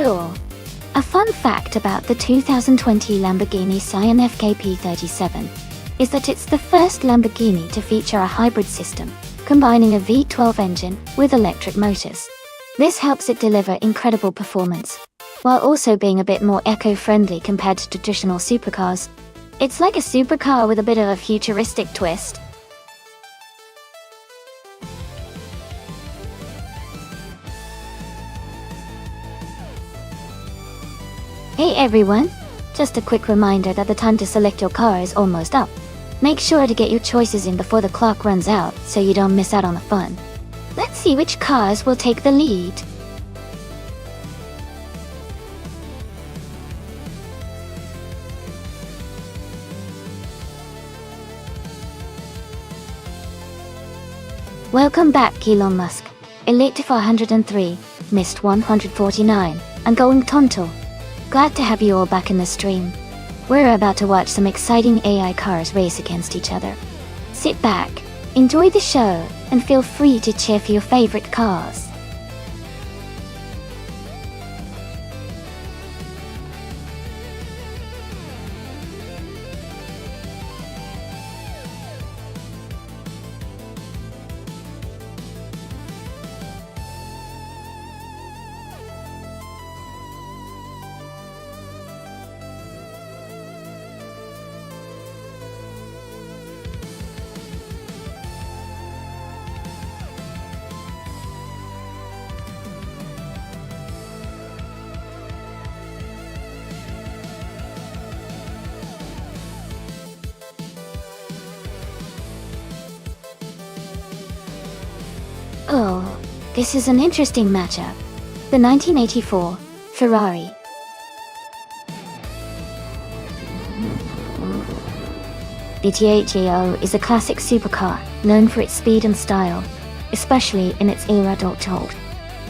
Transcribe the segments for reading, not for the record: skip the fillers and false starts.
sure. A fun fact about the 2020 Lamborghini Sian FKP37 is that it's the first Lamborghini to feature a hybrid system, combining a V12 engine with electric motors. This helps it deliver incredible performance, while also being a bit more eco-friendly compared to traditional supercars. It's like a supercar with a bit of a futuristic twist. Hey everyone! Just a quick reminder that the time to select your car is almost up. Make sure to get your choices in before the clock runs out so you don't miss out on the fun. Let's see which cars will take the lead. Welcome back, Elon Musk. Elite 403, missed 149, and going tonto. Glad to have you all back in the stream. We're about to watch some exciting AI cars race against each other. Sit back, enjoy the show, and feel free to cheer for your favorite cars. Oh, this is an interesting matchup. The 1984 Ferrari. The THAO is a classic supercar, known for its speed and style, especially in its era d'or.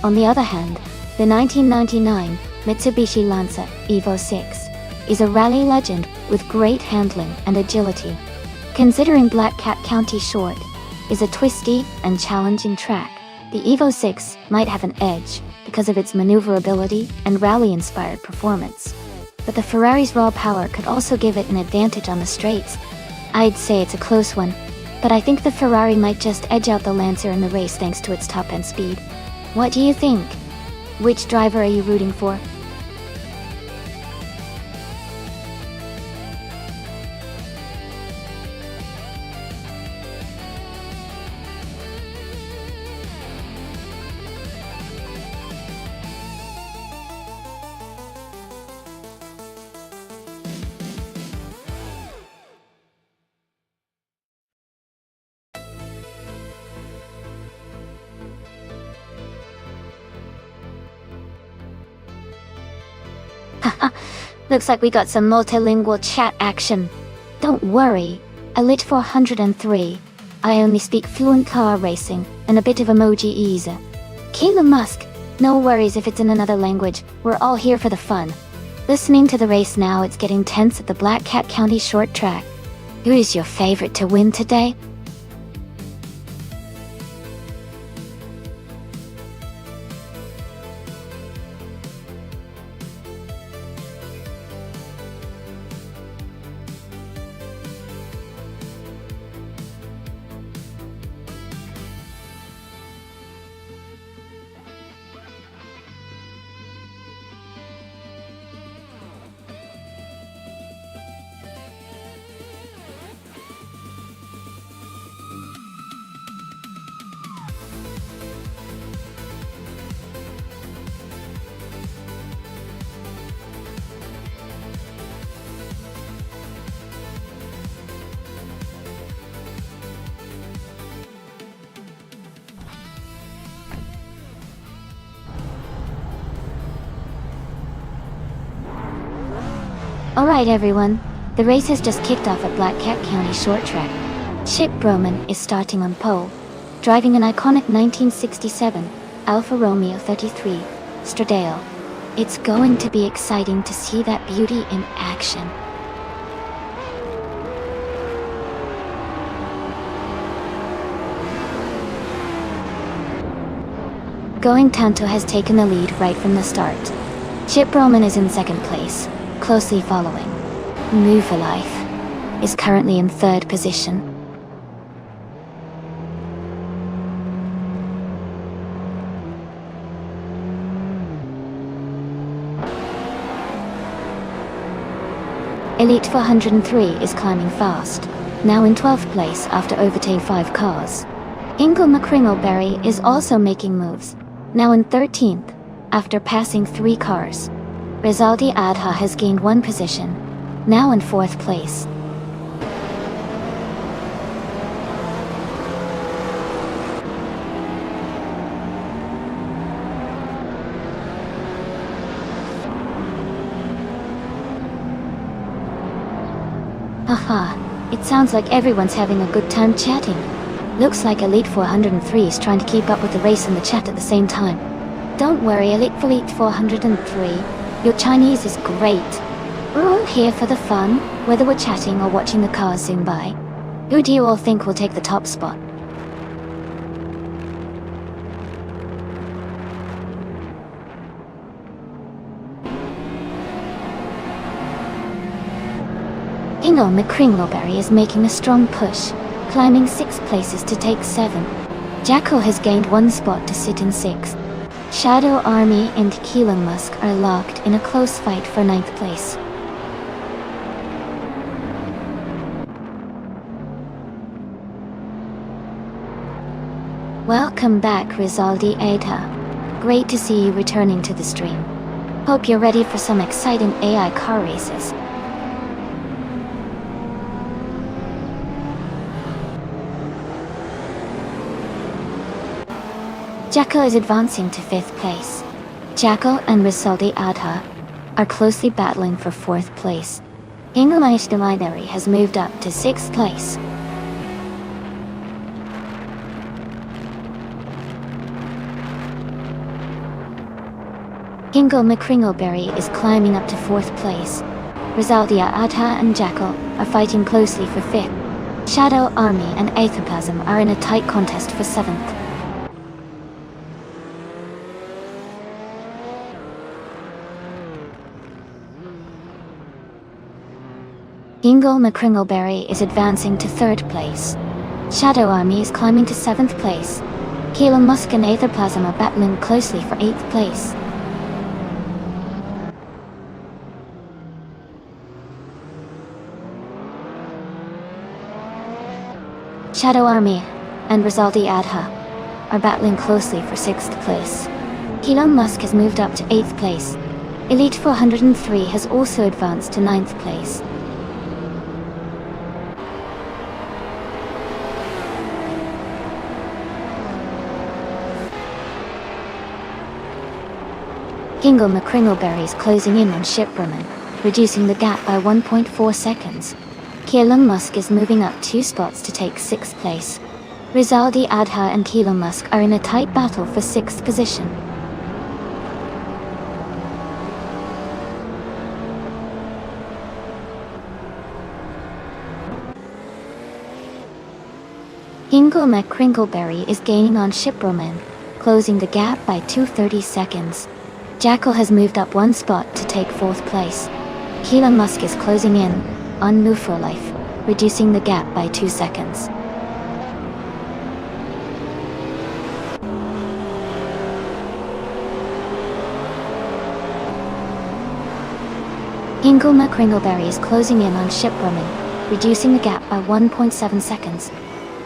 On the other hand, the 1999 Mitsubishi Lancer Evo 6 is a rally legend with great handling and agility. Considering Black Cat County Short is a twisty and challenging track, the Evo 6 might have an edge because of its maneuverability and rally-inspired performance. But the Ferrari's raw power could also give it an advantage on the straights. I'd say it's a close one, but I think the Ferrari might just edge out the Lancer in the race thanks to its top-end speed. What do you think? Which driver are you rooting for? Haha, looks like we got some multilingual chat action. Don't worry, Elite 403. I only speak fluent car racing and a bit of emoji ease. Elon Musk, no worries if it's in another language, we're all here for the fun. Listening to the race now, it's getting tense at the Black Cat County short track. Who is your favorite to win today? Alright everyone, the race has just kicked off at Black Cat County short track. Chip Broman is starting on pole, driving an iconic 1967 Alfa Romeo 33 Stradale. It's going to be exciting to see that beauty in action. Going Tanto has taken the lead right from the start. Chip Roman is in second place, closely following. Move for Life is currently in third position. Elite 403 is climbing fast, now in 12th place after overtaking 5 cars. Ingle McCringleberry is also making moves, now in 13th, after passing 3 cars. Rizaldi Adha has gained 1 position, now in 4th place. Haha, it sounds like everyone's having a good time chatting. Looks like Elite 403 is trying to keep up with the race and the chat at the same time. Don't worry, Elite 403, your Chinese is great. We're all here for the fun, whether we're chatting or watching the cars zoom by. Who do you all think will take the top spot? Ingle McCringleberry is making a strong push, climbing 6 places to take 7. Jacko has gained 1 spot to sit in 6th. Shadow Army and Elon Musk are locked in a close fight for 9th place. Welcome back, Rizaldi Ada. Great to see you returning to the stream. Hope you're ready for some exciting AI car races. Jacko is advancing to 5th place. Jacko and Rizaldi Adha are closely battling for 4th place. Engelmeister Delinary has moved up to 6th place. Ingle McCringleberry is climbing up to 4th place. Rizaldia Adha and Jacko are fighting closely for 5th. Shadow Army and Aetherplasm are in a tight contest for 7th. Ingle McCringleberry is advancing to 3rd place. Shadow Army is climbing to 7th place. Elon Musk and Aetherplasm are battling closely for 8th place. Shadow Army and Rizaldi Adha are battling closely for 6th place. Elon Musk has moved up to 8th place. Elite 403 has also advanced to 9th place. Ingle McCringleberry is closing in on Shipperman, reducing the gap by 1.4 seconds. Elon Musk is moving up 2 spots to take 6th place. Rizaldi Adha and Elon Musk are in a tight battle for 6th position. Ingle McCringleberry is gaining on Shipperman, closing the gap by 2:30 seconds. Jackal has moved up 1 spot to take 4th place. Elon Musk is closing in on Move for Life, reducing the gap by 2 seconds. Ingle McCringleberry is closing in on Shipperman, reducing the gap by 1.7 seconds.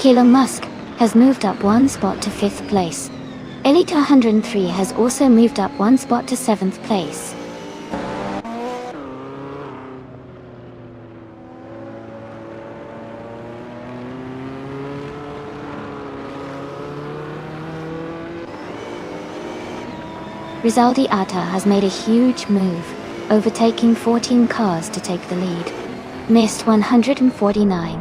Elon Musk has moved up 1 spot to 5th place. Elite 103 has also moved up 1 spot to 7th place. Rizaldi Atta has made a huge move, overtaking 14 cars to take the lead. Mist 149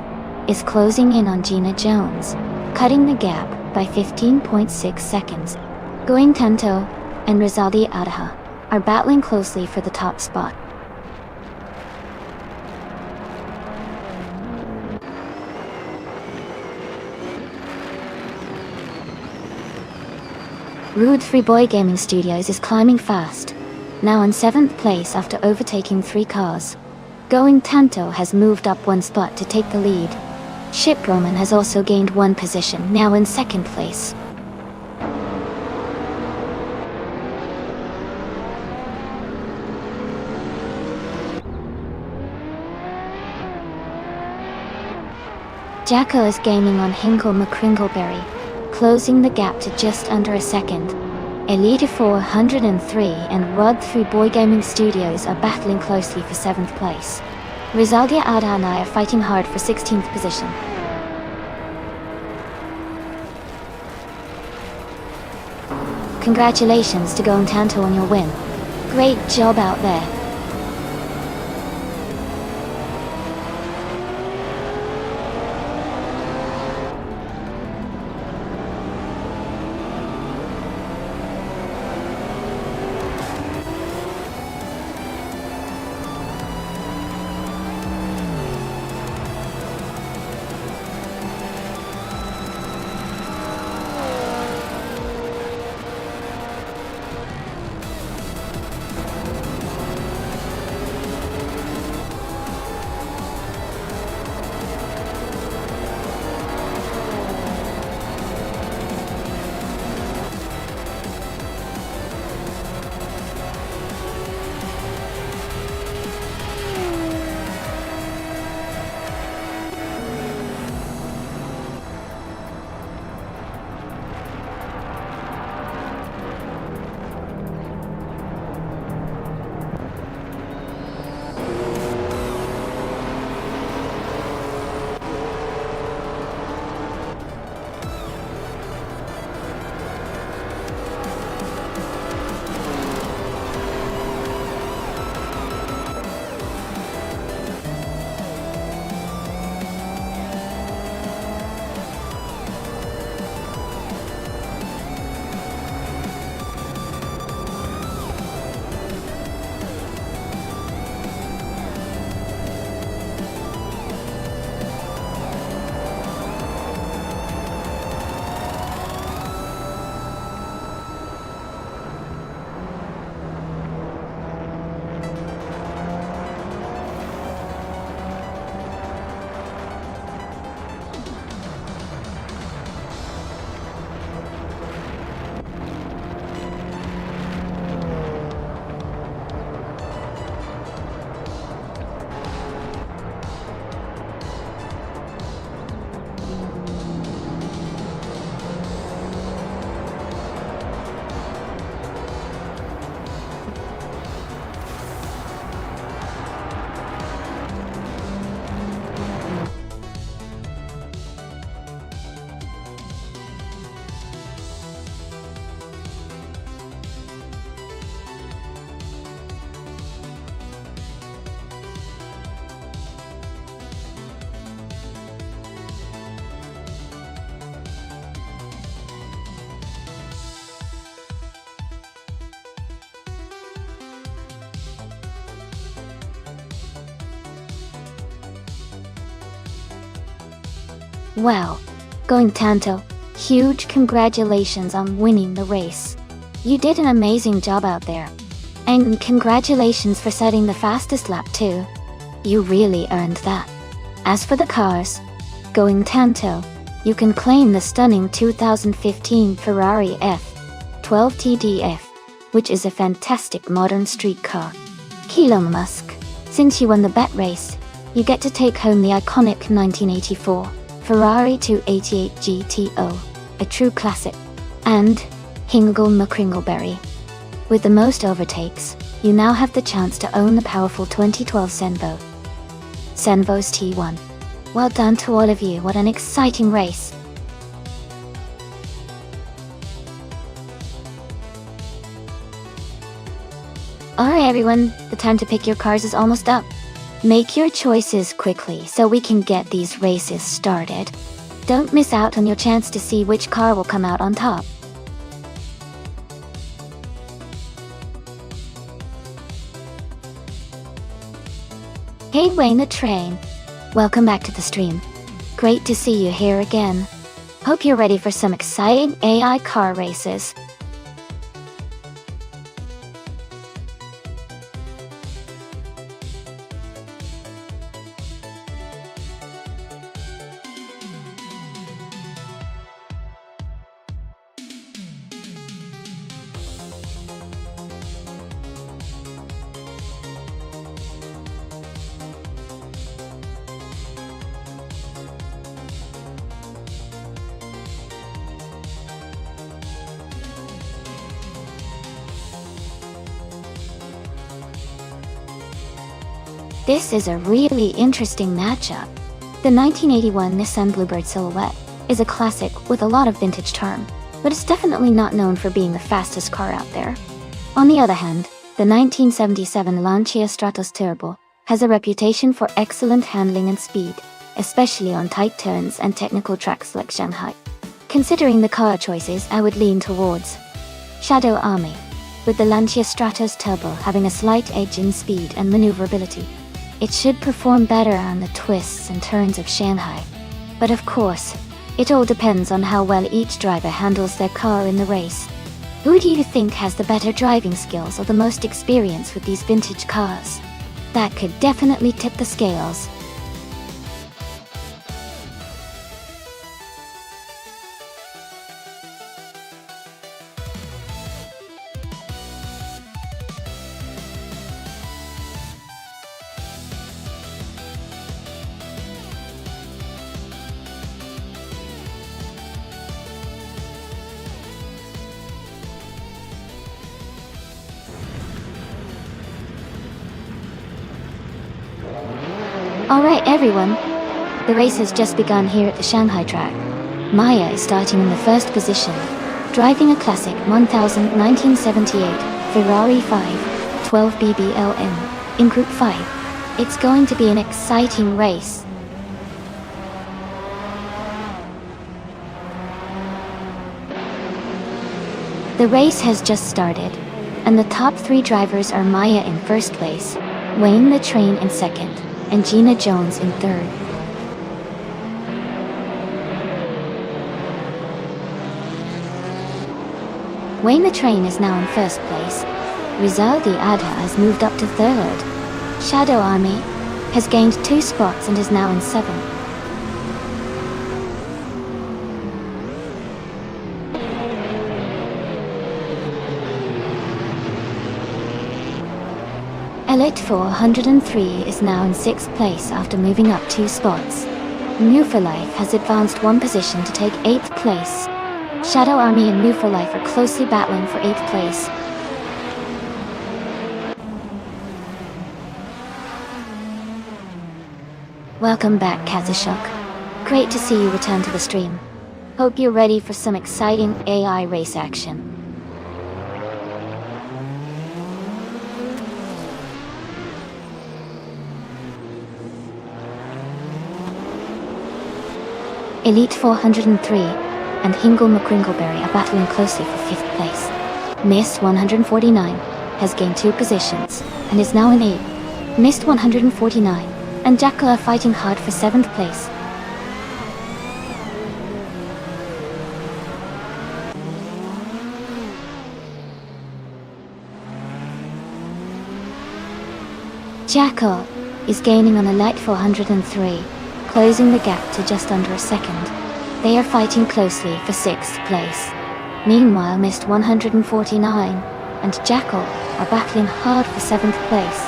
is closing in on Gina Jones, cutting the gap by 15.6 seconds. Going Tanto and Rizaldi Adha are battling closely for the top spot. Rude Free Boy Gaming Studios is climbing fast, now in 7th place after overtaking 3 cars. Going Tanto has moved up 1 spot to take the lead. Ship Roman has also gained 1 position, now in 2nd place. Jacko is gaining on Hingle McCringleberry, closing the gap to just under a second. Elite 403 and Rod 3 Boy Gaming Studios are battling closely for 7th place. Rizaldia Ada and I are fighting hard for 16th position. Congratulations to Going Tanto on your win. Great job out there. Well, Going Tanto, huge congratulations on winning the race. You did an amazing job out there. And congratulations for setting the fastest lap too. You really earned that. As for the cars, Going Tanto, you can claim the stunning 2015 Ferrari F12 TDF, which is a fantastic modern street car. Elon Musk, since you won the bet race, you get to take home the iconic 1984 Ferrari 288 GTO, a true classic. And Hingle McCringleberry. With the most overtakes, you now have the chance to own the powerful 2012 Senvo's T1. Well done to all of you, what an exciting race. Alright everyone, the time to pick your cars is almost up. Make your choices quickly so we can get these races started. Don't miss out on your chance to see which car will come out on top. Hey Wayne the Train, welcome back to the stream. Great to see you here again. Hope you're ready for some exciting AI car races. This is a really interesting matchup. The 1981 Nissan Bluebird Silhouette is a classic with a lot of vintage charm, but it's definitely not known for being the fastest car out there. On the other hand, the 1977 Lancia Stratos Turbo has a reputation for excellent handling and speed, especially on tight turns and technical tracks like Shanghai. Considering the car choices, I would lean towards Shadow Army, with the Lancia Stratos Turbo having a slight edge in speed and maneuverability. It should perform better on the twists and turns of Shanghai. But of course, it all depends on how well each driver handles their car in the race. Who do you think has the better driving skills or the most experience with these vintage cars? That could definitely tip the scales. Alright everyone, the race has just begun here at the Shanghai track. Maya is starting in the first position, driving a classic 1978 Ferrari 512 BBLM in Group 5. It's going to be an exciting race. The race has just started, and the top 3 drivers are Maya in first place, Wayne the Train in second, and Gina Jones in third. Wayne the Train is now in first place. Rizal the Adha has moved up to third. Shadow Army has gained 2 spots and is now in seventh. Elite 403 is now in 6th place after moving up 2 spots. New for Life has advanced 1 position to take 8th place. Shadow Army and New for Life are closely battling for 8th place. Welcome back, Kazashok. Great to see you return to the stream. Hope you're ready for some exciting AI race action. Elite 403 and Hingle McCringleberry are battling closely for 5th place. Mist 149 has gained 2 positions and is now in 8th. Mist 149 and Jackal are fighting hard for 7th place. Jackal is gaining on Elite 403. Closing the gap to just under a second. They are fighting closely for 6th place. Meanwhile, Mist 149 and Jackal are battling hard for 7th place.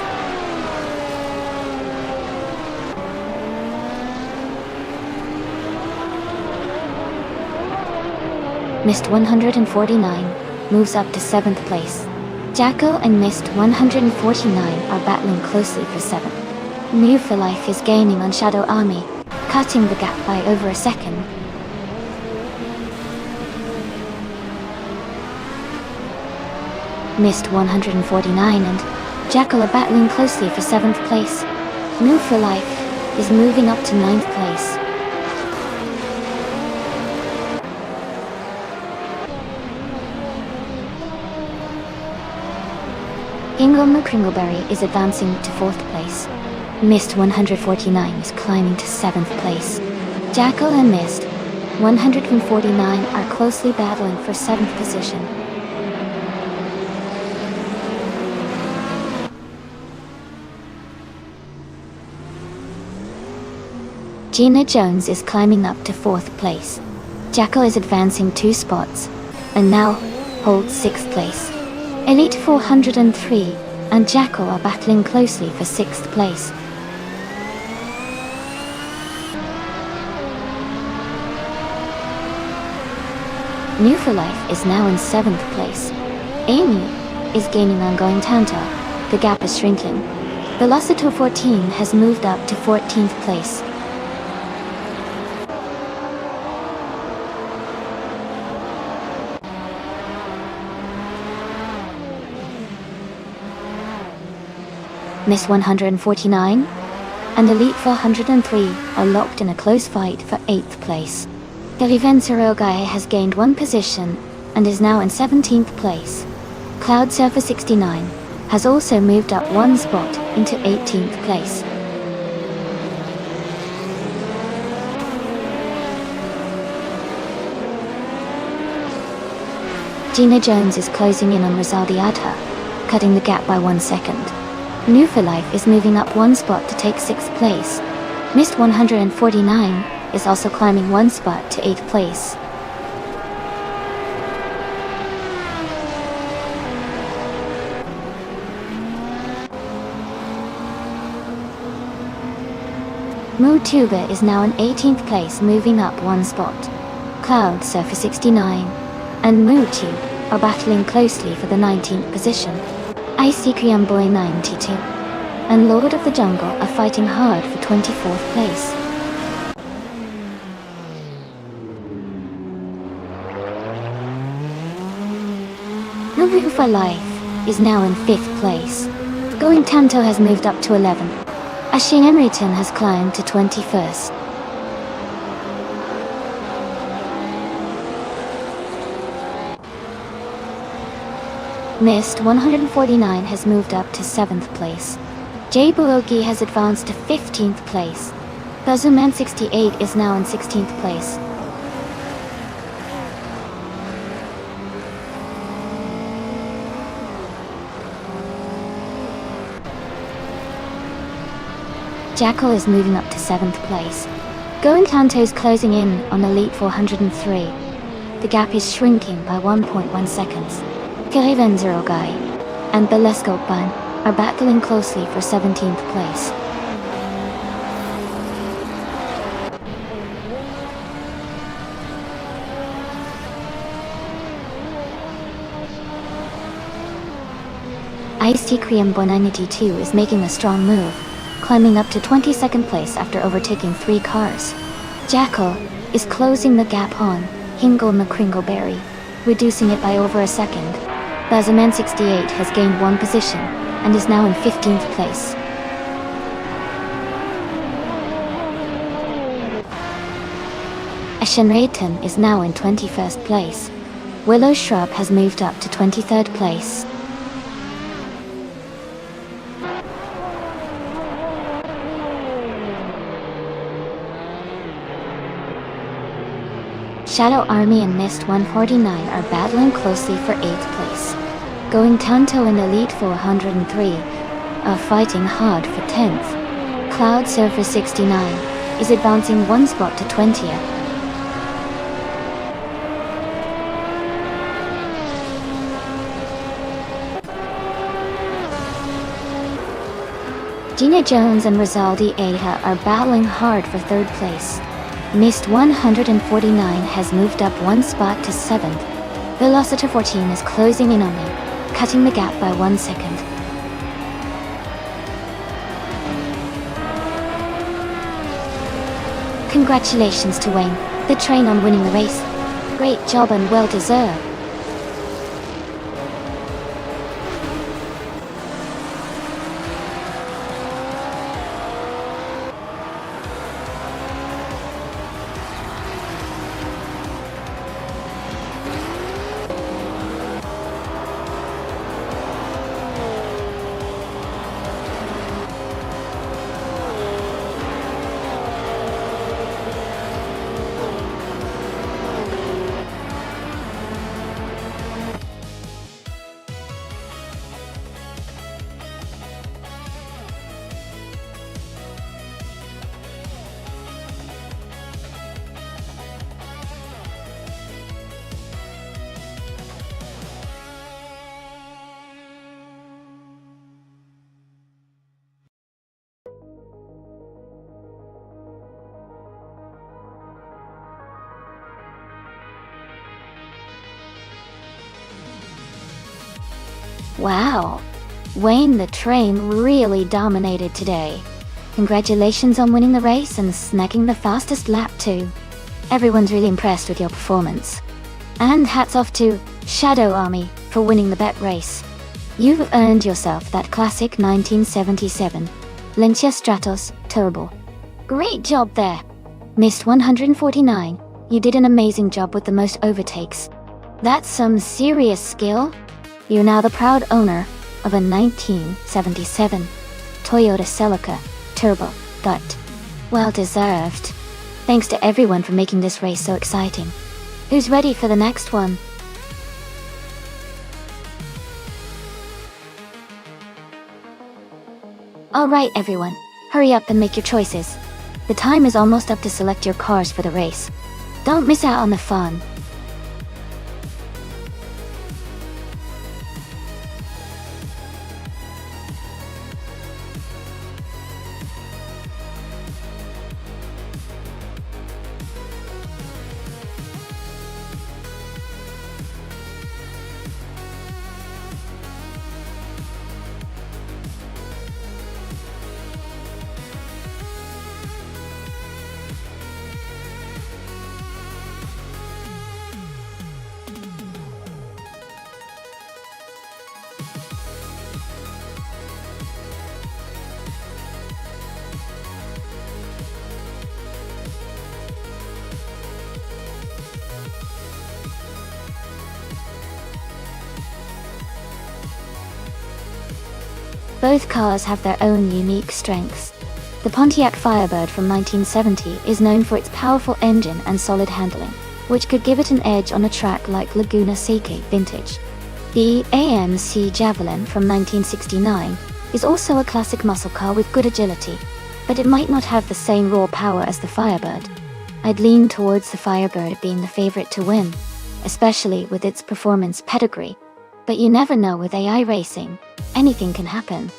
Mist 149 moves up to 7th place. Jackal and Mist 149 are battling closely for 7th. New for Life is gaining on Shadow Army, cutting the gap by over a second. Mist 149 and Jackal are battling closely for 7th place. New for Life is moving up to 9th place. Hingle McCringleberry is advancing to 4th place. Mist 149 is climbing to 7th place. Jackal and Mist 149 are closely battling for 7th position. Gina Jones is climbing up to 4th place. Jackal is advancing 2 spots, and now holds 6th place. Elite 403 and Jackal are battling closely for 6th place. New for Life is now in 7th place. Amy is gaining on Going Tantar. The gap is shrinking. Velocito 14 has moved up to 14th place. Miss 149 and Elite 403 are locked in a close fight for 8th place. Kariven Sirogai has gained 1 position and is now in 17th place. Cloud Surfer 69 has also moved up 1 spot into 18th place. Gina Jones is closing in on Rizaldi Adha, cutting the gap by 1 second. New for Life is moving up 1 spot to take 6th place. Mist 149 is also climbing 1 spot to 8th place. Moo Tuba is now in 18th place, moving up 1 spot. Cloud Surfer 69 and Moo Tube are battling closely for the 19th position. Icy Cream Boy 92 and Lord of the Jungle are fighting hard for 24th place. New for Life is now in 5th place. Going Tanto has moved up to 11th. Ashing Emriton has climbed to 21st. Mist 149 has moved up to 7th place. Jay Buogi has advanced to 15th place. Buzzerman 68 is now in 16th place. Jackal is moving up to 7th place. Going Tanto is closing in on Elite 403. The gap is shrinking by 1.1 seconds. Kiriven Zerogai and Belesco Ban are battling closely for 17th place. Ice-T Cream Boy 92 is making a strong move, climbing up to 22nd place after overtaking 3 cars. Jackal is closing the gap on Hingle McCringleberry, reducing it by over a second. Bazaman 68 has gained 1 position and is now in 15th place. Ashenrayton is now in 21st place. Willow Shrub has moved up to 23rd place. Shadow Army and Mist 149 are battling closely for 8th place. Going Tanto and Elite 403 are fighting hard for 10th. Cloud Surfer 69 is advancing 1 spot to 20th. Gina Jones and Rizaldi Adha are battling hard for 3rd place. Mist 149 has moved up 1 spot to 7th. Velocity 14 is closing in on them, cutting the gap by 1 second. Congratulations to Wayne, the train, on winning the race. Great job and well deserved. Wow, Wayne, the train really dominated today. Congratulations on winning the race and snagging the fastest lap too. Everyone's really impressed with your performance. And hats off to Shadow Army for winning the bet race. You've earned yourself that classic 1977 Lancia Stratos Turbo. Great job there. Missed 149, you did an amazing job with the most overtakes. That's some serious skill. You're now the proud owner of a 1977 Toyota Celica Turbo. But well deserved. Thanks to everyone for making this race so exciting. Who's ready for the next one? Alright everyone, hurry up and make your choices. The time is almost up to select your cars for the race. Don't miss out on the fun. Both cars have their own unique strengths. The Pontiac Firebird from 1970 is known for its powerful engine and solid handling, which could give it an edge on a track like Laguna Seca Vintage. The AMC Javelin from 1969 is also a classic muscle car with good agility, but it might not have the same raw power as the Firebird. I'd lean towards the Firebird being the favorite to win, especially with its performance pedigree. But you never know with AI racing. Anything can happen.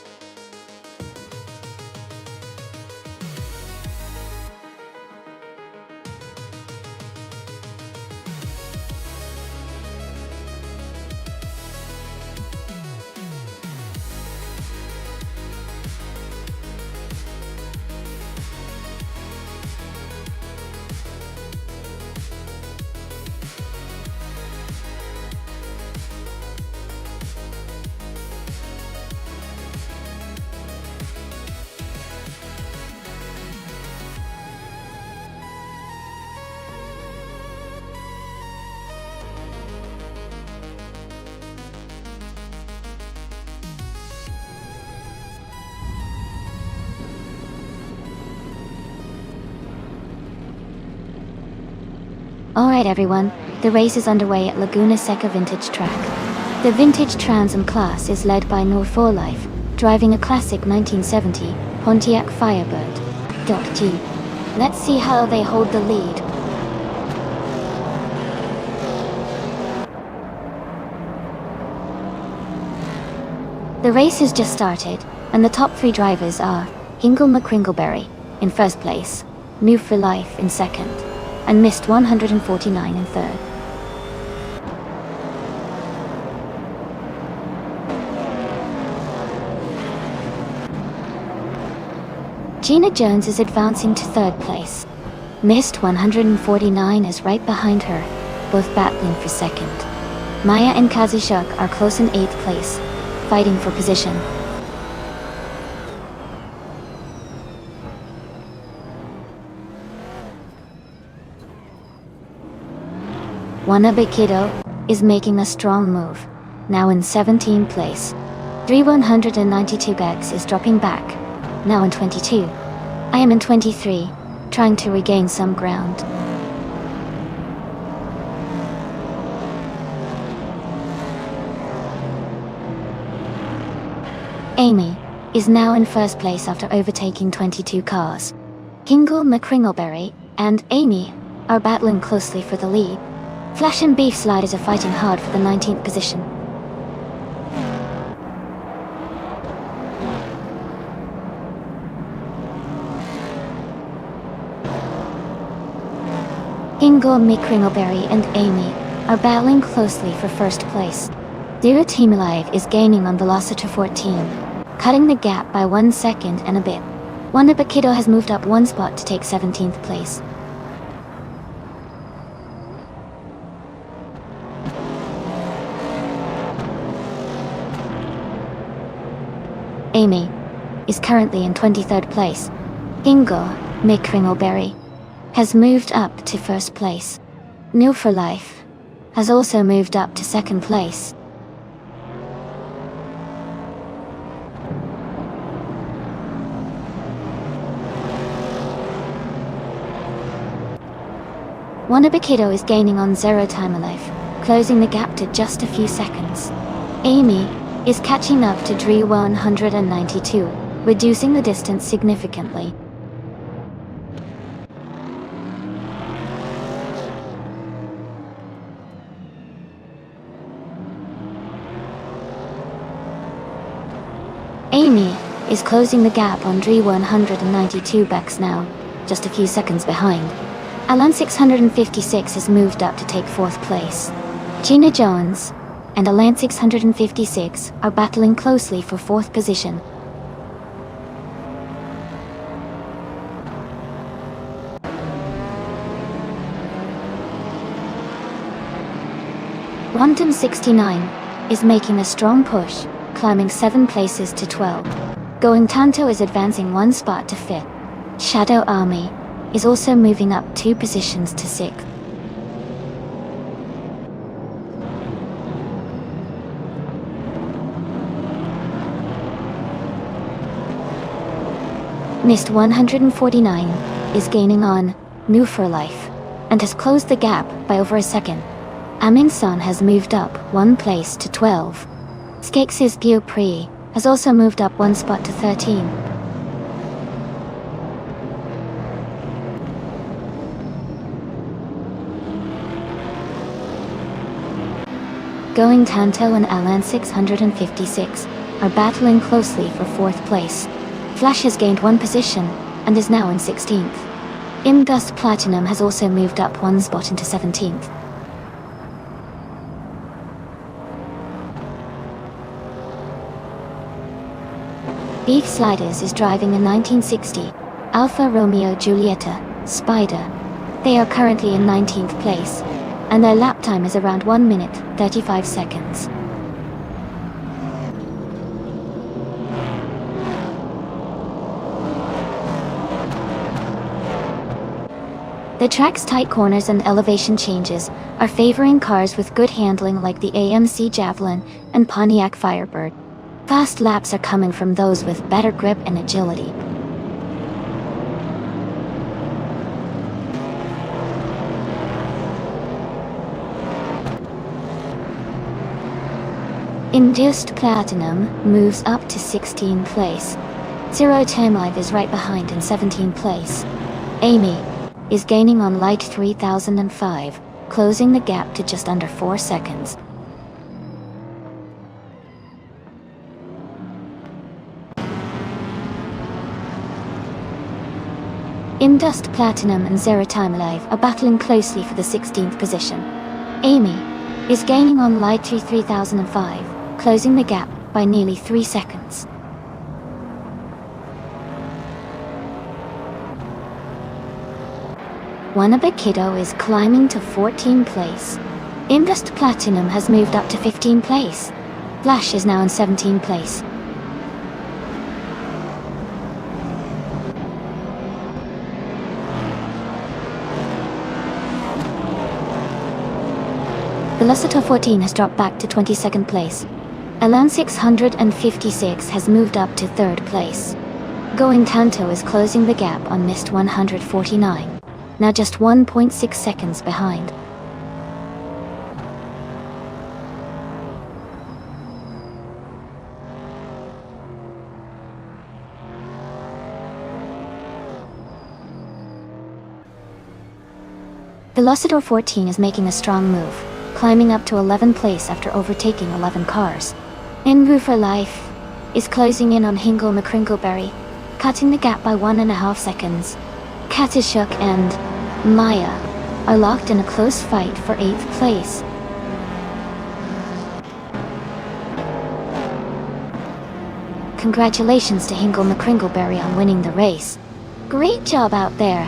Alright everyone, the race is underway at Laguna Seca Vintage Track. The Vintage Trans Am class is led by Nor4 Life, driving a classic 1970 Pontiac Firebird. G. Let's see how they hold the lead. The race has just started, and the top three drivers are Hingle McCringleberry in first place, Nor4 Life in second, and missed 149 in third. Gina Jones is advancing to third place. Missed 149 is right behind her, both battling for second. Maya and Kazushuk are close in 8th place, fighting for position. Wanabe Kiddo is making a strong move, now in 17th place. 3192 Gex is dropping back, now in 22. I am in 23, trying to regain some ground. Amy is now in first place after overtaking 22 cars. Hingle McCringleberry and Amy are battling closely for the lead. Flash and Beef Sliders are fighting hard for the 19th position. Hingle McCringleberry and Amy are battling closely for first place. Zero Team Alive is gaining on Velociter 14, cutting the gap by 1 second and a bit. Wanabakido has moved up 1 spot to take 17th place. Amy is currently in 23rd place. Ingo Mikringleberry has moved up to 1st place. New for Life has also moved up to 2nd place. Wanabakido is gaining on Zero Time Alive, closing the gap to just a few seconds. Amy is catching up to Dre 192, reducing the distance significantly. Amy is closing the gap on Dre 192 backs now, just a few seconds behind. Alan 656 has moved up to take 4th place. Gina Jones and Alan 656 are battling closely for 4th position. Quantum 69 is making a strong push, climbing 7 places to 12. Going Tanto is advancing 1 spot to 5th. Shadow Army is also moving up 2 positions to 6th. Mist 149 is gaining on New for Life and has closed the gap by over a second. Aming Sun has moved up 1 place to 12. Skex's Geo Pre has also moved up 1 spot to 13. Going Tanto and Alan 656 are battling closely for 4th place. Flash has gained 1 position and is now in 16th. Imdust Platinum has also moved up 1 spot into 17th. Beef Sliders is driving a 1960 Alfa Romeo Giulietta Spider. They are currently in 19th place, and their lap time is around 1 minute 35 seconds. The track's tight corners and elevation changes are favoring cars with good handling like the AMC Javelin and Pontiac Firebird. Fast laps are coming from those with better grip and agility. Induced Platinum moves up to 16th place. Zero Time Live is right behind in 17th place. Amy is gaining on Light 3005, closing the gap to just under 4 seconds. Indust Platinum and Zero Time Alive are battling closely for the 16th position. Amy is gaining on Light 3005, closing the gap by nearly 3 seconds. Wanabakido is climbing to 14th place. Indust Platinum has moved up to 15th place. Flash is now in 17th place. Velocito 14 has dropped back to 22nd place. Elan 656 has moved up to 3rd place. Going Tanto is closing the gap on Mist 149, now just 1.6 seconds behind. Velocito 14 is making a strong move, climbing up to 11th place after overtaking 11 cars. Invu for Life is closing in on Hingle McCringleberry, cutting the gap by 1.5 seconds. Katishuk and Maya are locked in a close fight for 8th place. congratulations to Hingle McCringleberry on winning the race. Great job out there.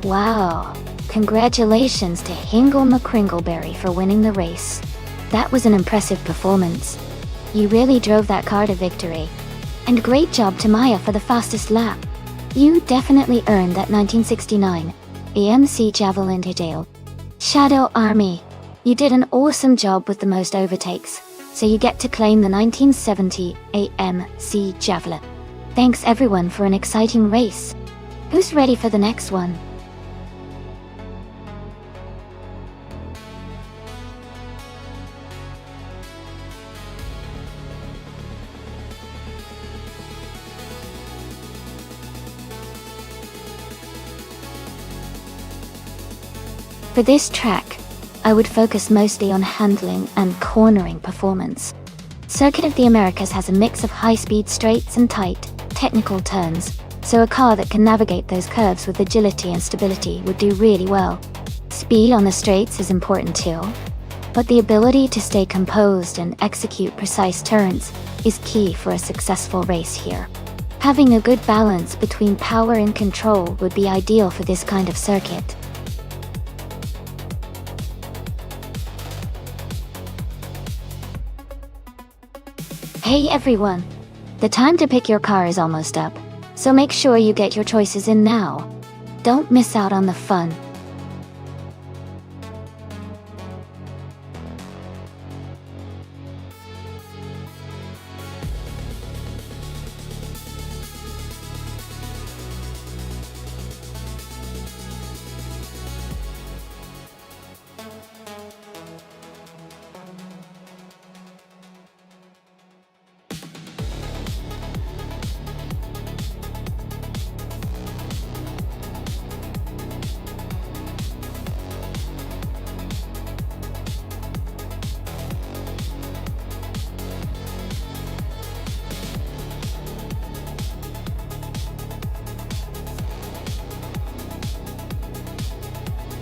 Wow. Congratulations to Hingle McCringleberry for winning the race. That was an impressive performance. You really drove that car to victory. And great job to Maya for the fastest lap. You definitely earned that 1969 AMC Javelin title. Shadow Army. You did an awesome job with the most overtakes, so you get to claim the 1970 AMC Javelin. Thanks everyone for an exciting race. Who's ready for the next one? For this track, I would focus mostly on handling and cornering performance. Circuit of the Americas has a mix of high-speed straights and tight, technical turns, so a car that can navigate those curves with agility and stability would do really well. Speed on the straights is important too, but the ability to stay composed and execute precise turns is key for a successful race here. Having a good balance between power and control would be ideal for this kind of circuit. Hey everyone! The time to pick your car is almost up, so make sure you get your choices in now. Don't miss out on the fun.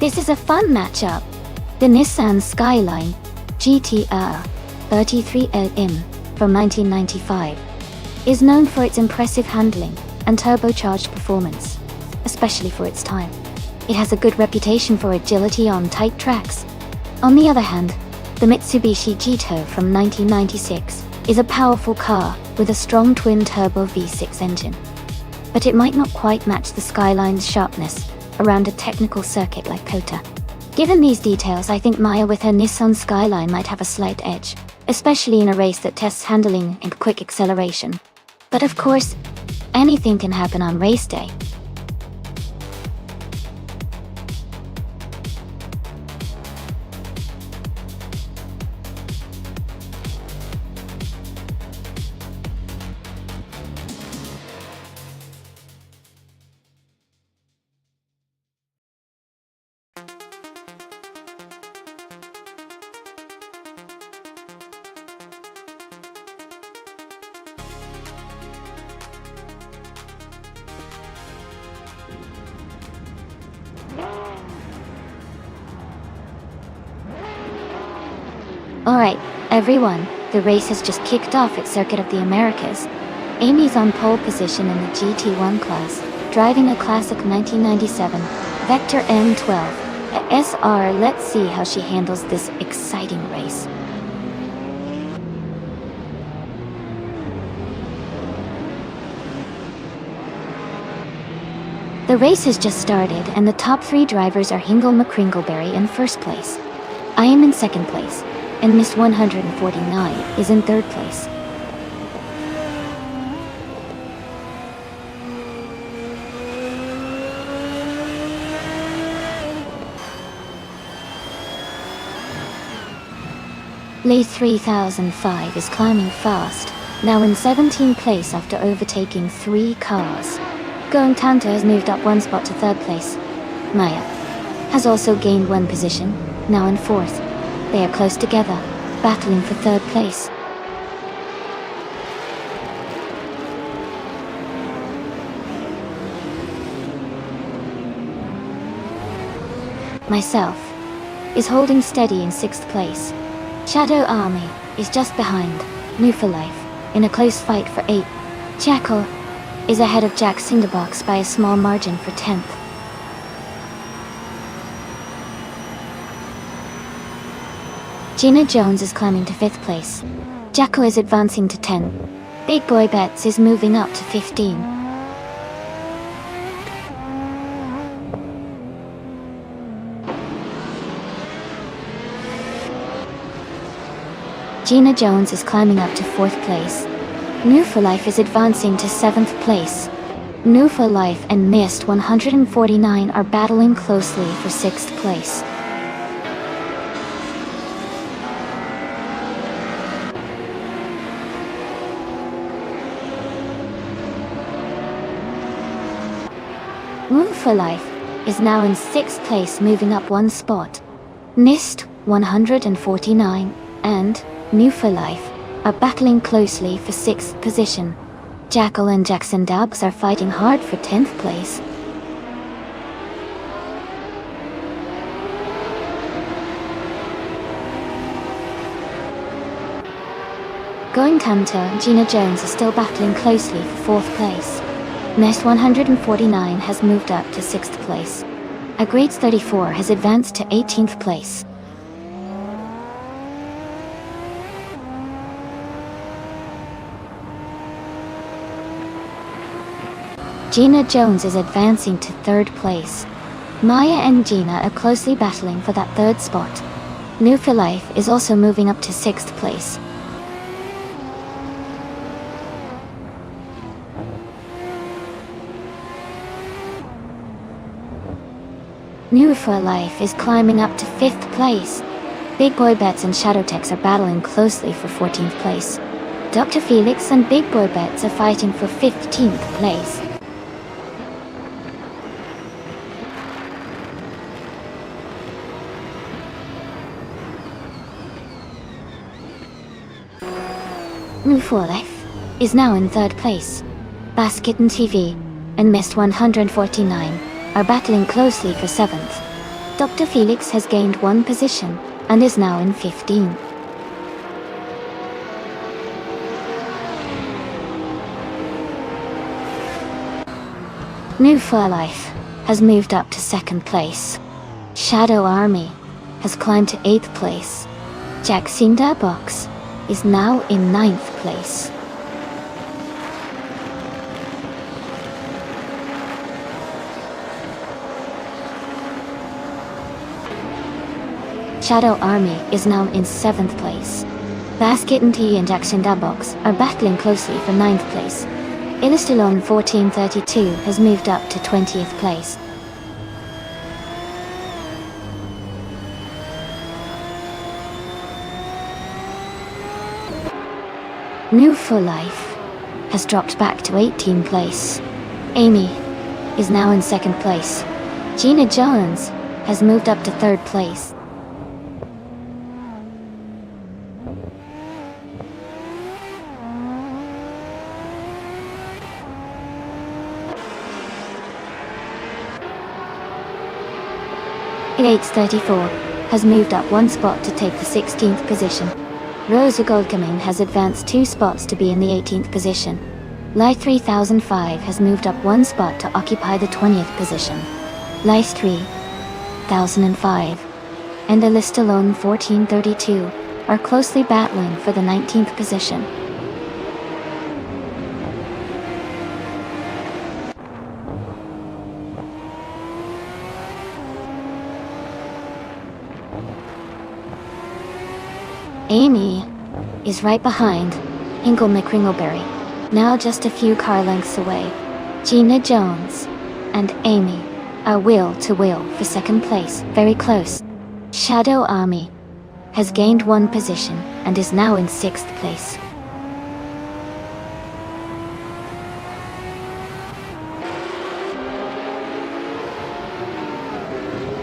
This is a fun matchup. The Nissan Skyline GTR 33LM from 1995 is known for its impressive handling and turbocharged performance, especially for its time. It has a good reputation for agility on tight tracks. On the other hand, the Mitsubishi Jito from 1996 is a powerful car with a strong twin-turbo V6 engine. But it might not quite match the Skyline's sharpness around a technical circuit like COTA. Given these details, I think Maya with her Nissan Skyline might have a slight edge, especially in a race that tests handling and quick acceleration. But of course, anything can happen on race day. Alright, everyone, the race has just kicked off at Circuit of the Americas. Amy's on pole position in the GT1 class, driving a classic 1997 Vector M12 SR. Let's see how she handles this exciting race. The race has just started, and the top 3 drivers are Hingle McCringleberry in first place. I am in second place, and Miss 149 is in third place. Lay 3005 is climbing fast, now in 17th place after overtaking 3 cars. Going Tanta has moved up 1 spot to 3rd place. Maya has also gained 1 position, now in 4th. They are close together, battling for 3rd place. Myself is holding steady in 6th place. Shadow Army is just behind, New for Life, in a close fight for 8th. Jackal is ahead of Jack Cinderbox by a small margin for 10th. Gina Jones is climbing to 5th place. Jacko is advancing to 10. Big Boy Bets is moving up to 15. Gina Jones is climbing up to 4th place. New for Life is advancing to 7th place. New for Life and Mist 149 are battling closely for 6th place. New for Life is now in 6th place, moving up 1 spot. Mist 149 and New for Life are battling closely for 6th position. Jackal and Jackson Dabbs are fighting hard for 10th place. Going Tanta, Gina Jones is still battling closely for 4th place. Nest 149 has moved up to 6th place. A Grades 34 has advanced to 18th place. Gina Jones is advancing to 3rd place. Maya and Gina are closely battling for that 3rd spot. New for Life is also moving up to 6th place. New for Life is climbing up to 5th place. Big Boy Bets and Shadowtex are battling closely for 14th place. Dr. Felix and Big Boy Bets are fighting for 15th place. New for Life is now in 3rd place. Basket and TV and Mist 149 are battling closely for 7th. Dr. Felix has gained 1 position and is now in 15. New for Life has moved up to 2nd place. Shadow Army has climbed to 8th place. Jack Cinderbox is now in 9th place. Shadow Army is now in 7th place. Basket and Tea and Jack Cinderbox are battling closely for 9th place. Illustalon 1432 has moved up to 20th place. New for Life has dropped back to 18th place. Amy is now in 2nd place. Gina Jones has moved up to 3rd place. Grades 34 has moved up 1 spot to take the 16th position. Rosa Goldgaming has advanced 2 spots to be in the 18th position. Lie 3005 has moved up 1 spot to occupy the 20th position. Lies 3005 and Alone 1432 are closely battling for the 19th position. Amy is right behind Hingle McCringleberry, now just a few car lengths away. Gina Jones and Amy are wheel to wheel for second place, very close. Shadow Army has gained 1 position and is now in 6th place.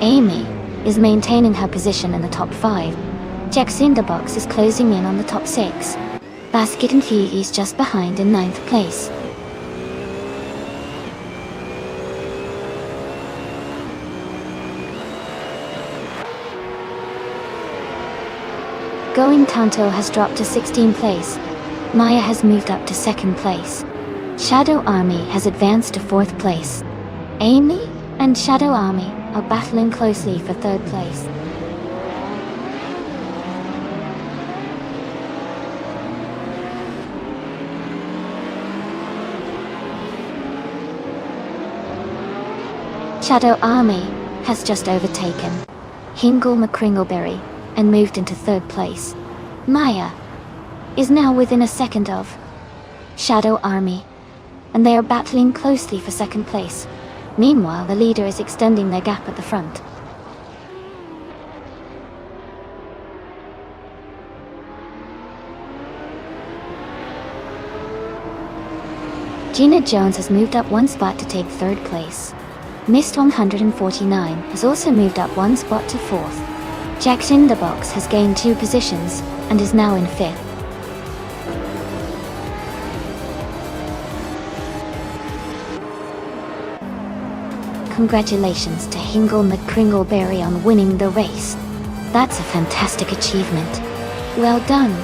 Amy is maintaining her position in the top 5. Jack Cinderbox is closing in on the top 6. Basket and Fee is just behind in 9th place. Going Tanto has dropped to 16th place. Maya has moved up to 2nd place. Shadow Army has advanced to 4th place. Amy and Shadow Army are battling closely for 3rd place. Shadow Army has just overtaken Hingle McCringleberry and moved into 3rd place. Maya is now within a second of Shadow Army, and they are battling closely for 2nd place. Meanwhile, the leader is extending their gap at the front. Gina Jones has moved up 1 spot to take 3rd place. Mist 149 has also moved up 1 spot to 4th. Jack in the Box has gained 2 positions and is now in 5th. Congratulations to Hingle McCringleberry on winning the race. That's a fantastic achievement. Well done.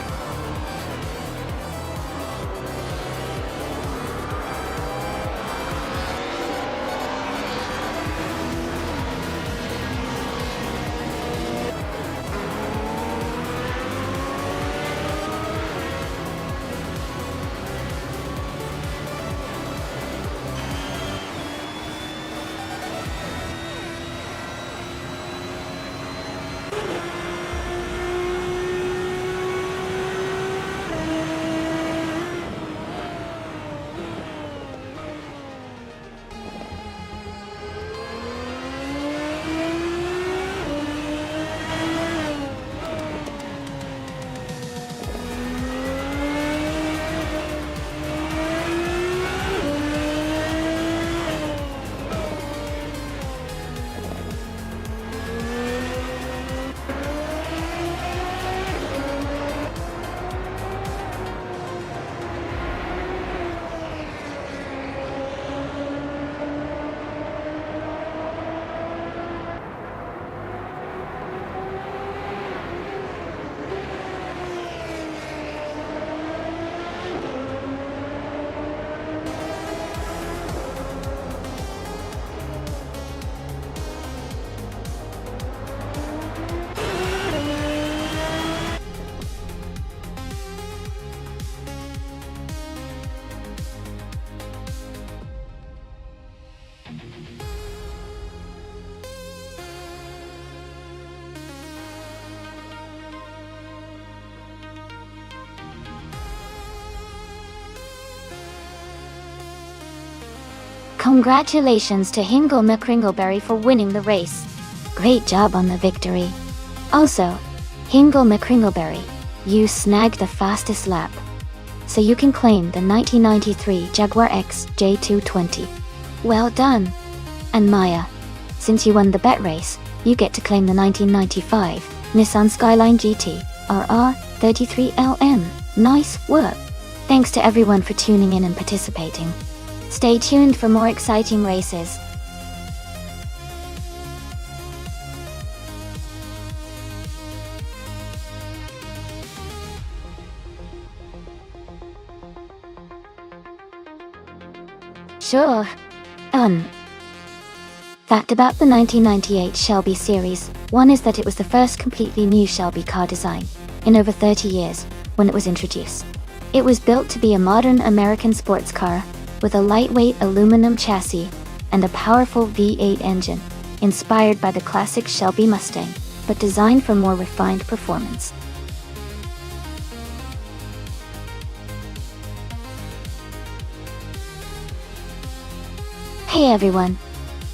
Congratulations to Hingle McCringleberry for winning the race. Great job on the victory. Also, Hingle McCringleberry, you snagged the fastest lap, so you can claim the 1993 Jaguar X J220. Well done. And Maya, since you won the bet race, you get to claim the 1995 Nissan Skyline GT RR 33LM. Nice work. Thanks to everyone for tuning in and participating. Stay tuned for more exciting races. Sure. Fact about the 1998 Shelby series. One is that it was the first completely new Shelby car design in over 30 years when it was introduced. It was built to be a modern American sports car with a lightweight aluminum chassis and a powerful V8 engine, inspired by the classic Shelby Mustang, but designed for more refined performance. Hey everyone!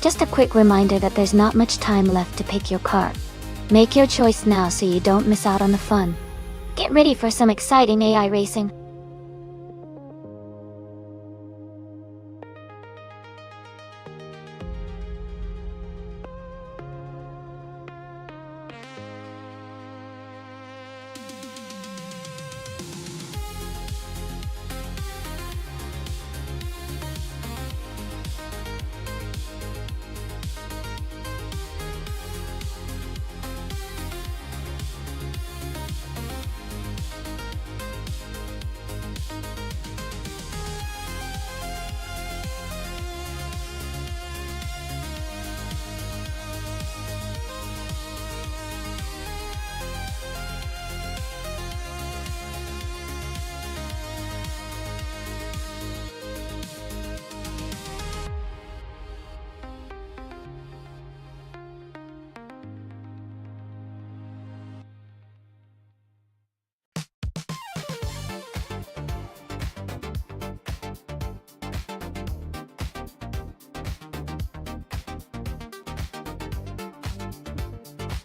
Just a quick reminder that there's not much time left to pick your car. Make your choice now so you don't miss out on the fun. Get ready for some exciting AI racing.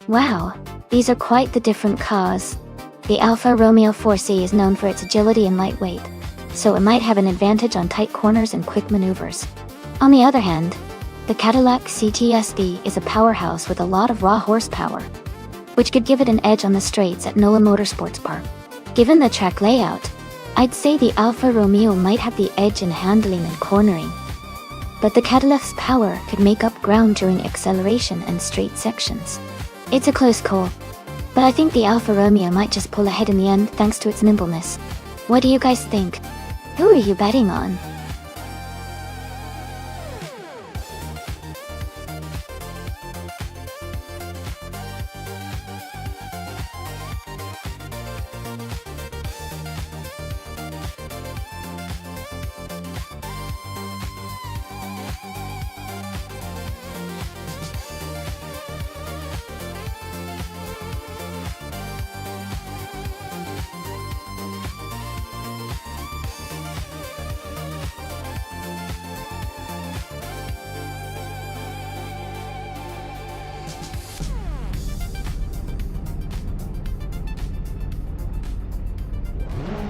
Wow, these are quite the different cars. The Alfa Romeo 4C is known for its agility and lightweight, so it might have an advantage on tight corners and quick maneuvers. On the other hand, the Cadillac CTS-V is a powerhouse with a lot of raw horsepower, which could give it an edge on the straights at NOLA Motorsports Park. Given the track layout, I'd say the Alfa Romeo might have the edge in handling and cornering, but the Cadillac's power could make up ground during acceleration and straight sections. It's a close call, but I think the Alfa Romeo might just pull ahead in the end thanks to its nimbleness. What do you guys think? Who are you betting on?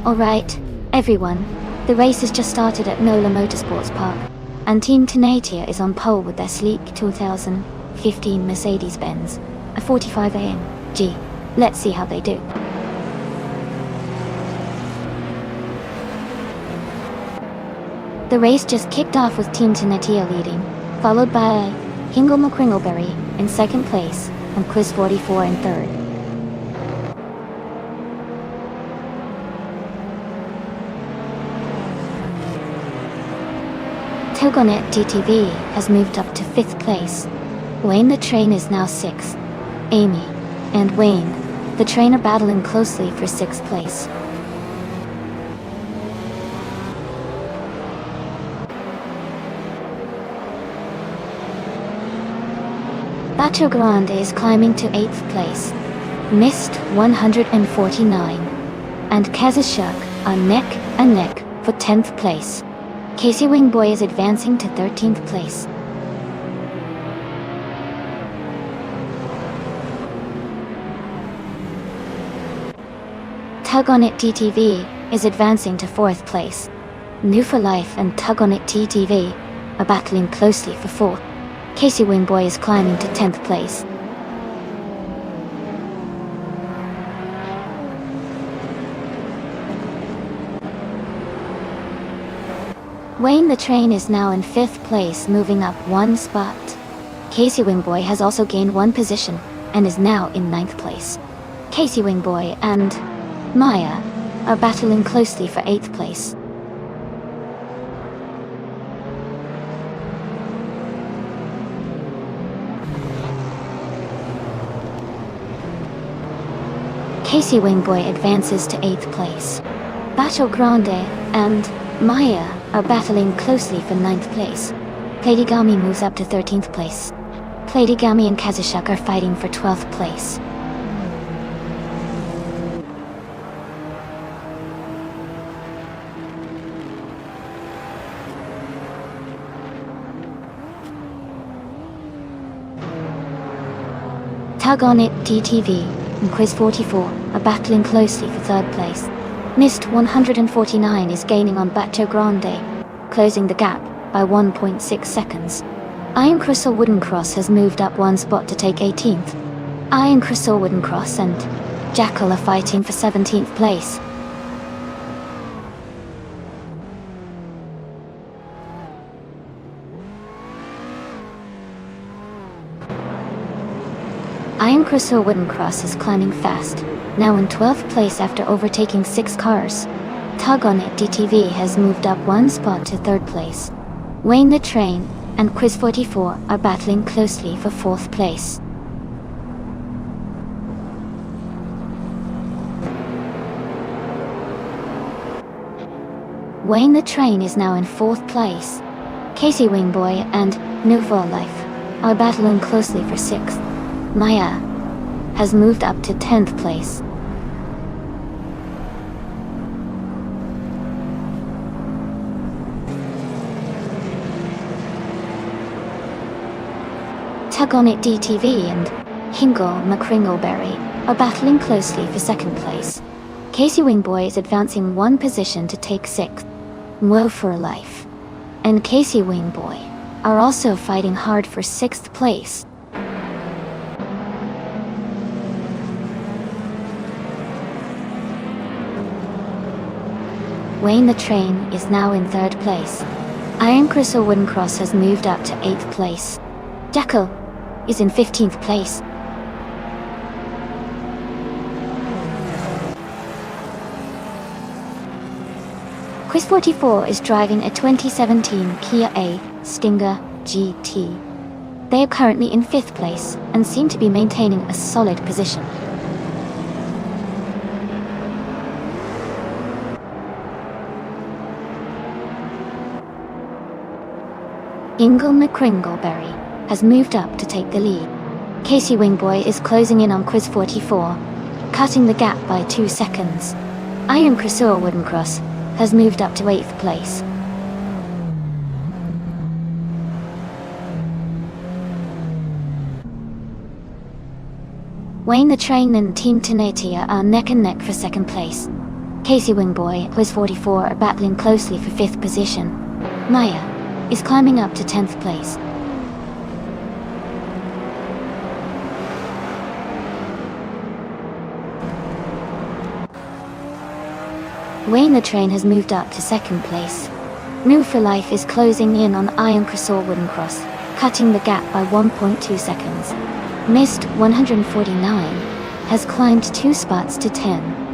Alright, everyone, the race has just started at NOLA Motorsports Park, and Team Tenatia is on pole with their sleek 2015 Mercedes-Benz, a 45 AMG. Let's see how they do. The race just kicked off with Team Tenatia leading, followed by Hingle McCringleberry in second place, and Quiz 44 in third. Togonet DTV has moved up to 5th place. Wayne the Train is now 6th. Amy and Wayne the Train are battling closely for 6th place. Bato Grande is climbing to 8th place. Mist 149 and Kazashuk are neck and neck for 10th place. Casey Wingboy is advancing to 13th place. Tug on It TTV is advancing to 4th place. New for Life and Tug on It TTV are battling closely for 4th. Casey Wingboy is climbing to 10th place. Wayne the Train is now in 5th place, moving up 1 spot. Casey Wingboy has also gained 1 position and is now in 9th place. Casey Wingboy and Maya are battling closely for 8th place. Casey Wingboy advances to 8th place. Battle Grande and Maya are battling closely for 9th place. Platigami moves up to 13th place. Platigami and Kazushak are fighting for 12th place. Tug on It DTV and Quiz 44 are battling closely for 3rd place. Mist 149 is gaining on Bato Grande, closing the gap by 1.6 seconds. Iron Crystal Wooden Cross has moved up 1 spot to take 18th. Iron Crystal Wooden Cross and Jackal are fighting for 17th place. Iron Crystal Wooden Cross is climbing fast, now in 12th place after overtaking 6 cars. Tug on It DTV has moved up 1 spot to 3rd place. Wayne the Train and Quiz 44 are battling closely for 4th place. Wayne the Train is now in 4th place. Casey Wingboy and Nouveau Life are battling closely for 6th. Maya has moved up to 10th place. Tug on It DTV and Hingle McCringleberry are battling closely for 2nd place. Casey Wingboy is advancing 1 position to take 6th. Woe for Life and Casey Wingboy are also fighting hard for 6th place. Wayne the Train is now in 3rd place. Iron Crystal Wooden Cross has moved up to 8th place. Jackal is in 15th place. Quiz 44 is driving a 2017 Kia A Stinger GT. They are currently in 5th place and seem to be maintaining a solid position. Ingle McCringleberry has moved up to take the lead. Casey Wingboy is closing in on Quiz 44, cutting the gap by 2 seconds. Iron Crystal Wooden Cross has moved up to 8th place. Wayne the Train and Team Tenatia are neck and neck for 2nd place. Casey Wingboy and Quiz 44 are battling closely for 5th position. Maya is climbing up to 10th place. Wayne the Train has moved up to 2nd place. Move for Life is closing in on Iron Crystal Wooden Cross, cutting the gap by 1.2 seconds. Mist 149 has climbed 2 spots to 10.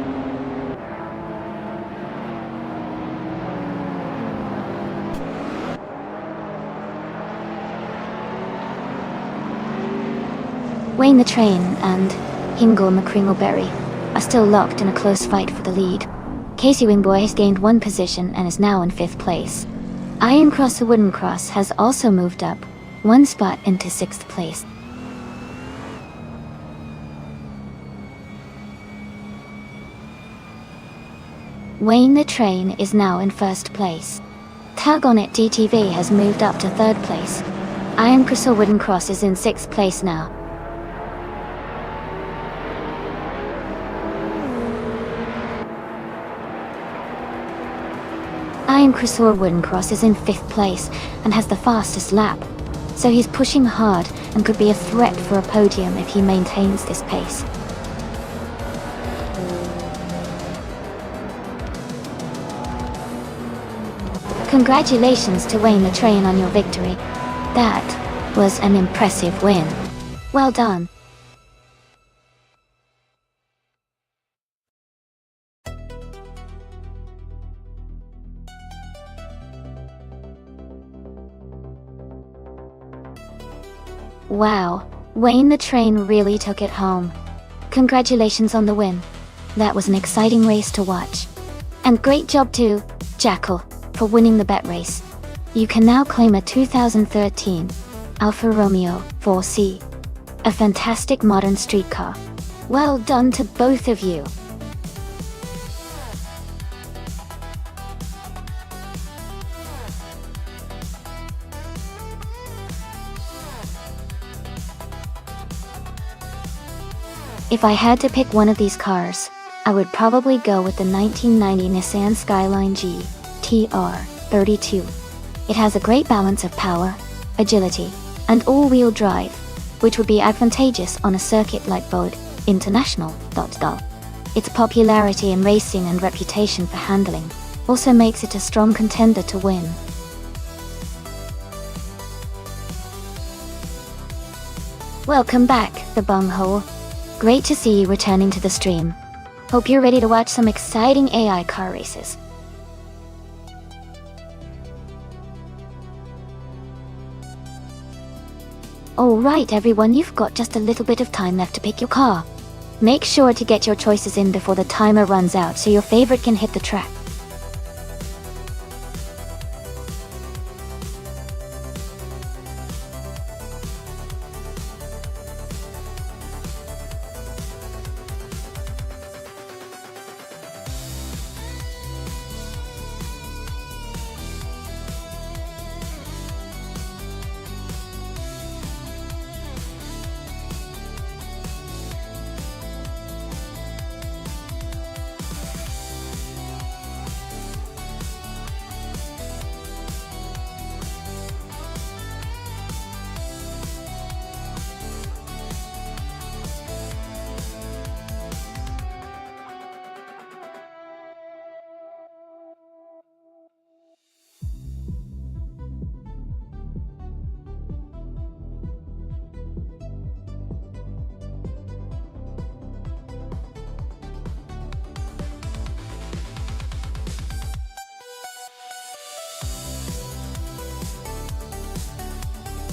Wayne the Train and Hingle McCringleberry are still locked in a close fight for the lead. Casey Wingboy has gained 1 position and is now in 5th place. Iron Cross the Wooden Cross has also moved up 1 spot into 6th place. Wayne the Train is now in 1st place. Tug on It DTV has moved up to 3rd place. Iron Crystal Wooden Cross is in 6th place now. Iron Crystal Wooden Cross is in 5th place and has the fastest lap, so he's pushing hard and could be a threat for a podium if he maintains this pace. Congratulations to Wayne the Train on your victory. That was an impressive win. Well done. Wow, Wayne the Train really took it home. Congratulations on the win. That was an exciting race to watch. And great job too, Jackal, for winning the bet race. You can now claim a 2013 Alfa Romeo 4C. A fantastic modern street car. Well done to both of you. If I had to pick one of these cars, I would probably go with the 1990 Nissan Skyline G TR32. It has a great balance of power, agility, and all-wheel drive, which would be advantageous on a circuit like Bode International. Its popularity in racing and reputation for handling also makes it a strong contender to win. Welcome back, the bunghole. Great to see you returning to the stream. Hope you're ready to watch some exciting AI car races. Alright everyone, you've got just a little bit of time left to pick your car. Make sure to get your choices in before the timer runs out so your favorite can hit the track.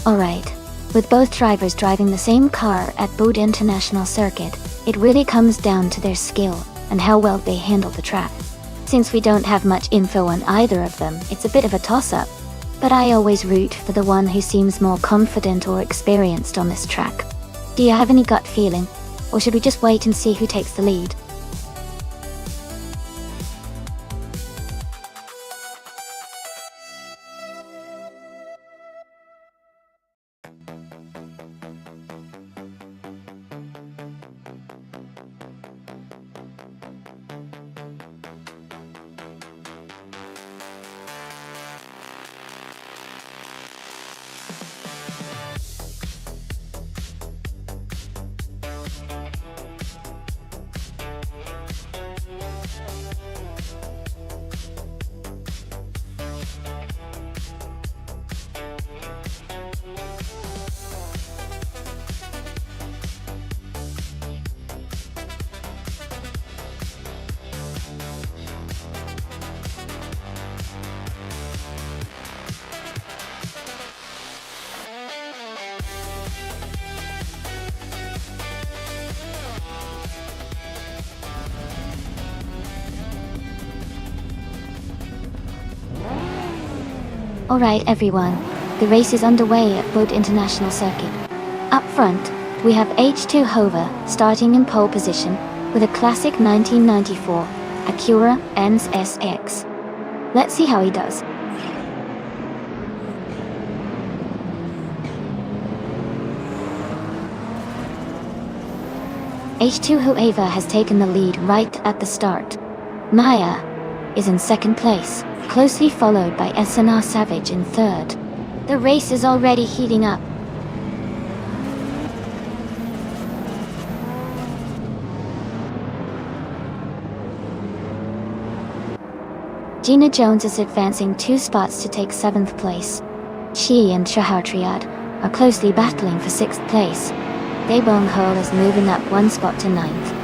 Alright, with both drivers driving the same car at Bode International Circuit, it really comes down to their skill and how well they handle the track. Since we don't have much info on either of them, it's a bit of a toss-up, but I always root for the one who seems more confident or experienced on this track. Do you have any gut feeling, or should we just wait and see who takes the lead? Alright everyone, the race is underway at Bode International Circuit. Up front, we have H2 Hover starting in pole position with a classic 1994 Acura NSX. Let's see how he does. H2 Whoever has taken the lead right at the start. Maya is in second place, closely followed by SNR Savage in third. The race is already heating up. Gina Jones is advancing 2 spots to take 7th place. She and Shahar Triad are closely battling for 6th place. Daebong Ho is moving up 1 spot to 9th.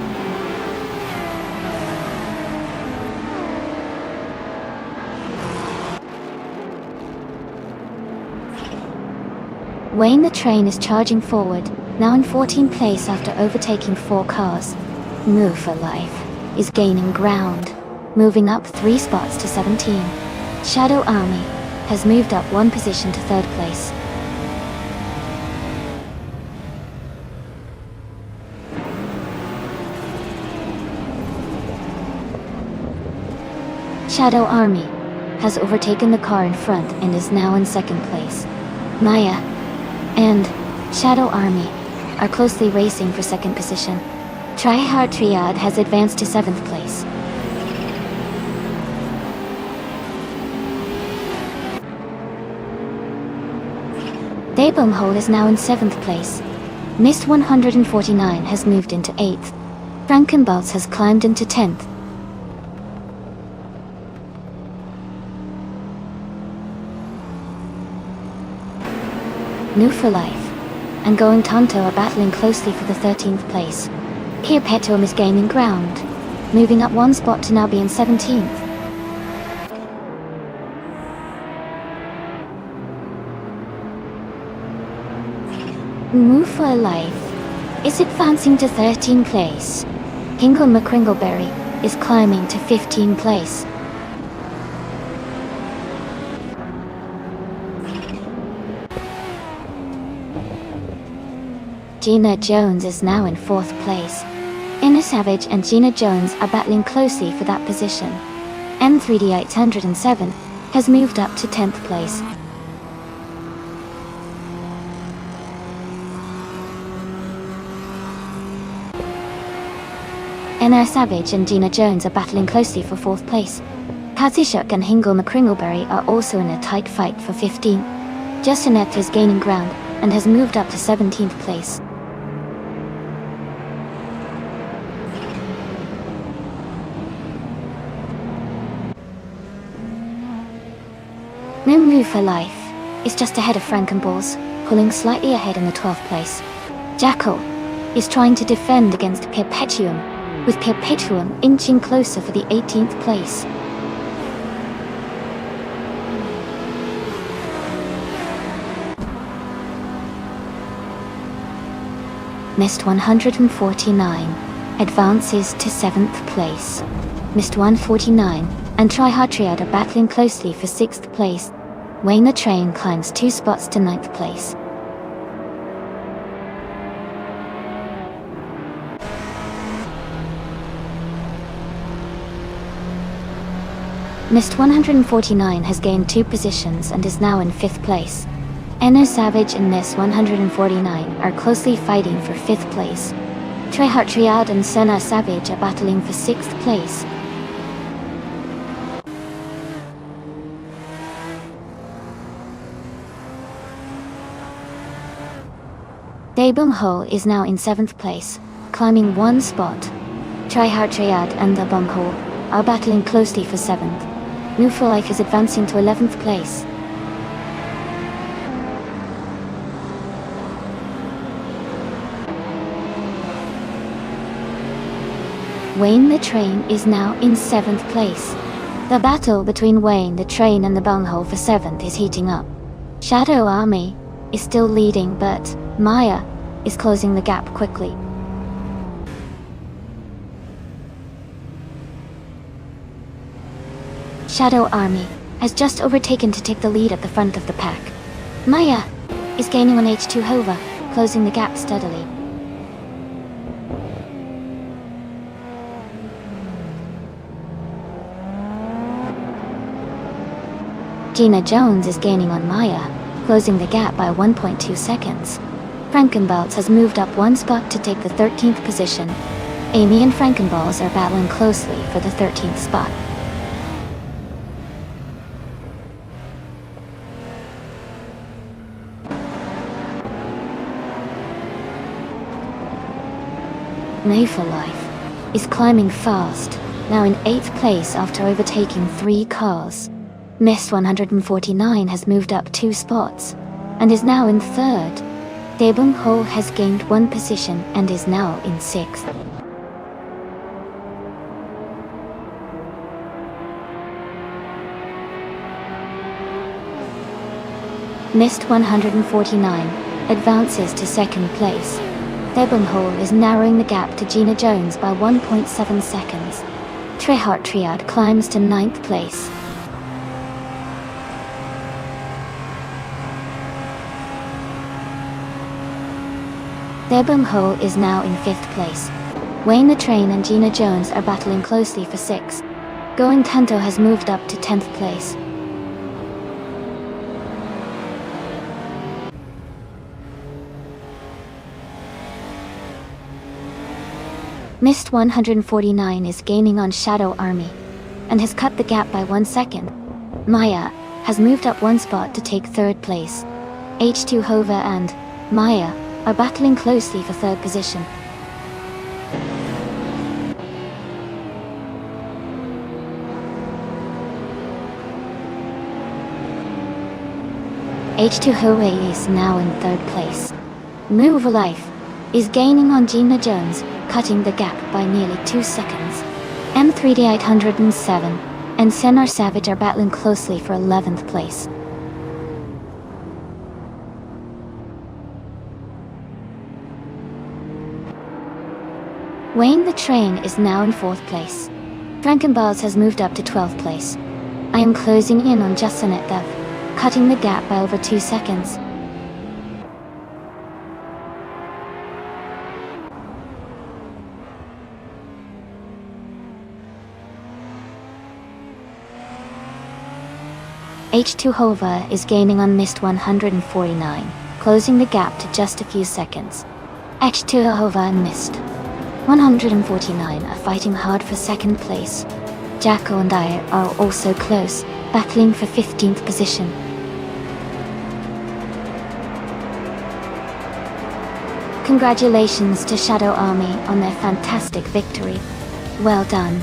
Wayne the Train is charging forward, now in 14th place after overtaking 4 cars. Move for life. is gaining ground, moving up 3 spots to 17. Shadow Army has moved up 1 position to 3rd place. Shadow Army has overtaken the car in front and is now in 2nd place. Maya and Shadow Army are closely racing for 2nd position. Try Hard Triad has advanced to 7th place. Daebum Hole is now in 7th place. Mist 149 has moved into 8th. Frankenballs has climbed into 10th. New for Life and Going Tonto are battling closely for the 13th place. Perpetuum is gaining ground, moving up 1 spot to now be in 17th. Move for Life is advancing to 13th place. Hingle McCringleberry is climbing to 15th place. Gina Jones is now in 4th place. Inner Savage and Gina Jones are battling closely for that position. N3D807 has moved up to 10th place. Inner Savage and Gina Jones are battling closely for 4th place. Kazishuk and Hingle McCringleberry are also in a tight fight for 15th. Justinette is gaining ground and has moved up to 17th place. No Move for Life is just ahead of Frankenballs, pulling slightly ahead in the 12th place. Jackal is trying to defend against Perpetuum, with Perpetuum inching closer for the 18th place. Mist 149 advances to 7th place. Mist 149 and Try Hard Triad are battling closely for 6th place. Wayne the Train climbs 2 spots to 9th place. Mist 149 has gained 2 positions and is now in 5th place. Enno Savage and Mist 149 are closely fighting for 5th place. Try Hard Triad and Senna Savage are battling for 6th place. Daebum Hole is now in 7th place, climbing 1 spot. Try Hard Triad and the Bum Hole are battling closely for 7th. New for Life is advancing to 11th place. Wayne the Train is now in 7th place. The battle between Wayne the Train and the Bunghole for 7th is heating up. Shadow Army is still leading, but Maya is closing the gap quickly. Shadow Army has just overtaken to take the lead at the front of the pack. Maya is gaining on H2 Hova, closing the gap steadily. Gina Jones is gaining on Maya, closing the gap by 1.2 seconds. Frankenballs has moved up 1 spot to take the 13th position. Amy and Frankenballs are battling closely for the 13th spot. Nay for Life is climbing fast, now in 8th place after overtaking 3 cars. Mist 149 has moved up 2 spots, and is now in 3rd. Daebum Hole has gained 1 position and is now in 6th. Mist 149 advances to 2nd place. Their bumhole is narrowing the gap to Gina Jones by 1.7 seconds. Trehart Triad climbs to 9th place. Their bumhole is now in 5th place. Wayne the Train and Gina Jones are battling closely for 6th. Going Tanto has moved up to 10th place. Mist 149 is gaining on Shadow Army and has cut the gap by 1 second. Maya has moved up 1 spot to take 3rd place. H2 Hova and Maya are battling closely for 3rd position. H2 Hova is now in 3rd place. Move Life is gaining on Gina Jones, cutting the gap by nearly 2 seconds. M3D807 and Senar Savage are battling closely for 11th place. Wayne the Train is now in 4th place. Frankenballs has moved up to 12th place. I am closing in on Justinette Dev, cutting the gap by over 2 seconds. H2 Hova is gaining on Mist 149, closing the gap to just a few seconds. H2 Hova and Mist 149 are fighting hard for 2nd place. Jacko and I are also close, battling for 15th position. Congratulations to Shadow Army on their fantastic victory. Well done.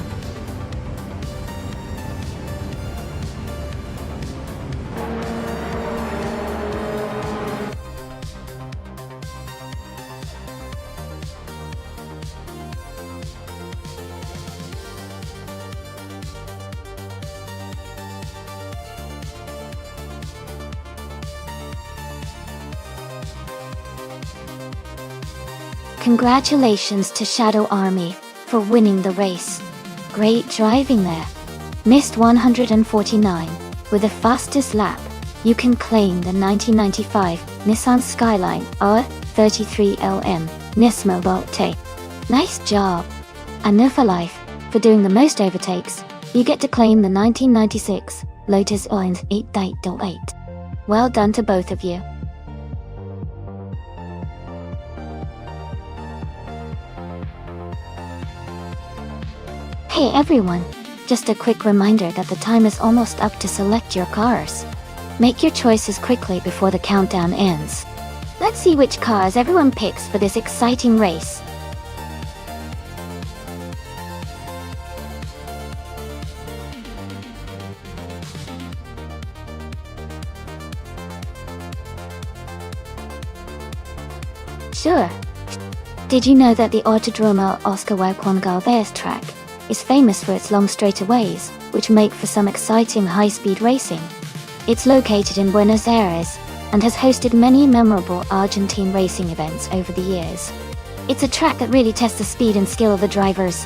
Congratulations to Shadow Army for winning the race. Great driving there. Mist 149, with the fastest lap, you can claim the 1995 Nissan Skyline R33LM Nismo Bolte. Nice job. And Nufa Life, for doing the most overtakes, you get to claim the 1996 Lotus Orange 888. Well done to both of you. Hey everyone, just a quick reminder that the time is almost up to select your cars. Make your choices quickly before the countdown ends. Let's see which cars everyone picks for this exciting race. Sure. Did you know that the Autodromo Oscar Juan Galvez track is famous for its long straightaways, which make for some exciting high-speed racing? It's located in Buenos Aires and has hosted many memorable Argentine racing events over the years. It's a track that really tests the speed and skill of the drivers.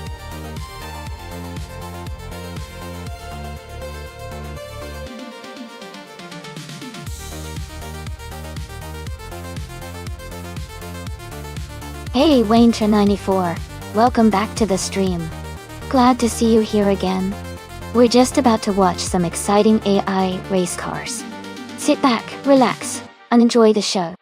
Hey Wayne94, welcome back to the stream. Glad to see you here again. We're just about to watch some exciting AI race cars. Sit back, relax, and enjoy the show.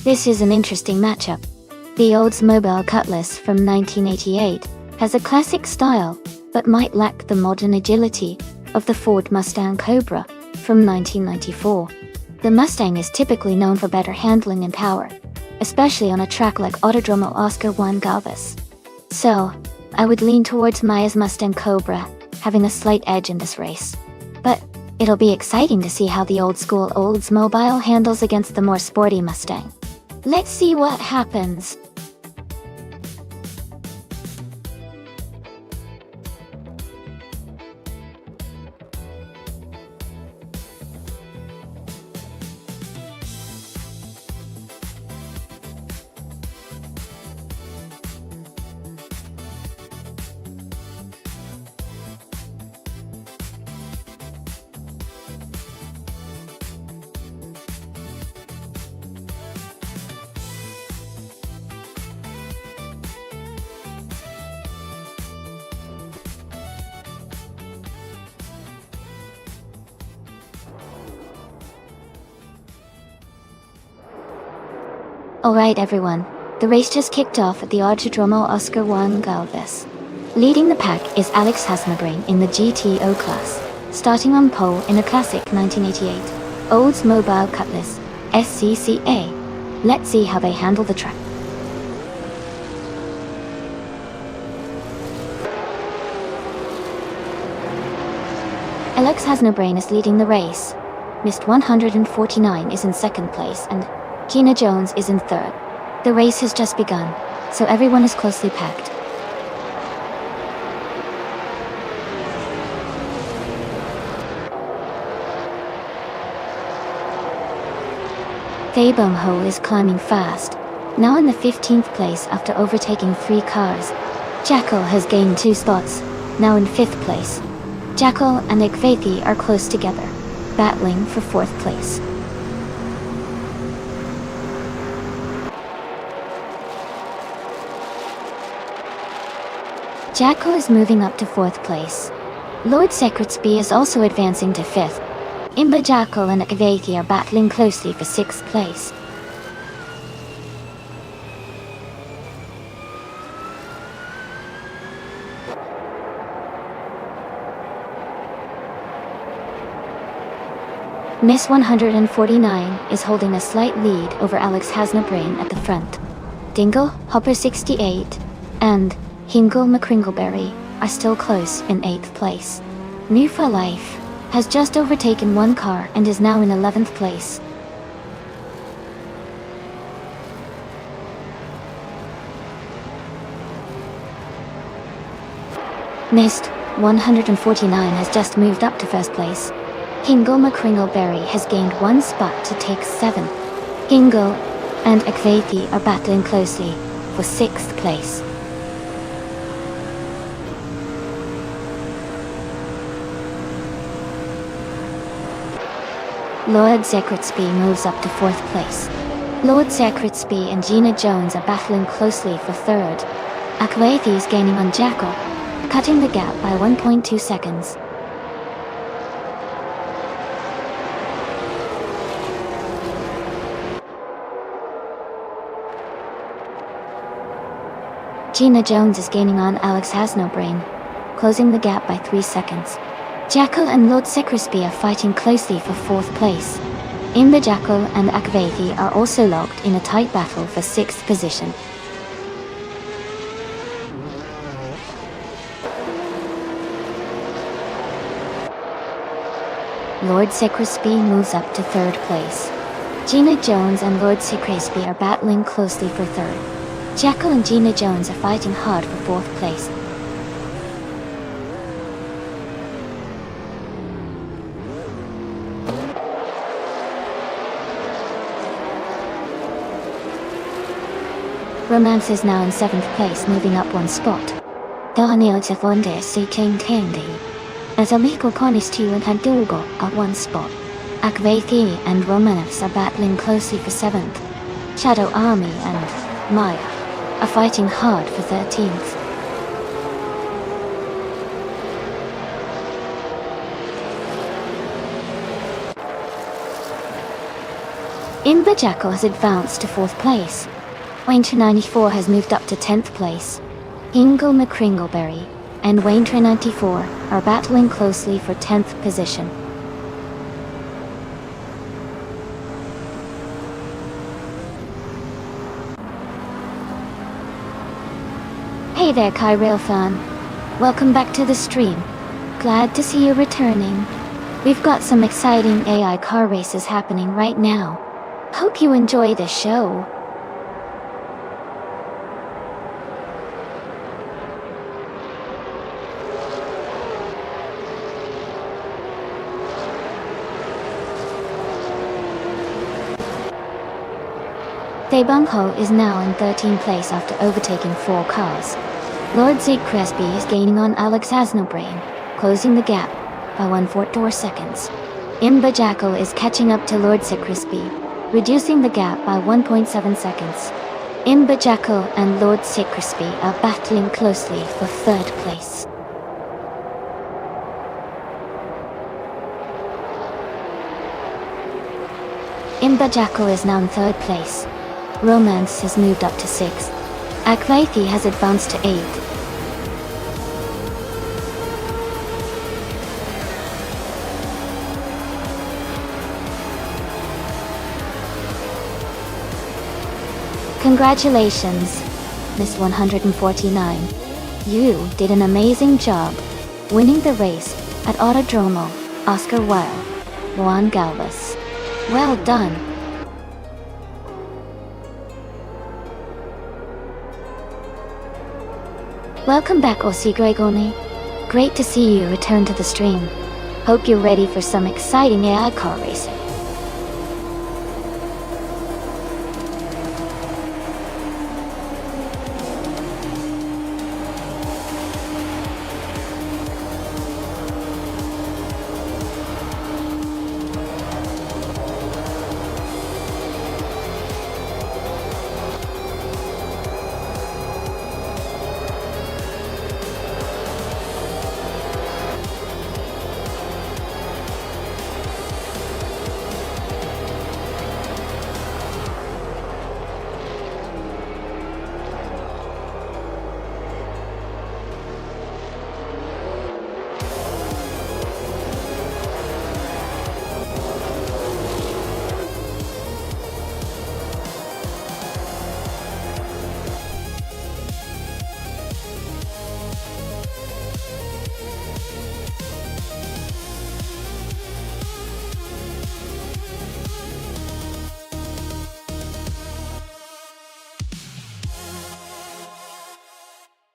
This is an interesting matchup. The Oldsmobile Cutlass from 1988 has a classic style, but might lack the modern agility of the Ford Mustang Cobra from 1994. The Mustang is typically known for better handling and power, especially on a track like Autodromo Oscar Juan Galvez. So, I would lean towards Maya's Mustang Cobra, having a slight edge in this race. But It'll be exciting to see how the old school Oldsmobile handles against the more sporty Mustang. Let's see what happens. Alright everyone, the race just kicked off at the Autodromo Oscar Juan Galvez. Leading the pack is Alex Hasnabrain in the GTO class, starting on pole in a classic 1988 Oldsmobile Cutlass SCCA. Let's see how they handle the track. Alex Hasnabrain is leading the race. Missed 149 is in second place and Gina Jones is in third. The race has just begun, so everyone is closely packed. Ho is climbing fast, now in the 15th place after overtaking 3 cars. Jackal has gained 2 spots, now in 5th place. Jackal and Ekvethi are close together, battling for 4th place. Jackal is moving up to 4th place. Lord Secretsby is also advancing to 5th. Imba Jackal and Ekvethi are battling closely for 6th place. Miss 149 is holding a slight lead over Alex Hasnabrain at the front. Dingle, Hopper 68, and Hingle McCringleberry are still close in 8th place. New for Life has just overtaken 1 car and is now in 11th place. Mist 149 has just moved up to 1st place. Hingle McCringleberry has gained 1 spot to take 7th. Hingle and Ekvethi are battling closely for 6th place. Lord Secretsby moves up to 4th place. Lord Secretsby and Gina Jones are battling closely for 3rd. Ekvethi is gaining on Jackal, cutting the gap by 1.2 seconds. Gina Jones is gaining on Alex Hasnabrain, closing the gap by 3 seconds. Jackal and Lord Secretsby are fighting closely for 4th place. Imba Jackal and Ekvethi are also locked in a tight battle for 6th position. Lord Secretsby moves up to 3rd place. Gina Jones and Lord Secretsby are battling closely for 3rd. Jackal and Gina Jones are fighting hard for 4th place. Romance is now in 7th place, moving up 1 spot. Daniel Javonde seeking Tandy. As Amico Conistiu and Hadurgo got 1 spot. Ekvethi and Romanovs are battling closely for 7th. Shadow Army and Maya are fighting hard for 13th. Imba Jackal has advanced to 4th place. Wayne 94 has moved up to 10th place. Hingle McCringleberry and Wayne 94 are battling closely for 10th position. Hey there, Kyrail fan. Welcome back to the stream. Glad to see you returning. We've got some exciting AI car races happening right now. Hope you enjoy the show. Daebunko is now in 13th place after overtaking 4 cars. Lord Zig Crespi is gaining on Alex Asnobrain, closing the gap by 1/4 seconds. Imba Jackal is catching up to Lord Zig Crespi, reducing the gap by 1.7 seconds. Imba Jackal and Lord Zig Crespi are battling closely for 3rd place. Imba Jackal is now in 3rd place. Romance has moved up to 6th. Akvaithi has advanced to 8th. Congratulations, Miss 149. You did an amazing job, winning the race at Autodromo Oscar Wilde, Juan Galvez. Well done. Welcome back, Ossi Gregoni. Great to see you return to the stream. Hope you're ready for some exciting AI car racing.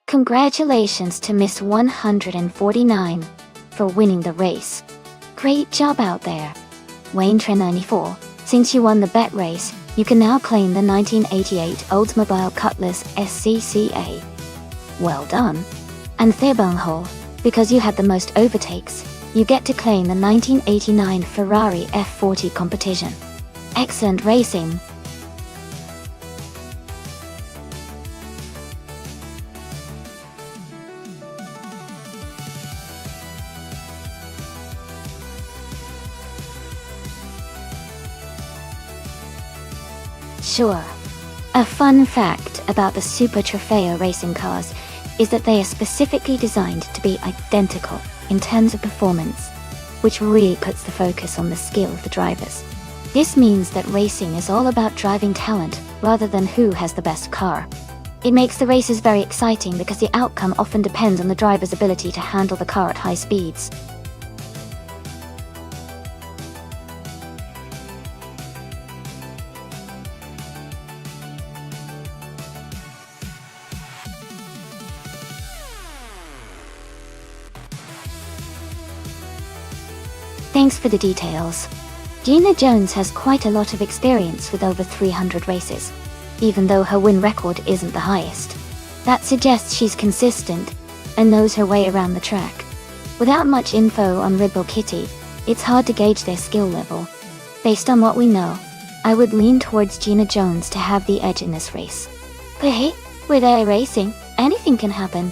Congratulations to Miss 149 for winning the race. Great job out there. Wayne Tre 94, since you won the bet race, you can now claim the 1988 Oldsmobile Cutlass SCCA. Well done. And Thebunho, because you had the most overtakes, you get to claim the 1989 Ferrari F40 competition. Excellent racing. Sure. A fun fact about the Super Trofeo racing cars is that they are specifically designed to be identical in terms of performance, which really puts the focus on the skill of the drivers. This means that racing is all about driving talent rather than who has the best car. It makes the races very exciting because the outcome often depends on the driver's ability to handle the car at high speeds. Thanks for the details. Gina Jones has quite a lot of experience with over 300 races, even though her win record isn't the highest. That suggests she's consistent and knows her way around the track. Without much info on Ribble Kitty, it's hard to gauge their skill level. Based on what we know, I would lean towards Gina Jones to have the edge in this race. But hey, with AI racing, anything can happen.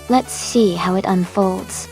Let's see how it unfolds.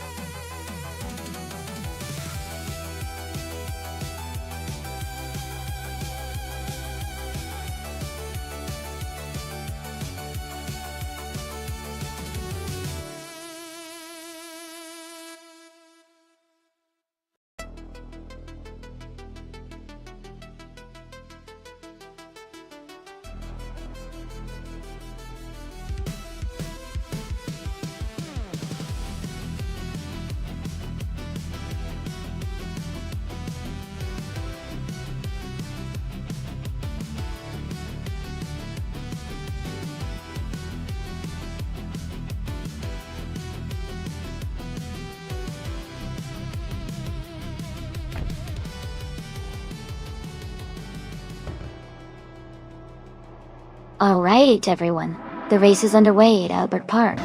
Alright everyone, the race is underway at Albert Park.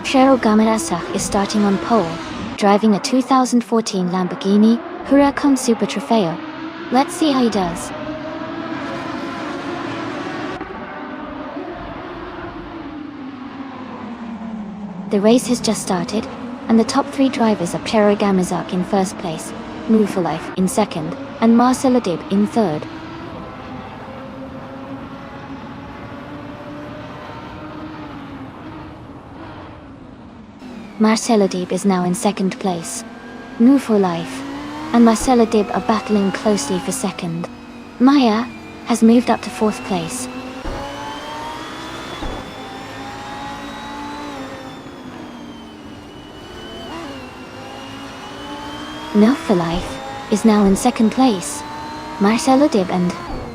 Shiro Gamarasa is starting on pole, driving a 2014 Lamborghini Huracan Super Trofeo. Let's see how he does. The race has just started, and the top three drivers are Shiro Gamazak in first place, Nufalife in second, and Marcel Adib in third. Marcel Adib is now in second place. Nufalife and Marcel Adib are battling closely for second. Maya has moved up to fourth place. Nufalife is now in second place. Marcel Adib and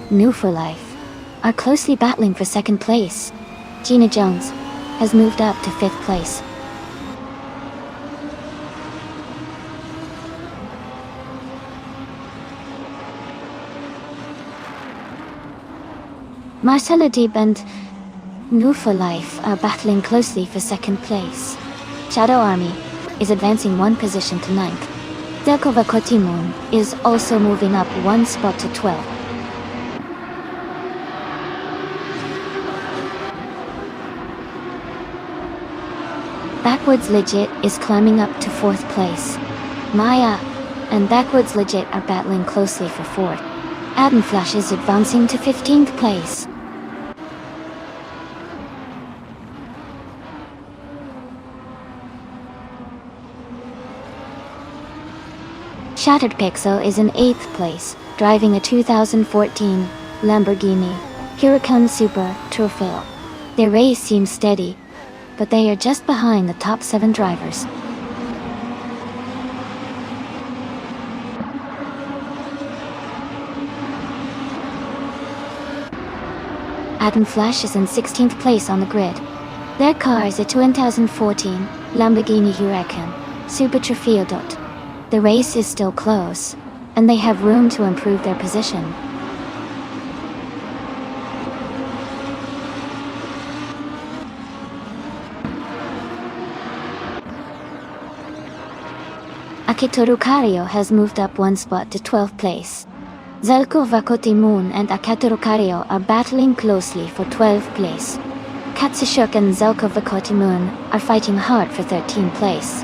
Nufalife are closely battling for second place. Gina Jones has moved up to fifth place. Marcel Adib and Nufalife are battling closely for second place. Shadow Army is advancing one position to 9th. Delkova Kotimun is also moving up one spot to 12th. Backwards Legit is climbing up to 4th place. Maya and Backwards Legit are battling closely for 4th. Adam Flash is advancing to 15th place. Shattered Pixel is in 8th place, driving a 2014 Lamborghini Huracan Super Trofeo. Their race seems steady, but they are just behind the top 7 drivers. Adam Flash is in 16th place on the grid. Their car is a 2014 Lamborghini Huracan Super Trofeo. The race is still close, and they have room to improve their position. Akitoru Kario has moved up one spot to 12th place. Zelko Vakotimun and Akitoru Kario are battling closely for 12th place. Katsushuk and Zelko Vakotimun are fighting hard for 13th place.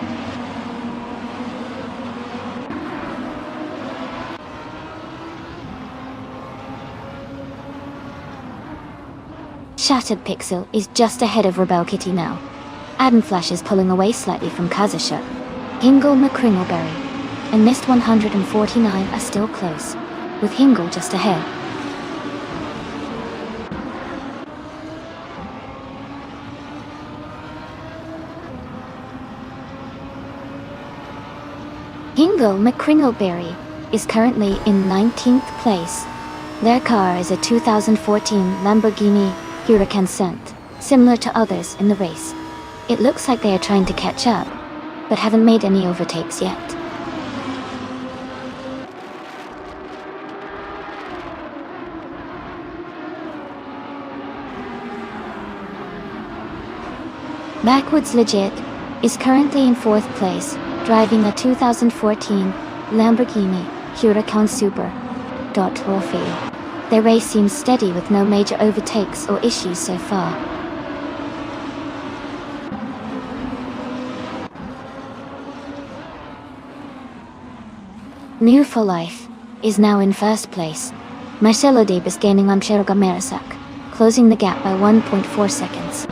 Shattered Pixel is just ahead of Rebel Kitty now. Adam Flash is pulling away slightly from Kazushuk. Hingle McCringleberry and Mist 149 are still close, with Hingle just ahead. Hingle McCringleberry is currently in 19th place. Their car is a 2014 Lamborghini Huracan Scent, similar to others in the race. It looks like they are trying to catch up, but haven't made any overtakes yet. Backwards Legit is currently in 4th place, driving a 2014 Lamborghini Huracan Super Trofeo. Their race seems steady with no major overtakes or issues so far. Nufalife is now in 1st place. Marcel Adib is gaining on Shiro Gamarasak, closing the gap by 1.4 seconds.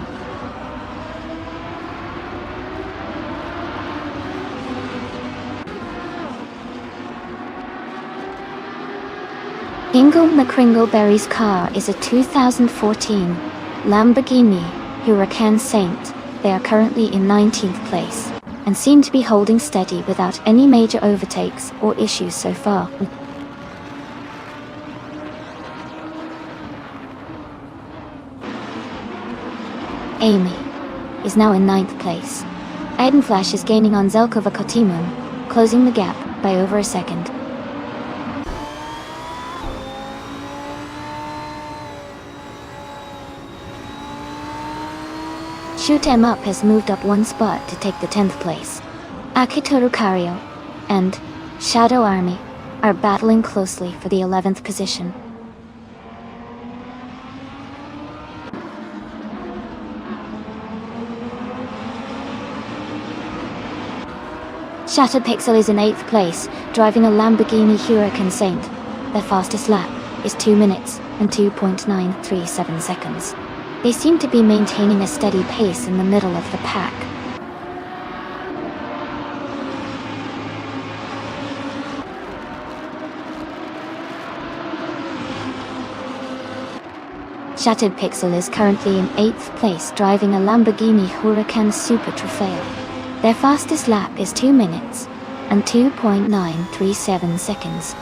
Hingle McCringleberry's car is a 2014 Lamborghini Huracan Saint. They are currently in 19th place, and seem to be holding steady without any major overtakes or issues so far. Amy is now in 9th place. Aiden Flash is gaining on Zelkova Kotimun, closing the gap by over a second. Shoot 'em Up has moved up one spot to take the 10th place. Akitoru Kario and Shadow Army are battling closely for the 11th position. Shattered Pixel is in 8th place, driving a Lamborghini Huracan Saint. Their fastest lap is 2 minutes and 2.937 seconds. They seem to be maintaining a steady pace in the middle of the pack. Shattered Pixel is currently in 8th place, driving a Lamborghini Huracan Super Trofeo. Their fastest lap is 2 minutes and 2.937 seconds.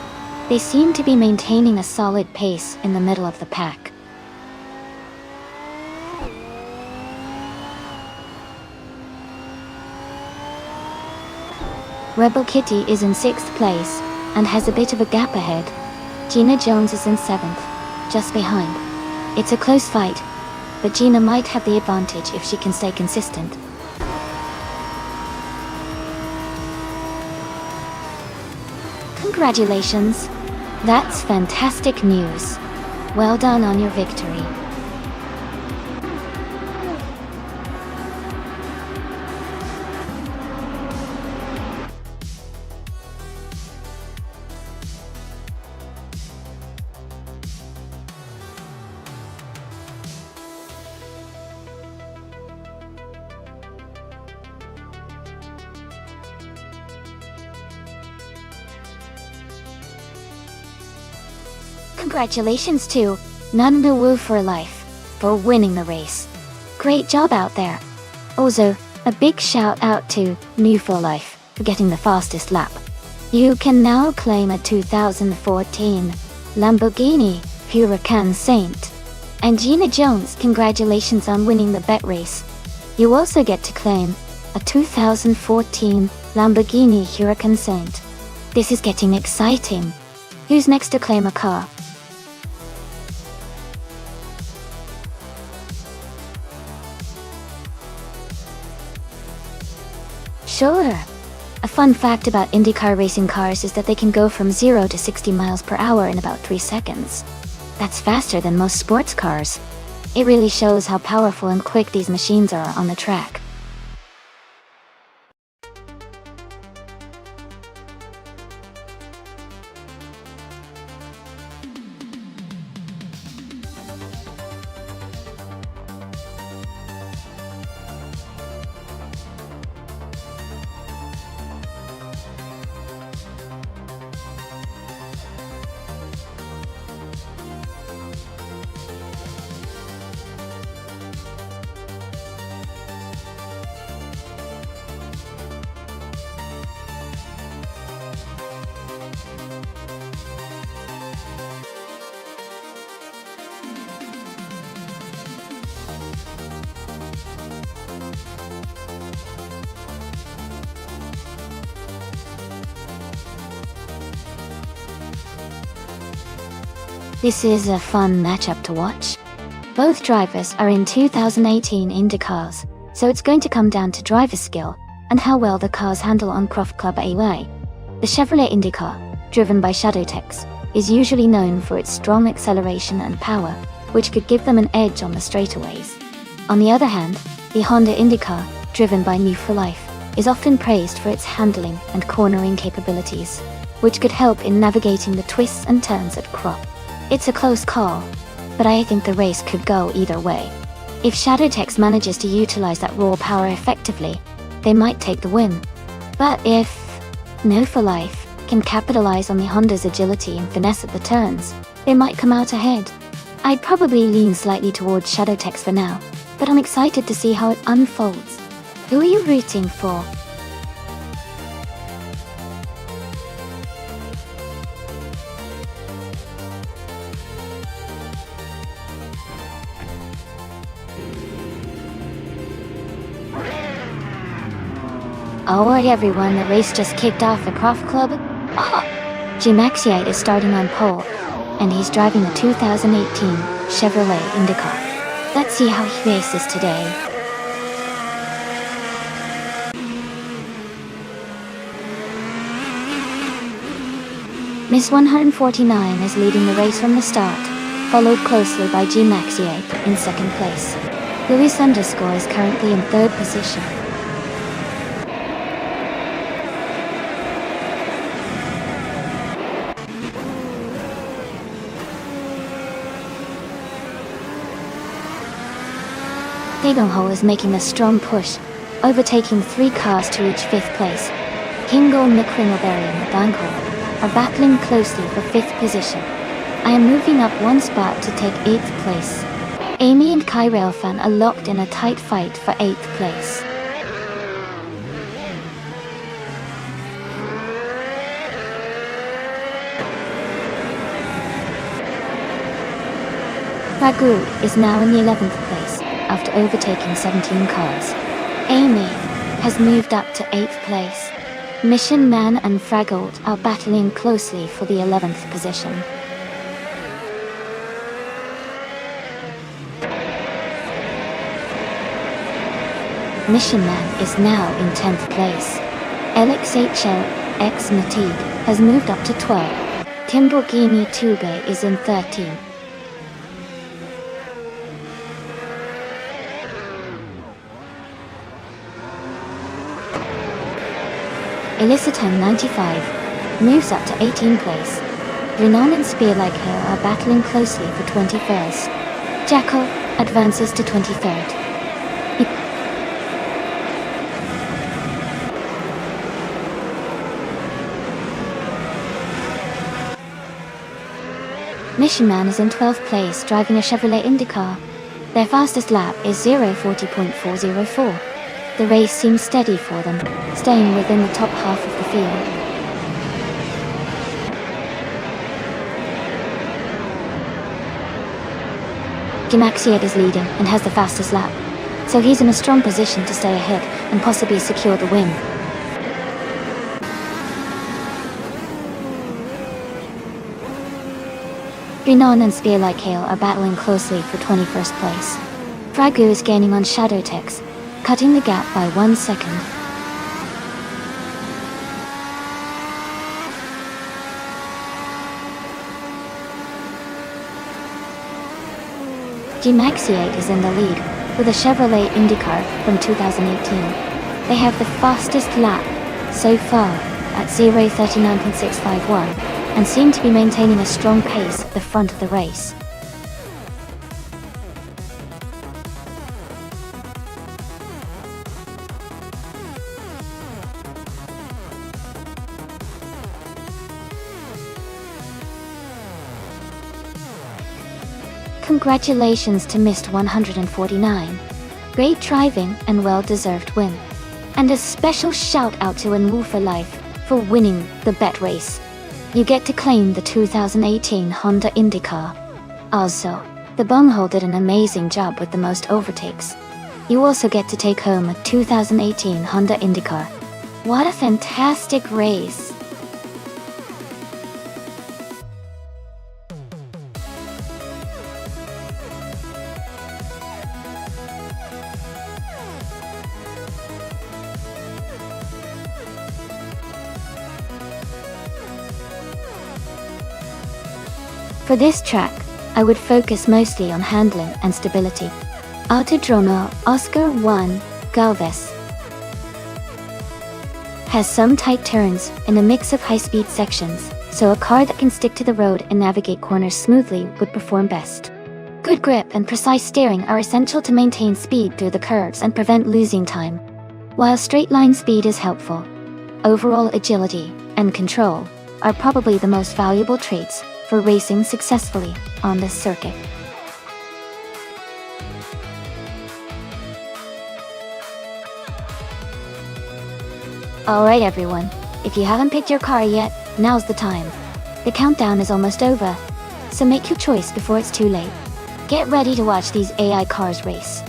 They seem to be maintaining a solid pace in the middle of the pack. Rebel Kitty is in 6th place and has a bit of a gap ahead. Gina Jones is in 7th, just behind. It's a close fight, but Gina might have the advantage if she can stay consistent. Congratulations! That's fantastic news. Well done on your victory. Congratulations to Nanda Wu for Life for winning the race. Great job out there. Also, a big shout out to New for Life for getting the fastest lap. You can now claim a 2014 Lamborghini Huracan Saint. And Gina Jones, congratulations on winning the bet race. You also get to claim a 2014 Lamborghini Huracan Saint. This is getting exciting. Who's next to claim a car? Sure. A fun fact about IndyCar racing cars is that they can go from 0 to 60 miles per hour in about 3 seconds. That's faster than most sports cars. It really shows how powerful and quick these machines are on the track. This is a fun matchup to watch. Both drivers are in 2018 IndyCars, so it's going to come down to driver skill and how well the cars handle on Croft Club AY. The Chevrolet IndyCar, driven by Shadowtex, is usually known for its strong acceleration and power, which could give them an edge on the straightaways. On the other hand, the Honda IndyCar, driven by New for Life, is often praised for its handling and cornering capabilities, which could help in navigating the twists and turns at Croft. It's a close call, but I think the race could go either way. If Shadowtex manages to utilize that raw power effectively, they might take the win. But if No for Life can capitalize on the Honda's agility and finesse at the turns, they might come out ahead. I'd probably lean slightly towards Shadowtex for now, but I'm excited to see how it unfolds. Who are you rooting for? Alright everyone, the race just kicked off at Croft Club. Jim Axiate is starting on pole, and he's driving the 2018 Chevrolet IndyCar. Let's see how he races today. Miss 149 is leading the race from the start, followed closely by G Maxiate in second place. Louis Underscore is currently in third position. Ho is making a strong push, overtaking 3 cars to reach 5th place. Kingo, Nick Ringleberry and Banko are battling closely for 5th position. I am moving up 1 spot to take 8th place. Amy and Kai Railfan are locked in a tight fight for 8th place. Ragu is now in the 11th place after overtaking 17 cars. Amy has moved up to 8th place. Mission Man and Fraggled are battling closely for the 11th position. Mission Man is now in 10th place. LXHLX Natig has moved up to 12. Timborghini Tube is in 13. Elicitan 95 moves up to 18th place. Renan and Spear Like Her are battling closely for 21st. Jackal advances to 23rd. Mission Man is in 12th place driving a Chevrolet IndyCar. Their fastest lap is 0:40.404. The race seems steady for them, staying within the top half of the field. Gimaxiad is leading and has the fastest lap, so he's in a strong position to stay ahead and possibly secure the win. Renan and Spear Like Hail are battling closely for 21st place. Fragu is gaining on Shadowtex, cutting the gap by 1 second. G-Maxiate is in the lead, with a Chevrolet IndyCar from 2018. They have the fastest lap so far at 0:39.651, and seem to be maintaining a strong pace at the front of the race. Congratulations to Mist 149. Great driving and well-deserved win. And a special shout out to Enwoofer Life for winning the bet race. You get to claim the 2018 Honda IndyCar. Also, the Bunghole did an amazing job with the most overtakes. You also get to take home a 2018 Honda IndyCar. What a fantastic race! For this track, I would focus mostly on handling and stability. Autodromo Oscar 1 Galvez has some tight turns and a mix of high-speed sections, so a car that can stick to the road and navigate corners smoothly would perform best. Good grip and precise steering are essential to maintain speed through the curves and prevent losing time. While straight-line speed is helpful, overall agility and control are probably the most valuable traits for racing successfully on this circuit. Alright everyone, if you haven't picked your car yet, now's the time. The countdown is almost over, so make your choice before it's too late. Get ready to watch these AI cars race.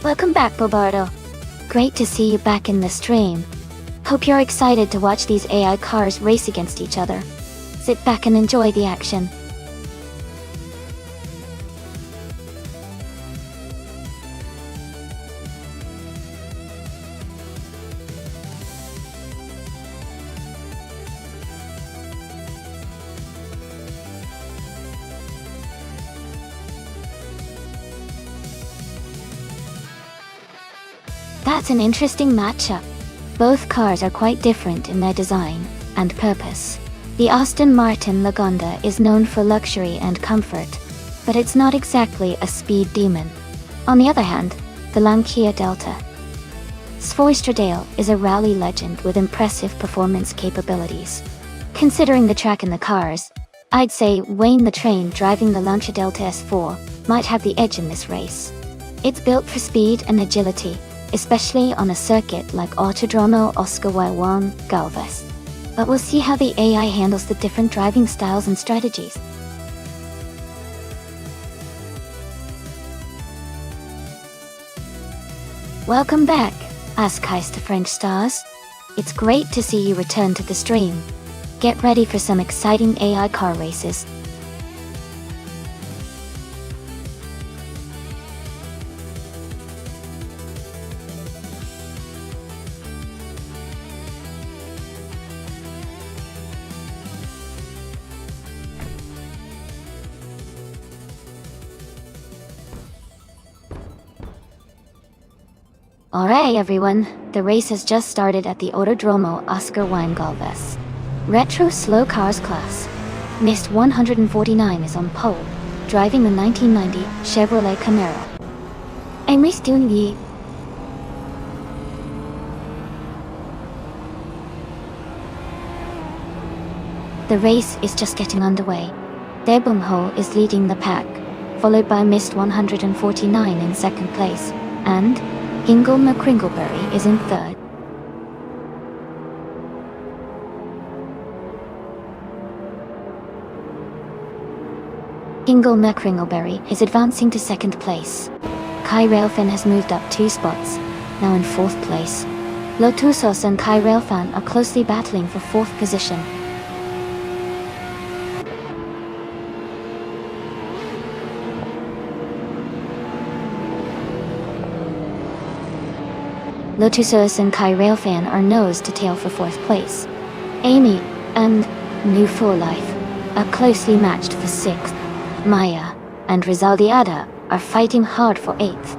Welcome back, Bobardo. Great to see you back in the stream. Hope you're excited to watch these AI cars race against each other. Sit back and enjoy the action. That's an interesting matchup. Both cars are quite different in their design and purpose. The Aston Martin Lagonda is known for luxury and comfort, but it's not exactly a speed demon. On the other hand, the Lancia Delta Svoistradale is a rally legend with impressive performance capabilities. Considering the track and the cars, I'd say Wayne the Train driving the Lancia Delta S4 might have the edge in this race. It's built for speed and agility, especially on a circuit like Autodromo Oscar Juan Galvez. But we'll see how the AI handles the different driving styles and strategies. Welcome back, Askais to French Stars. It's great to see you return to the stream. Get ready for some exciting AI car races. Alright everyone, the race has just started at the Autodromo Oscar Juan Galvez. Retro Slow Cars class. Mist 149 is on pole, driving the 1990 Chevrolet Camaro. And Mist doing The race is just getting underway. Debungho is leading the pack, followed by Mist 149 in second place, and Ingle McCringleberry is in third. Ingle McCringleberry is advancing to second place. Kai Railfan has moved up 2 spots, now in fourth place. Lotusos and Kai Railfan are closely battling for fourth position. Lotusos and Kai Railfan are nose to tail for fourth place. Amy and New For Life are closely matched for sixth. Maya and Rizaldi Ada are fighting hard for eighth.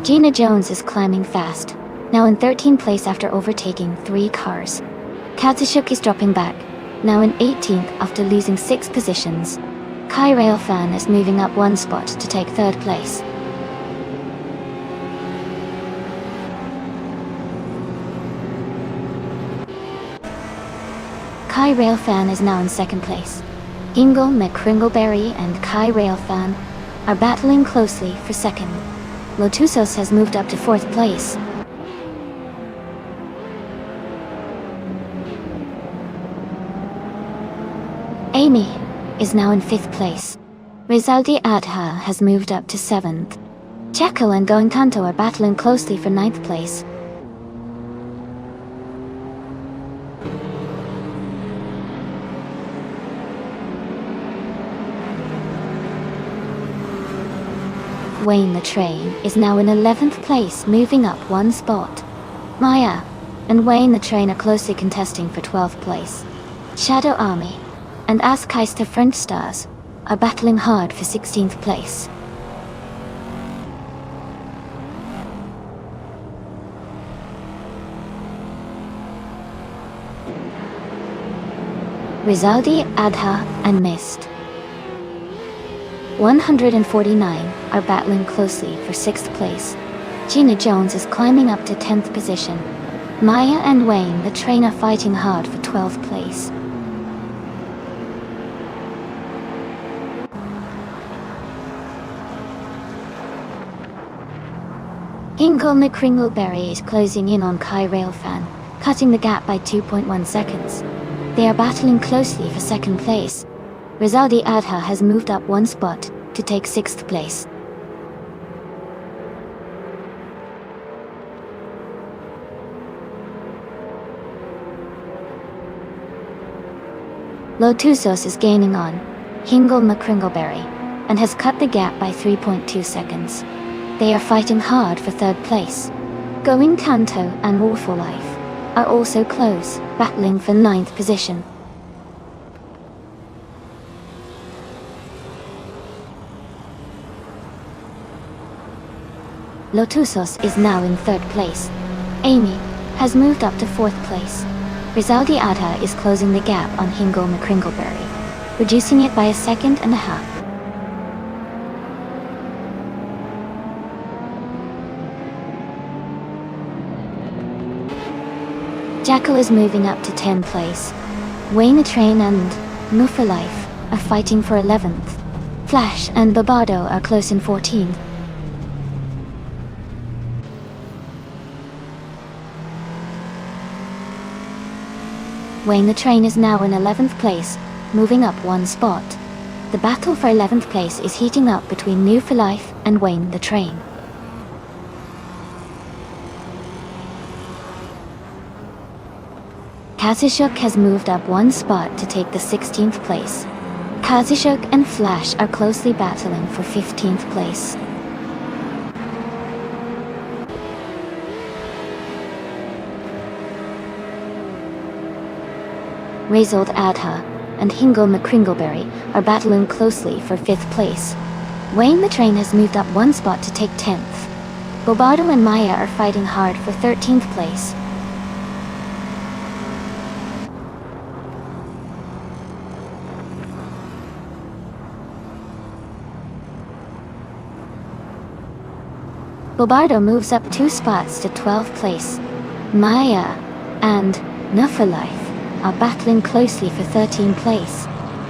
Gina Jones is climbing fast, now in 13th place after overtaking 3 cars. Katsushuk is dropping back, now in 18th after losing 6 positions. Kai Railfan is moving up 1 spot to take 3rd place. Kai Railfan is now in 2nd place. Ingle McCringleberry and Kai Railfan are battling closely for 2nd. Lotusos has moved up to 4th place. Amy is now in 5th place. Rizaldi Adha has moved up to 7th. Chaco and Going Kanto are battling closely for 9th place. Wayne the Train is now in 11th place, moving up 1 spot. Maya and Wayne the Train are closely contesting for 12th place. Shadow Army and Askaister French Stars are battling hard for 16th place. Rizaldi, Adha, and Mist 149 are battling closely for 6th place. Gina Jones is climbing up to 10th position. Maya and Wayne the Train are fighting hard for 12th place. Ingle McCringleberry is closing in on Kai Railfan, cutting the gap by 2.1 seconds. They are battling closely for second place. Rizaldi Adha has moved up one spot to take sixth place. Lotusos is gaining on Hingle McCringleberry and has cut the gap by 3.2 seconds. They are fighting hard for third place. Going Kanto and War for Life are also close, battling for ninth position. Lotusos is now in third place. Amy has moved up to fourth place. Rizaldi Adha is closing the gap on Hingle McCringleberry, reducing it by a second and a half. Jackal is moving up to 10th place. Wayne the Train and No for Life are fighting for 11th. Flash and Barbado are close in 14th. Wayne the Train is now in 11th place, moving up one spot. The battle for 11th place is heating up between New for Life and Wayne the Train. Kazishuk has moved up one spot to take the 16th place. Kazishuk and Flash are closely battling for 15th place. Rizald Adha and Hingle McCringleberry are battling closely for 5th place. Wayne the Train has moved up one spot to take 10th. Bobardo and Maya are fighting hard for 13th place. Bobardo moves up 2 spots to 12th place. Maya and No for Life are battling closely for 13th place.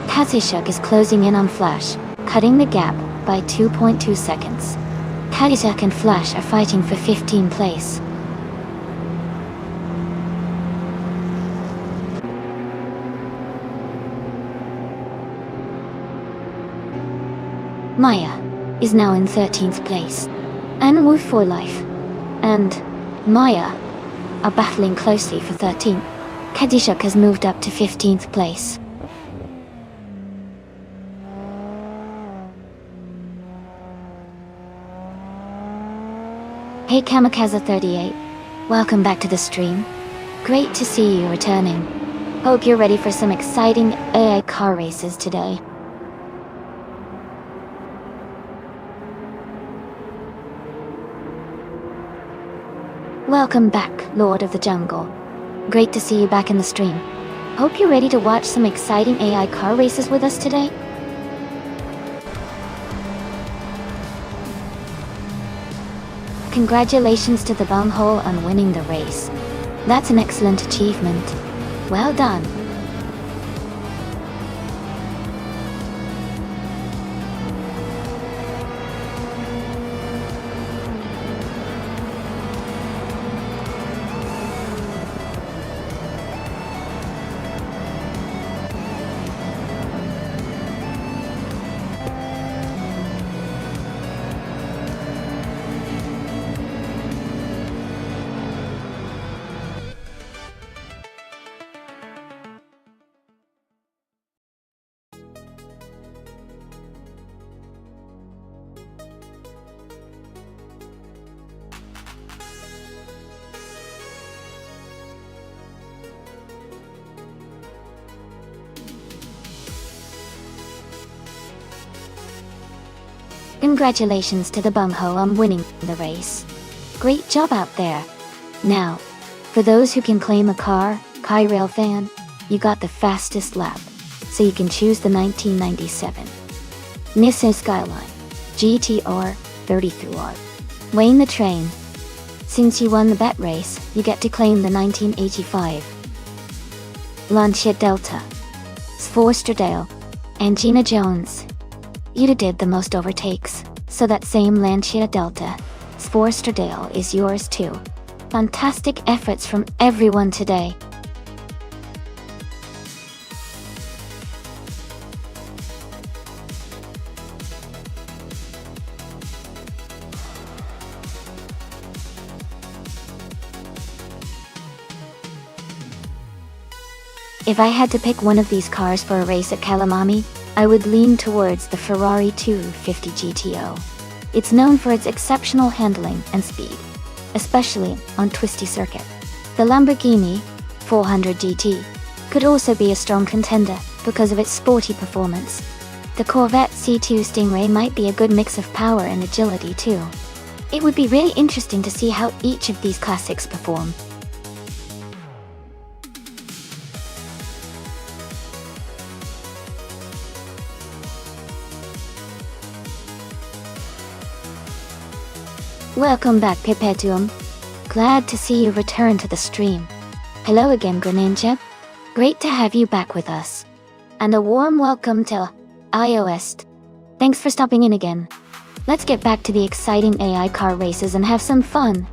Kazishuk is closing in on Flash, cutting the gap by 2.2 seconds. Kazishuk and Flash are fighting for 15th place. Maya is now in 13th place. And War for Life and Maya are battling closely for 13th. Kadishuk has moved up to 15th place. Hey Kamikaze38, welcome back to the stream. Great to see you returning. Hope you're ready for some exciting AI car races today. Welcome back, Lord of the Jungle. Great to see you back in the stream. Hope you're ready to watch some exciting AI car races with us today. Congratulations to the bunghole on winning the race. That's an excellent achievement. Well done. Congratulations to the bumho on winning the race. Great job out there. Now, for those who can claim a Rail fan, you got the fastest lap, so you can choose the 1997 Nissan Skyline GTR 33R. Wayne the Train. Since you won the bet race, you get to claim the 1985 Lancia Delta, Sforsterdale, and Gina Jones. You did the most overtakes, so that same Lancia Delta, Sforsterdale is yours too. Fantastic efforts from everyone today. If I had to pick one of these cars for a race at Calamami, I would lean towards the Ferrari 250 GTO. It's known for its exceptional handling and speed, especially on twisty circuit. The Lamborghini 400 GT could also be a strong contender because of its sporty performance. The Corvette C2 Stingray might be a good mix of power and agility too. It would be really interesting to see how each of these classics perform. Welcome back, Perpetuum. Glad to see you return to the stream. Hello again, Greninja. Great to have you back with us. And a warm welcome to iOS. Thanks for stopping in again. Let's get back to the exciting AI car races and have some fun.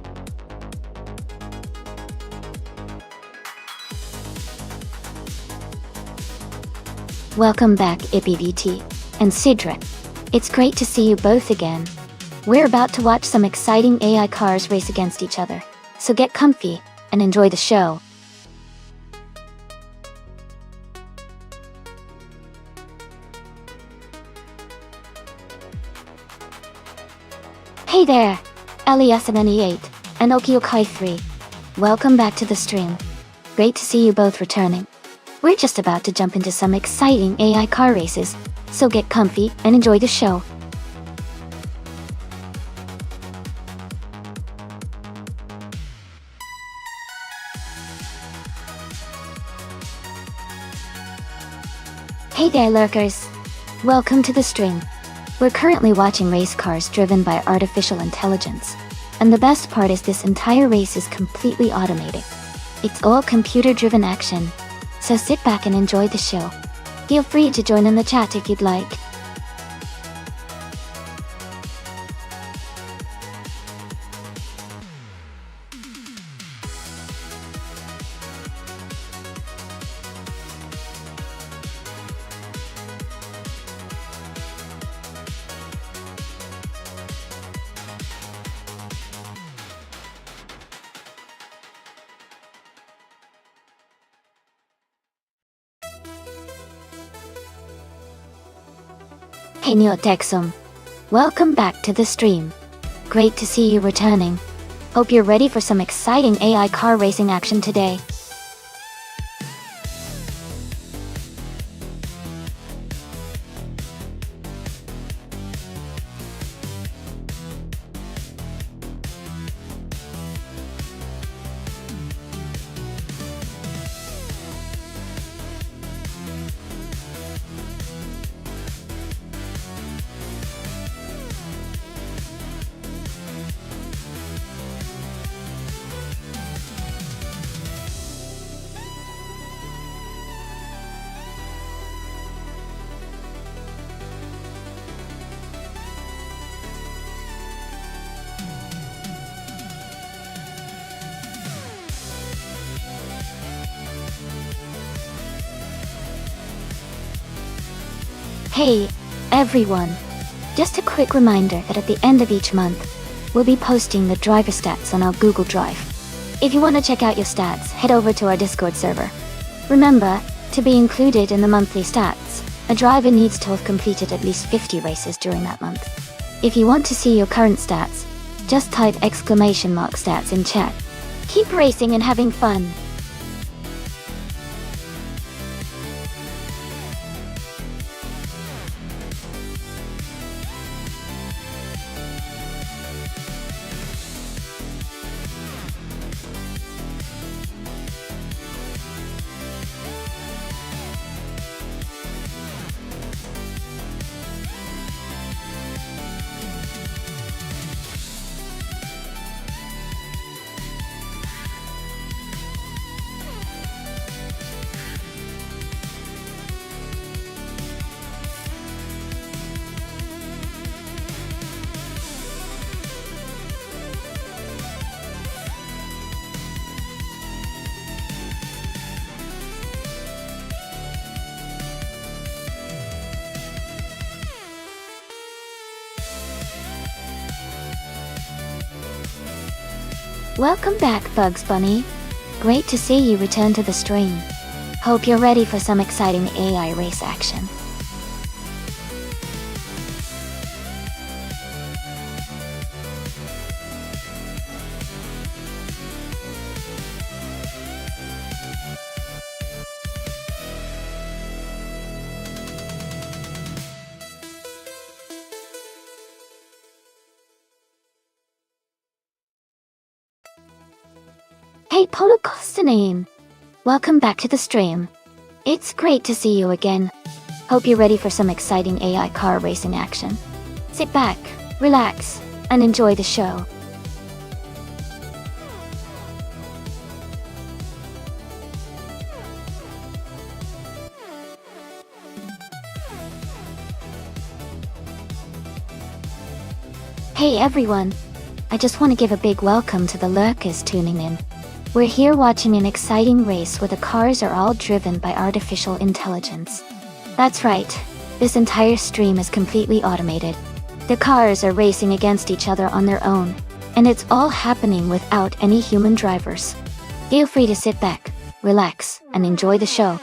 Welcome back, IPVT and Sidra. It's great to see you both again. We're about to watch some exciting AI cars race against each other, so get comfy and enjoy the show. Hey there, Elias78 and Okiokai3. Welcome back to the stream. Great to see you both returning. We're just about to jump into some exciting AI car races, so get comfy and enjoy the show. Hey there, lurkers. Welcome to the stream. We're currently watching race cars driven by artificial intelligence. And the best part is this entire race is completely automated. It's all computer-driven action. So sit back and enjoy the show. Feel free to join in the chat if you'd like. Hey Neotexum. Welcome back to the stream. Great to see you returning. Hope you're ready for some exciting AI car racing action today. Hey, everyone. Just a quick reminder that at the end of each month, we'll be posting the driver stats on our Google Drive. If you want to check out your stats, head over to our Discord server. Remember, to be included in the monthly stats, a driver needs to have completed at least 50 races during that month. If you want to see your current stats, just type !stats in chat. Keep racing and having fun! Welcome back, Bugs Bunny. Great to see you return to the stream. Hope you're ready for some exciting AI race action. Hey Polocostanine! Welcome back to the stream. It's great to see you again. Hope you're ready for some exciting AI car racing action. Sit back, relax, and enjoy the show. Hey everyone! I just want to give a big welcome to the lurkers tuning in. We're here watching an exciting race where the cars are all driven by artificial intelligence. That's right, this entire stream is completely automated. The cars are racing against each other on their own, and it's all happening without any human drivers. Feel free to sit back, relax, and enjoy the show.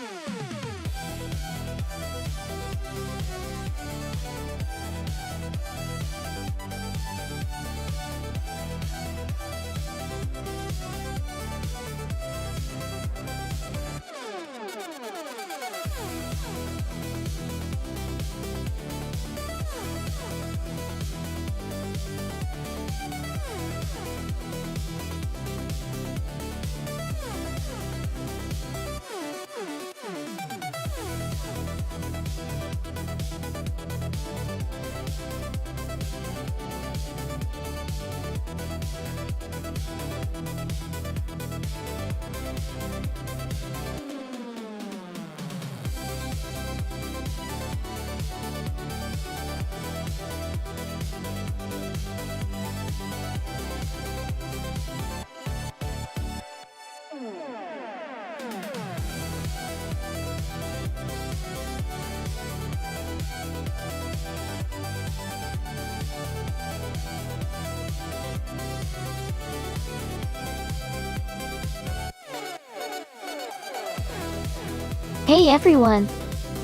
Hey everyone!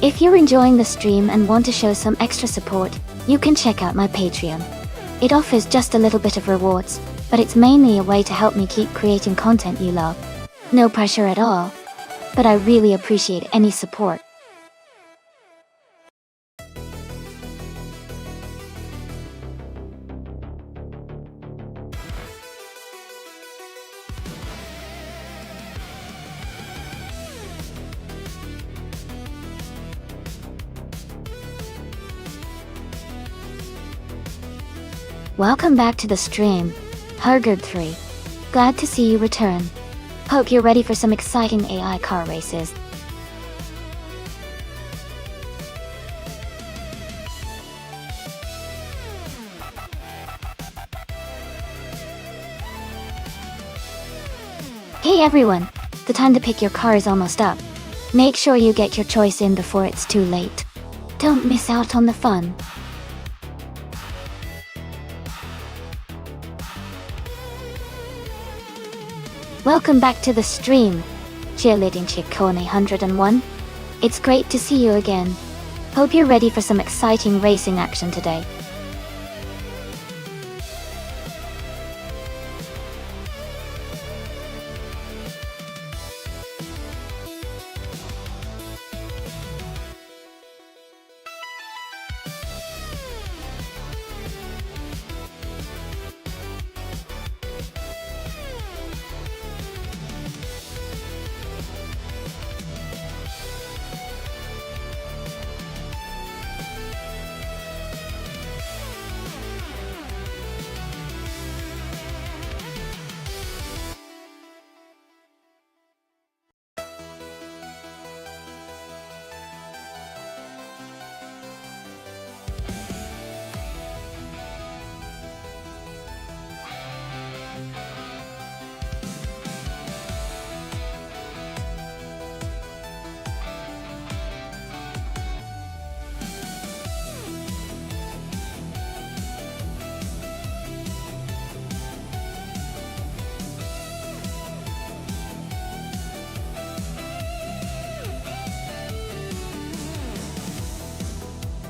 If you're enjoying the stream and want to show some extra support, you can check out my Patreon. It offers just a little bit of rewards, but it's mainly a way to help me keep creating content you love. No pressure at all, but I really appreciate any support. Welcome back to the stream, Hurgard3. Glad to see you return. Hope you're ready for some exciting AI car races. Hey everyone! The time to pick your car is almost up. Make sure you get your choice in before it's too late. Don't miss out on the fun. Welcome back to the stream, Cheerleading Chickone 101. It's great to see you again. Hope you're ready for some exciting racing action today.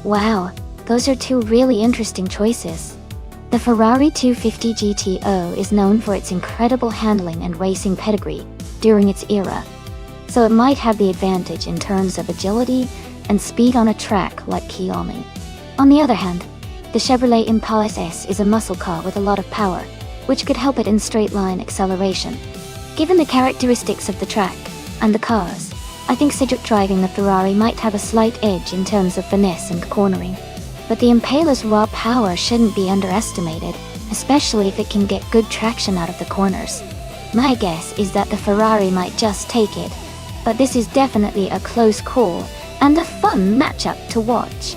Wow, those are two really interesting choices. The Ferrari 250 GTO is known for its incredible handling and racing pedigree during its era, so it might have the advantage in terms of agility and speed on a track like Kielme. On the other hand, the Chevrolet Impala S is a muscle car with a lot of power, which could help it in straight-line acceleration. Given the characteristics of the track and the cars, I think Cedric driving the Ferrari might have a slight edge in terms of finesse and cornering. But the Impala's raw power shouldn't be underestimated, especially if it can get good traction out of the corners. My guess is that the Ferrari might just take it, but this is definitely a close call and a fun matchup to watch.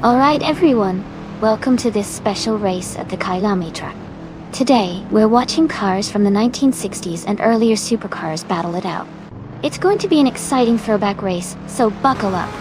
Alright everyone, welcome to this special race at the Kielme track. Today, we're watching cars from the 1960s and earlier supercars battle it out. It's going to be an exciting throwback race, so buckle up.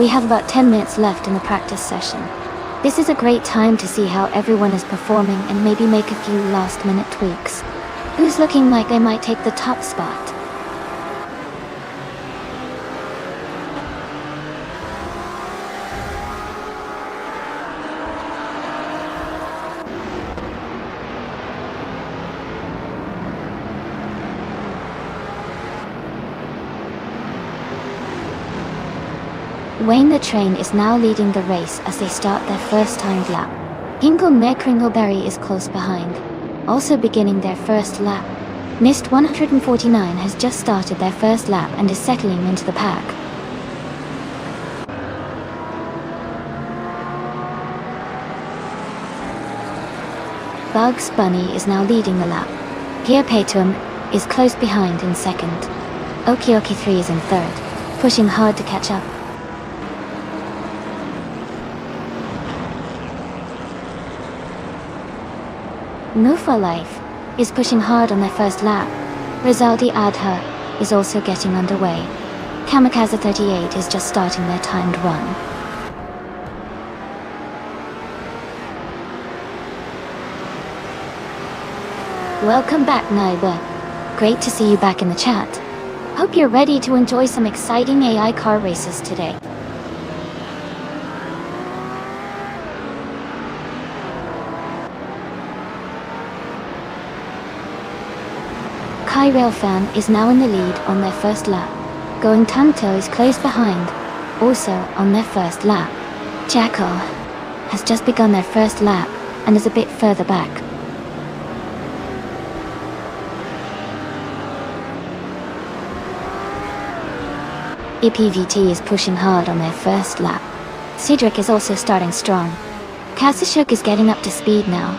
We have about 10 minutes left in the practice session. This is a great time to see how everyone is performing and maybe make a few last-minute tweaks. Who's looking like they might take the top spot? Wayne the Train is now leading the race as they start their first timed lap. Hingle Kringleberry is close behind, also beginning their first lap. Mist 149 has just started their first lap and is settling into the pack. Bugs Bunny is now leading the lap. Pierre Patum is close behind in second. Okioki 3 is in third, pushing hard to catch up. Nufa Life is pushing hard on their first lap. Rizaldi Adha is also getting underway. Kamikaze 38 is just starting their timed run. Welcome back, Naiba. Great to see you back in the chat. Hope you're ready to enjoy some exciting AI car races today. Kai Railfan is now in the lead on their first lap. Going Tanto is close behind, also on their first lap. Jackal has just begun their first lap and is a bit further back. EPVT is pushing hard on their first lap. Cedric is also starting strong. Kazashuk is getting up to speed now.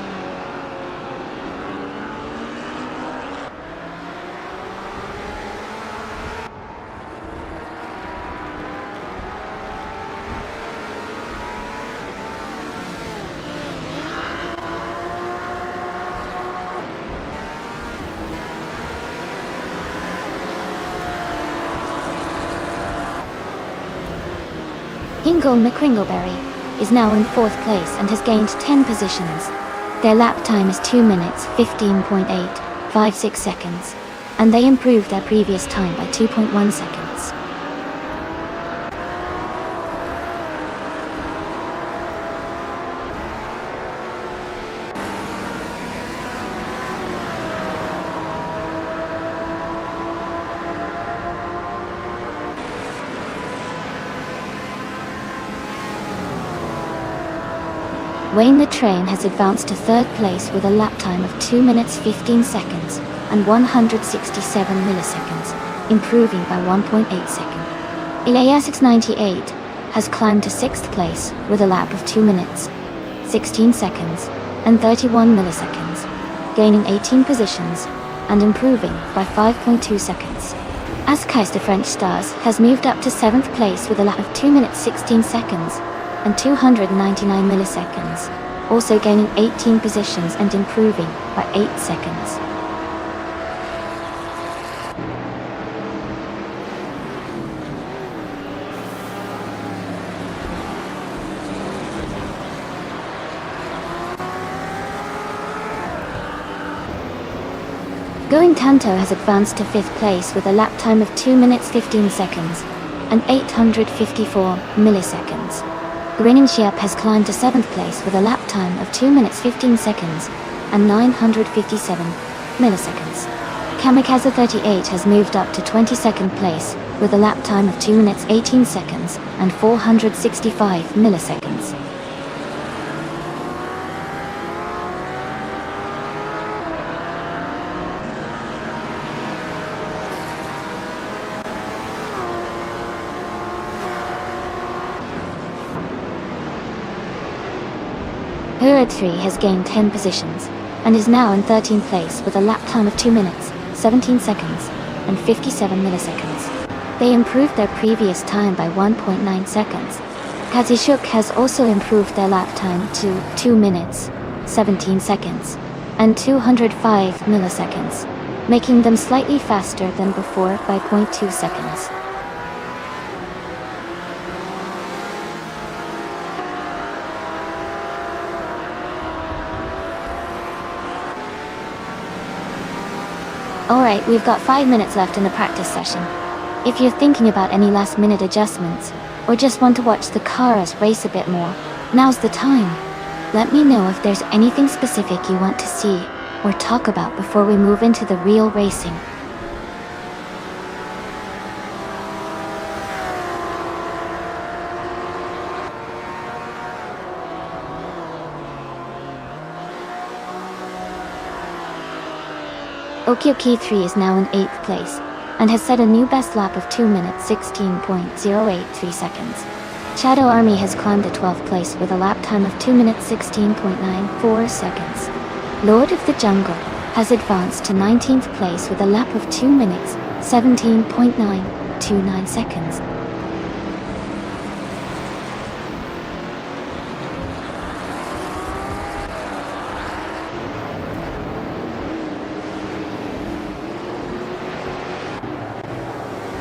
Hingle McCringleberry is now in 4th place and has gained 10 positions. Their lap time is 2 minutes 15.856 seconds, and they improved their previous time by 2.1 seconds. Wayne the Train has advanced to 3rd place with a lap time of 2 minutes 15 seconds and 167 milliseconds, improving by 1.8 seconds. EAS698 has climbed to 6th place with a lap of 2 minutes, 16 seconds, and 31 milliseconds, gaining 18 positions and improving by 5.2 seconds. Askais de French Stars has moved up to 7th place with a lap of 2 minutes 16 seconds and 299 milliseconds, also gaining 18 positions and improving by 8 seconds. Going Tanto has advanced to 5th place with a lap time of 2 minutes 15 seconds and 854 milliseconds. Grinning Shiap has climbed to 7th place with a lap time of 2 minutes 15 seconds and 957 milliseconds. Kamikaze 38 has moved up to 22nd place with a lap time of 2 minutes 18 seconds and 465 milliseconds. Hurad 3 has gained 10 positions, and is now in 13th place with a lap time of 2 minutes, 17 seconds, and 57 milliseconds. They improved their previous time by 1.9 seconds. Kazishuk has also improved their lap time to 2 minutes, 17 seconds, and 205 milliseconds, making them slightly faster than before by 0.2 seconds. Alright, we've got 5 minutes left in the practice session. If you're thinking about any last-minute adjustments, or just want to watch the cars race a bit more, now's the time. Let me know if there's anything specific you want to see or talk about before we move into the real racing. Okioki 3 is now in 8th place, and has set a new best lap of 2 minutes 16.083 seconds. Shadow Army has climbed to 12th place with a lap time of 2 minutes 16.94 seconds. Lord of the Jungle has advanced to 19th place with a lap of 2 minutes 17.929 seconds.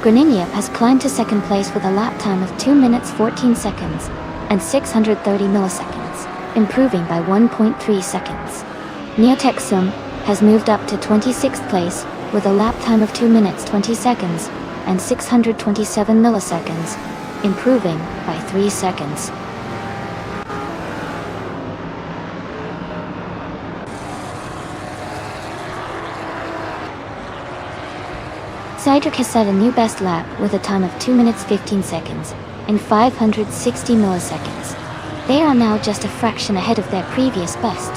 Greniniep has climbed to 2nd place with a lap time of 2 minutes 14 seconds and 630 milliseconds, improving by 1.3 seconds. Neotech Sum has moved up to 26th place with a lap time of 2 minutes 20 seconds and 627 milliseconds, improving by 3 seconds. Cydric has set a new best lap with a time of 2 minutes 15 seconds and 560 milliseconds. They are now just a fraction ahead of their previous best.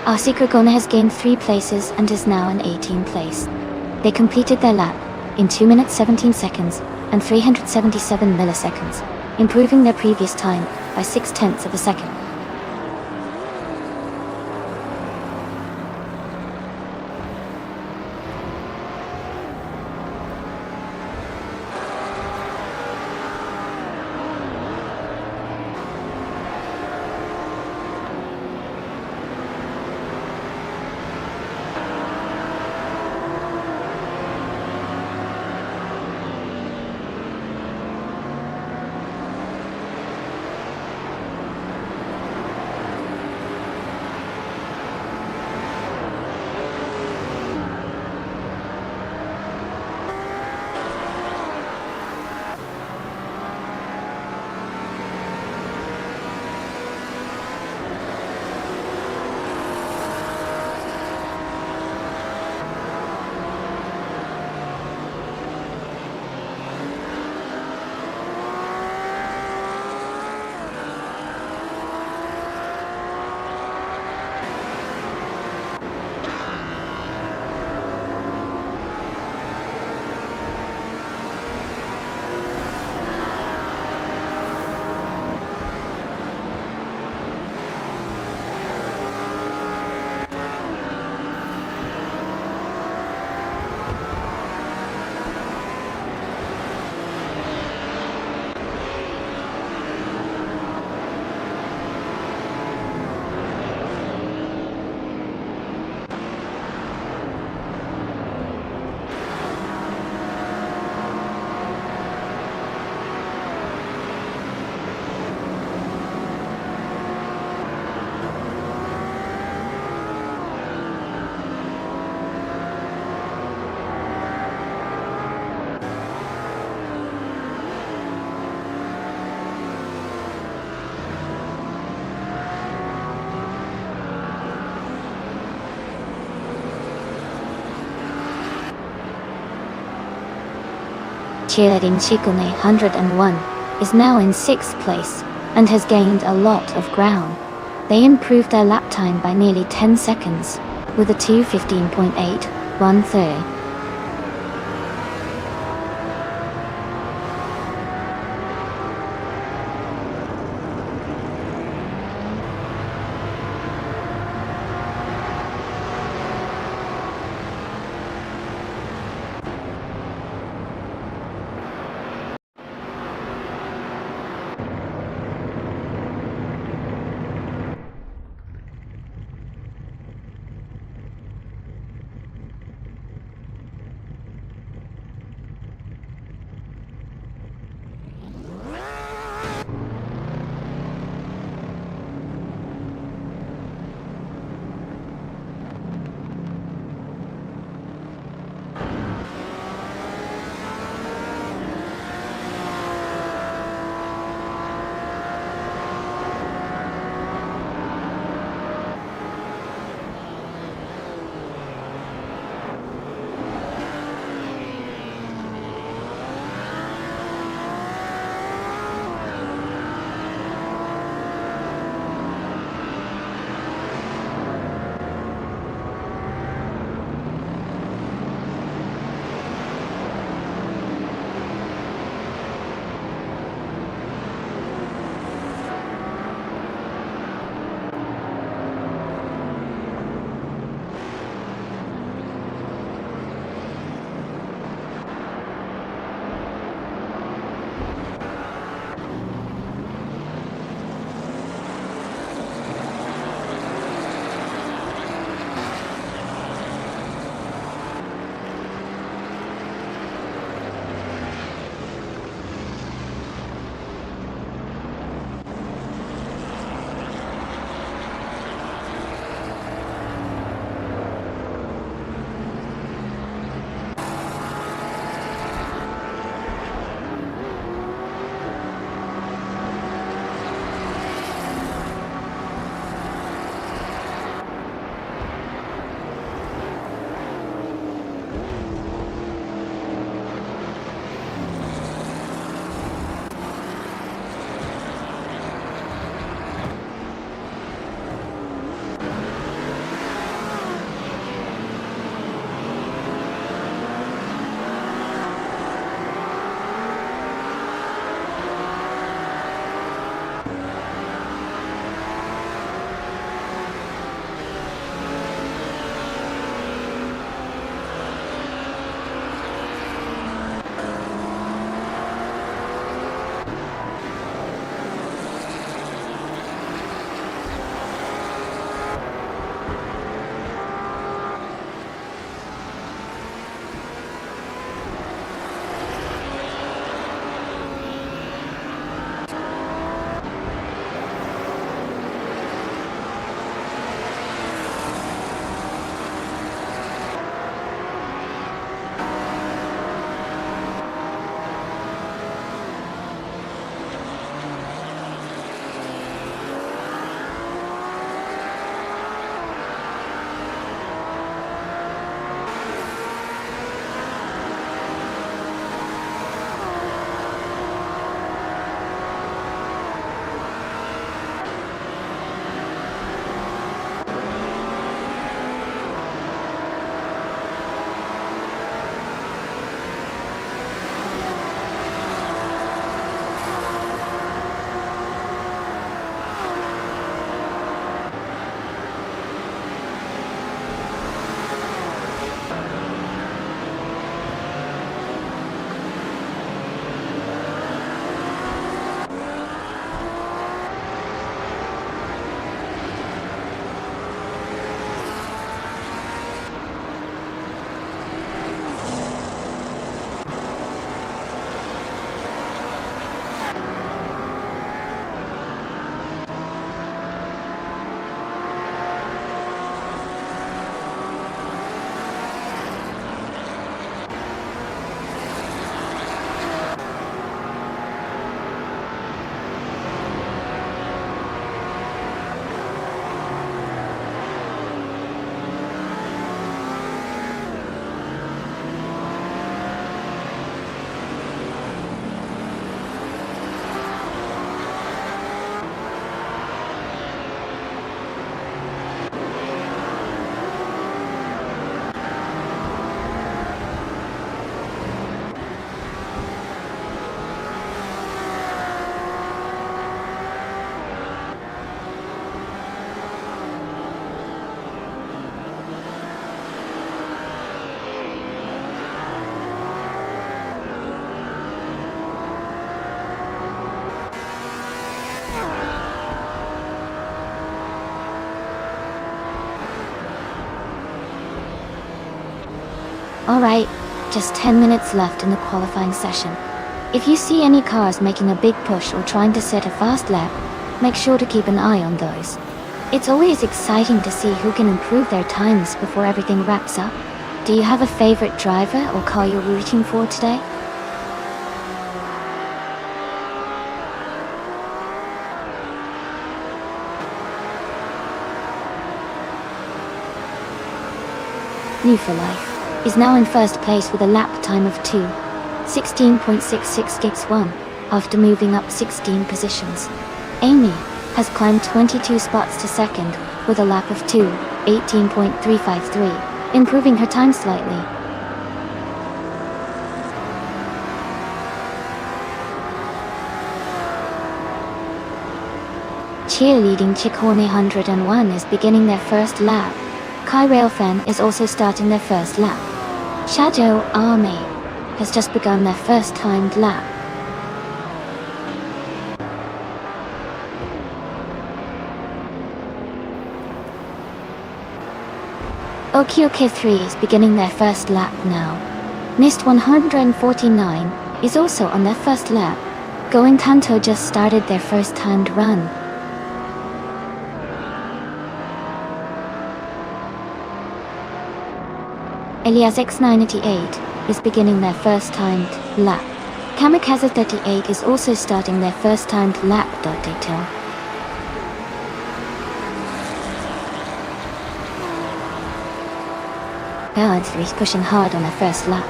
Asikrakona has gained 3 places and is now in 18th place. They completed their lap in 2 minutes 17 seconds and 377 milliseconds, improving their previous time by 0.6 of a second. Cheerleading Chikune 101 is now in 6th place and has gained a lot of ground. They improved their lap time by nearly 10 seconds with a 2:15.813. Alright, just 10 minutes left in the qualifying session. If you see any cars making a big push or trying to set a fast lap, make sure to keep an eye on those. It's always exciting to see who can improve their times before everything wraps up. Do you have a favorite driver or car you're rooting for today? New for Life is now in first place with a lap time of 2:16.66 gigs 1 after moving up 16 positions. Amy has climbed 22 spots to second with a lap of 2:18.353, improving her time slightly. Cheerleading Chikone 101 is beginning their first lap. Kai Railfan is also starting their first lap. Shadow Army has just begun their first timed lap. Okioke 3 is beginning their first lap now. Nist 149 is also on their first lap. Going Kanto just started their first timed run. Elias X988 is beginning their first timed lap. Kamikaze 38 is also starting their first timed lap. Detail. Guard 3 is pushing hard on their first lap.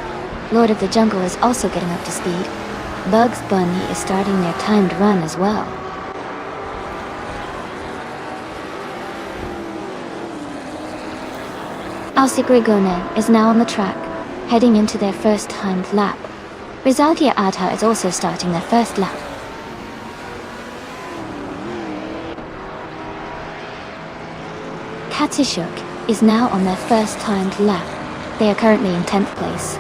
Lord of the Jungle is also getting up to speed. Bugs Bunny is starting their timed run as well. Alci Grigone is now on the track, heading into their first timed lap. Rizaldia Adha is also starting their first lap. Katishuk is now on their first timed lap. They are currently in 10th place.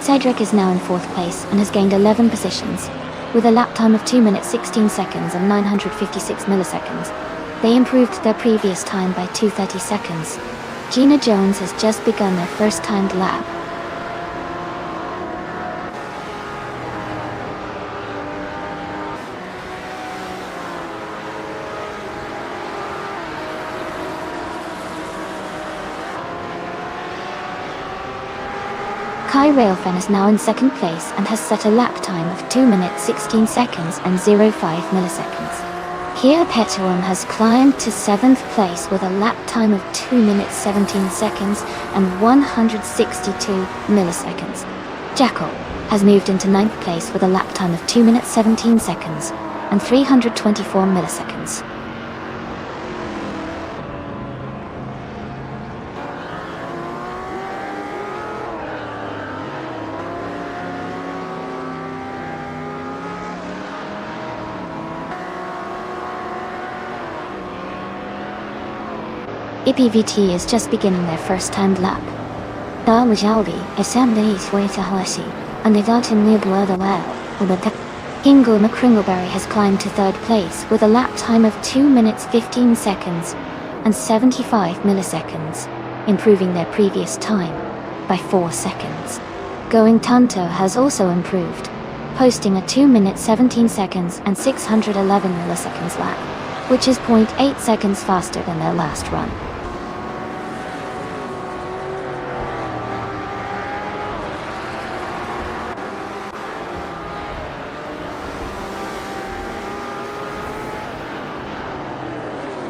Cedric is now in 4th place and has gained 11 positions, with a lap time of 2 minutes 16 seconds and 956 milliseconds. They improved their previous time by 2:30 seconds. Gina Jones has just begun their first timed lap. Kai Railfan is now in 2nd place and has set a lap time of 2 minutes 16 seconds and 05 milliseconds. Kia Petuan has climbed to 7th place with a lap time of 2 minutes 17 seconds and 162 milliseconds. Jackal has moved into 9th place with a lap time of 2 minutes 17 seconds and 324 milliseconds. IPVT is just beginning their first timed lap. Da Wajalbi is Sunday way to Hawasi, and they got him near below the well, with a Kingle McCringleberry has climbed to 3rd place with a lap time of 2 minutes 15 seconds and 75 milliseconds, improving their previous time by 4 seconds. Going Tanto has also improved, posting a 2 minutes 17 seconds and 611 milliseconds lap, which is 0.8 seconds faster than their last run.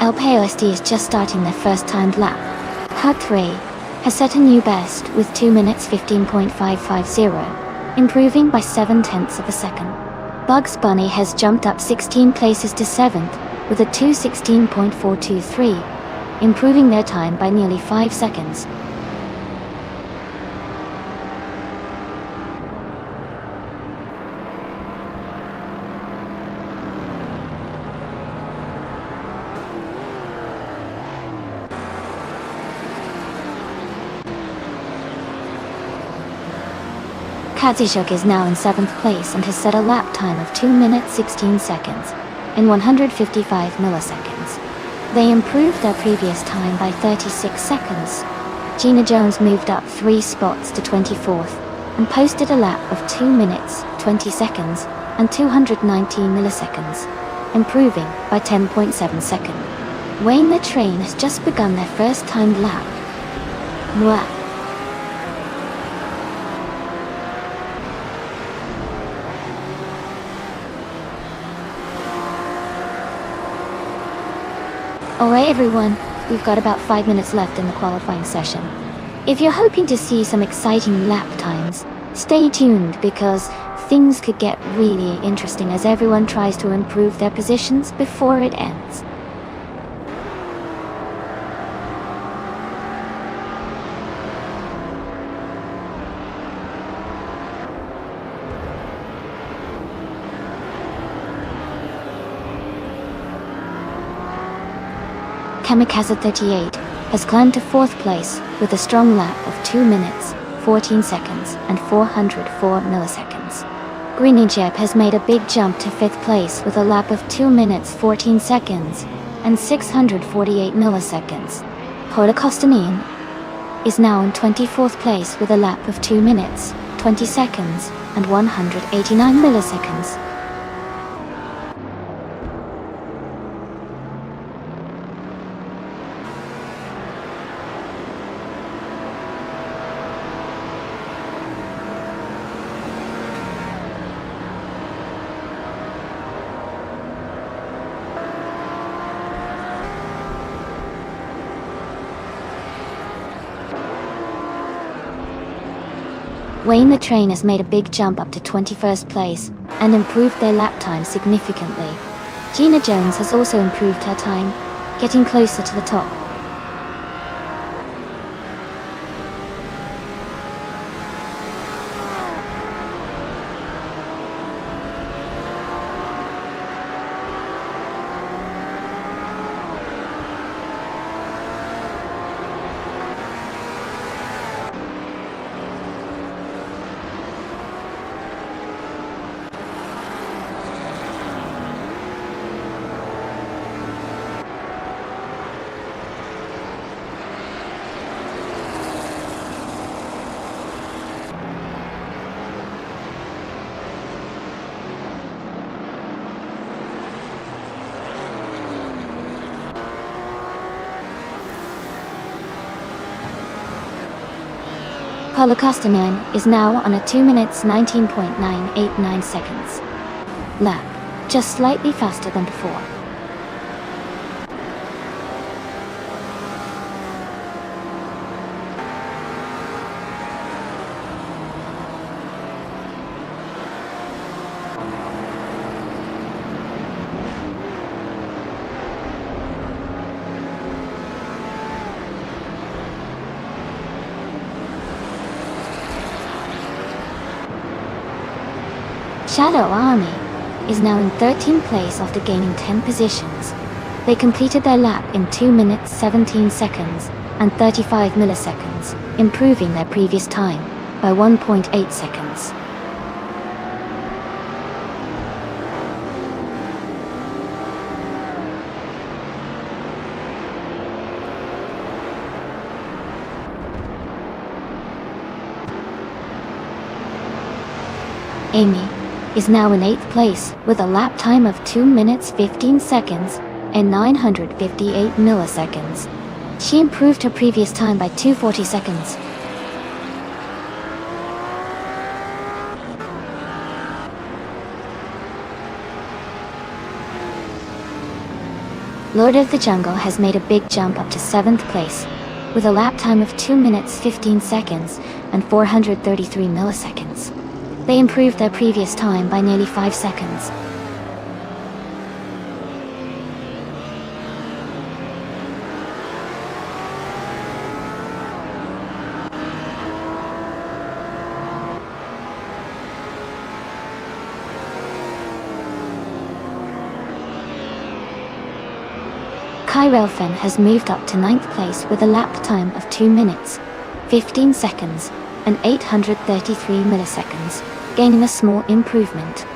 El POSD is just starting their first timed lap. Hug 3 has set a new best with 2 minutes 15.550, improving by 7/10 of a second. Bugs Bunny has jumped up 16 places to 7th with a 2:16.423, improving their time by nearly 5 seconds. Katsuyuk is now in 7th place and has set a lap time of 2 minutes 16 seconds in 155 milliseconds. They improved their previous time by 36 seconds. Gina Jones moved up 3 spots to 24th and posted a lap of 2 minutes 20 seconds and 219 milliseconds, improving by 10.7 seconds. Wayne the Train has just begun their first timed lap. Mwah. Alright everyone, we've got about 5 minutes left in the qualifying session. If you're hoping to see some exciting lap times, stay tuned because things could get really interesting as everyone tries to improve their positions before it ends. Kamikaze 38 has climbed to 4th place with a strong lap of 2 minutes, 14 seconds and 404 milliseconds. Greenijep has made a big jump to 5th place with a lap of 2 minutes, 14 seconds and 648 milliseconds. Hoda is now in 24th place with a lap of 2 minutes, 20 seconds and 189 milliseconds. Wayne the Train has made a big jump up to 21st place and improved their lap time significantly. Gina Jones has also improved her time, getting closer to the top. Holocaust9 is now on a 2 minutes 19.989 seconds lap, just slightly faster than before. Shadow Army is now in 13th place after gaining 10 positions. They completed their lap in 2 minutes 17 seconds and 35 milliseconds, improving their previous time by 1.8 seconds. Amy is now in 8th place with a lap time of 2 minutes 15 seconds and 958 milliseconds. She improved her previous time by 240 seconds. Lord of the Jungle has made a big jump up to 7th place with a lap time of 2 minutes 15 seconds and 433 milliseconds. They improved their previous time by nearly 5 seconds. Kyrelfen has moved up to 9th place with a lap time of 2 minutes, 15 seconds, and 833 milliseconds, gaining a small improvement.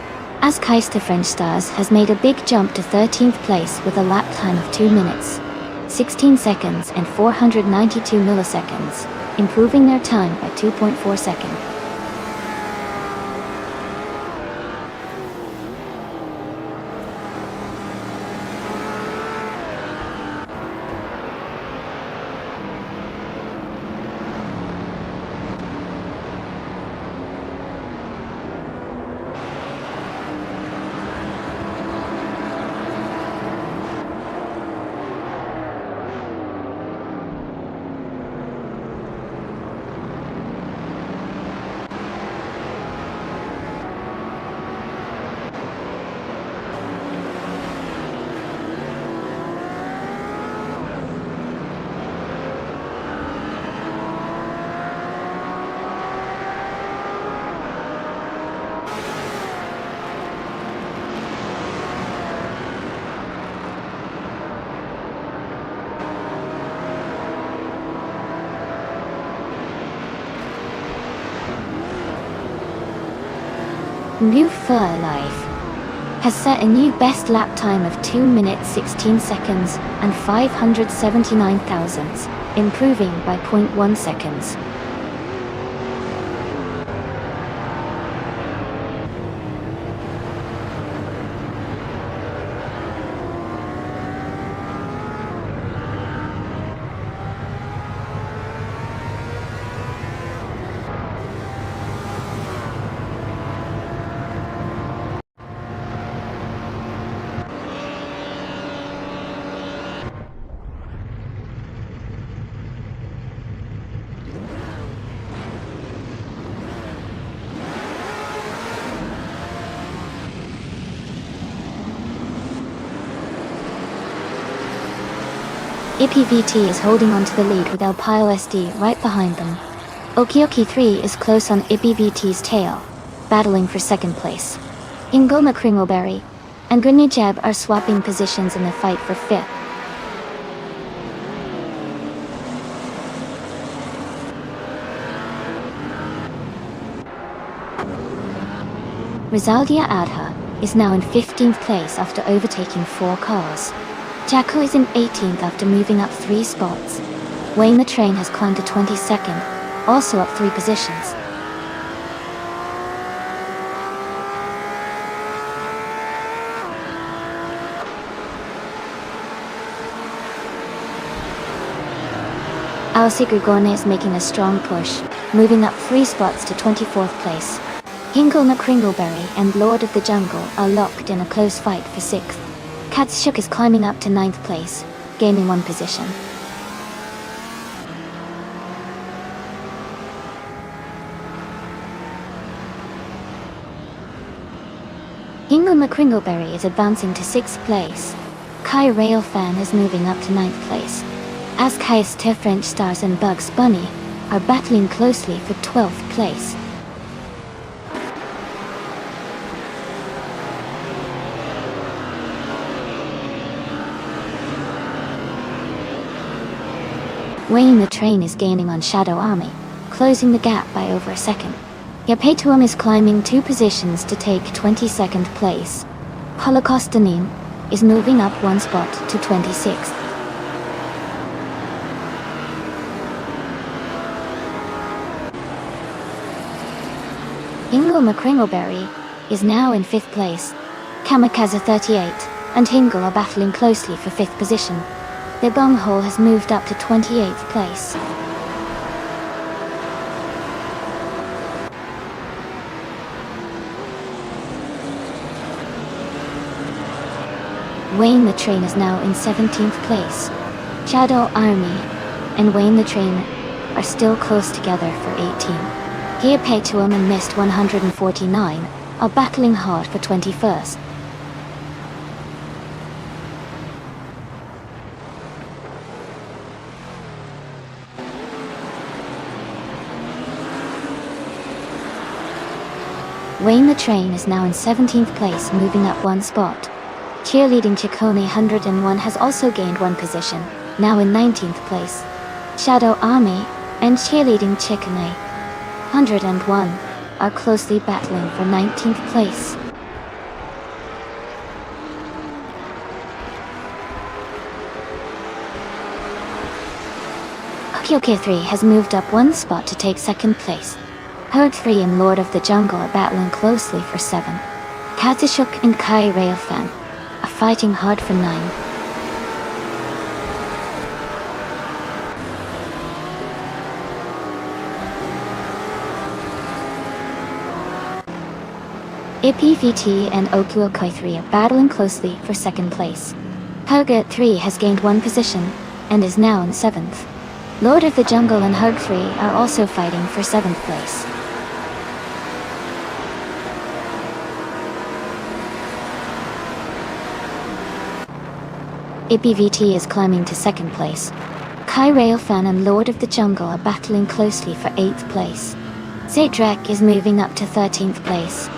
As Keister French Stars has made a big jump to 13th place with a lap time of 2 minutes, 16 seconds and 492 milliseconds, improving their time by 2.4 seconds. New Fur Life has set a new best lap time of 2 minutes 16 seconds and 579 thousandths, improving by 0.1 seconds. IPVT is holding on to the lead with Alpile SD right behind them. Okioki 3 is close on IPVT's tail, battling for second place. Ingoma Kringleberry and Grenijab are swapping positions in the fight for fifth. Rizaldia Adha is now in 15th place after overtaking 4 cars. Jacko is in 18th after moving up 3 spots. Wayne the Train has climbed to 22nd, also up 3 positions. Alcy Grigorne is making a strong push, moving up 3 spots to 24th place. Hingle Kringleberry and Lord of the Jungle are locked in a close fight for 6th. Katschuk is climbing up to 9th place, gaining 1 position. Hingle Kringleberry is advancing to 6th place. Kai Railfan is moving up to 9th place. As Keister French Stars and Bugs Bunny are battling closely for 12th place. Wayne the Train is gaining on Shadow Army, closing the gap by over a second. Yapetuum is climbing 2 positions to take 22nd place. Holocaustanim is moving up 1 spot to 26th. Hingle Kringleberry is now in 5th place. Kamikaze 38 and Hingle are battling closely for 5th position. The Bunghole has moved up to 28th place. Wayne the Train is now in 17th place. Shadow Army and Wayne the Train are still close together for 18. Heapetuum and Mist 149 are battling hard for 21st. Wayne the Train is now in 17th place, moving up 1 spot. Cheerleading Chicone 101 has also gained 1 position, now in 19th place. Shadow Army and Cheerleading Chicone 101 are closely battling for 19th place. OK 3 has moved up one spot to take second place. Herd 3 and Lord of the Jungle are battling closely for 7. Katashuk and Kai Railfan are fighting hard for 9. APVT and Okuokai 3 are battling closely for second place. Hoga 3 has gained one position and is now in 7th. Lord of the Jungle and Hug 3 are also fighting for 7th place. APVT is climbing to 2nd place. Kai Railfan and Lord of the Jungle are battling closely for 8th place. Zadrak is moving up to 13th place.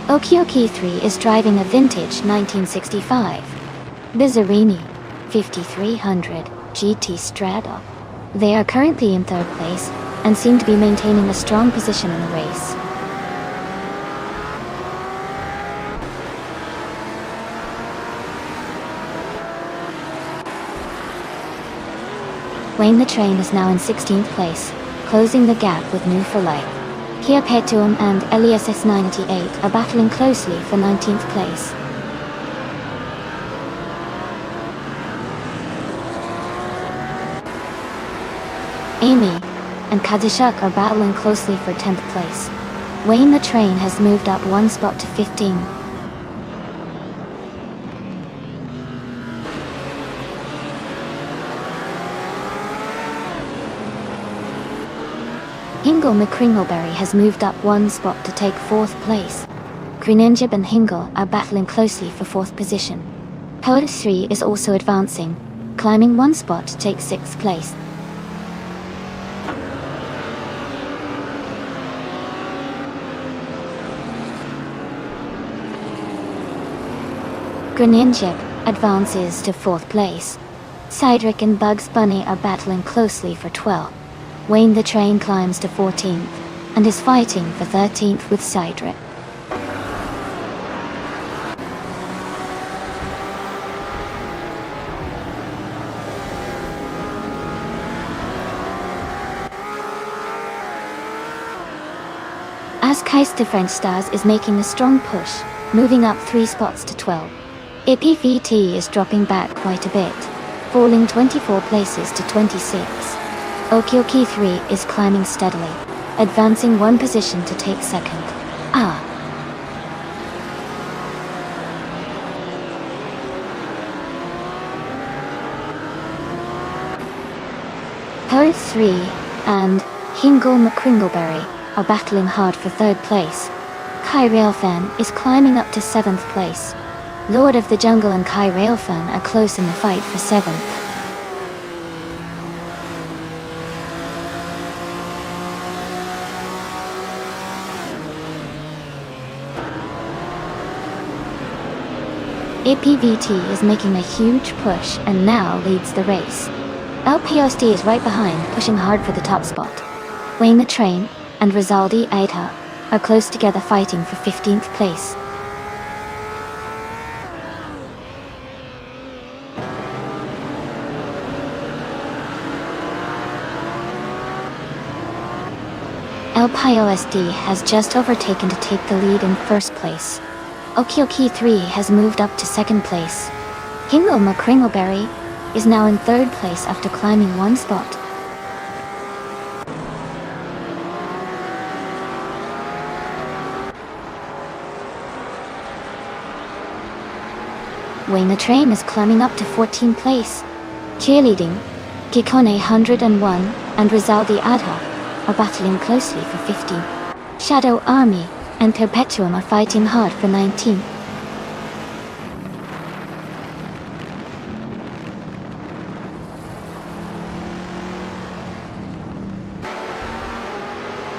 Okioki 3 is driving a vintage 1965 Bizzarini 5300 GT Strada. They are currently in 3rd place and seem to be maintaining a strong position in the race. Wayne the Train is now in 16th place, closing the gap with New for Life. Kia Petuum and Elias 98 are battling closely for 19th place. Amy and Kadishak are battling closely for 10th place. Wayne the Train has moved up one spot to 15. Hingle McCringleberry has moved up one spot to take 4th place. Greninjib and Hingle are battling closely for 4th position. Poet 3 is also advancing, climbing one spot to take 6th place. Greninjib advances to 4th place. Cydric and Bugs Bunny are battling closely for 12th. Wayne the Train climbs to 14th, and is fighting for 13th with Cydric. Askheist to French Stars is making a strong push, moving up 3 spots to 12. APVT is dropping back quite a bit, falling 24 places to 26. Okioki 3 is climbing steadily, advancing one position to take 2nd. Poet 3 and Hingle McCringleberry are battling hard for 3rd place. Kai Railfan is climbing up to 7th place. Lord of the Jungle and Kai Railfan are close in the fight for 7th. APVT is making a huge push and now leads the race. LPOSD is right behind, pushing hard for the top spot. Wayne the Train and Rizaldi Aita are close together fighting for 15th place. LPOSD has just overtaken to take the lead in 1st place. Okioki 3 has moved up to 2nd place. Hingle McCringleberry is now in 3rd place after climbing one spot. Wayne the Train is climbing up to 14th place. Cheerleading, Kikone 101 and Rizaldi Adha are battling closely for 15. Shadow Army and Perpetuum are fighting hard for 19.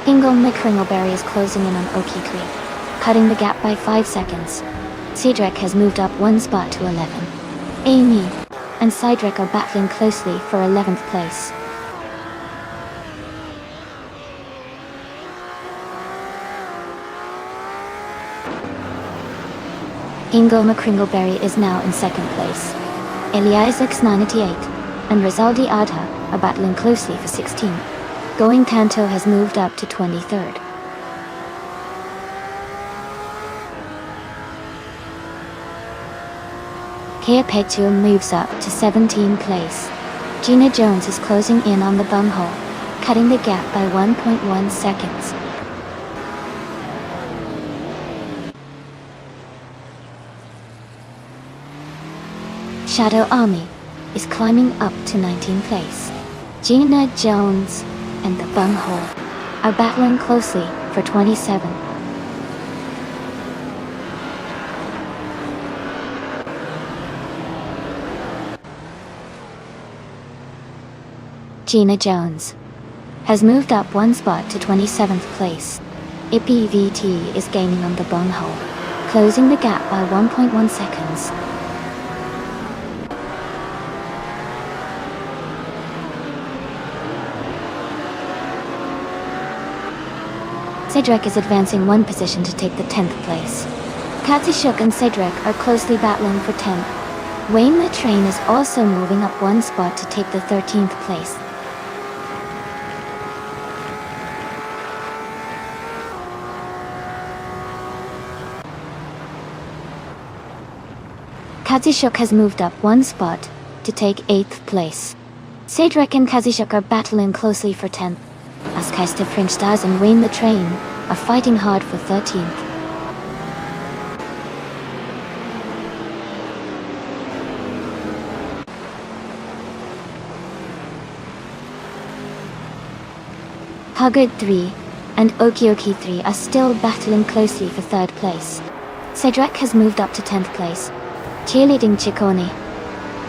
Hingle McCringleberry is closing in on Oki 3, cutting the gap by 5 seconds. Cedric has moved up one spot to 11. Amy and Cedric are battling closely for 11th place. Ingo McCringleberry is now in 2nd place. Eliasix 98 and Rizaldi Adha are battling closely for 16th. Going Kanto has moved up to 23rd. Kea Petu moves up to 17th place. Gina Jones is closing in on the bunghole, cutting the gap by 1.1 seconds. Shadow Army is climbing up to 19th place. Gina Jones and the bunghole are battling closely for 27. Gina Jones has moved up one spot to 27th place. IPVT is gaining on the bunghole, closing the gap by 1.1 seconds. Cedric is advancing one position to take the 10th place. Katishuk and Cedric are closely battling for 10th. Wayne the Train is also moving up one spot to take the 13th place. Katishuk has moved up one spot to take 8th place. Cedric and Katishuk are battling closely for 10th. Askaister Fringstars and Wayne the Train are fighting hard for 13th. Haggard 3 and Okioki 3 are still battling closely for 3rd place. Cedric has moved up to 10th place. Cheerleading Ciccone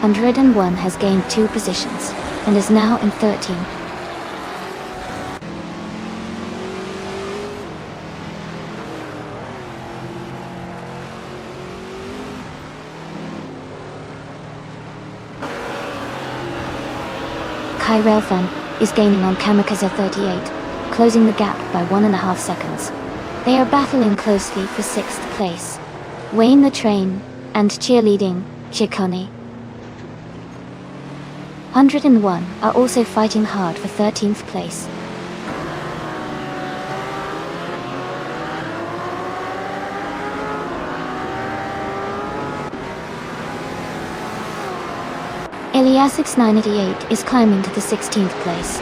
101 has gained 2 positions and is now in 13th. Kai Railfan is gaining on Kamikaze 38, closing the gap by 1.5 seconds. They are battling closely for 6th place. Wayne the Train and Cheerleading Ciccone 101 are also fighting hard for 13th place. Eliasix 988 is climbing to the 16th place.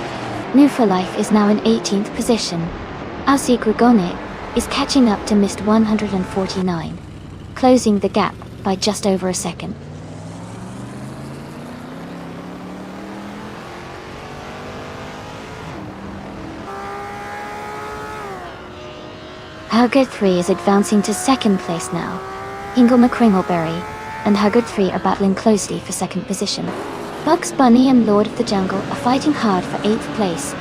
New for Life is now in 18th position. Aussie Grigone is catching up to Mist 149, closing the gap by just over a second. Haggard 3 is advancing to 2nd place now. Ingle McCringleberry and Haggard 3 are battling closely for 2nd position. Bugs Bunny and Lord of the Jungle are fighting hard for 8th place.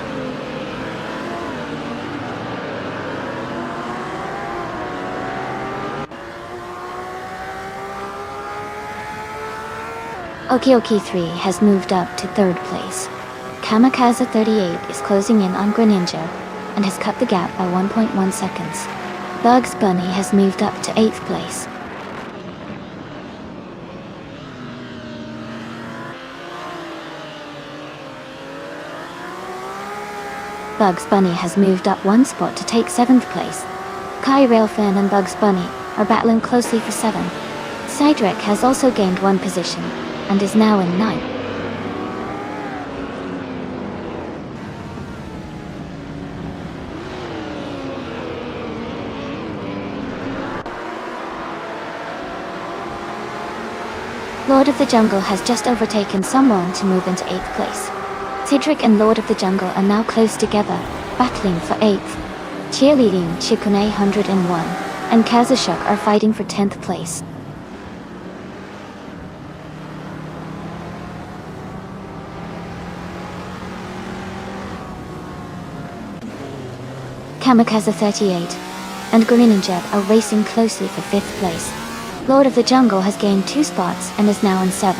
Okioki 3 has moved up to 3rd place. Kamikaze 38 is closing in on Greninja and has cut the gap by 1.1 seconds. Bugs Bunny has moved up to 8th place. Bugs Bunny has moved up one spot to take 7th place. Kai Railfan and Bugs Bunny are battling closely for 7. Cedric has also gained one position and is now in 9th. Lord of the Jungle has just overtaken someone to move into 8th place. Cedric and Lord of the Jungle are now close together, battling for 8th. Cheerleading Ciccone 101 and Kazushuk are fighting for 10th place. Kamikaze 38 and Greninja are racing closely for 5th place. Lord of the Jungle has gained 2 spots and is now in 7.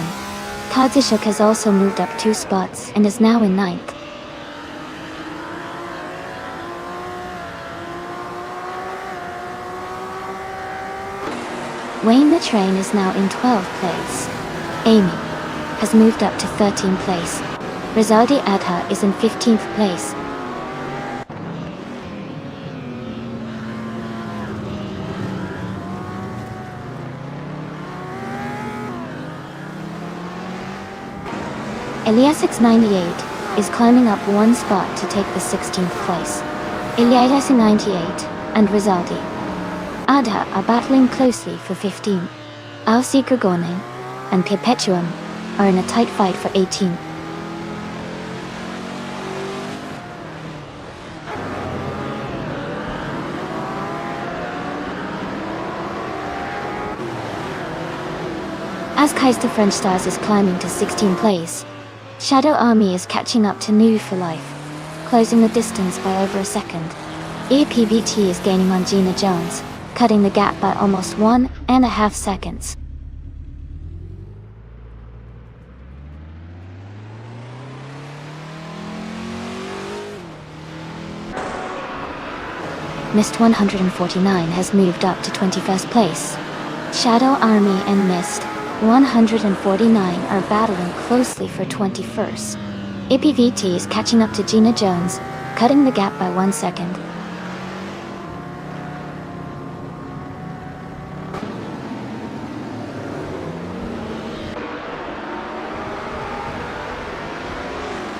Kazushuk has also moved up 2 spots and is now in 9th. Wayne the Train is now in 12th place. Amy has moved up to 13th place. Rizaldi Adha is in 15th place. Eliasix98 is climbing up 1 spot to take the 16th place. Eliasix98 and Rizaldi Adha are battling closely for 15. Alci Gregone and Perpetuum are in a tight fight for 18. As Kaiser French Stars is climbing to 16th place, Shadow Army is catching up to New for Life, closing the distance by over a second. EPVT is gaining on Gina Jones, cutting the gap by almost 1.5 seconds. Mist 149 has moved up to 21st place. Shadow Army and Mist 149 are battling closely for 21st. EPVT is catching up to Gina Jones, cutting the gap by 1 second.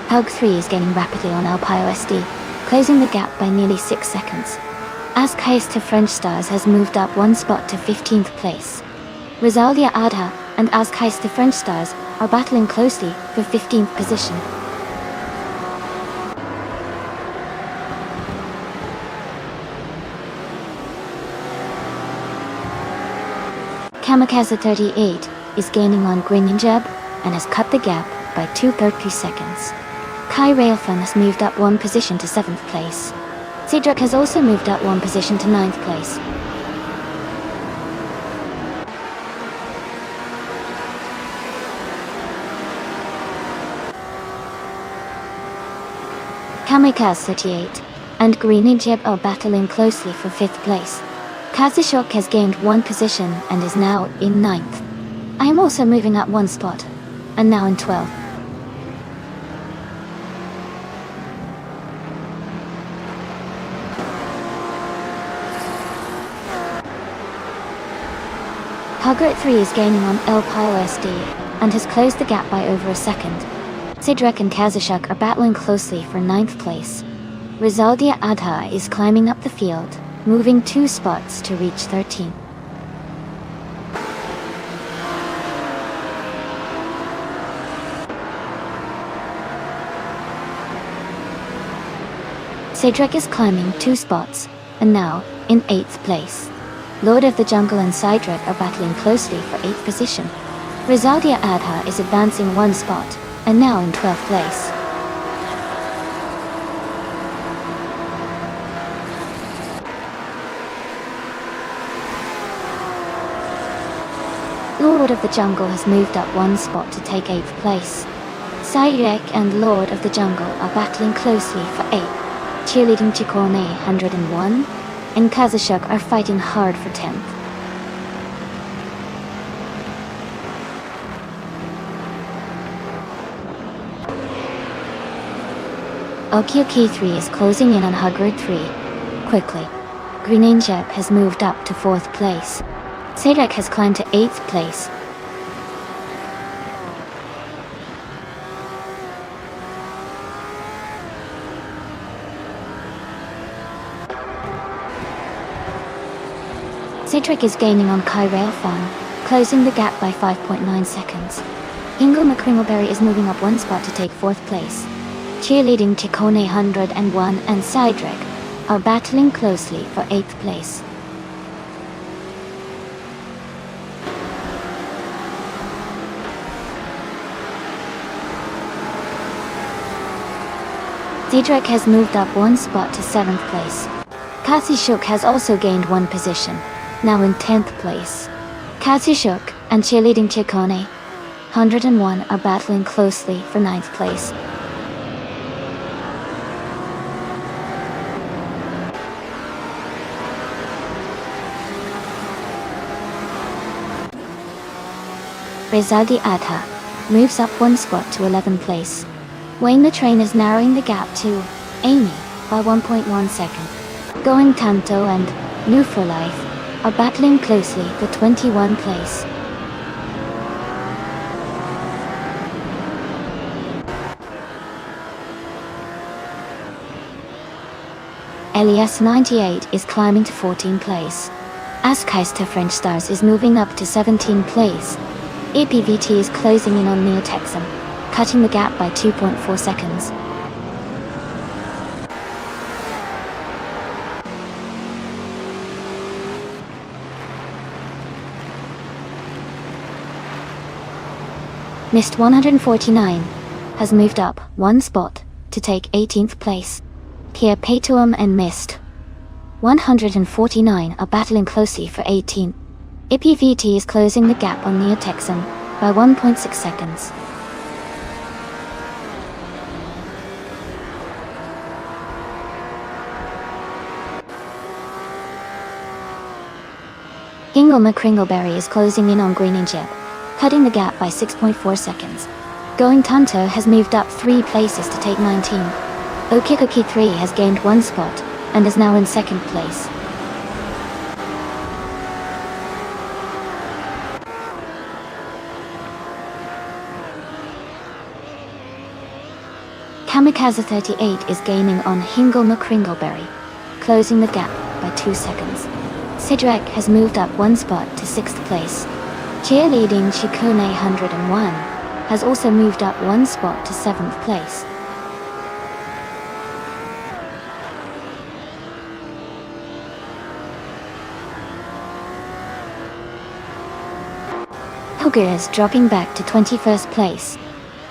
Hug 3 is gaining rapidly on Alpio SD, closing the gap by nearly 6 seconds. As Kaiser French Stars has moved up 1 spot to 15th place. Rizaldia Adha and As Kaiser French Stars are battling closely for 15th position. Kamikaze 38 is gaining on Greninjab and has cut the gap by 2.30 seconds. Kai Railfun has moved up 1 position to 7th place. Cedric has also moved up 1 position to 9th place. Kamikaze 38 and Greninjab are battling closely for 5th place. Kazushok has gained 1 position and is now in 9th. I am also moving up 1 spot, and now in 12th. Hugret 3 is gaining on El Pio SD and has closed the gap by over a second. Sidrek and Kazushuk are battling closely for 9th place. Rizaldia Adha is climbing up the field, moving 2 spots to reach 13. Cedric is climbing 2 spots, and now in 8th place. Lord of the Jungle and Cedric are battling closely for 8th position. Rizaldia Adha is advancing 1 spot, and now in 12th place. Lord of the Jungle has moved up 1 spot to take 8th place. Cedric and Lord of the Jungle are battling closely for 8th. Cheerleading Chikone 101 and Kazushuk are fighting hard for 10th. Okioki 3 is closing in on Hugred 3. Quickly. Greninjab has moved up to 4th place. Cedric has climbed to 8th place. Cedric is gaining on Kai Railfan, closing the gap by 5.9 seconds. Ingle McCringleberry is moving up 1 spot to take 4th place. Cheerleading Chikone 101 and Cedric are battling closely for 8th place. Cedric has moved up 1 spot to 7th place. Kazushuk has also gained 1 position, now in 10th place. Katsushuk and cheerleading Chikone 101 are battling closely for 9th place. Rezaldi Adha moves up 1 spot to 11th place. Wayne the Train is narrowing the gap to Amy by 1.1 second. Going Tanto and New for Life are battling closely for 21st place. LES 98 is climbing to 14th place. Askeister French Stars is moving up to 17th place. EPVT is closing in on Neo Texan, cutting the gap by 2.4 seconds. Mist 149 has moved up 1 spot to take 18th place. Here Paytuum and Mist 149 are battling closely for 18th. EPVT is closing the gap on Neo Texan by 1.6 seconds. Hingle McCringleberry is closing in on Green and Jib, cutting the gap by 6.4 seconds. Going Tanto has moved up 3 places to take 19. Okikoki 3 has gained 1 spot and is now in 2nd place. Kamikaze 38 is gaining on Hingle McCringleberry, closing the gap by 2 seconds. Sidrek has moved up 1 spot to 6th place. Cheerleading Chikone 101 has also moved up 1 spot to 7th place. Hilger is dropping back to 21st place.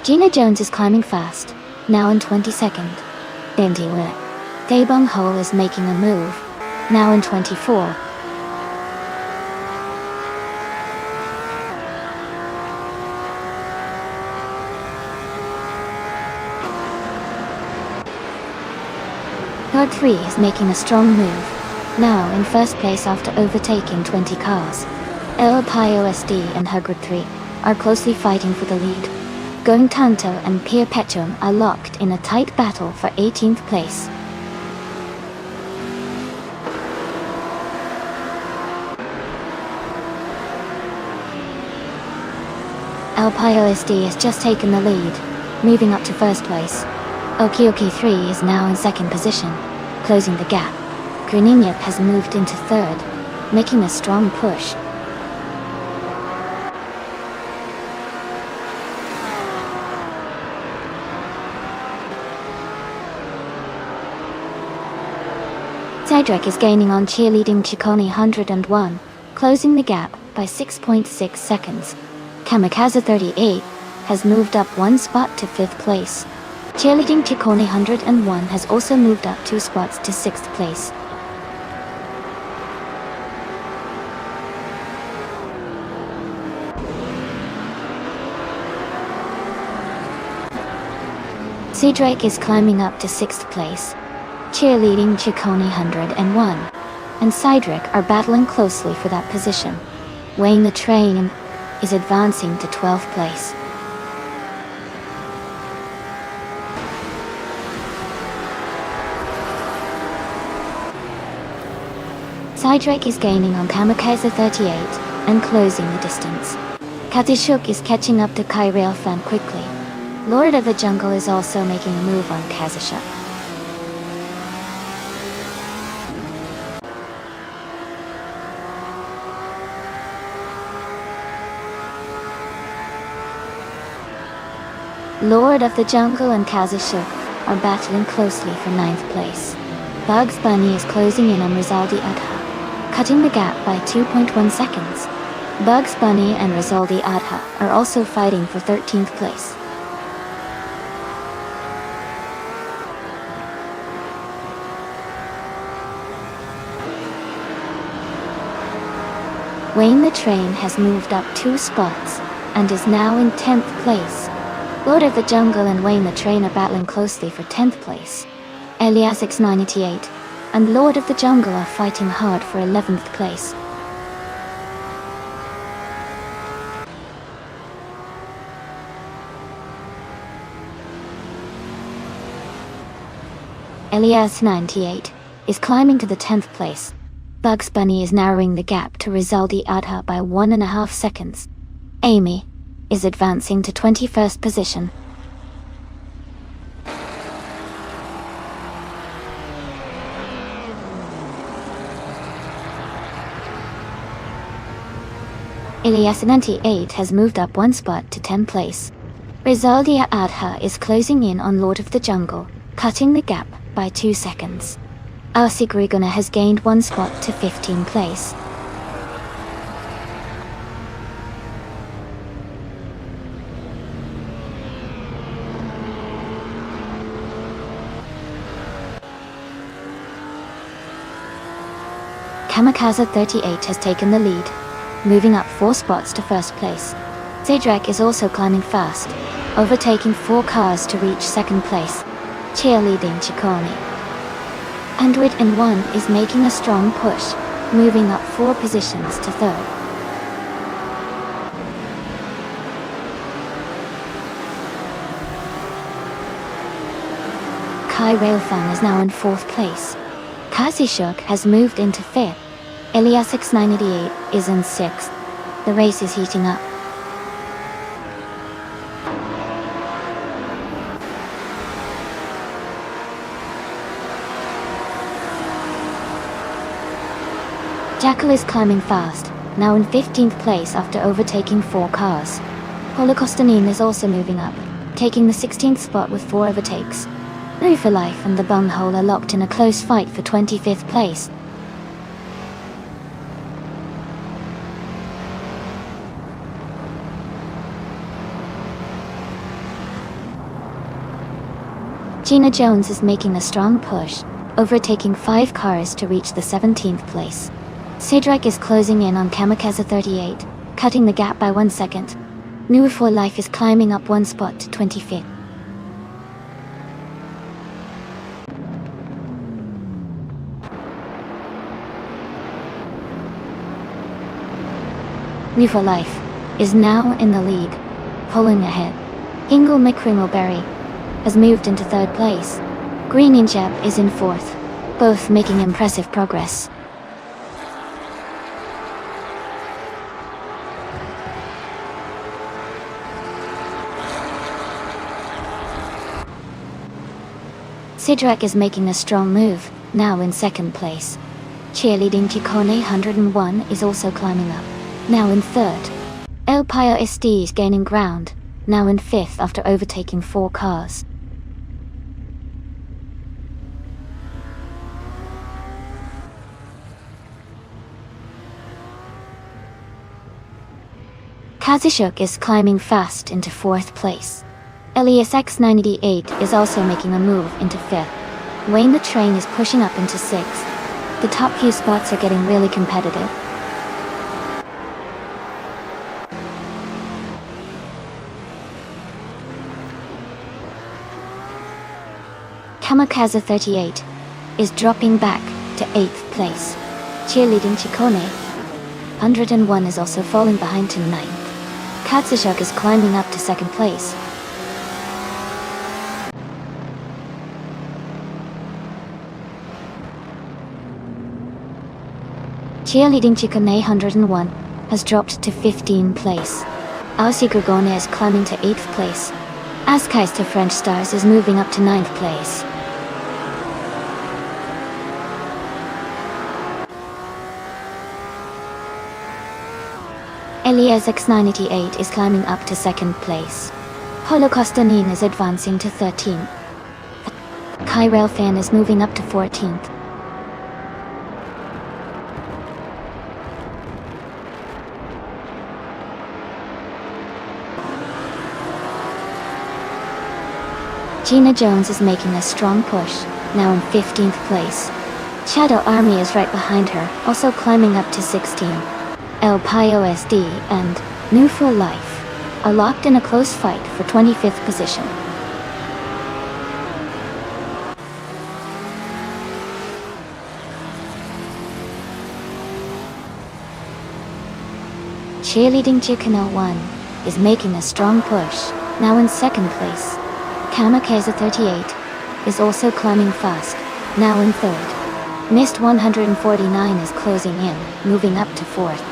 Gina Jones is climbing fast, now in 22nd. Bendy Wick. Daebong Ho is making a move, now in 24. Guard 3 is making a strong move, now in 1st place after overtaking 20 cars. El OSD and Hugard 3 are closely fighting for the lead. Going Tanto and Pierre Petrum are locked in a tight battle for 18th place. El OSD has just taken the lead, moving up to 1st place. Okioki 3 is now in 2nd position, closing the gap. Gruninyip has moved into 3rd, making a strong push. Sidrek is gaining on cheerleading Chikone 101, closing the gap by 6.6 seconds. Kamikaze 38 has moved up 1 spot to 5th place. Cheerleading Chikone 101 has also moved up 2 spots to 6th place. Seadrake is climbing up to 6th place. Cheerleading Chikone 101 and Sidrek are battling closely for that position. Wayne the Train is advancing to 12th place. Sidrek is gaining on Kamikaze 38 and closing the distance. Katishuk is catching up to Kyrail Fan quickly. Lord of the Jungle is also making a move on Kazashuk. Lord of the Jungle and Kazashuk are battling closely for 9th place. Bugs Bunny is closing in on Rizaldi Adha, cutting the gap by 2.1 seconds. Bugs Bunny and Rizaldi Adha are also fighting for 13th place. Wayne the Train has moved up 2 spots and is now in 10th place. Lord of the Jungle and Wayne the Train are battling closely for 10th place. Elias X988 and Lord of the Jungle are fighting hard for 11th place. Elias 98 is climbing to the 10th place. Bugs Bunny is narrowing the gap to Rizaldi Adha by 1.5 seconds. Amy is advancing to 21st position. Elias 98 has moved up 1 spot to 10th place. Rizaldi Adha is closing in on Lord of the Jungle, cutting the gap by 2 seconds. Arsi Grigona has gained 1 spot to 15th place. Kamikaze 38 has taken the lead, moving up 4 spots to 1st place. Zadrack is also climbing fast, overtaking 4 cars to reach 2nd place, cheerleading Chikoni. Android N1 is making a strong push, moving up 4 positions to 3rd. Kai Railfan is now in 4th place. Kazishuk has moved into 5th. Elias X988 is in 6th. The race is heating up. Jackal is climbing fast, now in 15th place after overtaking 4 cars. Holocaustonine is also moving up, taking the 16th spot with 4 overtakes. Louis for Life and the Bunghole are locked in a close fight for 25th place. Gina Jones is making a strong push, overtaking 5 cars to reach the 17th place. Sidrak is closing in on Kamikaze 38, cutting the gap by 1 second. New for Life is climbing up 1 spot to 25th. New for Life is now in the lead, pulling ahead. Hingle McCrimmelberry has moved into 3rd place. Green Injab is in 4th, both making impressive progress. Sidrak is making a strong move, now in 2nd place. Cheerleading Chikone 101 is also climbing up, now in 3rd. El Pio SD is gaining ground, now in 5th after overtaking 4 cars. Kazishuk is climbing fast into 4th place. Elias X98 is also making a move into 5th. Wayne the Train is pushing up into 6th. The top few spots are getting really competitive. Kamikaze 38 is dropping back to 8th place. Cheerleading Chikone 101 is also falling behind to 9th. Katsishuk is climbing up to 2nd place. Cheerleading Chikane 101 has dropped to 15th place. Aussie Grigone is climbing to 8th place. Askeister French Stars is moving up to 9th place. Elias X988 is climbing up to 2nd place. Holocaustonine is advancing to 13th. Kai Railfan is moving up to 14th. Gina Jones is making a strong push, now in 15th place. Shadow Army is right behind her, also climbing up to 16th. El Pio SD and New for Life are locked in a close fight for 25th position. Cheerleading Chicken 01 is making a strong push, now in second place. Kamikaze 38 is also climbing fast, now in third. Mist 149 is closing in, moving up to fourth.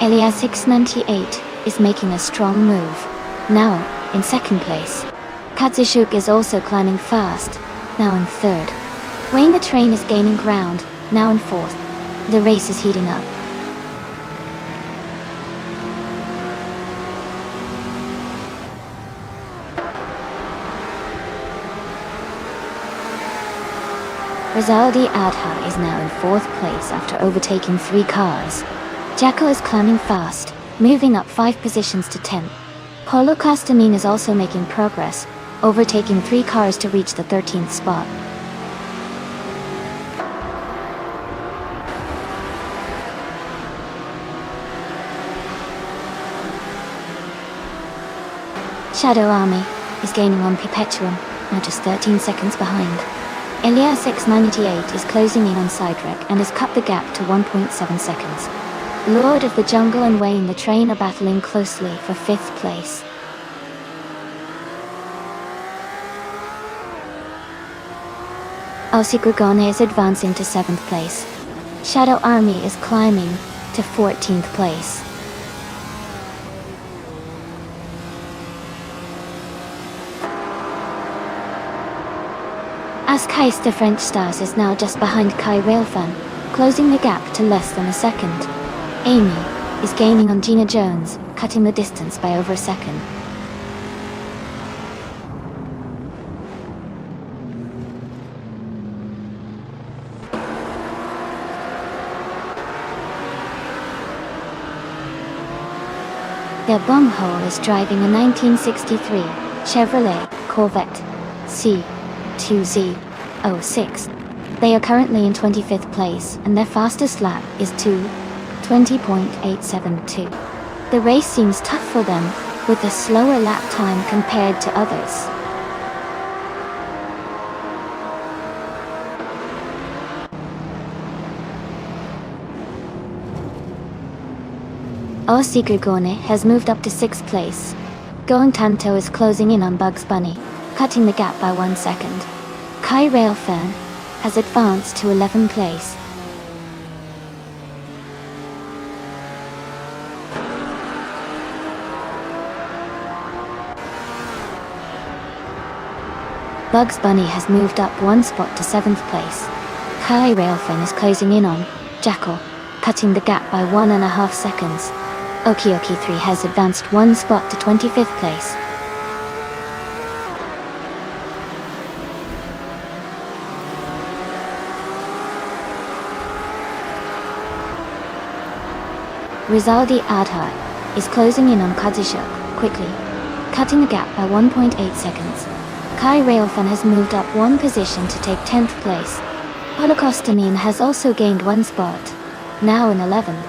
Elias 698 is making a strong move, now in second place. Katsushuk is also climbing fast, now in third. Wayne the Train is gaining ground, now in fourth. The race is heating up. Rizaldi Adha is now in fourth place after overtaking 3 cars. Jacko is climbing fast, moving up 5 positions to 10th. Polo Costamin is also making progress, overtaking 3 cars to reach the 13th spot. Shadow Army is gaining on Perpetuum, now just 13 seconds behind. Elias 698 is closing in on Sidrek and has cut the gap to 1.7 seconds. Lord of the Jungle and Wayne the Train are battling closely for 5th place. Osigregone is advancing to 7th place. Shadow Army is climbing to 14th place. Askheist the French Stars is now just behind Kai Railfan, closing the gap to less than a second. Amy is gaining on Gina Jones, cutting the distance by over a second. Their bumhole is driving a 1963 Chevrolet Corvette C2Z06. They are currently in 25th place and their fastest lap is 2:20.872. The race seems tough for them, with a slower lap time compared to others. Osigregone has moved up to 6th place. Going Tanto is closing in on Bugs Bunny, cutting the gap by 1 second. Kai Railfan has advanced to 11th place. Bugs Bunny has moved up 1 spot to 7th place. Kai Railfan is closing in on Jackal, cutting the gap by 1.5 seconds. Okioki 3 has advanced 1 spot to 25th place. Rizaldi Adha is closing in on Katsushuk quickly, cutting the gap by 1.8 seconds. Kai Railfan has moved up 1 position to take 10th place. Holocaustamine has also gained 1 spot, now in 11th.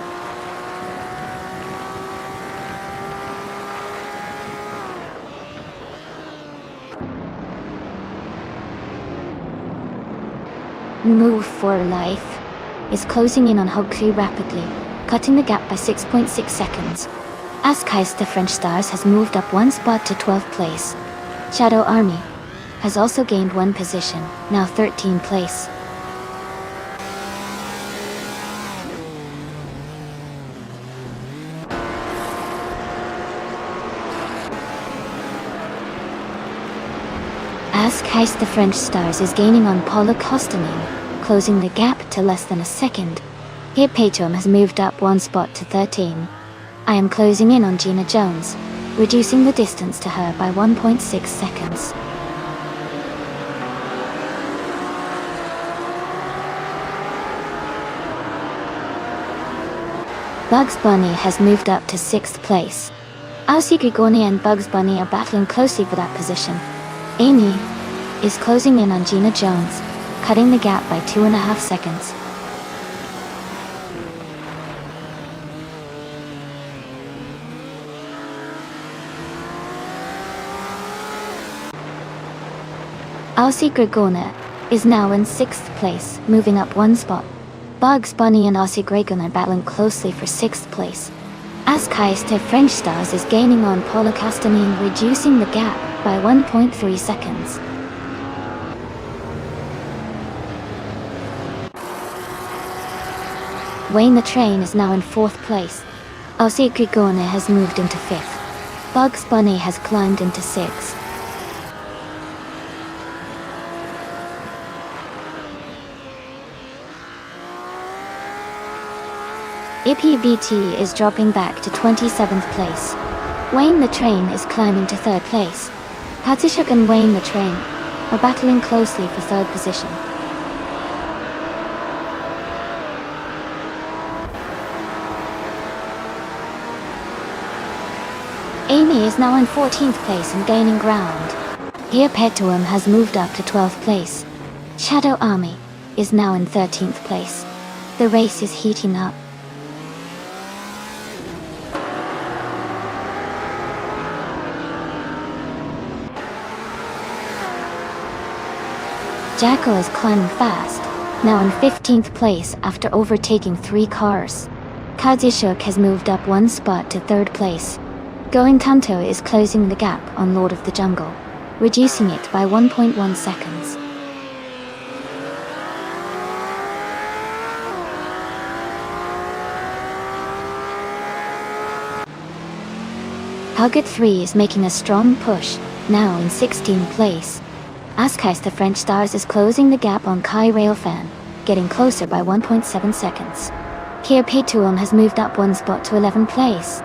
Move for Life is closing in on Hogtree rapidly, cutting the gap by 6.6 seconds. Askheist the French Stars has moved up 1 spot to 12th place. Shadow Army has also gained 1 position, now 13th place. Askheist the French Stars is gaining on Paula Costanin, closing the gap to less than a second. Perpetuum has moved up 1 spot to 13. I am closing in on Gina Jones, reducing the distance to her by 1.6 seconds. Bugs Bunny has moved up to 6th place. Aussie Grigorny and Bugs Bunny are battling closely for that position. Amy is closing in on Gina Jones, cutting the gap by 2.5 seconds. Aussie Grigorny is now in 6th place, moving up 1 spot. Bugs Bunny and Aussie Grigorny are battling closely for 6th place. Ascais to French Stars is gaining on Paula Castanin, reducing the gap by 1.3 seconds. Wayne the Train is now in 4th place. Aussie Grigorny has moved into 5th. Bugs Bunny has climbed into 6th. IPVT is dropping back to 27th place. Wayne the Train is climbing to 3rd place. Katishuk and Wayne the Train are battling closely for 3rd position. Amy is now in 14th place and gaining ground. Here Petuum has moved up to 12th place. Shadow Army is now in 13th place. The race is heating up. Jackal is climbing fast, now in 15th place after overtaking 3 cars. Kadzishuk has moved up 1 spot to 3rd place. Going Tanto is closing the gap on Lord of the Jungle, reducing it by 1.1 seconds. Target 3 is making a strong push, now in 16th place. Ascais the French Stars is closing the gap on Kai Railfan, getting closer by 1.7 seconds. Kia Petuum has moved up 1 spot to 11th place.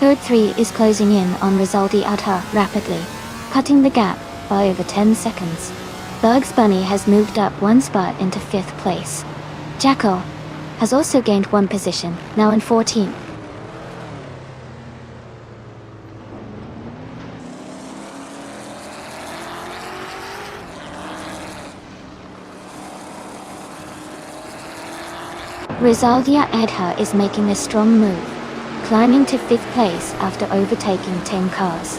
Third 3 is closing in on Rizaldi Adha rapidly, cutting the gap by over 10 seconds. Bugs Bunny has moved up 1 spot into 5th place. Jackal has also gained 1 position, now in 14th. Rizaldia Adha is making a strong move, climbing to 5th place after overtaking 10 cars.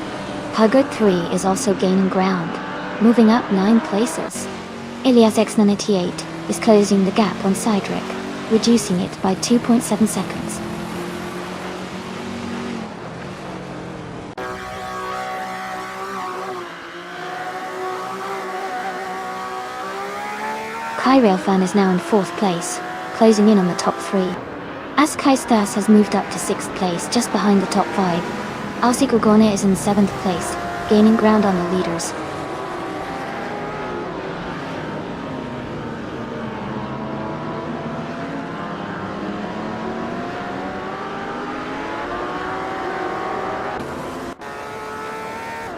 Huggard 3 is also gaining ground, moving up 9 places. Ilias X98 is closing the gap on Cydric, reducing it by 2.7 seconds. Kai Railfan is now in 4th place, closing in on the top 3. Ascais Stas has moved up to 6th place, just behind the top 5. Aussie Grigorny is in 7th place, gaining ground on the leaders.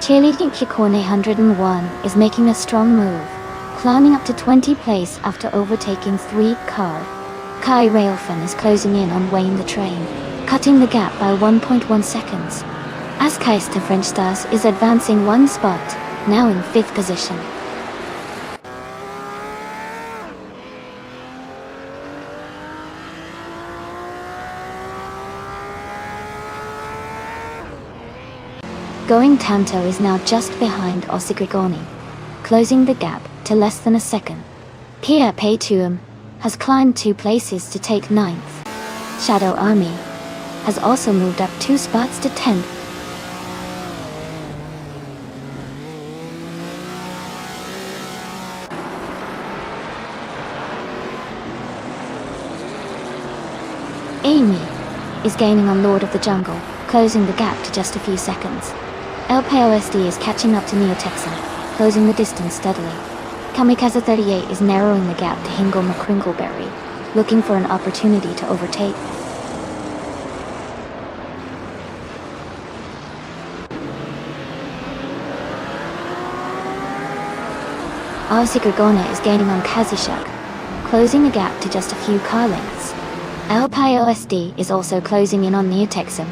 Cheerleading Kikone 101 is making a strong move, climbing up to 20th place after overtaking 3 cars. Kai Railfan is closing in on Wayne the Train, cutting the gap by 1.1 seconds. Ascais to French Stars is advancing 1 spot, now in 5th position. Going Tanto is now just behind Aussie Grigorny, closing the gap to less than a second. Kia Petuum has climbed 2 places to take 9th. Shadow Army has also moved up 2 spots to 10th. Amy is gaining on Lord of the Jungle, closing the gap to just a few seconds. LPOSD is catching up to Neo-Texan, closing the distance steadily. Kamikaze 38 is narrowing the gap to Hingle McCringleberry, looking for an opportunity to overtake. RC Gorgona is gaining on Kazishuk, closing the gap to just a few car lengths. LPOSD is also closing in on Neotexum,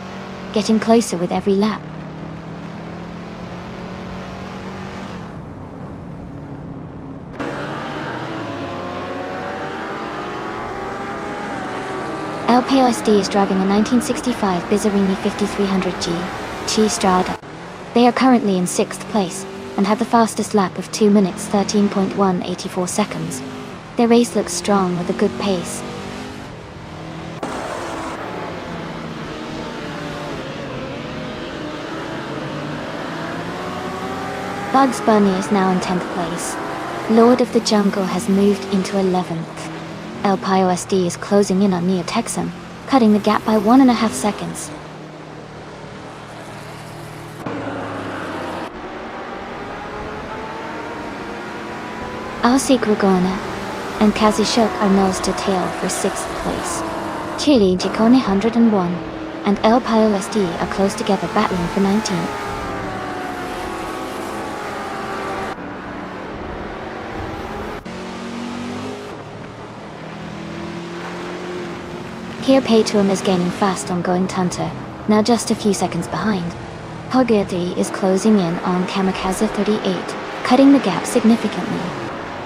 getting closer with every lap. LPOSD is driving a 1965 Bizzarini 5300G Chi Strada. They are currently in 6th place and have the fastest lap of 2 minutes 13.184 seconds. Their race looks strong with a good pace. Bugs Bunny is now in 10th place. Lord of the Jungle has moved into 11th. LPOSD is closing in on Neotexum, cutting the gap by 1.5 seconds. RC Gorgona and Kazishuk are nose to tail for 6th place. Chile Jicone 101 and LPOSD are close together battling for 19th. Here Paytuum is gaining fast on Going Tunter, now just a few seconds behind. Hogurti is closing in on Kamikaze 38, cutting the gap significantly.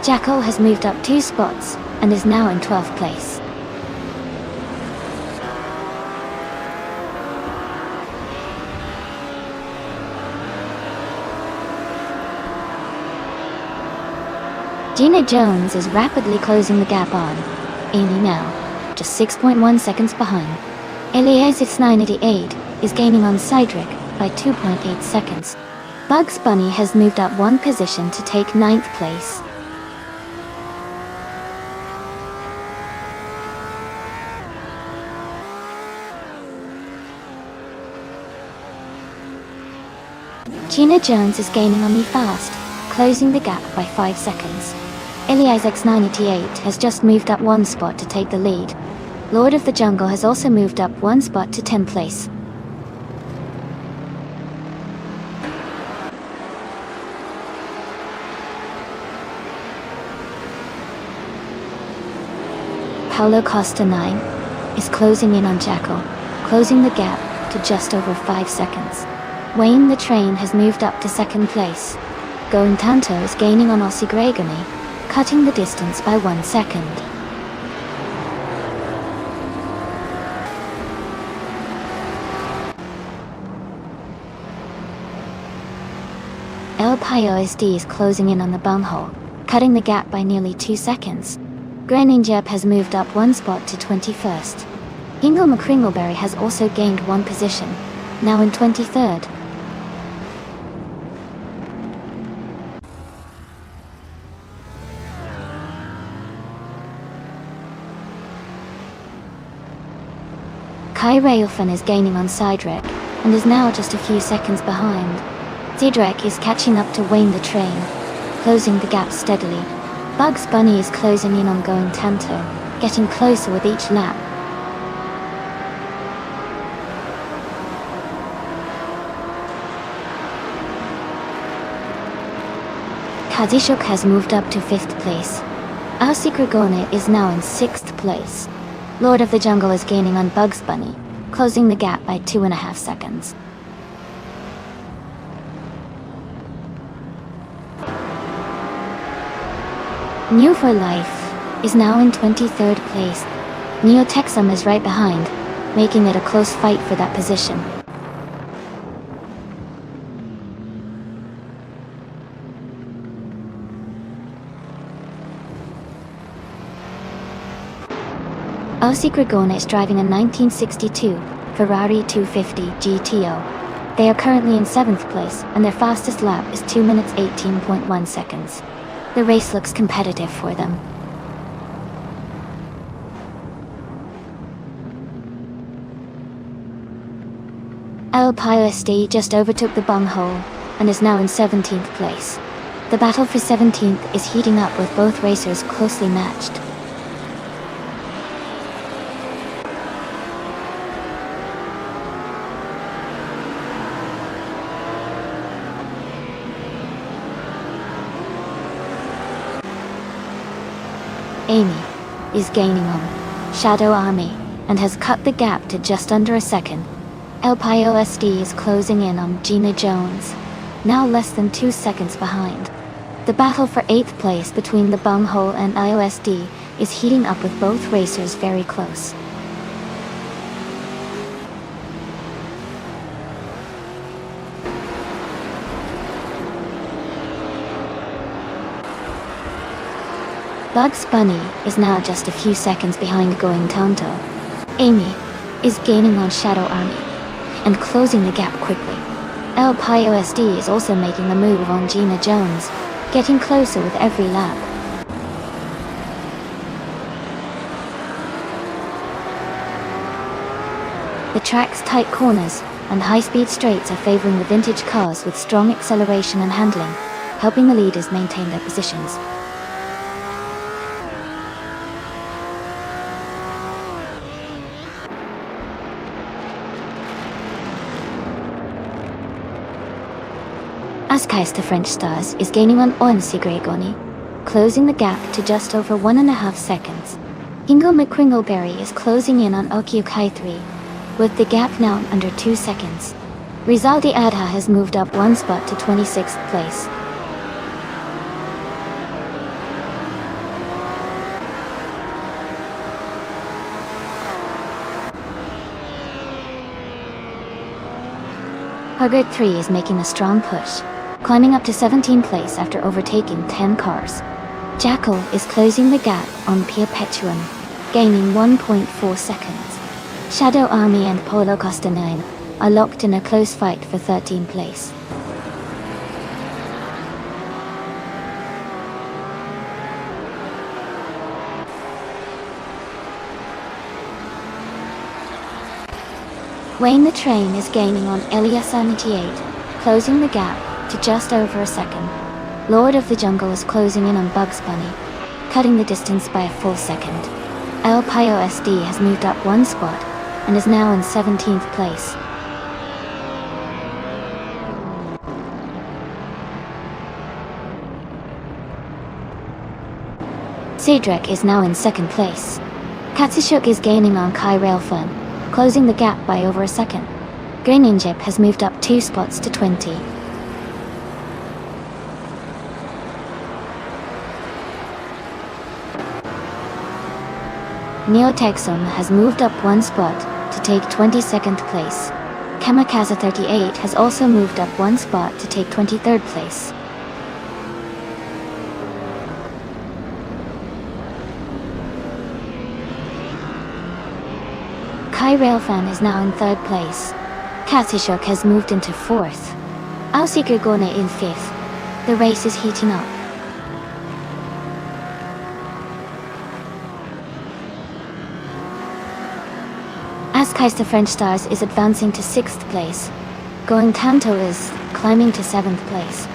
Jackal has moved up 2 spots and is now in 12th place. Gina Jones is rapidly closing the gap on Amy now, just 6.1 seconds behind. Eliasis 988 is gaining on Cydric by 2.8 seconds. Bugs Bunny has moved up 1 position to take 9th place. Gina Jones is gaining on me fast, closing the gap by 5 seconds. Elias 988 has just moved up 1 spot to take the lead. Lord of the Jungle has also moved up 1 spot to 10th place. Paulo Costa 9 is closing in on Jackal, closing the gap to just over 5 seconds. Wayne the Train has moved up to 2nd place. Going Tanto is gaining on Ossie Gregony, cutting the distance by 1 second. LPOSD is closing in on the bunghole, cutting the gap by nearly 2 seconds. Greninjeb has moved up 1 spot to 21st. Hingle McCringleberry has also gained 1 position, now in 23rd. Kai Railfan is gaining on Cydric, and is now just a few seconds behind. Zedrek is catching up to Wayne the Train, closing the gap steadily. Bugs Bunny is closing in on Going Tanto, getting closer with each lap. Kazishuk has moved up to 5th place. RC Gorgona is now in 6th place. Lord of the Jungle is gaining on Bugs Bunny, closing the gap by 2.5 seconds. New for Life is now in 23rd place. Neotexum is right behind, making it a close fight for that position. RC Gorgona is driving a 1962 Ferrari 250 GTO. They are currently in 7th place, and their fastest lap is 2 minutes 18.1 seconds. The race looks competitive for them. LPOSD just overtook the bunghole and is now in 17th place. The battle for 17th is heating up with both racers closely matched. Amy is gaining on Shadow Army and has cut the gap to just under a second. LPOSD is closing in on Gina Jones, now less than 2 seconds behind. The battle for 8th place between the Bunghole and IOSD is heating up with both racers very close. Bugs Bunny is now just a few seconds behind Going Tonto. Amy is gaining on Shadow Army and closing the gap quickly. LPOSD is also making a move on Gina Jones, getting closer with every lap. The track's tight corners and high-speed straights are favoring the vintage cars with strong acceleration and handling, helping the leaders maintain their positions. Askeister French Stars is gaining on Oensi Gregoni, closing the gap to just over 1.5 seconds. Ingo McCringleberry is closing in on Okiukai 3, with the gap now under 2 seconds. Rizaldi Adha has moved up 1 spot to 26th place. Hugard 3 is making a strong push, climbing up to 17th place after overtaking 10 cars. Jackal is closing the gap on Pia Petuan, gaining 1.4 seconds. Shadow Army and Polo Costa 9 are locked in a close fight for 13th place. Wayne the Train is gaining on Elias 78, closing the gap to just over a second. Lord of the Jungle is closing in on Bugs Bunny, cutting the distance by a full second. LPOSD has moved up 1 spot and is now in 17th place. Cedric is now in 2nd place. Katsushuk is gaining on Kai Railfun, closing the gap by over a second. Greninjip has moved up 2 spots to 20. Neotexum has moved up 1 spot to take 22nd place. Kamikaze 38 has also moved up 1 spot to take 23rd place. Kai Railfan is now in 3rd place. Katsushuk has moved into 4th. Ausiker Gone in 5th. The race is heating up. Askeister French Stars is advancing to 6th place. Going Tanto is climbing to 7th place.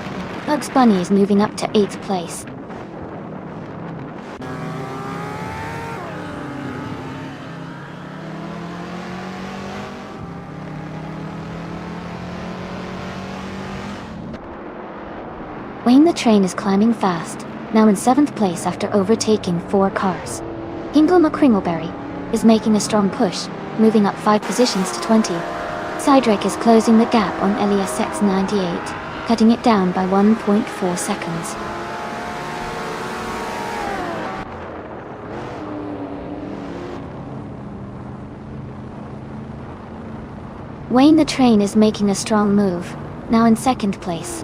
Bugs Bunny is moving up to 8th place. Wayne the Train is climbing fast, now in 7th place after overtaking 4 cars. Ingo McCringleberry is making a strong push, moving up 5 positions to 20. Cydric is closing the gap on Elias X98, cutting it down by 1.4 seconds. Wayne the Train is making a strong move, now in 2nd place.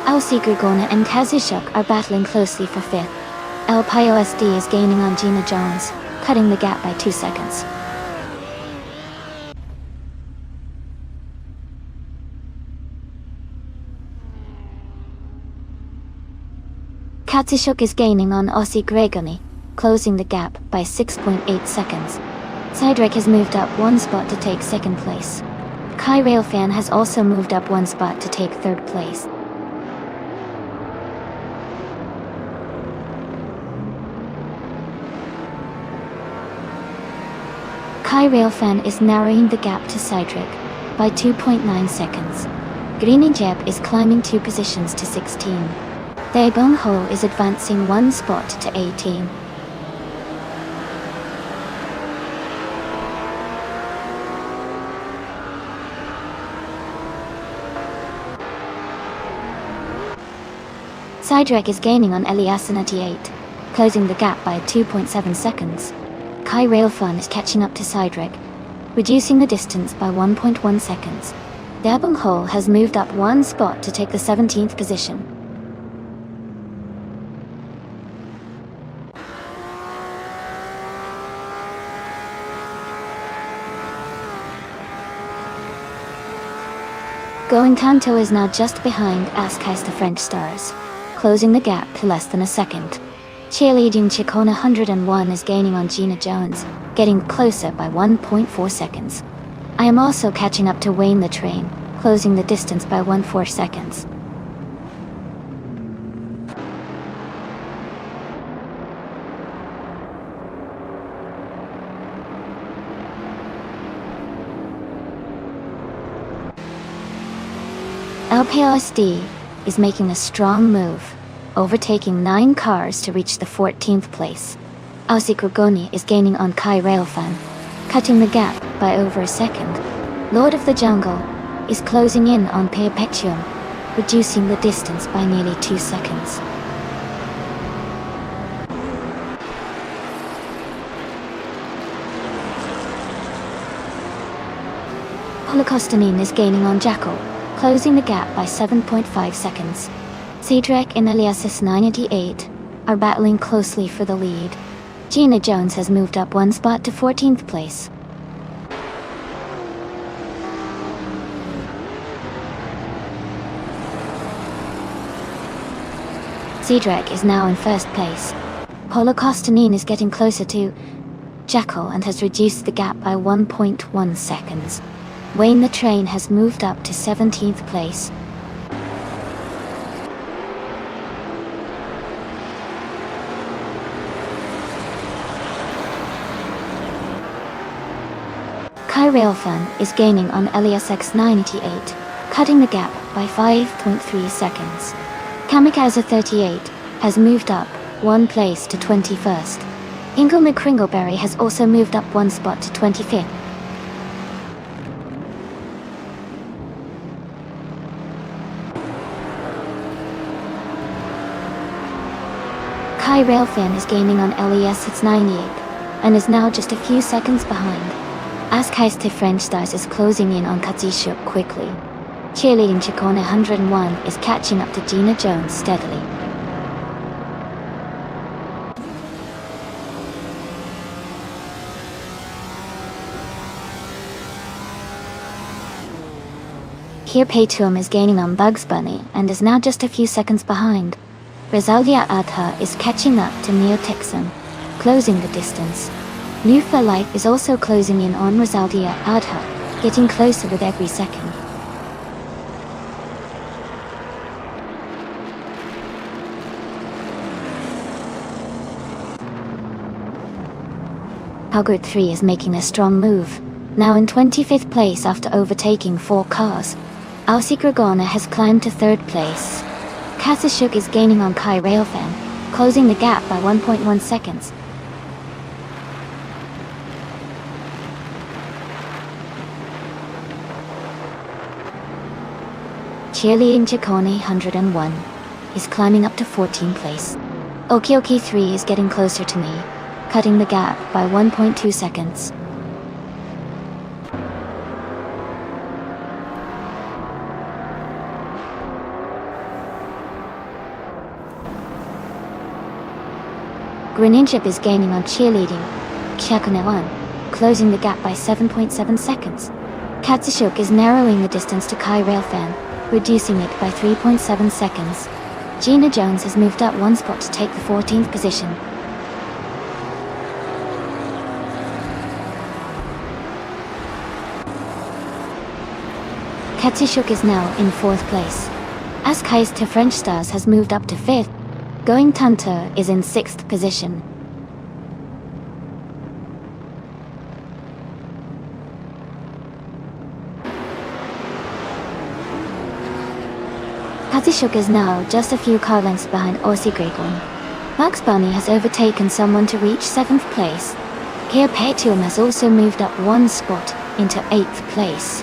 Ausi Grigona and Kazushuk are battling closely for 5th. LPOSD is gaining on Gina Jones, cutting the gap by 2 seconds. Katsushuk is gaining on Aussie Gregoni, closing the gap by 6.8 seconds. Cydric has moved up 1 spot to take 2nd place. Kai Railfan has also moved up 1 spot to take 3rd place. Kai Railfan is narrowing the gap to Cydric by 2.9 seconds. Greninjeb is climbing 2 positions to 16. Bunghole is advancing 1 spot to 18. Sidrek is gaining on Elias in 98, closing the gap by 2.7 seconds. Kai Railfan is catching up to Sidrek, reducing the distance by 1.1 seconds. Dabung Hole has moved up one spot to take the 17th position. Going Tanto is now just behind Askais the French Stars, closing the gap to less than a second. Cheerleading Chicona 101 is gaining on Gina Jones, getting closer by 1.4 seconds. I am also catching up to Wayne the Train, closing the distance by 1.4 seconds. LPSD is making a strong move, overtaking 9 cars to reach the 14th place. Aussie Grogoni is gaining on Kai Railfan, cutting the gap by over a second. Lord of the Jungle is closing in on Perpetuum, reducing the distance by nearly 2 seconds. Holocaustinin is gaining on Jackal, closing the gap by 7.5 seconds. Cedric and Eliasis 98 are battling closely for the lead. Gina Jones has moved up one spot to 14th place. Cedric is now in first place. Holocaustinin is getting closer to Jackal and has reduced the gap by 1.1 seconds. Wayne the Train has moved up to 17th place. Kai Railfan is gaining on Elias X98, cutting the gap by 5.3 seconds. Kamikaze 38 has moved up one place to 21st. Ingle McCringleberry has also moved up one spot to 25th. Kai Railfan is gaining on LES its 98, and is now just a few seconds behind. Askais French Stars is closing in on Katsishuk quickly. Cheerleading Chicona 101 is catching up to Gina Jones steadily. Here Paytum is gaining on Bugs Bunny and is now just a few seconds behind. Rizaldia Adha is catching up to Neo Texan, closing the distance. Nufa Light is also closing in on Rizaldia Adha, getting closer with every second. Hogwarts 3 is making a strong move, now in 25th place after overtaking 4 cars. Aussie Grogona has climbed to 3rd place. Katsishuk is gaining on Kai Railfan, closing the gap by 1.1 seconds. Cheerleading Chicone 101 is climbing up to 14th place. Okioki 3 is getting closer to me, cutting the gap by 1.2 seconds. Greninship is gaining on Cheerleading Chakune 1, closing the gap by 7.7 seconds. Katsishuk is narrowing the distance to Kai Railfan, reducing it by 3.7 seconds. Gina Jones has moved up one spot to take the 14th position. Katsishuk is now in 4th place. Askais to French Stars has moved up to 5th. Going Tunter is in 6th position. Katsishuk is now just a few car lengths behind Aussie Gregon. Bugs Bunny has overtaken someone to reach 7th place. Kia Petuum has also moved up one spot into 8th place.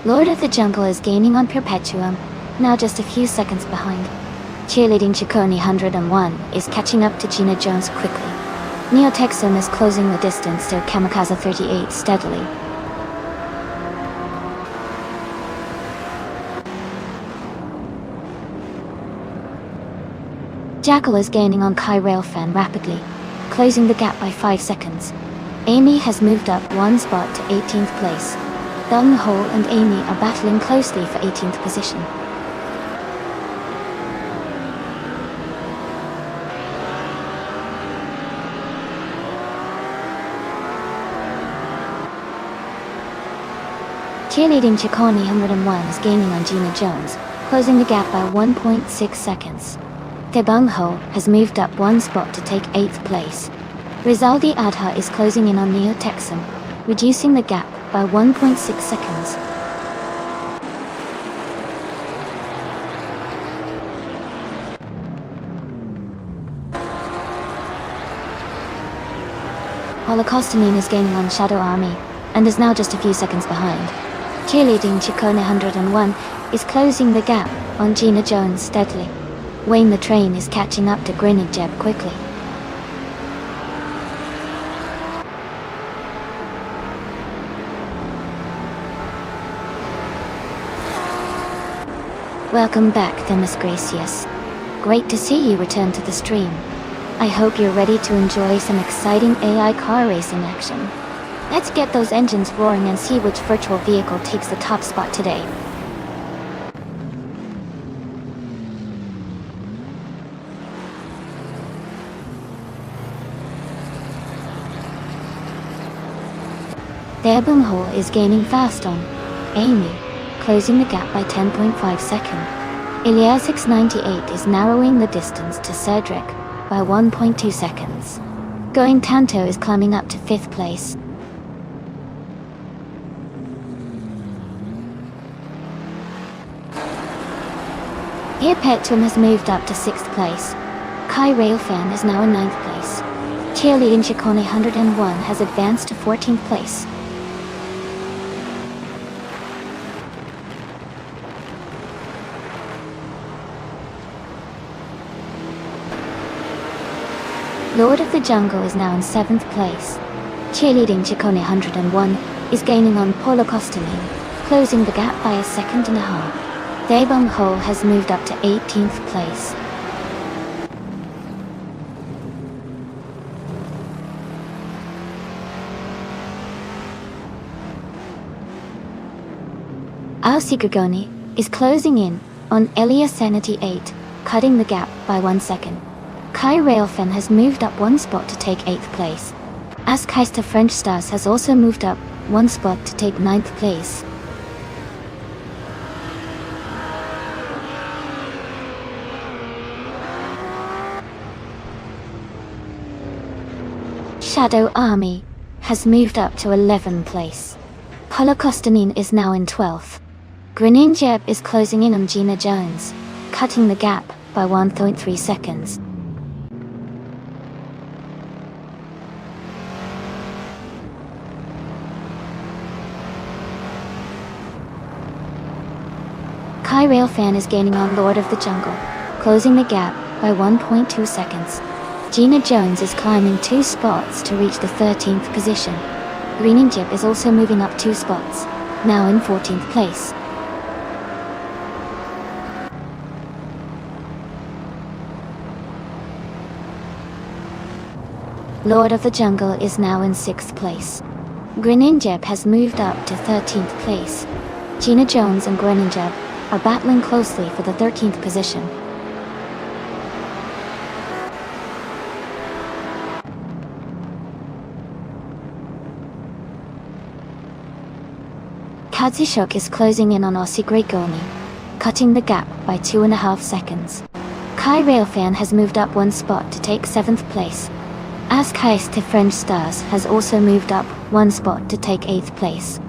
Lord of the Jungle is gaining on Perpetuum, now just a few seconds behind. Cheerleading Ciccone 101 is catching up to Gina Jones quickly. Neotexum is closing the distance to Kamikaze 38 steadily. Jackal is gaining on Kai Railfan rapidly, closing the gap by 5 seconds. Amy has moved up one spot to 18th place. Gung Ho and Amy are battling closely for 18th position. Cheerleading Ciccone 101 is gaining on Gina Jones, closing the gap by 1.6 seconds. Bung Ho has moved up one spot to take 8th place. Rizaldi Adha is closing in on Neotexum, reducing the gap by 1.6 seconds. Holocaustanine is gaining on Shadow Army, and is now just a few seconds behind. Cheerleading Ciccone 101 is closing the gap on Gina Jones steadily. Wayne the Train is catching up to Grenadjeb quickly. Welcome back, Themis Gracious. Great to see you return to the stream. I hope you're ready to enjoy some exciting AI car racing action. Let's get those engines roaring and see which virtual vehicle takes the top spot today. Bung Ho is gaining fast on Amy, closing the gap by 10.5 seconds. Ilya 698 is narrowing the distance to Cedric by 1.2 seconds. Going Tanto is climbing up to 5th place. Perpetuum has moved up to 6th place. Kai Railfan is now in 9th place. Cheerleading Ciccone 101 has advanced to 14th place. Lord of the Jungle is now in 7th place. Cheerleading Ciccone 101 is gaining on Holocaustanine, closing the gap by a second and a half. Bung Ho has moved up to 18th place. Ausigagoni is closing in on Elia Sanity 8, cutting the gap by 1 second. Kai Railfan has moved up one spot to take 8th place. Askeister French Stars has also moved up one spot to take 9th place. Shadow Army has moved up to 11th place. Holocaustanine is now in 12th. Grenadjeb is closing in on Gina Jones, cutting the gap by 1.3 seconds. Kai Railfan is gaining on Lord of the Jungle, closing the gap by 1.2 seconds. Gina Jones is climbing 2 spots to reach the 13th position. Grenadjeb is also moving up 2 spots, now in 14th place. Lord of the Jungle is now in 6th place. Grenadjeb has moved up to 13th place. Gina Jones and Grenadjeb are battling closely for the 13th position. Kadzishok is closing in on Ausigagoni, cutting the gap by 2.5 seconds. Kai Railfan has moved up one spot to take 7th place. Askeister French Stars has also moved up one spot to take 8th place.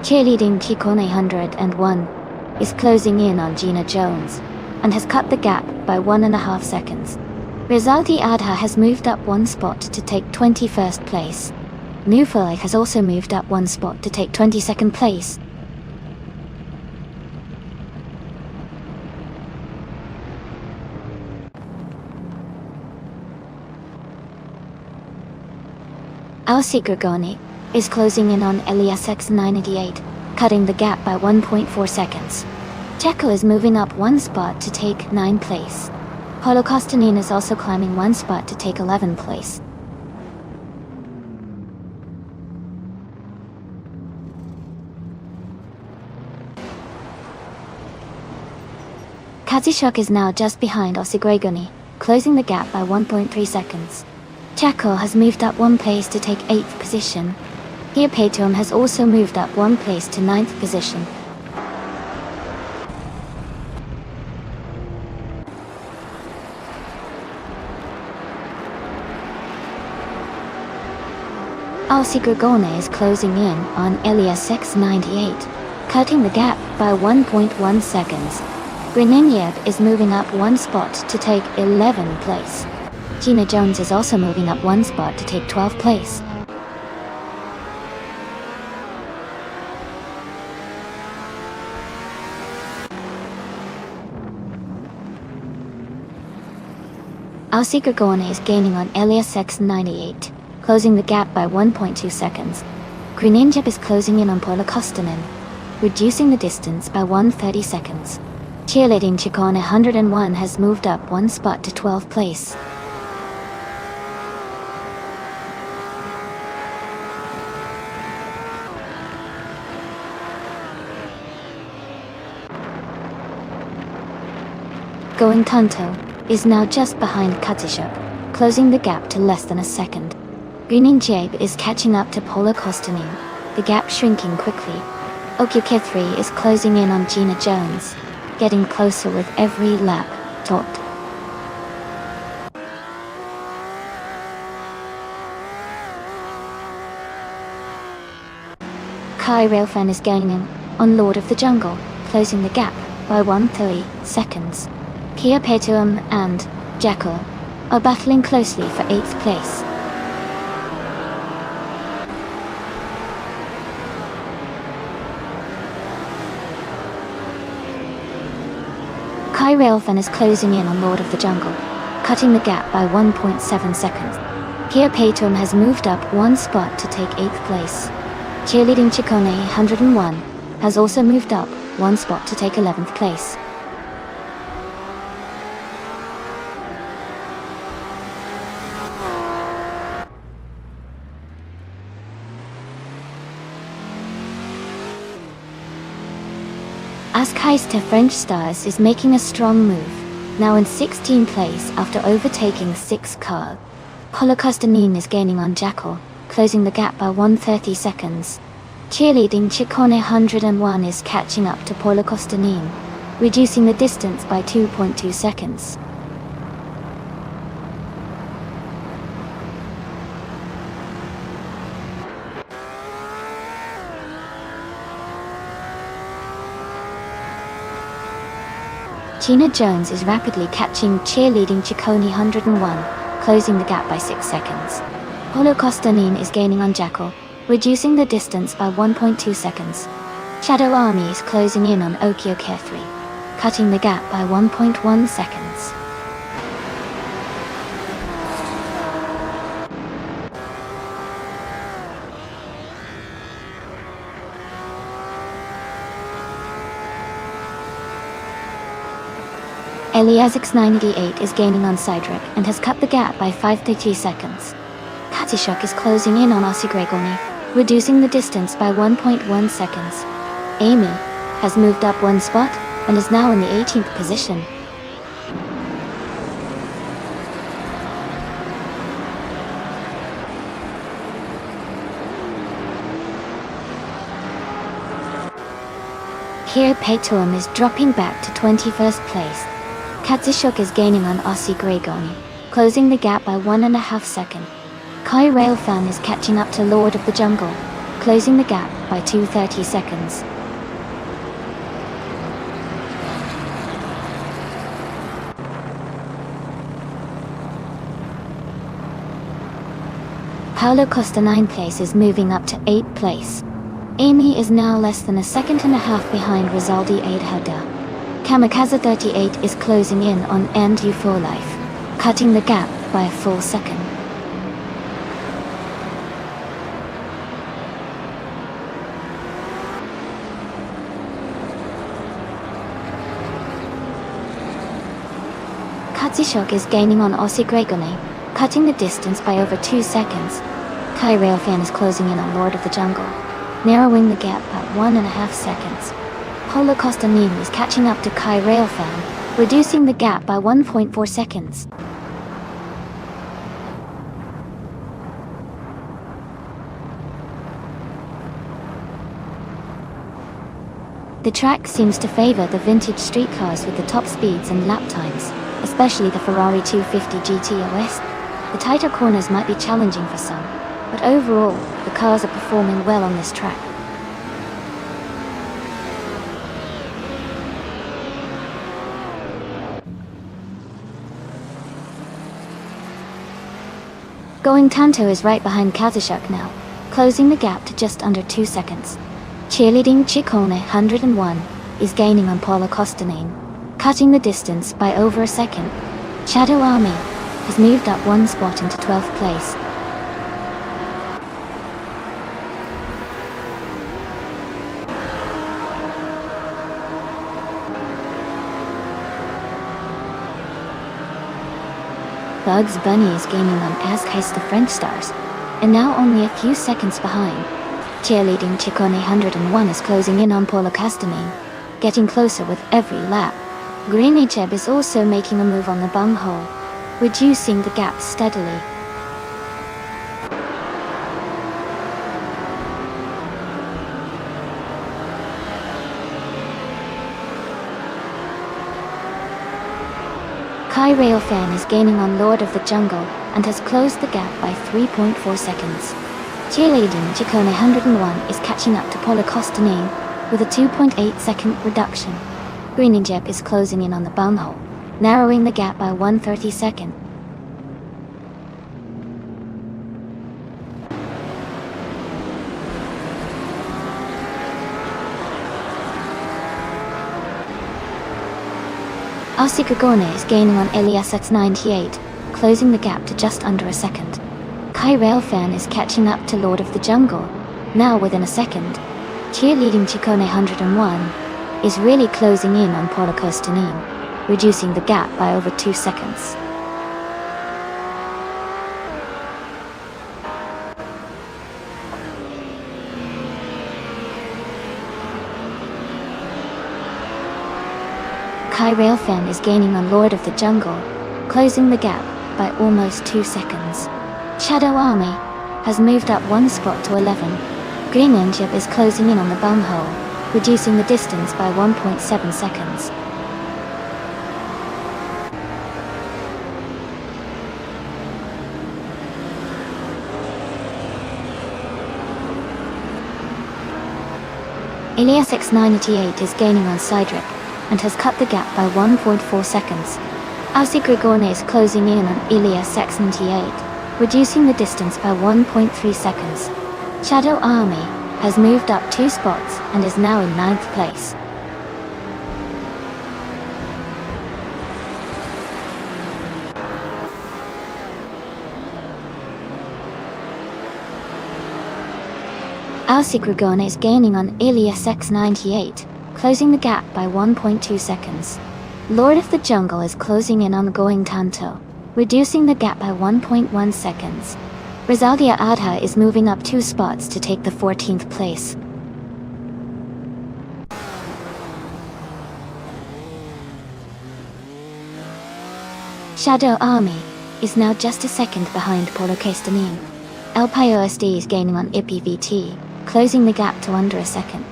Cheerleading Ciccone 101 is closing in on Gina Jones, and has cut the gap by 1.5 seconds. Rizaldi Adha has moved up 1 spot to take 21st place. Nufalai has also moved up 1 spot to take 22nd place. Alsi Grigoni is closing in on Elias X988, cutting the gap by 1.4 seconds. Checo is moving up 1 spot to take 9th place. Paulo Costanin is also climbing 1 spot to take 11th place. Kazishuk is now just behind Ossi Gregoni, closing the gap by 1.3 seconds. Checo has moved up 1 place to take 8th position. Gia Petum has also moved up 1 place to 9th position. Alsi Grigone is closing in on Elias X98, cutting the gap by 1.1 seconds. Greninieb is moving up 1 spot to take 11th place. Gina Jones is also moving up 1 spot to take 12th place. Alsi Grigone is gaining on Elias X98, closing the gap by 1.2 seconds. Greninjeb is closing in on Paula Kostanen, reducing the distance by 130 seconds. Cheerleading Chicane 101 has moved up 1 spot to 12th place. Going Tanto is now just behind Kazishuk, closing the gap to less than a second. Greninjeb is catching up to Paula Kostanin, the gap shrinking quickly. Okyukithri is closing in on Gina Jones, getting closer with every lap. Topped. Kai Railfan is gaining on Lord of the Jungle, closing the gap by 130 seconds. Kia Petuum and Jackal are battling closely for 8th place. Kai Railfan is closing in on Lord of the Jungle, cutting the gap by 1.7 seconds. Kia Petuum has moved up 1 spot to take 8th place. Cheerleading Chicone 101 has also moved up 1 spot to take 11th place. Askeister French Stars is making a strong move, now in 16th place after overtaking 6 cars. Paulo Costanin is gaining on Jackal, closing the gap by 130 seconds. Cheerleading Chicone 101 is catching up to Paulo Costanin, reducing the distance by 2.2 seconds. Gina Jones is rapidly catching Cheerleading Chicone 101, closing the gap by 6 seconds. Paulo Costanin is gaining on Jackal, reducing the distance by 1.2 seconds. Shadow Army is closing in on Okyukethri, cutting the gap by 1.1 seconds. Eliasix 98 is gaining on Cydric and has cut the gap by 5.3 seconds. Katishuk is closing in on Ossi Gregoni, reducing the distance by 1.1 seconds. Amy has moved up 1 spot and is now in the 18th position. Here Petuum is dropping back to 21st place. Katsishuk is gaining on Ossi Gregoni, closing the gap by 1.5 seconds. Kai Railfan is catching up to Lord of the Jungle, closing the gap by 230 seconds. Paulo Costa 9th place is moving up to 8th place. Amy is now less than a second and a half behind Rizaldi 8 Hada. Kamikaze 38 is closing in on NU4 Life, cutting the gap by a full second. Katsishok is gaining on Ossie Gregone, cutting the distance by over 2 seconds. Kai Railfan is closing in on Lord of the Jungle, narrowing the gap by 1.5 seconds. Paulo Costa Nîmes is catching up to Kai Railfan, reducing the gap by 1.4 seconds. The track seems to favor the vintage street cars with the top speeds and lap times, especially the Ferrari 250 GTOS. The tighter corners might be challenging for some, but overall, the cars are performing well on this track. Going Tanto is right behind Kazushuk now, closing the gap to just under 2 seconds. Cheerleading Ciccone 101 is gaining on Paulo Costanine, cutting the distance by over a second. Shadow Army has moved up 1 spot into 12th place. Bugs Bunny is gaining on Azka's the French stars, and now only a few seconds behind. Cheerleading Ciccone 101 is closing in on Paulo Castanin, getting closer with every lap. Green Echeb is also making a move on the bunghole, reducing the gap steadily. Kai Railfan is gaining on Lord of the Jungle and has closed the gap by 3.4 seconds. Cheerleading Ciccone 101 is catching up to Paulo Costanin with a 2.8 second reduction. Green Ejeb is closing in on the bunghole, narrowing the gap by 1/32 second. Ossie Gregone is gaining on Elias X98, closing the gap to just under a second. Kai Railfan is catching up to Lord of the Jungle, now within a second. Cheerleading Ciccone 101 is really closing in on Paulo Costanin, reducing the gap by over 2 seconds. Kai Railfan is gaining on Lord of the Jungle, closing the gap by almost 2 seconds. Shadow Army has moved up 1 spot to 11. Green Ejeb is closing in on the bunghole, reducing the distance by 1.7 seconds. Elias X98 is gaining on Cydric and has cut the gap by 1.4 seconds. Ossie Gregone is closing in on Elias X98, reducing the distance by 1.3 seconds. Shadow Army has moved up 2 spots and is now in 9th place. Ossie Gregone is gaining on Elias X98, closing the gap by 1.2 seconds. Lord of the Jungle is closing in on Going Tanto, reducing the gap by 1.1 seconds. Rizaldia Adha is moving up 2 spots to take the 14th place. Shadow Army is now just a second behind Paulo Castanin. El Payo SD is gaining on IPVT, closing the gap to under a second.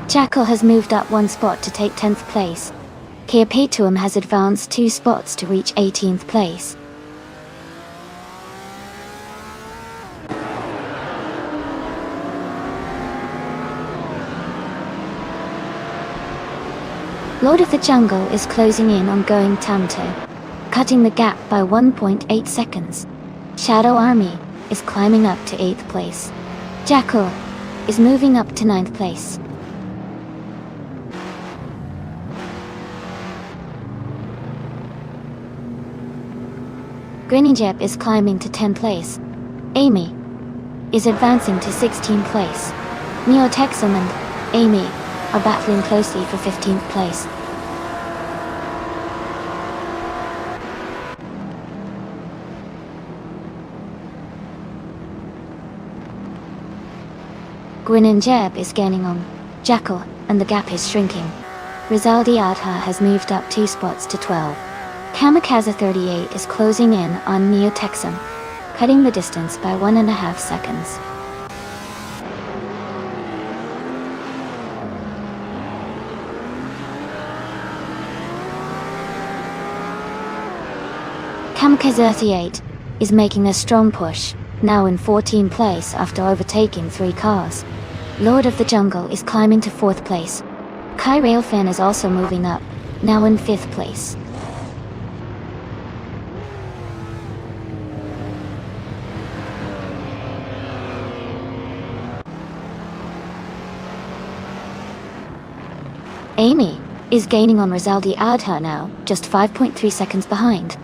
Jackal has moved up 1 spot to take 10th place. Kia Patuum has advanced 2 spots to reach 18th place. Lord of the Jungle is closing in on Going Tanto, cutting the gap by 1.8 seconds. Shadow Army is climbing up to 8th place. Jackal is moving up to 9th place. Greninjeb is climbing to 10th place. Amy is advancing to 16th place. Neotexum and Amy are battling closely for 15th place. Greninjeb is gaining on Jackal, and the gap is shrinking. Rizaldi Adha has moved up 2 spots to 12. Kamikaze 38 is closing in on Neotexum, cutting the distance by 1.5 seconds. Kamikaze 38 is making a strong push, now in 14th place after overtaking 3 cars. Lord of the Jungle is climbing to 4th place. Kai Railfan is also moving up, now in 5th place. Amy is gaining on Rizaldi Adha now, just 5.3 seconds behind.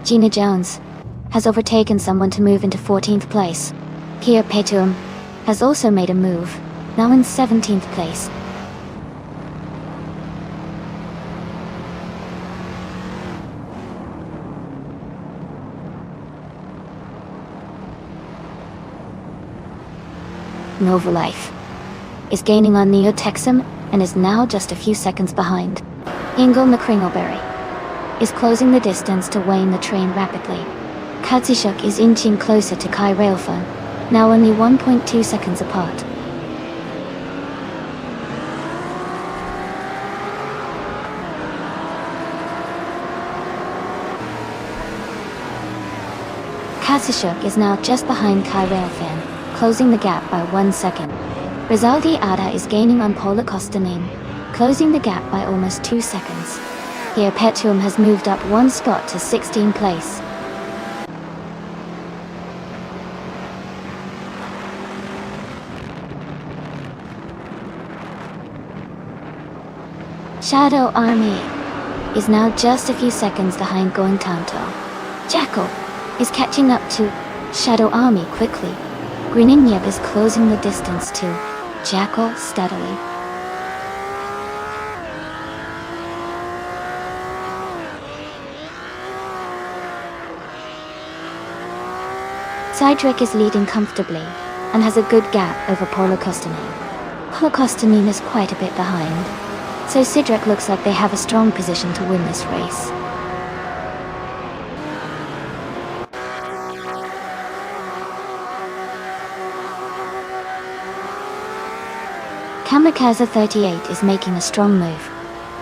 Gina Jones has overtaken someone to move into 14th place. Kia Petum has also made a move, now in 17th place. Novalife is gaining on Neotexum and is now just a few seconds behind. Ingle Nakringleberry is closing the distance to Wayne the Train rapidly. Katsishuk is inching closer to Kai Railfan, now only 1.2 seconds apart. Katsishuk is now just behind Kai Railfan, closing the gap by 1 second. Rizaldi Ada is gaining on Pola Kostanin, closing the gap by almost 2 seconds. Here Petuum has moved up 1 spot to 16th place. Shadow Army is now just a few seconds behind Going Tanto. Jackal is catching up to Shadow Army quickly. Greninjeb is closing the distance to Jackal steadily. Cydric is leading comfortably and has a good gap over Polo Kostanin. Polo Kostanin is quite a bit behind, so Cydric looks like they have a strong position to win this race. Kamikaze 38 is making a strong move,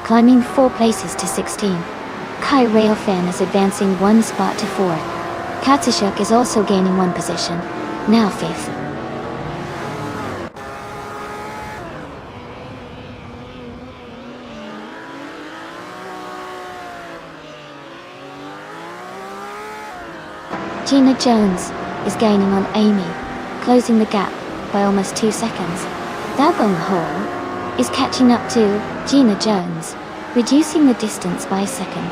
climbing 4 places to 16. Kai Railfan is advancing 1 spot to 4th. Katsishuk is also gaining 1 position, now 5th. Gina Jones is gaining on Amy, closing the gap by almost 2 seconds. Dabung Ho is catching up to Gina Jones, reducing the distance by a second.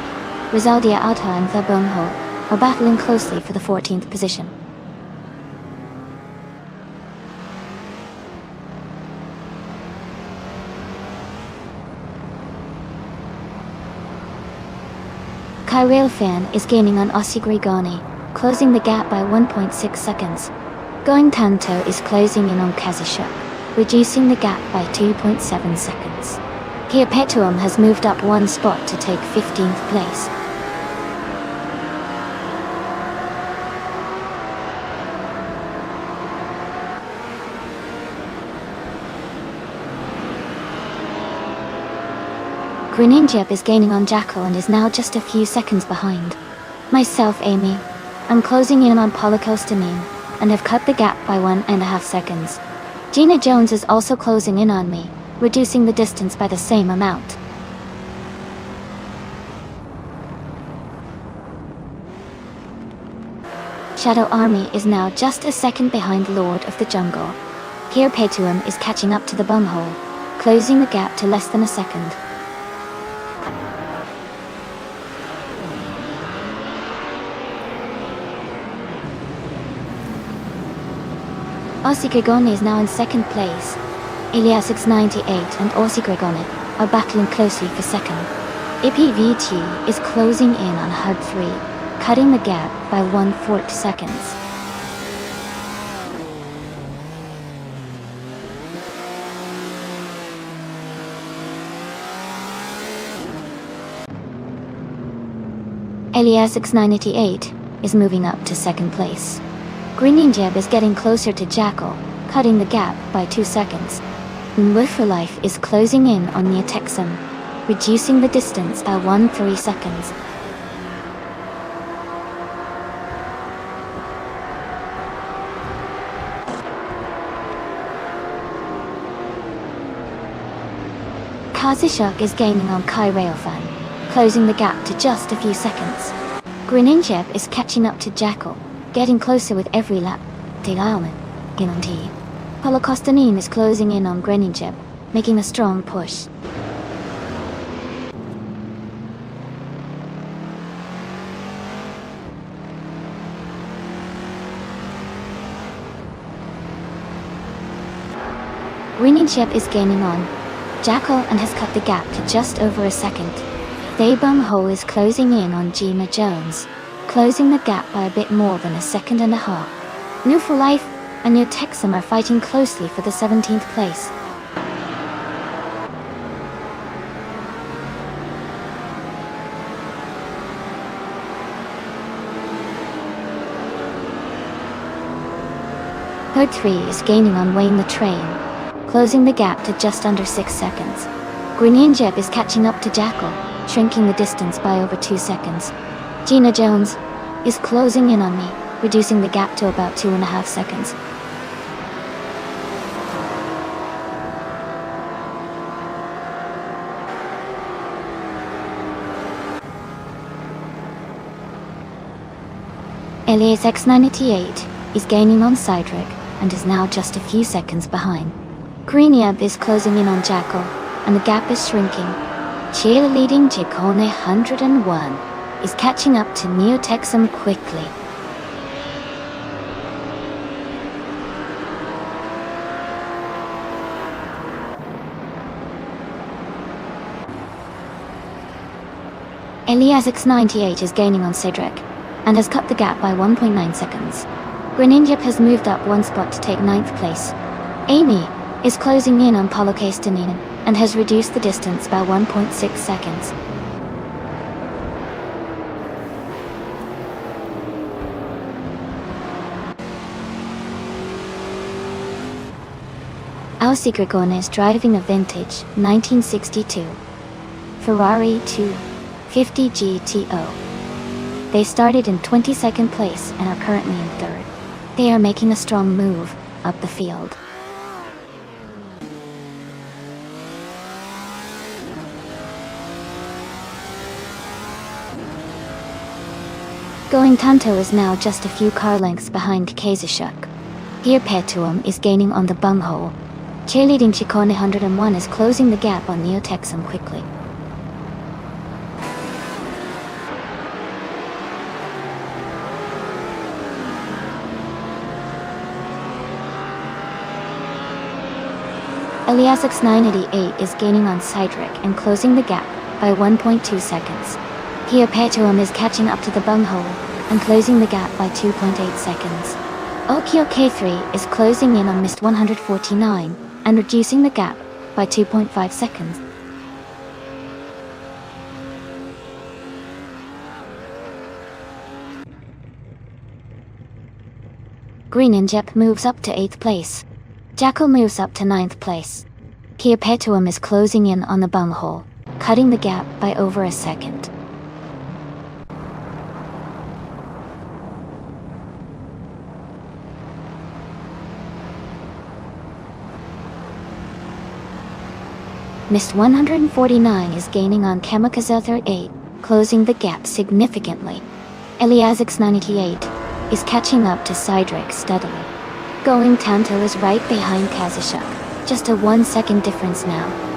Rizaldia Adha and Dabung Ho are battling closely for the 14th position. Kai Railfan is gaining on Ossi Grigoni, closing the gap by 1.6 seconds. Going Tanto is closing in on Kazishuk, reducing the gap by 2.7 seconds. Here Petuum has moved up 1 spot to take 15th place. Greninjeb is gaining on Jackal and is now just a few seconds behind. Myself, Amy, I'm closing in on Polycostanin and have cut the gap by 1.5 seconds. Gina Jones is also closing in on me, reducing the distance by the same amount. Shadow Army is now just a second behind Lord of the Jungle. Here Petuum is catching up to the bumhole, closing the gap to less than a second. Aussie Gregone is now in second place. Elias 698 and Aussie Gregone are battling closely for second. IPVT is closing in on HUD 3, cutting the gap by 1/4 seconds. Elias 698 is moving up to second place. Greeninjeb is getting closer to Jackal, cutting the gap by 2 seconds. Unwoo for Life is closing in on Neotexum, reducing the distance by 1/3 seconds. Kazishuk is gaining on Kai Railfan, closing the gap to just a few seconds. Greeninjeb is catching up to Jackal, getting closer with every lap. Tilaoman, Ginonti. Holocaustinin is closing in on Greeninjeb, making a strong push. Greeninjeb is gaining on Jackal and has cut the gap to just over a second. Daebum is closing in on Gina Jones, closing the gap by a bit more than a second and a half. New for Life and Neotexum are fighting closely for the 17th place. Third 3 is gaining on Wayne the Train, closing the gap to just under 6 seconds. Greeninjeb is catching up to Jackal, shrinking the distance by over 2 seconds. Gina Jones is closing in on me, reducing the gap to about 2.5 seconds. Elias X988 is gaining on Cydric and is now just a few seconds behind. Greeniab is closing in on Jackal, and the gap is shrinking. Cheerleading Chikone 101 is catching up to Neotexum quickly. Elias X98 is gaining on Cedric, and has cut the gap by 1.9 seconds. Greninjip has moved up 1 spot to take 9th place. Amy is closing in on Polokaistanin and has reduced the distance by 1.6 seconds. Aussie Gregone is driving a vintage 1962 Ferrari 250 GTO. They started in 22nd place and are currently in 3rd. They are making a strong move up the field. Going Tanto is now just a few car lengths behind Kazishuk. Here Petuum is gaining on the bunghole. Cheerleading Chikone 101 is closing the gap on Neotexum quickly. Eliasix 988 is gaining on Cydric and closing the gap by 1.2 seconds. Here Petuum is catching up to the bunghole and closing the gap by 2.8 seconds. Okio K3 is closing in on Mist 149 and reducing the gap by 2.5 seconds. Greeninjep moves up to 8th place. Jackal moves up to 9th place. Here Petuum is closing in on the bunghole, cutting the gap by over a second. Mist 149 is gaining on Kamikaze 38, closing the gap significantly. Eliasix 98 is catching up to Cydric steadily. Going Tanto is right behind Kazashuk, just a 1 second difference now.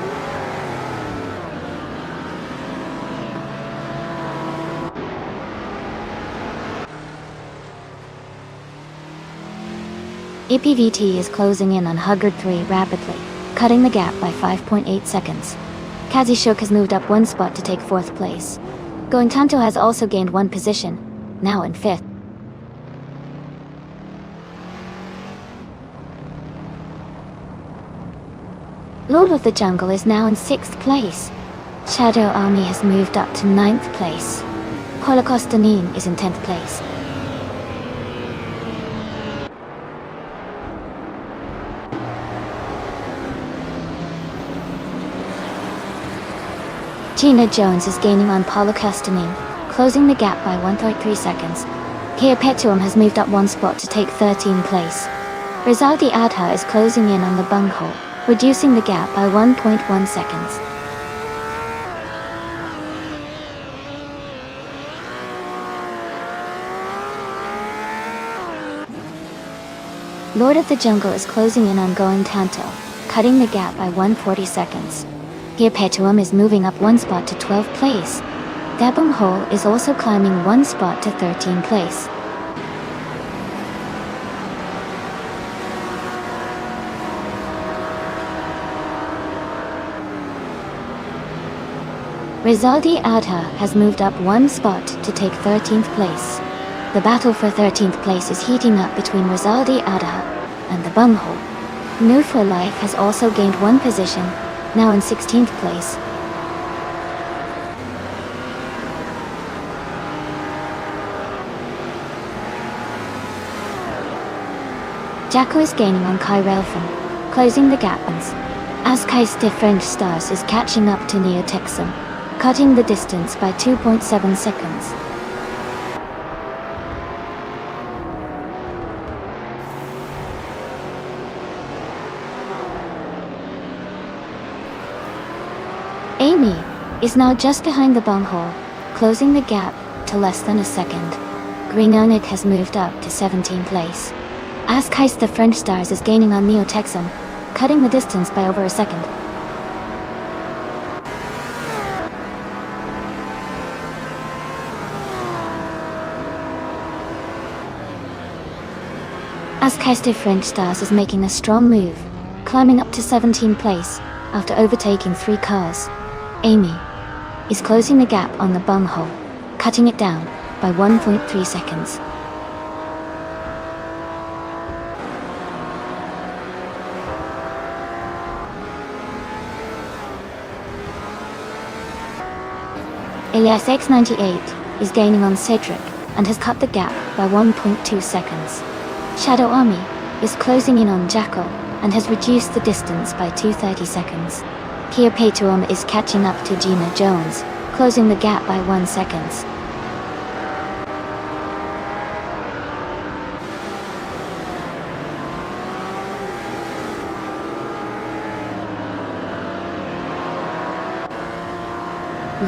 EPVT is closing in on Huggard 3 rapidly, cutting the gap by 5.8 seconds. Kazashuk has moved up 1 spot to take 4th place. Going Tanto has also gained 1 position, now in 5th. Lord of the Jungle is now in 6th place. Shadow Army has moved up to 9th place. Holocaustonine is in 10th place. Gina Jones is gaining on Holocaustonine, closing the gap by 1.3 seconds. Kia Petuum has moved up 1 spot to take 13th place. Rizaldi Adha is closing in on the bunghole, reducing the gap by 1.1 seconds. Lord of the Jungle is closing in on Going Tanto, cutting the gap by 140 seconds. Kia Petuum is moving up 1 spot to 12th place. Dabum Hole is also climbing 1 spot to 13th place. Rizaldi Adha has moved up 1 spot to take 13th place. The battle for 13th place is heating up between Rizaldi Adha and the bunghole. New for Life has also gained 1 position, now in 16th place. Jacko is gaining on Kai Relfin, closing the gap. As Kai's Different Stars is catching up to Neotexum, cutting the distance by 2.7 seconds. Amy is now just behind the bunghole, closing the gap to less than a second. Green Onyx has moved up to 17th place. As Kais the French Stars is gaining on Neotexum, cutting the distance by over a second. As Kais the French Stars is making a strong move, climbing up to 17th place after overtaking 3 cars. Amy is closing the gap on the bunghole, cutting it down by 1.3 seconds. Elias X98 is gaining on Cedric and has cut the gap by 1.2 seconds. Shadow Army is closing in on Jacko and has reduced the distance by 230 seconds. Kia Petuum is catching up to Gina Jones, closing the gap by 1 second.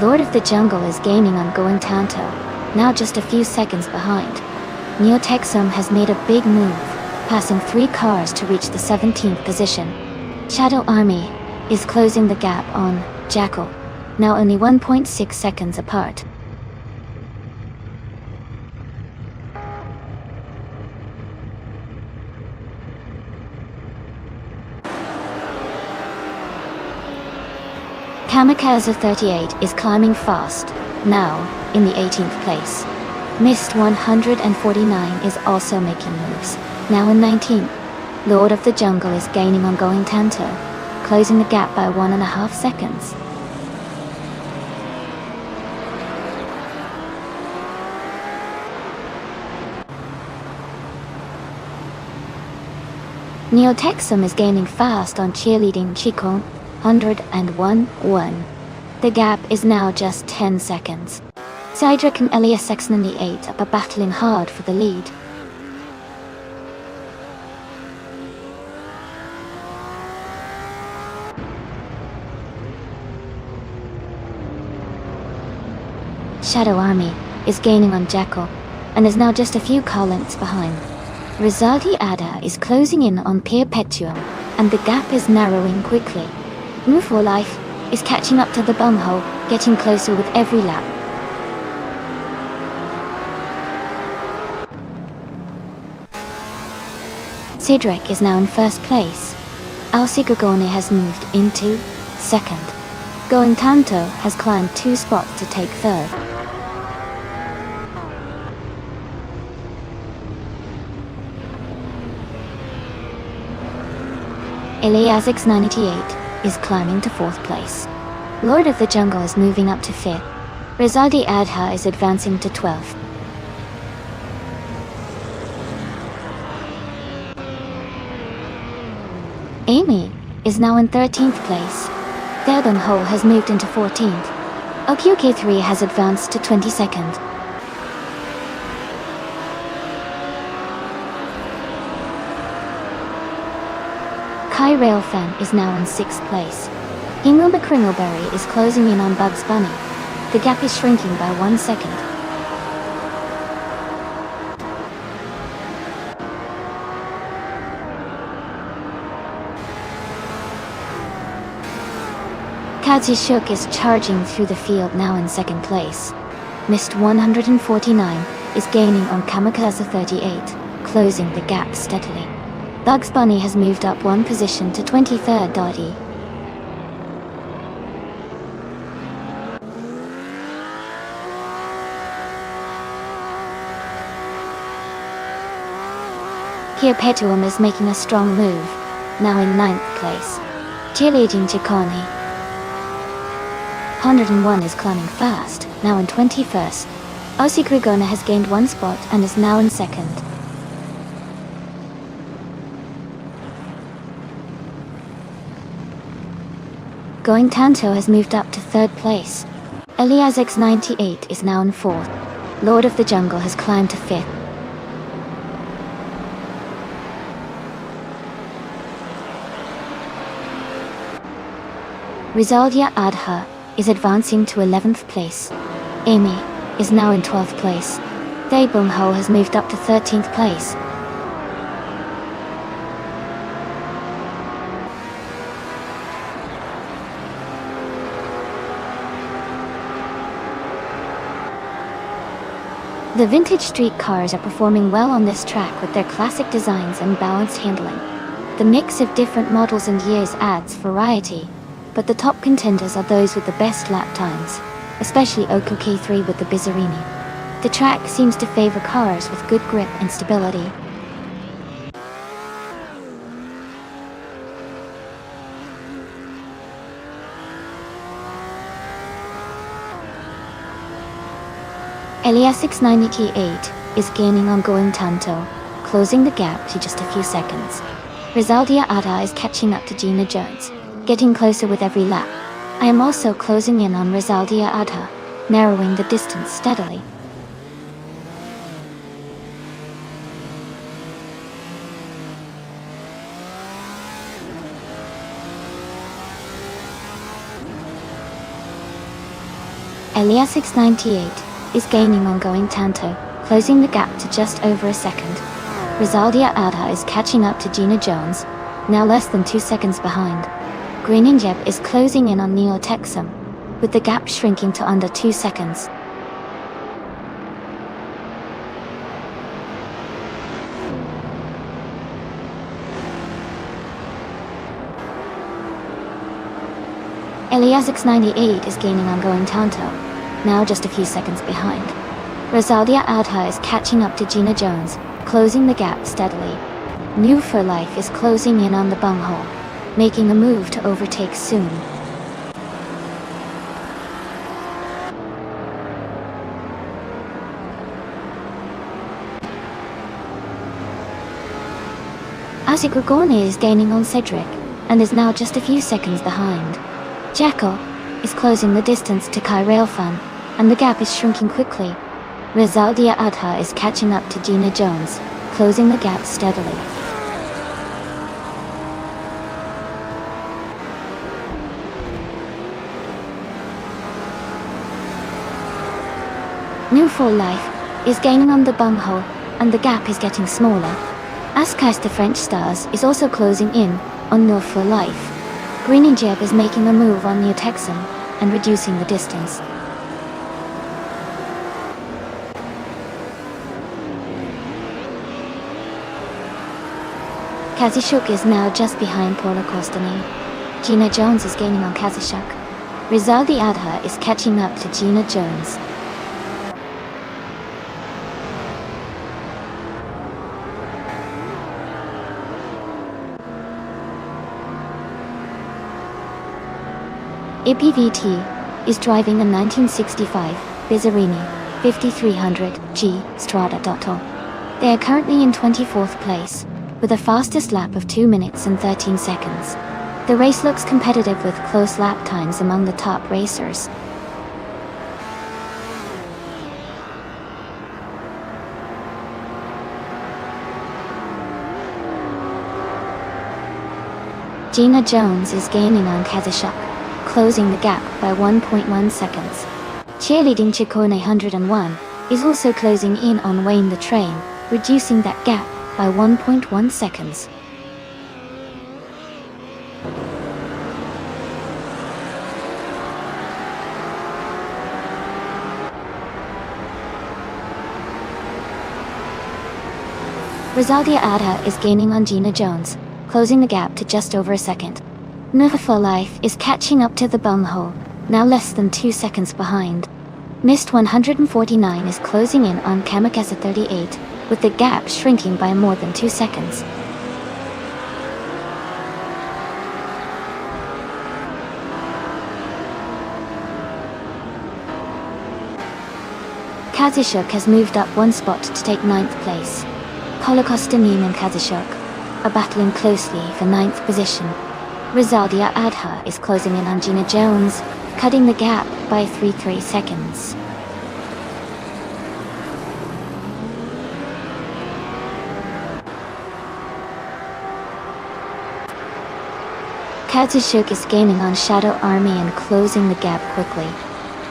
Lord of the Jungle is gaining on Going Tanto, now just a few seconds behind. Neotexum has made a big move, passing 3 cars to reach the 17th position. Shadow Army is closing the gap on Jackal, now only 1.6 seconds apart. Kamikaze 38 is climbing fast, now in the 18th place. Mist 149 is also making moves, now in 19th. Lord of the Jungle is gaining on Going Tanto, closing the gap by 1.5 seconds. Neotexum is gaining fast on Cheerleading Chikon, 101.1. The gap is now just 10 seconds. Cydric and Elias X98 are battling hard for the lead. Shadow Army is gaining on Jackal and is now just a few car lengths behind. Rizaldi Ada is closing in on Perpetuum, and the gap is narrowing quickly. Move for Life is catching up to the bunghole, getting closer with every lap. Cedric is now in first place. Alcigogone has moved into second. Going Tanto has climbed 2 spots to take third. Eliasix98 is climbing to 4th place. Lord of the Jungle is moving up to 5th. Rizaldi Adha is advancing to 12th. Amy is now in 13th place. Ho has moved into 14th. OQK3 has advanced to 22nd. Kai Railfan is now in 6th place. Ingle McCringleberry is closing in on Bugs Bunny. The gap is shrinking by 1 second. Kazi Shook is charging through the field, now in 2nd place. Mist 149 is gaining on Kamikaze 38, closing the gap steadily. Bugs Bunny has moved up 1 position to 23rd. Perpetuum is making a strong move, now in 9th place. Cheerleading Chicone 101 is climbing fast, now in 21st. Aussie Grigona has gained 1 spot and is now in 2nd. Going Tanto has moved up to 3rd place. Eliasix98 is now in 4th. Lord of the Jungle has climbed to 5th. Rizaldia Adha is advancing to 11th place. Amy is now in 12th place. Daebung Ho has moved up to 13th place. The vintage street cars are performing well on this track with their classic designs and balanced handling. The mix of different models and years adds variety, but the top contenders are those with the best lap times, especially OQK3 with the Bizzarini. The track seems to favor cars with good grip and stability. Eliasix98 is gaining on Going Tanto, closing the gap to just a few seconds. Rizaldia Ada is catching up to Gina Jones, getting closer with every lap. I am also closing in on Rizaldia Adha, narrowing the distance steadily. Eliasix98 is gaining on Going Tanto, closing the gap to just over a second. Rizaldia Adha is catching up to Gina Jones, now less than 2 seconds behind. Greeninjeb is closing in on Neo Texum, with the gap shrinking to under 2 seconds. Eliasix98 is gaining on Going Tanto, now just a few seconds behind. Rizaldia Adha is catching up to Gina Jones, closing the gap steadily. New for Life is closing in on the bunghole, making a move to overtake soon. Asigurgone is gaining on Cedric, and is now just a few seconds behind. Jekyll is closing the distance to Kai Railfan, and the gap is shrinking quickly. Rizaldia Adha is catching up to Gina Jones, closing the gap steadily. New for Life is gaining on the bunghole, and the gap is getting smaller. Askais the French Stars is also closing in on Nil for Life. Greninjeb is making a move on the Texan and reducing the distance. Kazishuk is now just behind Paula Costani. Gina Jones is gaining on Kazishuk. Rizaldi Adha is catching up to Gina Jones. IPVT is driving a 1965 Bizzarini 5300G Strada. They are currently in 24th place, with a fastest lap of 2 minutes and 13 seconds. The race looks competitive with close lap times among the top racers. Gina Jones is gaining on Kazishuk, closing the gap by 1.1 seconds. Cheerleading Chikone 101 is also closing in on Wayne the Train, reducing that gap by 1.1 seconds. Rizaldia Adha is gaining on Gina Jones, closing the gap to just over a second. Nufa for Life is catching up to the bunghole, now less than 2 seconds behind. Mist 149 is closing in on Kamakasa 38, with the gap shrinking by more than 2 seconds. Kazishuk has moved up 1 spot to take 9th place. Kolokostanin and Kazishuk are battling closely for 9th position. Rizaldia Adha is closing in on Gina Jones, cutting the gap by 3 seconds. Kazishuk is gaining on Shadow Army and closing the gap quickly.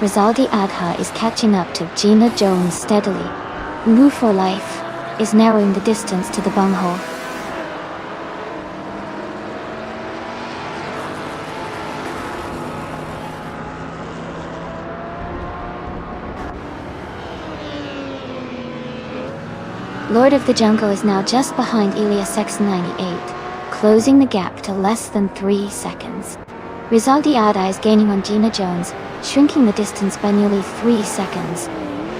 Rizaldi Adha is catching up to Gina Jones steadily. Move for Life is narrowing the distance to the bunghole. Lord of the Jungle is now just behind Elias X98, closing the gap to less than 3 seconds. Rizaldi Ada is gaining on Gina Jones, shrinking the distance by nearly 3 seconds.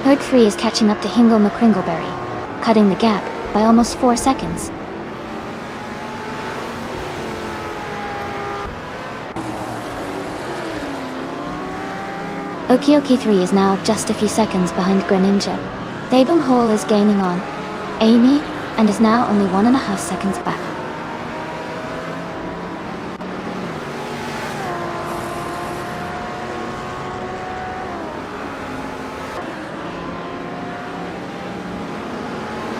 Herd Free is catching up to Hingle McCringleberry, cutting the gap by almost 4 seconds. Okioki 3 is now just a few seconds behind Greninja. Babum Hall is gaining on Amy, and is now only 1.5 seconds back.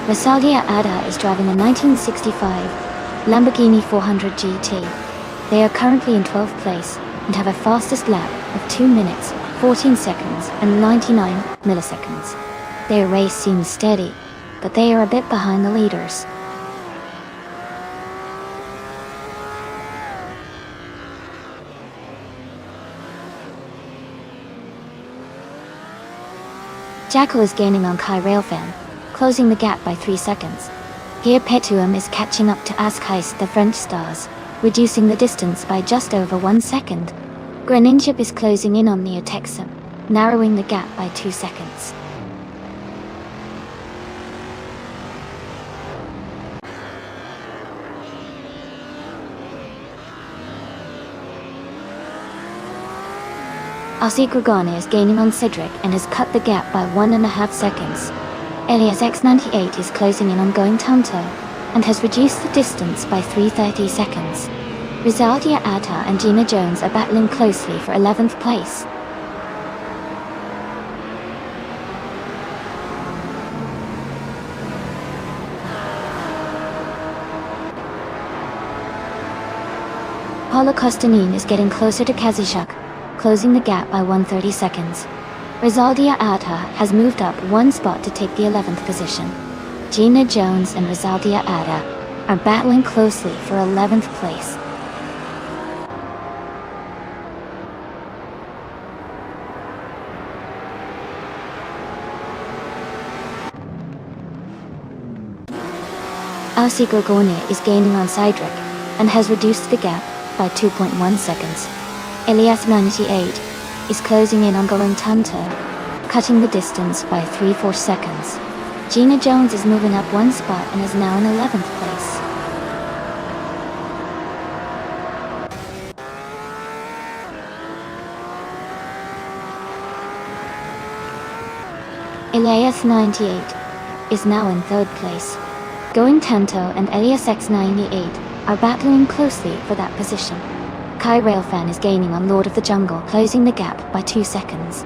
Rosalia Ada is driving a 1965 Lamborghini 400 GT. They are currently in 12th place and have a fastest lap of 2 minutes, 14 seconds and 99 milliseconds. Their race seems steady, but they are a bit behind the leaders. Jackal is gaining on Kai Railfan, closing the gap by 3 seconds. Here Petuum is catching up to Askheist the French Stars, reducing the distance by just over 1 second. Greninja is closing in on the Otexum, narrowing the gap by 2 seconds. Aussie Gragani is gaining on Cedric and has cut the gap by 1.5 seconds. Elias X98 is closing in on Going Tonto and has reduced the distance by 3:30 seconds. Rizaldia Atta and Gina Jones are battling closely for 11th place. Paula Costanin is getting closer to Kazishuk, closing the gap by 1:30 seconds. Rizaldia Adha has moved up one spot to take the 11th position. Gina Jones and Rizaldia Adha are battling closely for 11th place. Aussie Gorgone is gaining on Cydric and has reduced the gap by 2.1 seconds. Elias 98 is closing in on Going Tunto, cutting the distance by 3-4 seconds. Gina Jones is moving up one spot and is now in 11th place. Elias 98 is now in 3rd place. Going Tunto and Elias X98 are battling closely for that position. Kai Railfan is gaining on Lord of the Jungle, closing the gap by 2 seconds.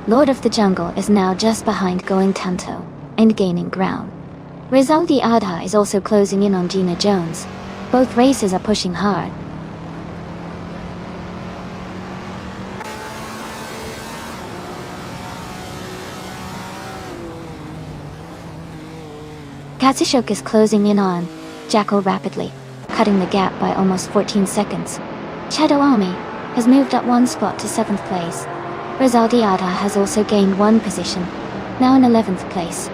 Lord of the Jungle is now just behind Going Tunto and gaining ground. Rizaldi Adha is also closing in on Gina Jones. Both races are pushing hard. Katsushok is closing in on Jackal rapidly, cutting the gap by almost 14 seconds. Shadow Army has moved up one spot to 7th place. Rizaldi Adha has also gained one position, now in 11th place.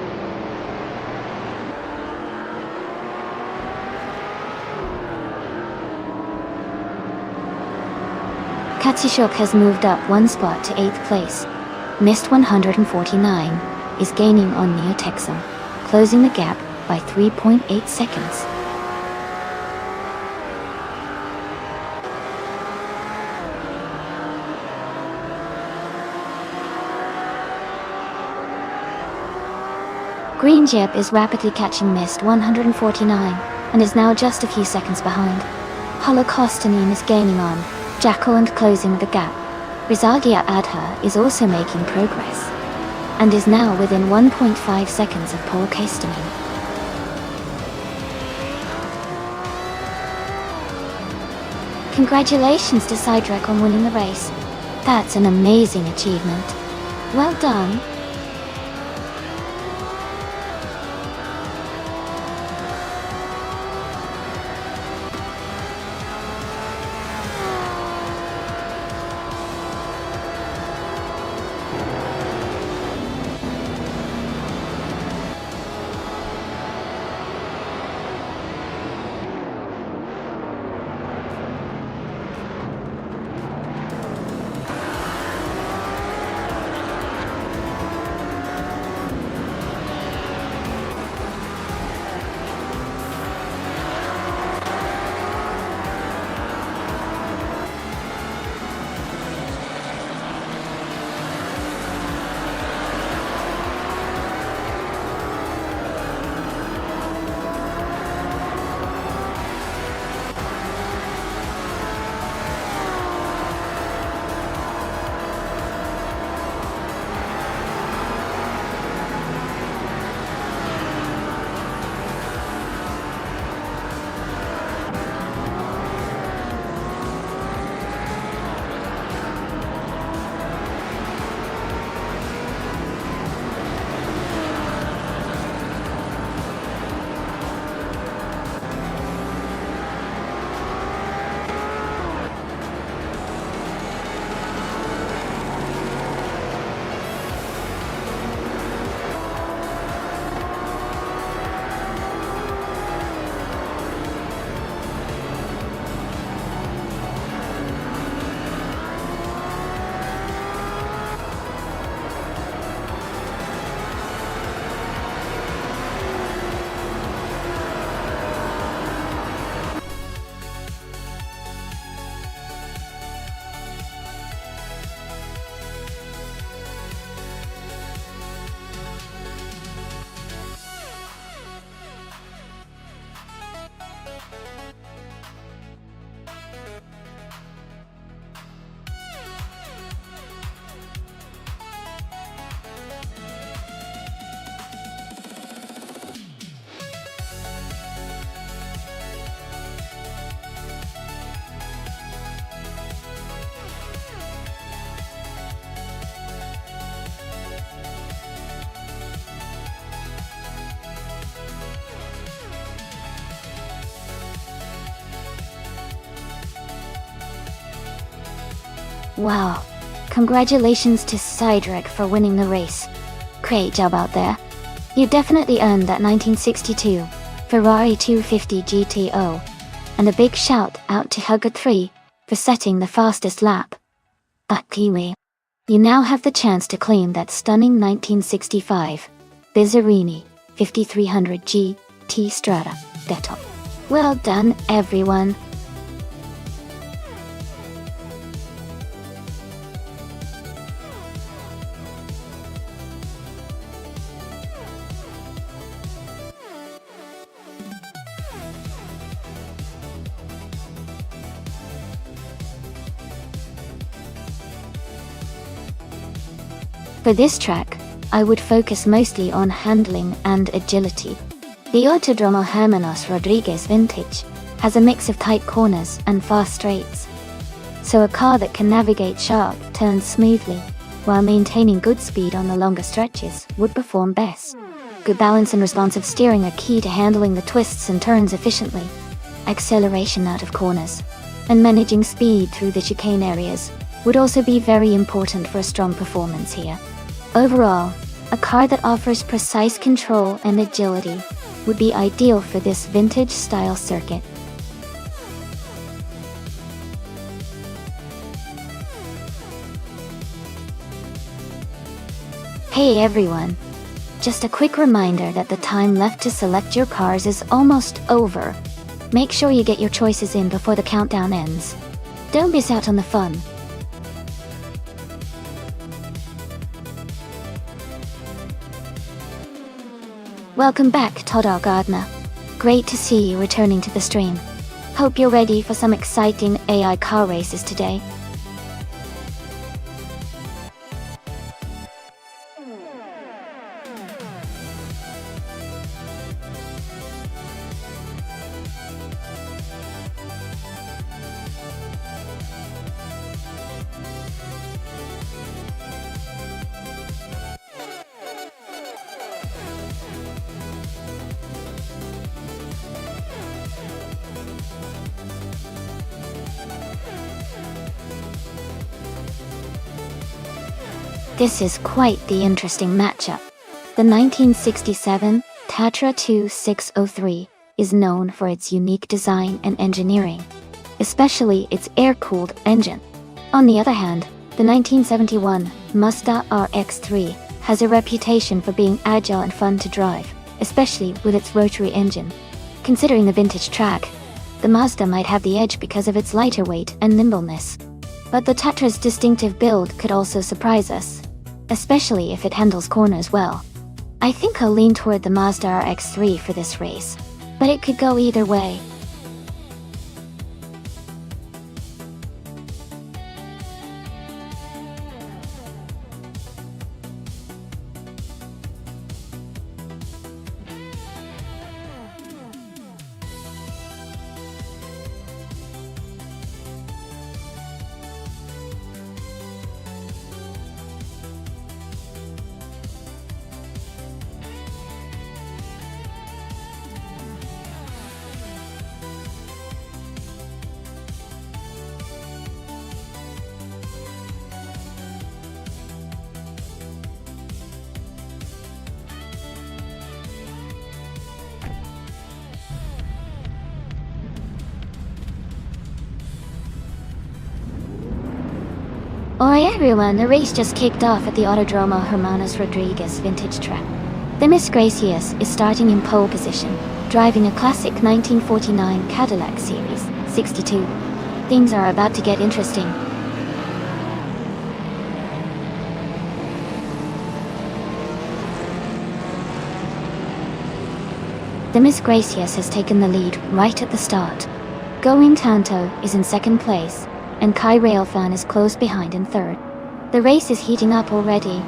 Katsushok has moved up one spot to 8th place. Mist 149 is gaining on Neotexum, closing the gap by 3.8 seconds. Green Jib is rapidly catching Mist 149 and is now just a few seconds behind. Holocaustanine is gaining on Jackal and closing the gap. Rizaldia Adha is also making progress and is now within 1.5 seconds of Paul Castanin. Congratulations to Cydric on winning the race. That's an amazing achievement. Well done. Wow. Congratulations to Cydric for winning the race. Great job out there. You definitely earned that 1962 Ferrari 250 GTO. And a big shout out to Hugger3 for setting the fastest lap. But Kiwi, you now have the chance to claim that stunning 1965 Bizzarini 5300 GT Strada Detto. Well done, everyone. For this track, I would focus mostly on handling and agility. The Autodromo Hermanos Rodriguez Vintage has a mix of tight corners and fast straights. So a car that can navigate sharp turns smoothly, while maintaining good speed on the longer stretches, would perform best. Good balance and responsive steering are key to handling the twists and turns efficiently. Acceleration out of corners, and managing speed through the chicane areas would also be very important for a strong performance here. Overall, a car that offers precise control and agility would be ideal for this vintage-style circuit. Hey everyone! Just a quick reminder that the time left to select your cars is almost over. Make sure you get your choices in before the countdown ends. Don't miss out on the fun. Welcome back, Todar Gardner. Great to see you returning to the stream. Hope you're ready for some exciting AI car races today. This is quite the interesting matchup. The 1967 Tatra 2603 is known for its unique design and engineering, especially its air-cooled engine. On the other hand, the 1971 Mazda RX-3 has a reputation for being agile and fun to drive, especially with its rotary engine. Considering the vintage track, the Mazda might have the edge because of its lighter weight and nimbleness. But the Tatra's distinctive build could also surprise us, especially if it handles corners well. I think I'll lean toward the Mazda RX-3 for this race, but it could go either way. Alright everyone, the race just kicked off at the Autodromo Hermanos Rodriguez vintage track. The Miss Gracious is starting in pole position, driving a classic 1949 Cadillac Series 62. Things are about to get interesting. The Miss Gracious has taken the lead right at the start. Going Tanto is in second place, and Kai Railfan is close behind in third. The race is heating up already.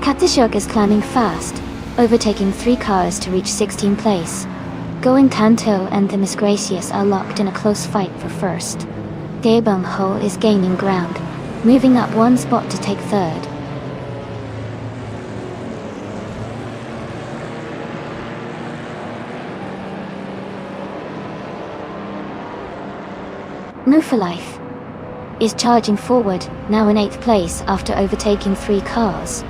Katishuk is climbing fast, overtaking 3 cars to reach 16th place. Going Tanto and the Miss Gracious are locked in a close fight for first. Daebong Ho is gaining ground, moving up 1 spot to take third. Move for Life is charging forward, now in 8th place after overtaking 3 cars.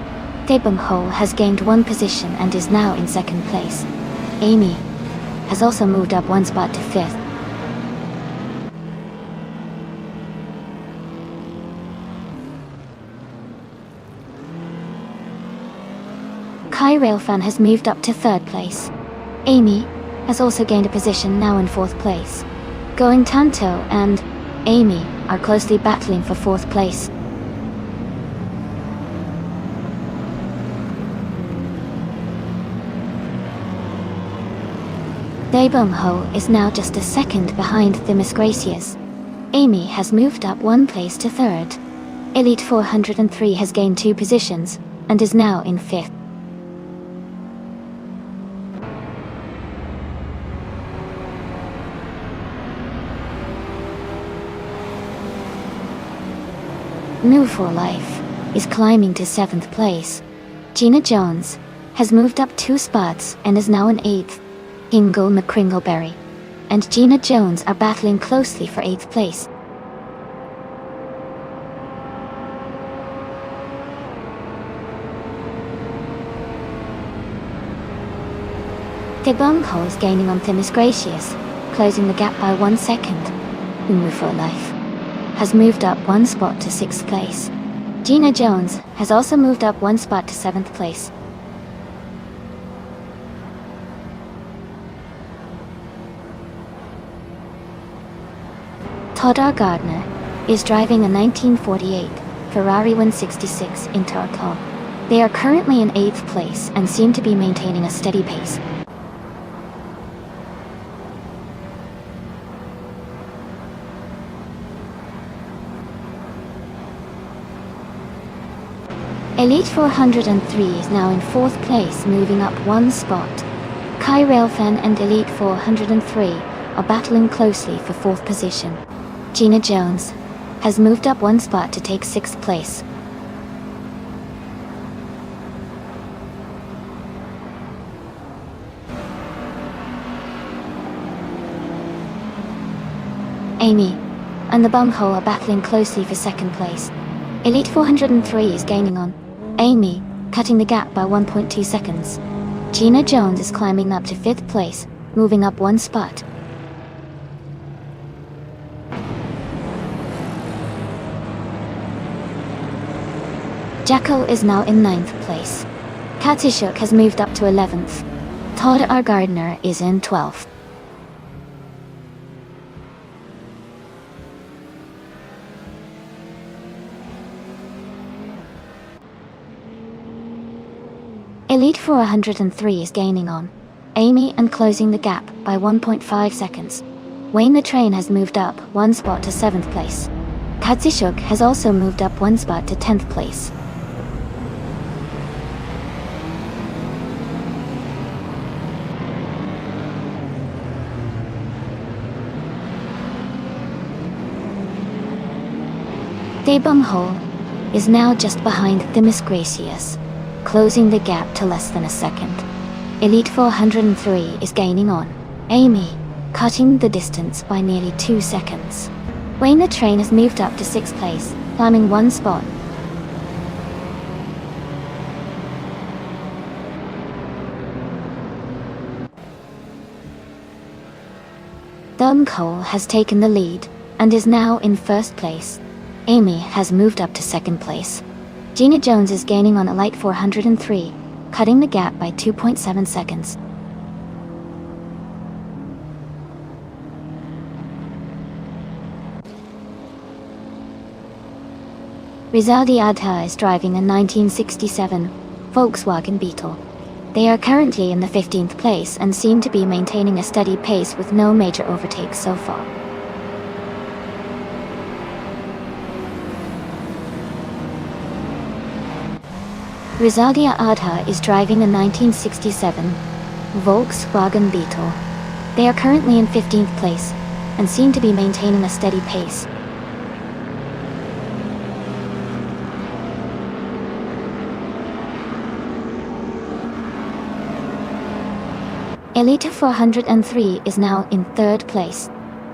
Ho has gained 1 position and is now in 2nd place. Amy has also moved up 1 spot to 5th. Kai Railfan has moved up to 3rd place. Amy has also gained a position, now in 4th place. Going Tanto and Amy are closely battling for 4th place. Ho is now just a second behind the Miss Gracias. Amy has moved up 1 place to 3rd. Elite 403 has gained 2 positions and is now in 5th. Move for Life is climbing to 7th place. Gina Jones has moved up 2 spots and is now in 8th. Ingle McCringleberry and Gina Jones are battling closely for 8th place. Ho is gaining on Miss Gracious, closing the gap by 1 second. Move for Life has moved up 1 spot to 6th place. Gina Jones has also moved up 1 spot to 7th place. Todd R. Gardner is driving a 1948 Ferrari 166 Interclaw. They are currently in 8th place and seem to be maintaining a steady pace. Elite 403 is now in 4th place, moving up 1 spot. Kai Railfan and Elite 403 are battling closely for 4th position. Gina Jones has moved up 1 spot to take 6th place. Amy and the Ho are battling closely for 2nd place. Elite 403 is gaining on Amy, cutting the gap by 1.2 seconds. Gina Jones is climbing up to 5th place, moving up 1 spot. Jacko is now in 9th place. Katishuk has moved up to 11th. Todd R. Gardner is in 12th. Elite 403 is gaining on Amy and closing the gap by 1.5 seconds. Wayne the Train has moved up 1 spot to 7th place. Katsishuk has also moved up 1 spot to 10th place. Ho is now just behind the Miss Gracious, closing the gap to less than a second. Elite 403 is gaining on Amy, cutting the distance by nearly 2 seconds. Wayne the Train has moved up to 6th place, climbing 1 spot. Cole has taken the lead and is now in 1st place. Amy has moved up to 2nd place. Gina Jones is gaining on Elite 403, cutting the gap by 2.7 seconds. Rizaldi Adha is driving a 1967 Volkswagen Beetle. They are currently in the 15th place and seem to be maintaining a steady pace with no major overtakes so far. Rizaldia Adha is driving a 1967 Volkswagen Beetle. They are currently in 15th place and seem to be maintaining a steady pace. Elite 403 is now in 3rd place.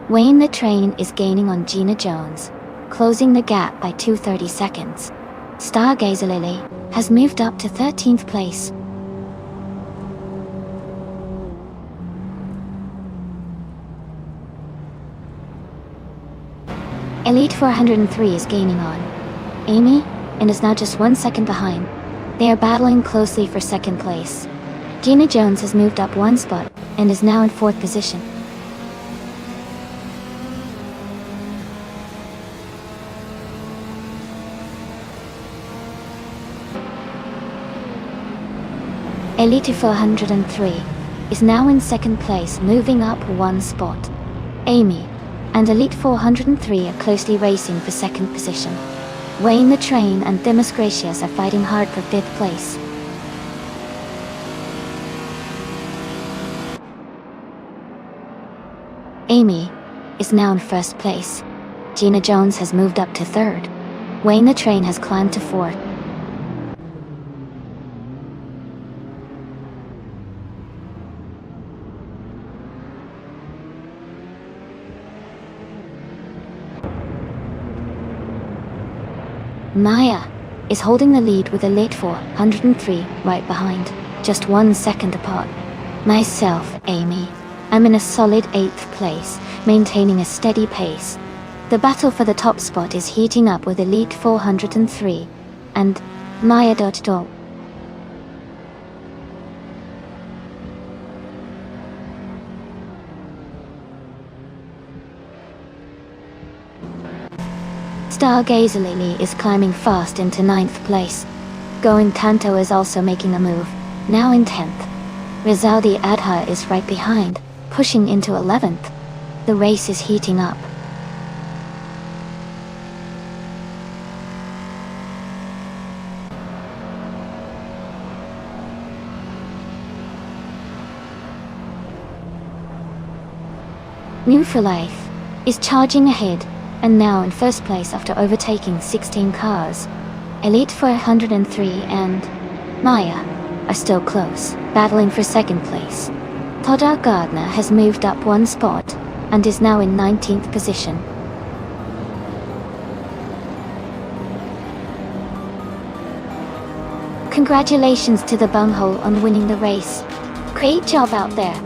Wayne the Train is gaining on Gina Jones, closing the gap by 2:30 seconds. Stargazer Lily has moved up to 13th place. Elite 403 is gaining on Amy and is now just 1 second behind. They are battling closely for second place. Gina Jones has moved up 1 spot and is now in 4th position. Elite 403 is now in 2nd place, moving up 1 spot. Amy and Elite 403 are closely racing for 2nd position. Wayne the Train and Dimas Gracias are fighting hard for 5th place. Amy is now in 1st place. Gina Jones has moved up to 3rd. Wayne the Train has climbed to 4th. Maya is holding the lead with Elite 403 right behind, just 1 second apart. Myself, Amy, I'm in a solid 8th place, maintaining a steady pace. The battle for the top spot is heating up with Elite 403 and Maya. Stargazer Lily is climbing fast into 9th place. Going Tanto is also making a move, now in 10th. Rizaldi Adha is right behind, pushing into 11th. The race is heating up. New for Life is charging ahead and now in 1st place after overtaking 16 cars. Elite 403 and Maya are still close, battling for 2nd place. Todd Gardner has moved up 1 spot and is now in 19th position. Congratulations to the bunghole on winning the race. Great job out there.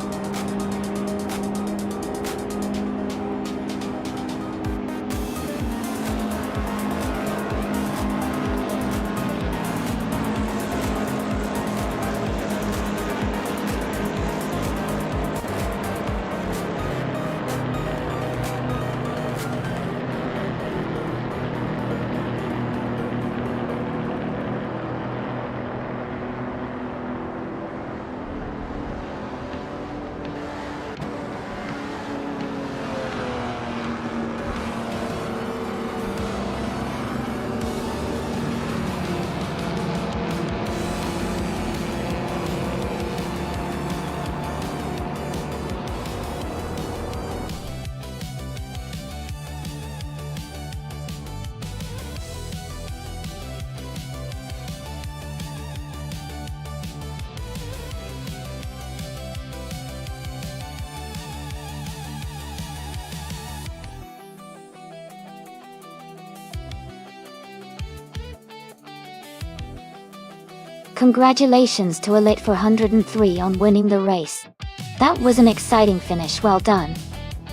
Congratulations to Elite 403 on winning the race. That was an exciting finish, well done.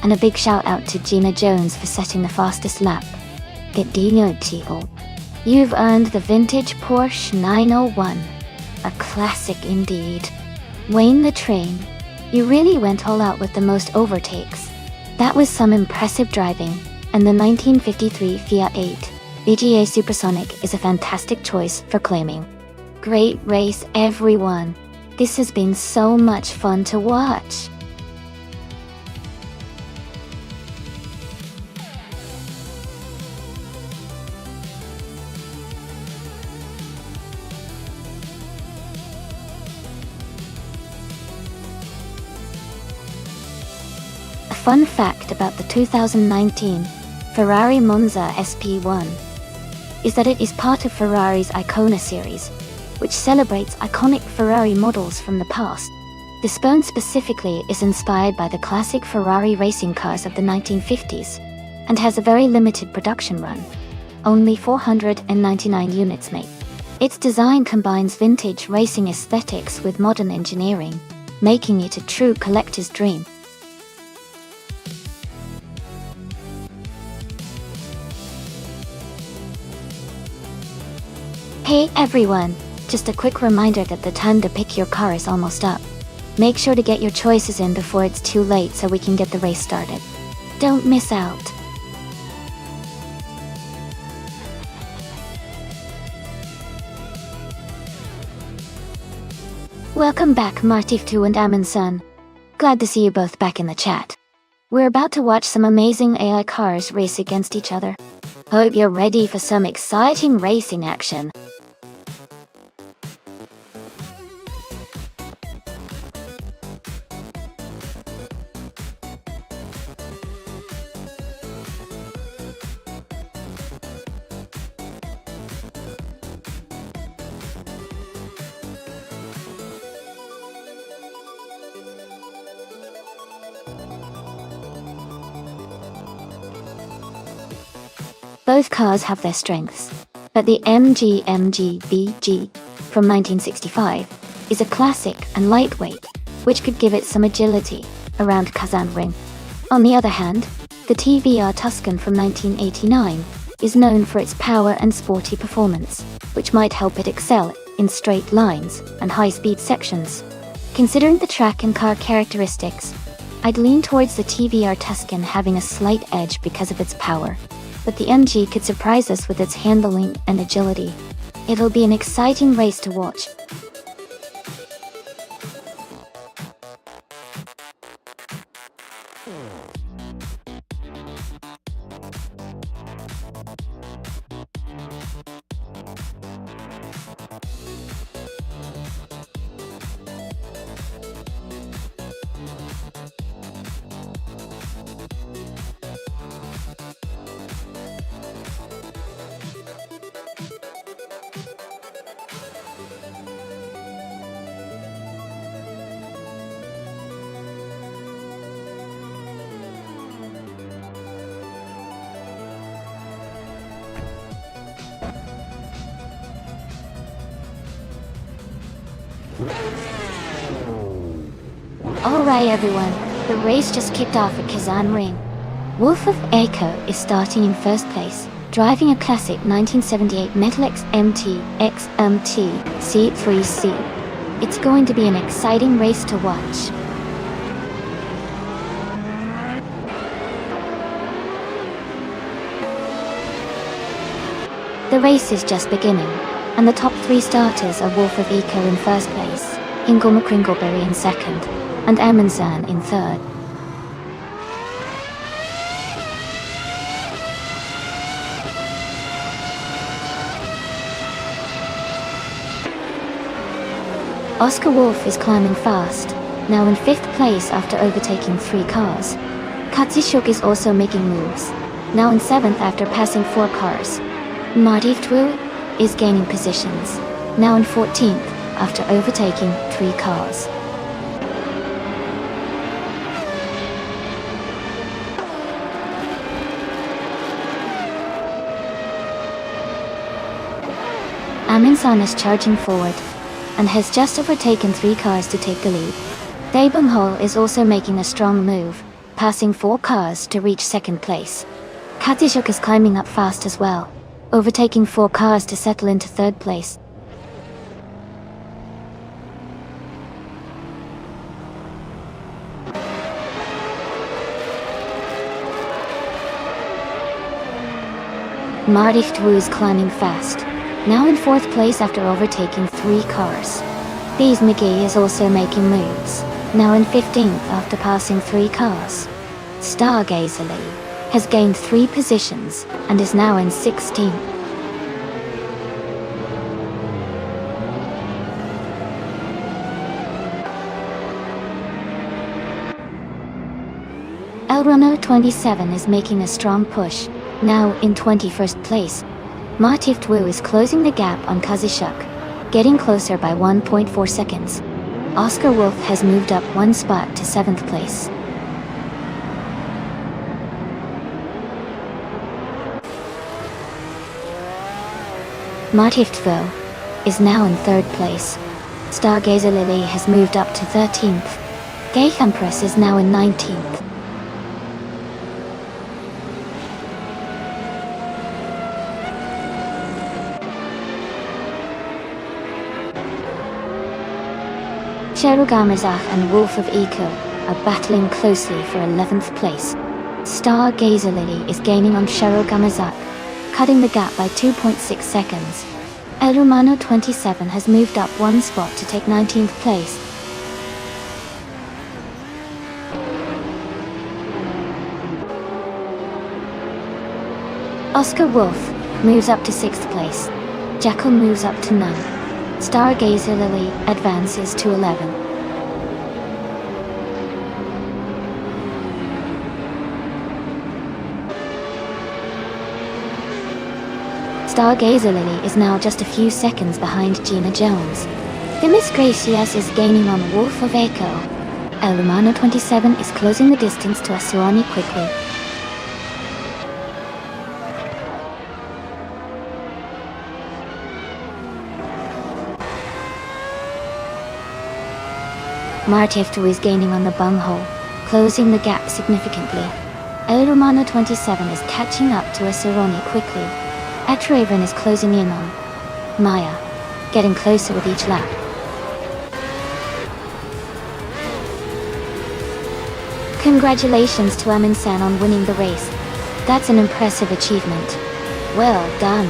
And a big shout out to Gina Jones for setting the fastest lap. You've earned the vintage Porsche 901. A classic indeed. Wayne the Train, you really went all out with the most overtakes. That was some impressive driving, and the 1953 Fiat 8 VGA Supersonic is a fantastic choice for claiming. Great race, everyone. This has been so much fun to watch. A fun fact about the 2019 Ferrari Monza SP1 is that it is part of Ferrari's Icona series, which celebrates iconic Ferrari models from the past. The The Spoon specifically is inspired by the classic Ferrari racing cars of the 1950s and has a very limited production run. Only 499 units made. Its design combines vintage racing aesthetics with modern engineering, making it a true collector's dream. Hey everyone! Just a quick reminder that the time to pick your car is almost up. Make sure to get your choices in before it's too late so we can get the race started. Don't miss out! Welcome back Martif2 and Amundsen. Glad to see you both back in the chat. We're about to watch some amazing AI cars race against each other. Hope you're ready for some exciting racing action. Both cars have their strengths, but the MG from 1965 is a classic and lightweight, which could give it some agility around Kazan Ring. On the other hand, the TVR Tuscan from 1989 is known for its power and sporty performance, which might help it excel in straight lines and high-speed sections. Considering the track and car characteristics, I'd lean towards the TVR Tuscan having a slight edge because of its power. But the MG could surprise us with its handling and agility. It'll be an exciting race to watch. Alright everyone, the race just kicked off at Kazan Ring. Wolf of Echo is starting in first place, driving a classic 1978 Metalex MT XMT C3C. It's going to be an exciting race to watch. The race is just beginning, and the top three starters are Wolf of Eco in first place, Ingo McCringleberry in second, and Amundsen in third. Oscar Wolf is climbing fast, now in fifth place after overtaking 3 cars. Katsishuk is also making moves, now in seventh after passing 4 cars. Martif2 is gaining positions, now in 14th after overtaking 3 cars. Amundsen is charging forward, and has just overtaken 3 cars to take the lead. Daebung is also making a strong move, passing 4 cars to reach second place. Katsishuk is climbing up fast as well, overtaking 4 cars to settle into third place. Martif2 is climbing fast, now in 4th place after overtaking 3 cars. Bees McGee is also making moves, now in 15th after passing 3 cars. Stargazer Lee has gained 3 positions and is now in 16th. Elrano 27 is making a strong push, now in 21st place. Martif2 is closing the gap on Katsishuk, getting closer by 1.4 seconds. Oscar Wolf has moved up one spot to 7th place. Martiftville is now in 3rd place. Stargazer Lily has moved up to 13th. Gay Empress is now in 19th. Cherugamazach and Wolf of Eco are battling closely for 11th place. Stargazer Lily is gaining on Cherugamazach, cutting the gap by 2.6 seconds. El Romano 27 has moved up one spot to take 19th place. Oscar Wolf moves up to 6th place. Jackal moves up to 9. Stargazer Lily advances to 11. Stargazer Lily is now just a few seconds behind Gina Jones. Demis Gracias is gaining on Wolf of Echo. El Romano 27 is closing the distance to Asirani quickly. Martiftu is gaining on the bunghole, closing the gap significantly. El Romano 27 is catching up to Asirani quickly. Etraven is closing in on Maya, getting closer with each lap. Congratulations to Amin-san on winning the race. That's an impressive achievement. Well done.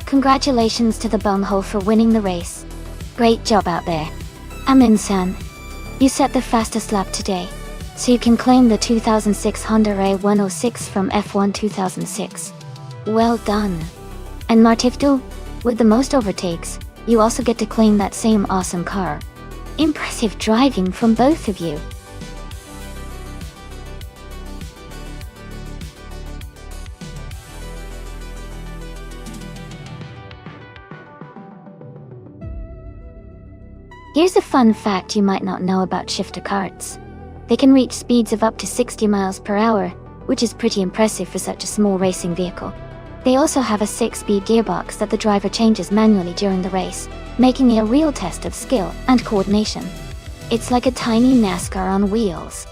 Congratulations to the bunghole for winning the race. Great job out there. Amin-san, you set the fastest lap today, so you can claim the 2006 Honda A106 from F1 2006. Well done. And Martiftu, with the most overtakes, you also get to claim that same awesome car. Impressive driving from both of you. Here's a fun fact you might not know about shifter carts. They can reach speeds of up to 60 miles per hour, which is pretty impressive for such a small racing vehicle. They also have a 6-speed gearbox that the driver changes manually during the race, making it a real test of skill and coordination. It's like a tiny NASCAR on wheels.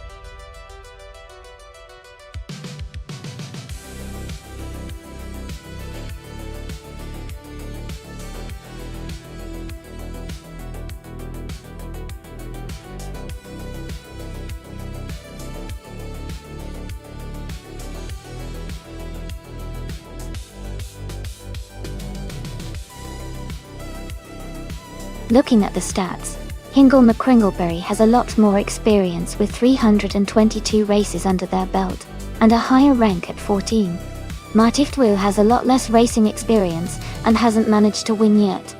Looking at the stats, Hingle McCringleberry has a lot more experience with 322 races under their belt, and a higher rank at 14. Martiftu has a lot less racing experience and hasn't managed to win yet.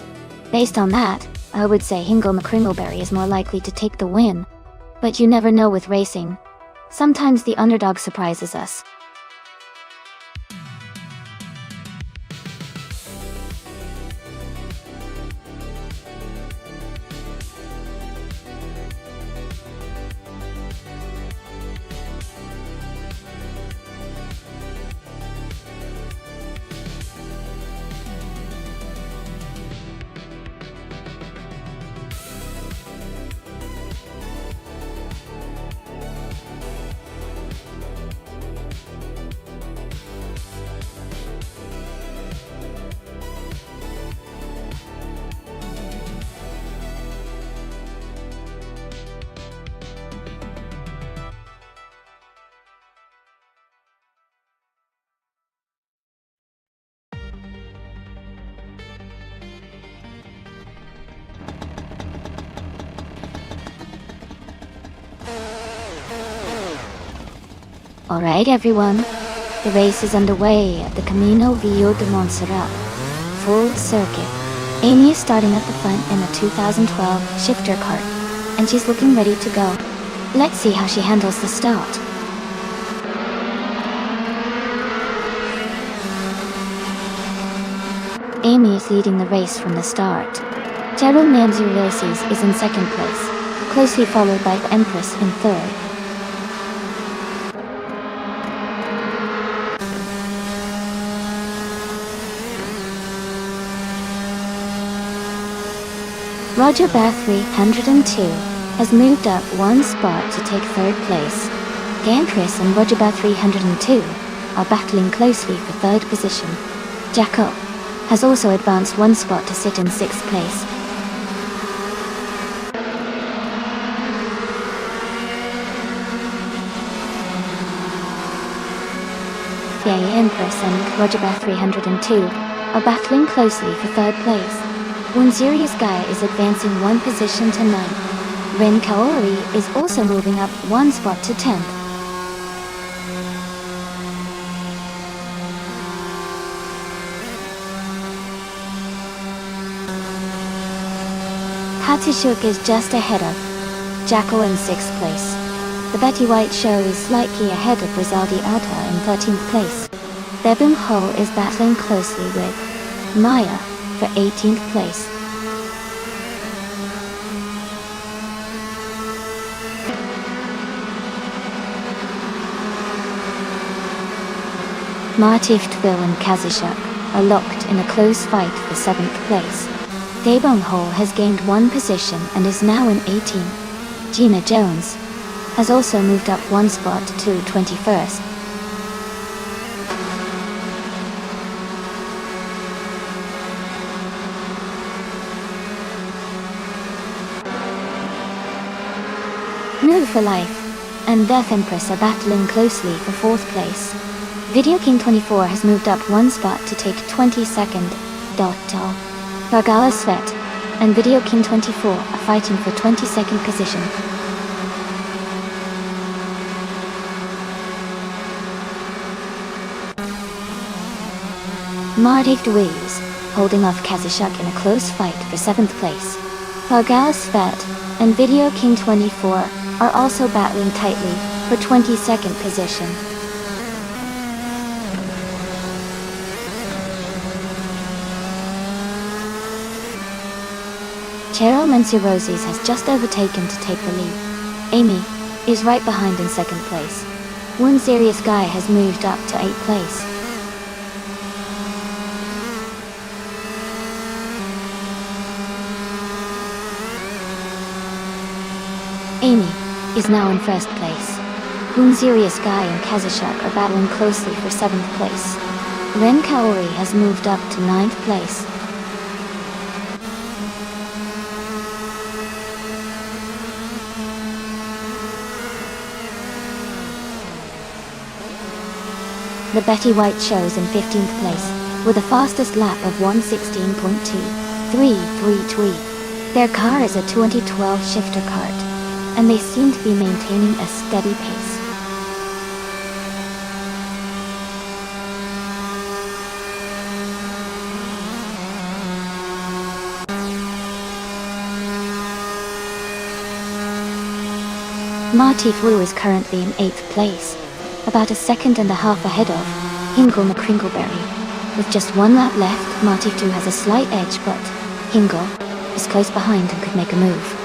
Based on that, I would say Hingle McCringleberry is more likely to take the win. But you never know with racing. Sometimes the underdog surprises us. Alright everyone, the race is underway at the Camino Viejo de Montserrat. Full circuit. Amy is starting at the front in a 2012 shifter cart, and she's looking ready to go. Let's see how she handles the start. Amy is leading the race from the start. Gerald Nancy Races is in second place, closely followed by the Empress in third. Roger Bathory 102 has moved up one spot to take third place. Gancris and Roger Bathory 102 are battling closely for third position. Jacko has also advanced one spot to sit in sixth place. The Empress and Roger Bathory 102 are battling closely for third place. One serious guy is advancing one position to 9th. Ren Kaori is also moving up one spot to 10th. Hatsushuk is just ahead of Jacko in 6th place. The Betty White show is slightly ahead of Rizaldi Alta in 13th place. Bebum Ho is battling closely with Maya for 18th place. Martiftville and Kazishuk are locked in a close fight for 7th place. Daebong Ho has gained one position and is now in 18th. Gina Jones has also moved up one spot to 21st. Move for Life and Death Empress are battling closely for 4th place. Video King 24 has moved up one spot to take 22nd. Gargala Svet and Video King 24 are fighting for 22nd position. Mardik Dweez holding off Kazishuk in a close fight for 7th place. Gargala Svet and Video King 24 are also battling tightly for 22nd position. Cheryl Mency-Roses has just overtaken to take the lead. Amy is right behind in 2nd place. One serious guy has moved up to 8th place. Amy is now in 1st place. One serious guy and Kazishuk are battling closely for 7th place. Ren Kaori has moved up to 9th place. The Betty White shows in 15th place, with the fastest lap of 1:16.2333. Their car is a 2012 shifter cart, and they seem to be maintaining a steady pace. Martif Wu is currently in 8th place, about a second and a half ahead of Hingle McCringleberry. With just one lap left, Martif Wu has a slight edge, but Hingle is close behind and could make a move.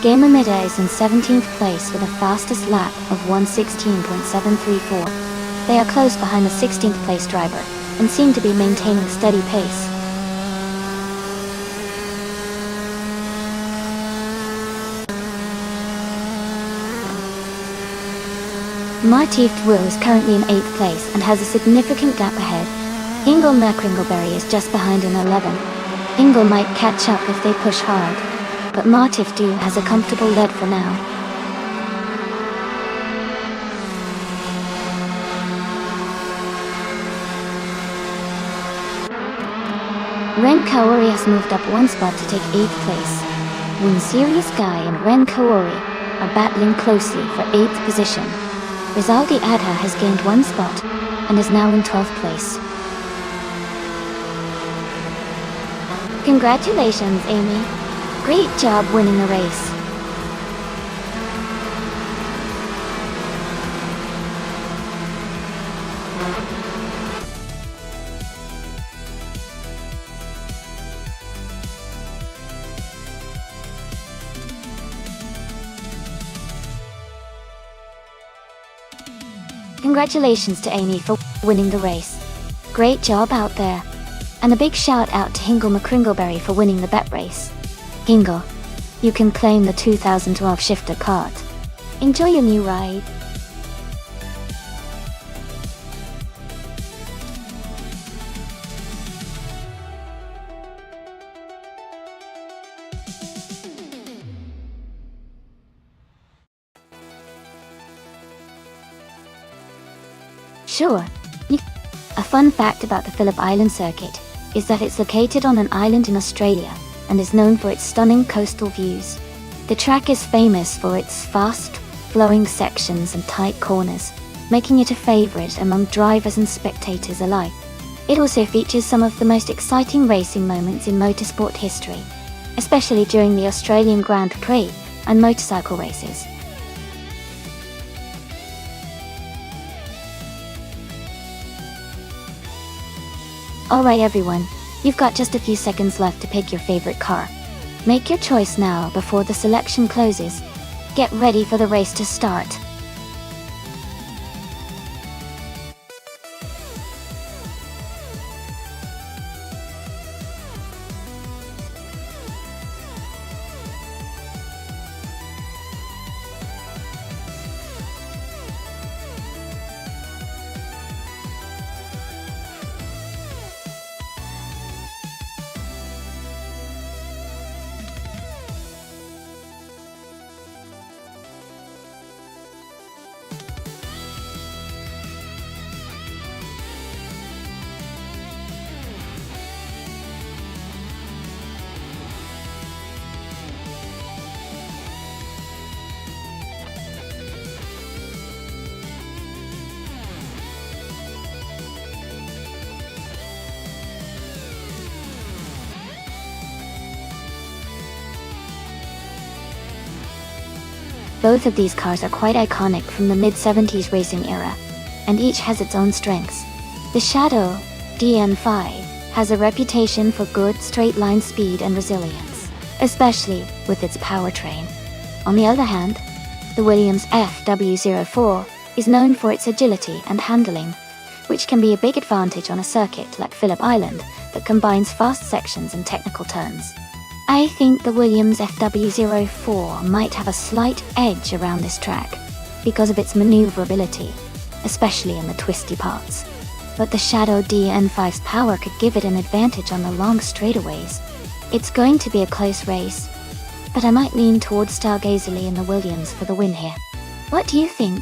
Gamer Mida is in 17th place with a fastest lap of 1:16.734. They are close behind the 16th place driver and seem to be maintaining steady pace. Martif Wu is currently in 8th place and has a significant gap ahead. Hingle McCringleberry is just behind in 11th. Hingle might catch up if they push hard, but Martif Wu has a comfortable lead for now. Ren Kaori has moved up one spot to take 8th place. Win Serious Guy and Ren Kaori are battling closely for 8th position. Rizaldi Adha has gained one spot and is now in 12th place. Congratulations, Amy. Great job winning the race. Congratulations to Amy for winning the race. Great job out there. And a big shout out to Hingle McCringleberry for winning the bet race. Hingle, you can claim the 2012 shifter cart. Enjoy your new ride. Sure. A fun fact about the Phillip Island circuit is that it's located on an island in Australia and is known for its stunning coastal views. The track is famous for its fast, flowing sections and tight corners, making it a favorite among drivers and spectators alike. It also features some of the most exciting racing moments in motorsport history, especially during the Australian Grand Prix and motorcycle races. Alright everyone, you've got just a few seconds left to pick your favorite car. Make your choice now before the selection closes. Get ready for the race to start. Both of these cars are quite iconic from the mid-70s racing era, and each has its own strengths. The Shadow DN5 has a reputation for good straight-line speed and resilience, especially with its powertrain. On the other hand, the Williams FW04 is known for its agility and handling, which can be a big advantage on a circuit like Phillip Island that combines fast sections and technical turns. I think the Williams FW04 might have a slight edge around this track because of its maneuverability, especially in the twisty parts. But the Shadow DN5's power could give it an advantage on the long straightaways. It's going to be a close race, but I might lean towards Stargazerly and the Williams for the win here. What do you think?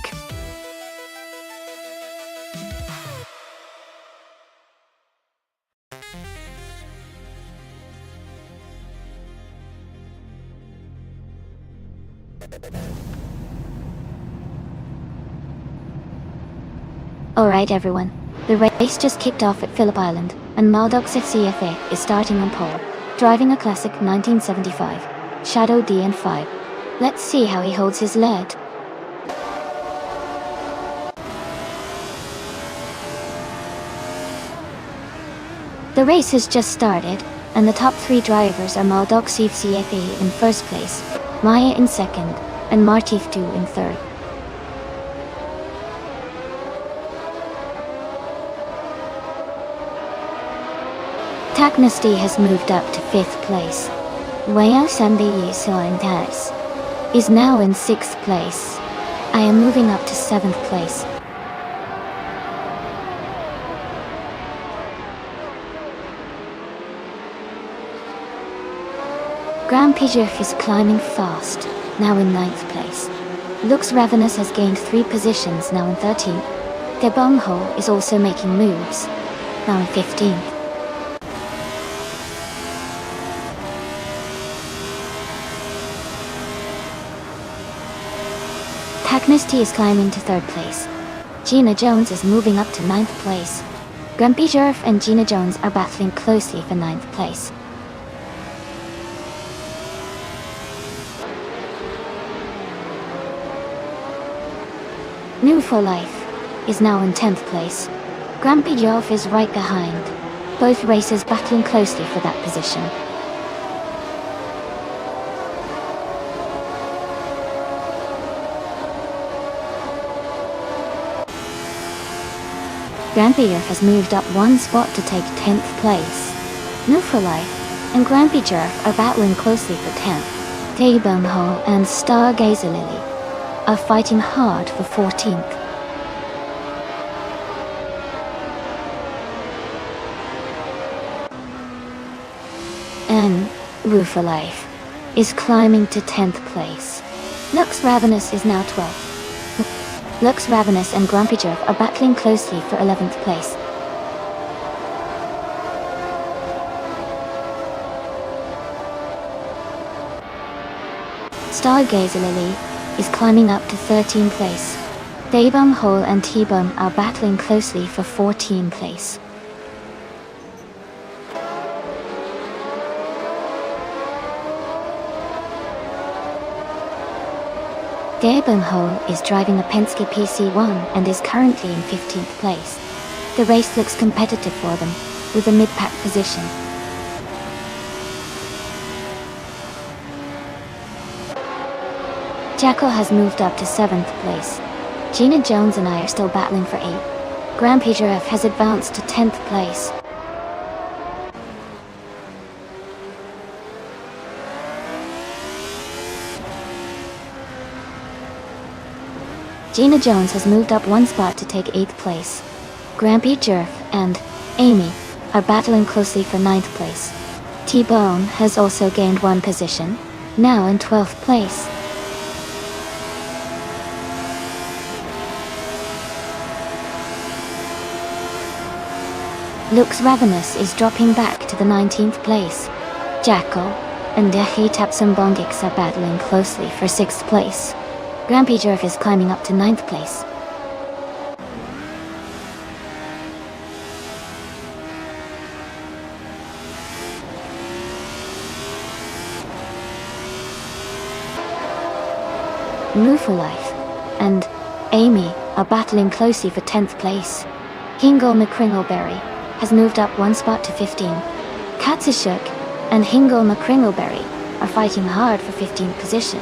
Alright everyone, the race just kicked off at Phillip Island, and Maldoxif CFA is starting on pole, driving a classic 1975 Shadow DN5. Let's see how he holds his lead. The race has just started, and the top 3 drivers are Maldoxif CFA in first place, Maya in second, and Martif 2 in third. Taknasty has moved up to 5th place. Waya Sandeyi Sointas is now in 6th place. I am moving up to 7th place. Grand Pijif is climbing fast, now in 9th place. Lux Ravenous has gained 3 positions, now in 13th. Debongho is also making moves, now in 15th. Taknasty is climbing to 3rd place. Gina Jones is moving up to 9th place. Grumpy Jerf and Gina Jones are battling closely for 9th place. New for Life is now in 10th place. Grumpy Jerf is right behind. Both racers battling closely for that position. Grampy Jerf has moved up 1 spot to take 10th place. New for Life and Grampy Jerf are battling closely for 10th. Daybonho and Stargazer Lily are fighting hard for 14th. And Roofer Life is climbing to 10th place. Lux Ravenous is now 12th. Lux Ravenous and Grumpy Jerf are battling closely for 11th place. Stargazer Lily is climbing up to 13th place. Daybum Hole and T-Bum are battling closely for 14th place. Daybum Hole is driving a Penske PC1 and is currently in 15th place. The race looks competitive for them, with a mid-pack position. Jackal has moved up to 7th place. Gina Jones and I are still battling for 8th. Grand Giraffe has advanced to 10th place. Gina Jones has moved up 1 spot to take 8th place. Grampy Jerf and Amy are battling closely for 9th place. T-Bone has also gained 1 position, now in 12th place. Lux Ravenous is dropping back to the 19th place. Jackal and Dehi Tapsambongix are battling closely for 6th place. Grampy Jerf is climbing up to 9th place. Move for Life and Amy are battling closely for 10th place. Hingle McCringleberry has moved up 1 spot to 15. Katsashuk and Hingle McCringleberry are fighting hard for 15th position.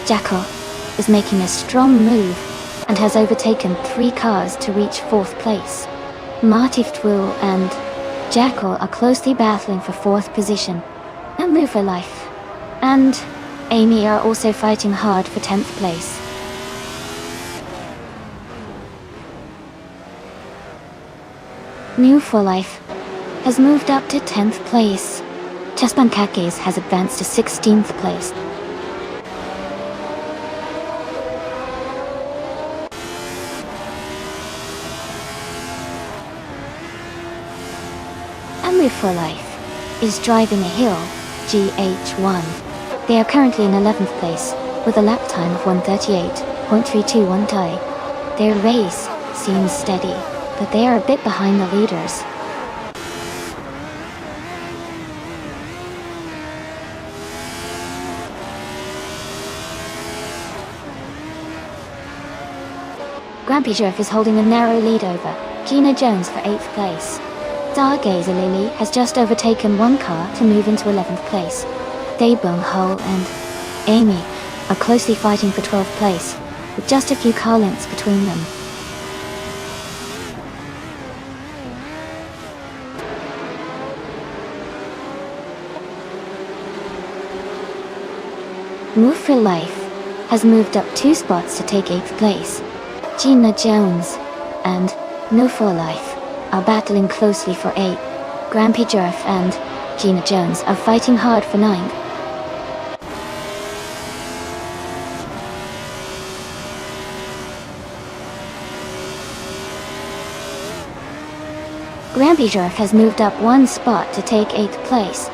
Jackal is making a strong move and has overtaken 3 cars to reach 4th place. Martiftwil and Jackal are closely battling for 4th position. And Move for Life and Amy are also fighting hard for 10th place. New for Life has moved up to 10th place. Chaspankakes has advanced to 16th place. Move for Life is driving a hill GH1. They are currently in 11th place, with a lap time of 1:38.321 tie. Their race seems steady, but they are a bit behind the leaders. Grumpy Jerf is holding a narrow lead over Gina Jones for 8th place. Stargazer Lily has just overtaken one car to move into 11th place. Daebong Ho and Amy are closely fighting for 12th place, with just a few car lengths between them. Move for Life has moved up 2 spots to take 8th place. Gina Jones and No for Life are battling closely for 8. Grumpy Jerf and Gina Jones are fighting hard for 9th. Grumpy Jerf has moved up 1 spot to take 8th place.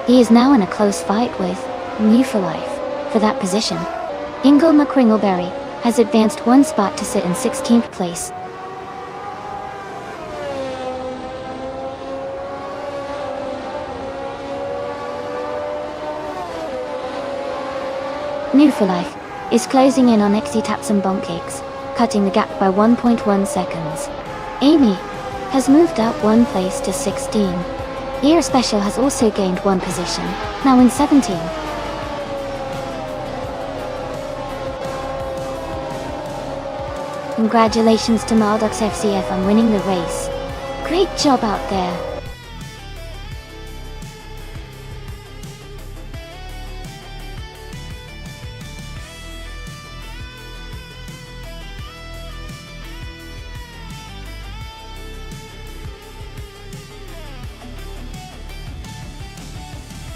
He is now in a close fight with New for Life for that position. Ingle McCringleberry has advanced 1 spot to sit in 16th place. New for Life is closing in on Exy Taps and Bomb Cakes, cutting the gap by 1.1 seconds. Amy has moved up 1 place to 16. Ear Special has also gained 1 position, now in 17. Congratulations to Maldux FCF on winning the race. Great job out there.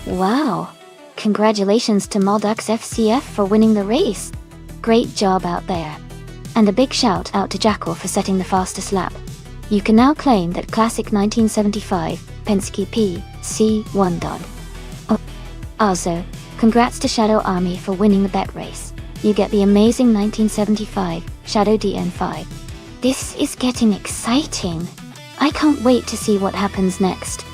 Wow! Congratulations to Maldux FCF for winning the race. Great job out there. And a big shout out to Jackal for setting the fastest lap. You can now claim that classic 1975 Penske PC1 dog. Oh, also, congrats to Shadow Army for winning the bet race. You get the amazing 1975 Shadow DN5. This is getting exciting. I can't wait to see what happens next.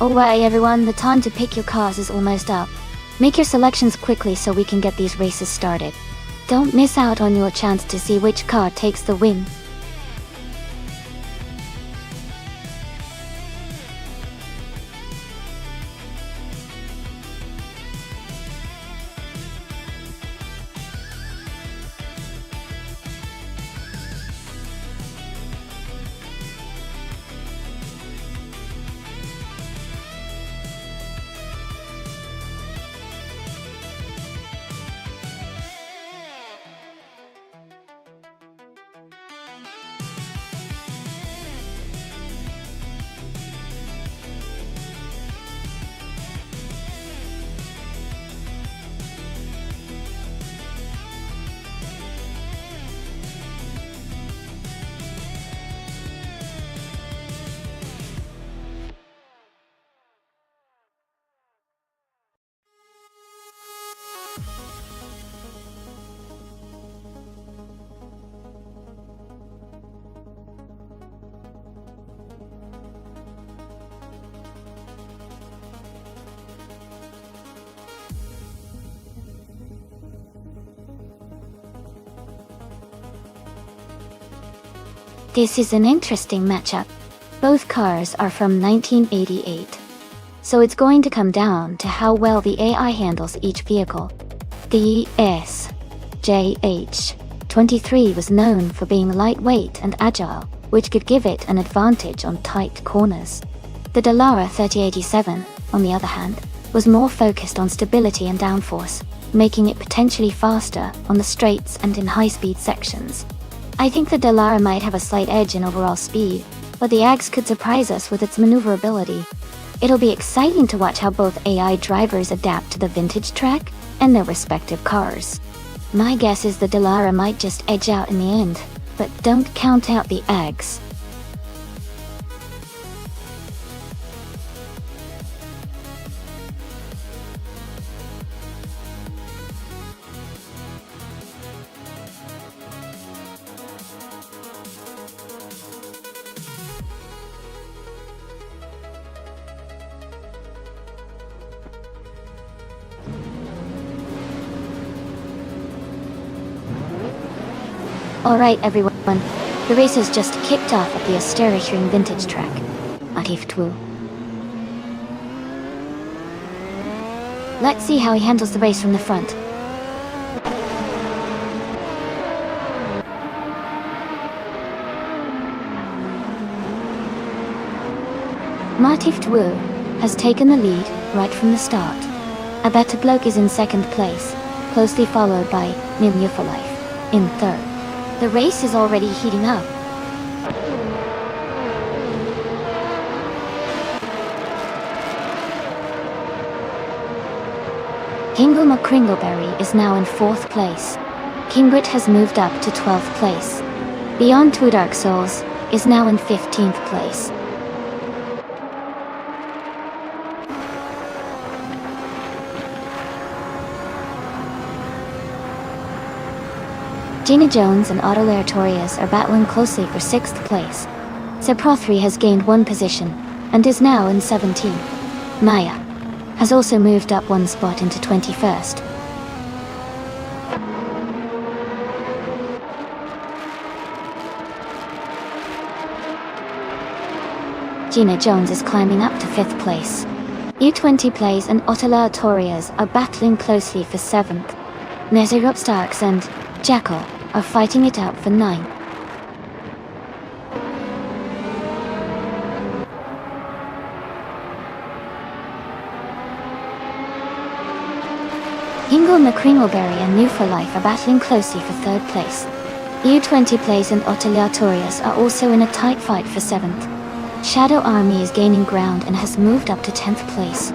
Alright everyone, the time to pick your cars is almost up. Make your selections quickly so we can get these races started. Don't miss out on your chance to see which car takes the win. This is an interesting matchup. Both cars are from 1988. So it's going to come down to how well the AI handles each vehicle. The SJH23 was known for being lightweight and agile, which could give it an advantage on tight corners. The Dallara 3087, on the other hand, was more focused on stability and downforce, making it potentially faster on the straights and in high-speed sections. I think the Dallara might have a slight edge in overall speed, but the AGS could surprise us with its maneuverability. It'll be exciting to watch how both AI drivers adapt to the vintage track and their respective cars. My guess is the Dallara might just edge out in the end. but don't count out the eggs. Alright everyone, the race has just kicked off at the Österreichring vintage track. Attivtwu. Let's see how he handles the race from the front. Attivtwu has taken the lead right from the start. A better bloke is in second place, closely followed by New for Life in third. The race is already heating up. Kingle McCringleberry is now in 4th place. Kingbrit has moved up to 12th place. Beyond Two Dark Souls is now in 15th place. Gina Jones and Otto Torias are battling closely for 6th place. Sir Prothry has gained 1 position and is now in 17th. Maya has also moved up 1 spot into 21st. Gina Jones is climbing up to 5th place. U20 Plays and Ottila Torias are battling closely for 7th. Nezirop Starks and Jackal are fighting it out for 9. Kingle McCringleberry and New for Life are battling closely for 3rd place. U20 Plays and Ottila Torias are also in a tight fight for 7th. Shadow Army is gaining ground and has moved up to 10th place.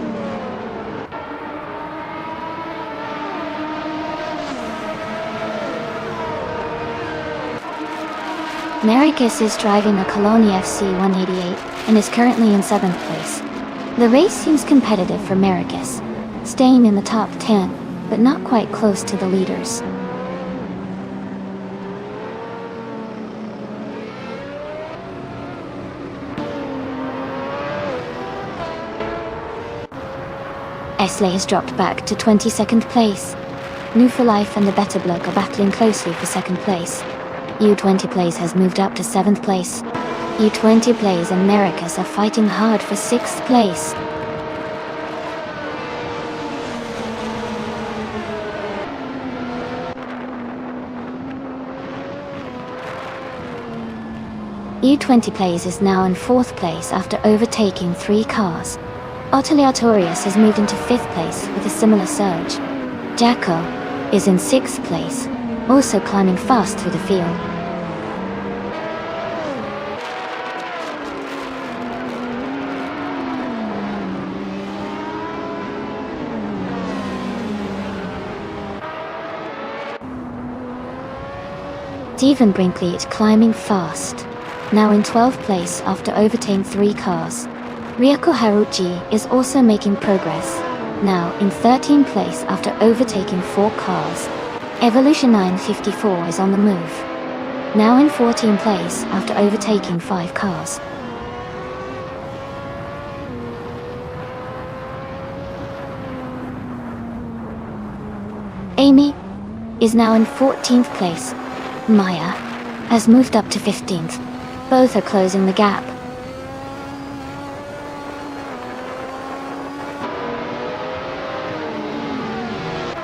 Maricus is driving a Cologne FC 188 and is currently in 7th place. The race seems competitive for Maricus, staying in the top 10, but not quite close to the leaders. Esley has dropped back to 22nd place. New for Life and the Better Bloke are battling closely for 2nd place. U20 Plays has moved up to 7th place. U20 Plays and Maricus are fighting hard for 6th place. U20 Plays is now in 4th place after overtaking 3 cars. Ottila Torias has moved into 5th place with a similar surge. Jacko is in 6th place, also climbing fast through the field. Stephen Brinkley is climbing fast, now in 12th place after overtaking 3 cars. Ryoko Haruchi is also making progress, now in 13th place after overtaking 4 cars. Evolution 954 is on the move, now in 14th place after overtaking 5 cars. Amy is now in 14th place. Maya has moved up to 15th. Both are closing the gap.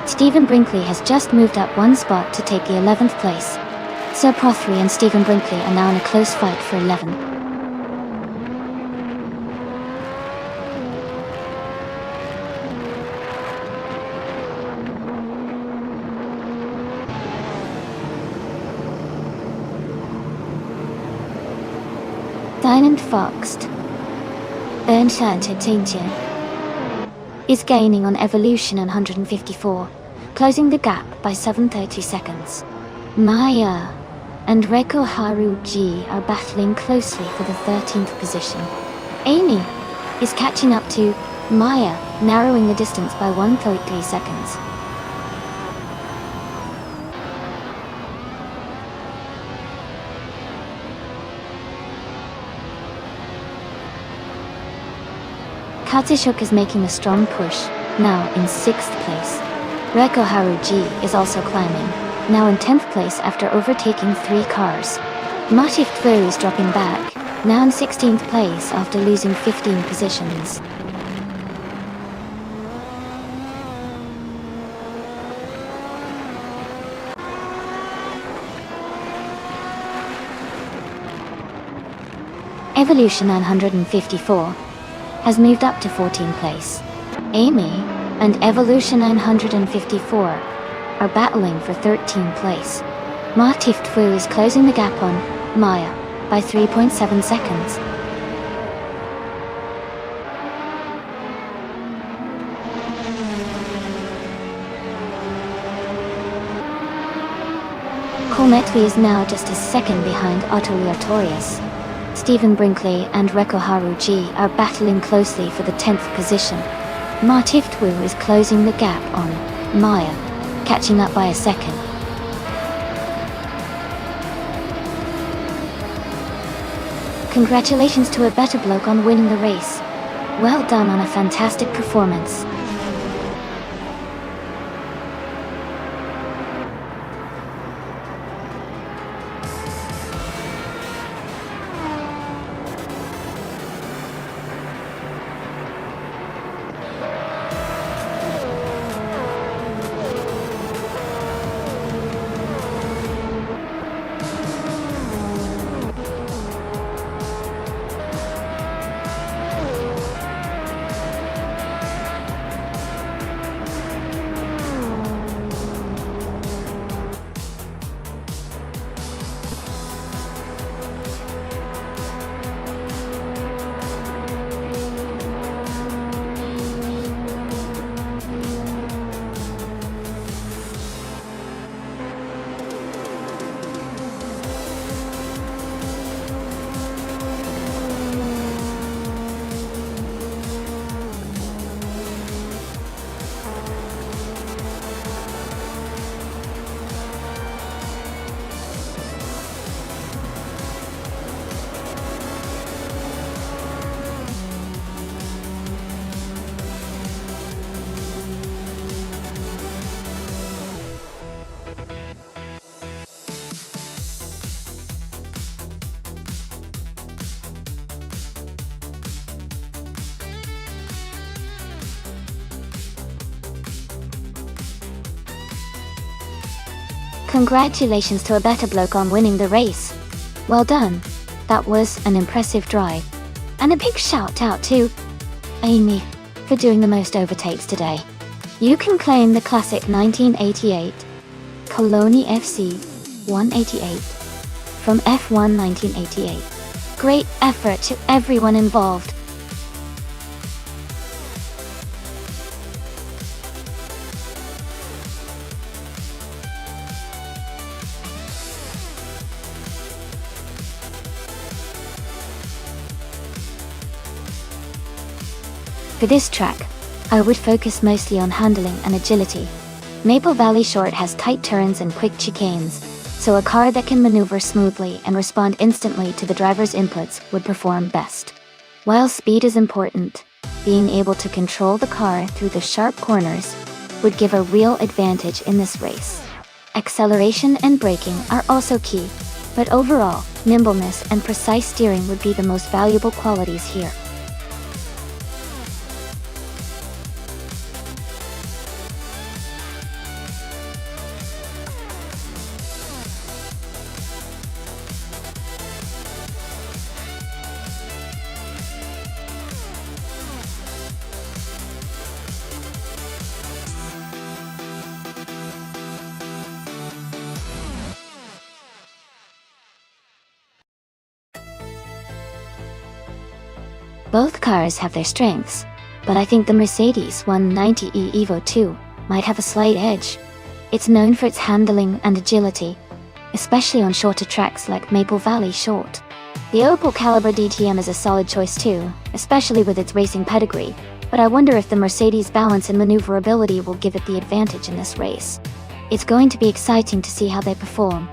Stephen Brinkley has just moved up 1 spot to take the 11th place. Sir Prothry and Stephen Brinkley are now in a close fight for 11. Silent Foxed Bernschanter Tintian is gaining on Evolution 154, closing the gap by 730 seconds. Maya and Reko Haruji are battling closely for the 13th position. Amy is catching up to Maya, narrowing the distance by 1.3 seconds. Katsushuk is making a strong push, now in 6th place. Reko Haruji is also climbing, now in 10th place after overtaking 3 cars. Matif Tvu is dropping back, now in 16th place after losing 15 positions. Evolution 954 has moved up to 14th place. Amy and Evolution 954 are battling for 13th place. Matif Tvu is closing the gap on Maya by 3.7 seconds. Colmetli is now just a second behind Otto Liatorius. Stephen Brinkley and Reko Haruji are battling closely for the 10th position. Matif Tvu is closing the gap on Maya, catching up by a second. Congratulations to a better bloke on winning the race. Well done on a fantastic performance. Congratulations to a better bloke on winning the race. Well done. That was an impressive drive. And a big shout out to Amy for doing the most overtakes today. You can claim the classic 1988 Coloni FC 188 from F1 1988. Great effort to everyone involved. For this track, I would focus mostly on handling and agility. Maple Valley Short has tight turns and quick chicanes, so a car that can maneuver smoothly and respond instantly to the driver's inputs would perform best. While speed is important, being able to control the car through the sharp corners would give a real advantage in this race. Acceleration and braking are also key, but overall, nimbleness and precise steering would be the most valuable qualities here. Both cars have their strengths, but I think the Mercedes 190e Evo 2 might have a slight edge. It's known for its handling and agility, especially on shorter tracks like Maple Valley Short. The Opel Calibre DTM is a solid choice too, especially with its racing pedigree, but I wonder if the Mercedes' balance and maneuverability will give it the advantage in this race. It's going to be exciting to see how they perform.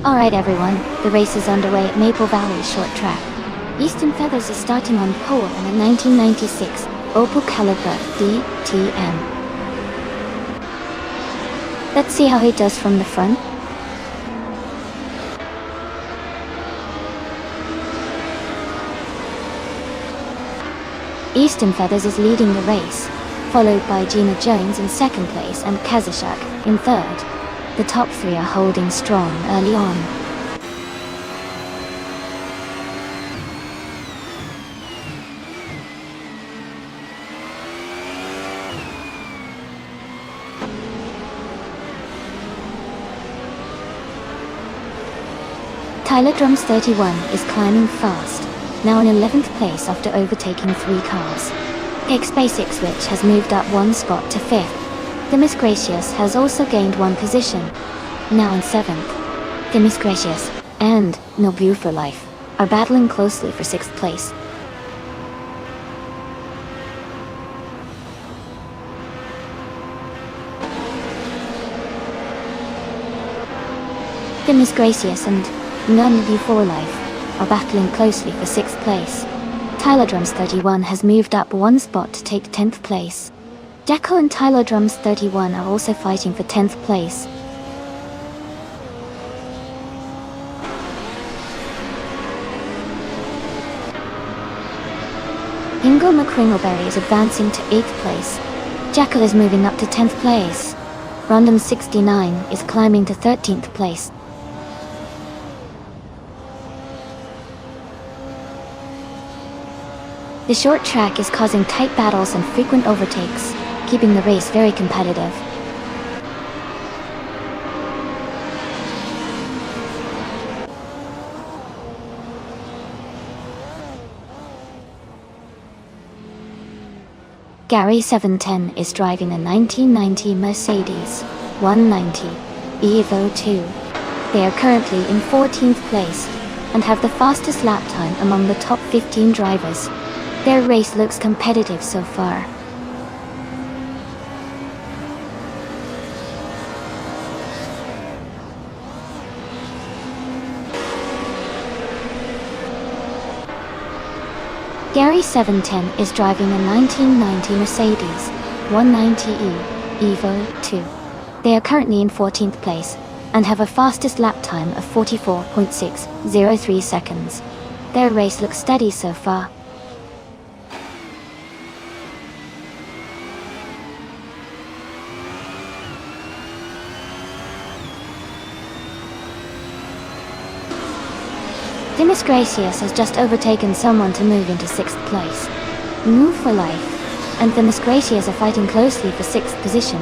Alright everyone, the race is underway at Maple Valley Short Track. Easton Feathers is starting on pole in a 1996 Opel Calibre DTM. Let's see how he does from the front. Easton Feathers is leading the race, followed by Gina Jones in second place and Kazashak in third. The top three are holding strong early on. Tyler Drums 31 is climbing fast, now in 11th place after overtaking 3 cars. Hicks Basic Switch has moved up 1 spot to 5th. The Miss Gracious has also gained 1 position, now in 7th. The Miss Gracious and No Blue for Life are battling closely for 6th place. The Miss Gracious and None Before Life are battling closely for 6th place. Tyler Drums 31 has moved up 1 spot to take 10th place. Deco and Tyler Drums 31 are also fighting for 10th place. Ingo McCringleberry is advancing to 8th place. Jackal is moving up to 10th place. Rondon 69 is climbing to 13th place. The short track is causing tight battles and frequent overtakes, keeping the race very competitive. Gary 710 is driving a 1990 Mercedes 190 Evo 2. They are currently in 14th place and have the fastest lap time among the top 15 drivers. Their race looks competitive so far. Gary 710 is driving a 1990 Mercedes 190E Evo 2. They are currently in 14th place and have a fastest lap time of 44.603 seconds. Their race looks steady so far. Dimas Gracious has just overtaken someone to move into 6th place. Move for Life and Dimas Gracious are fighting closely for 6th position.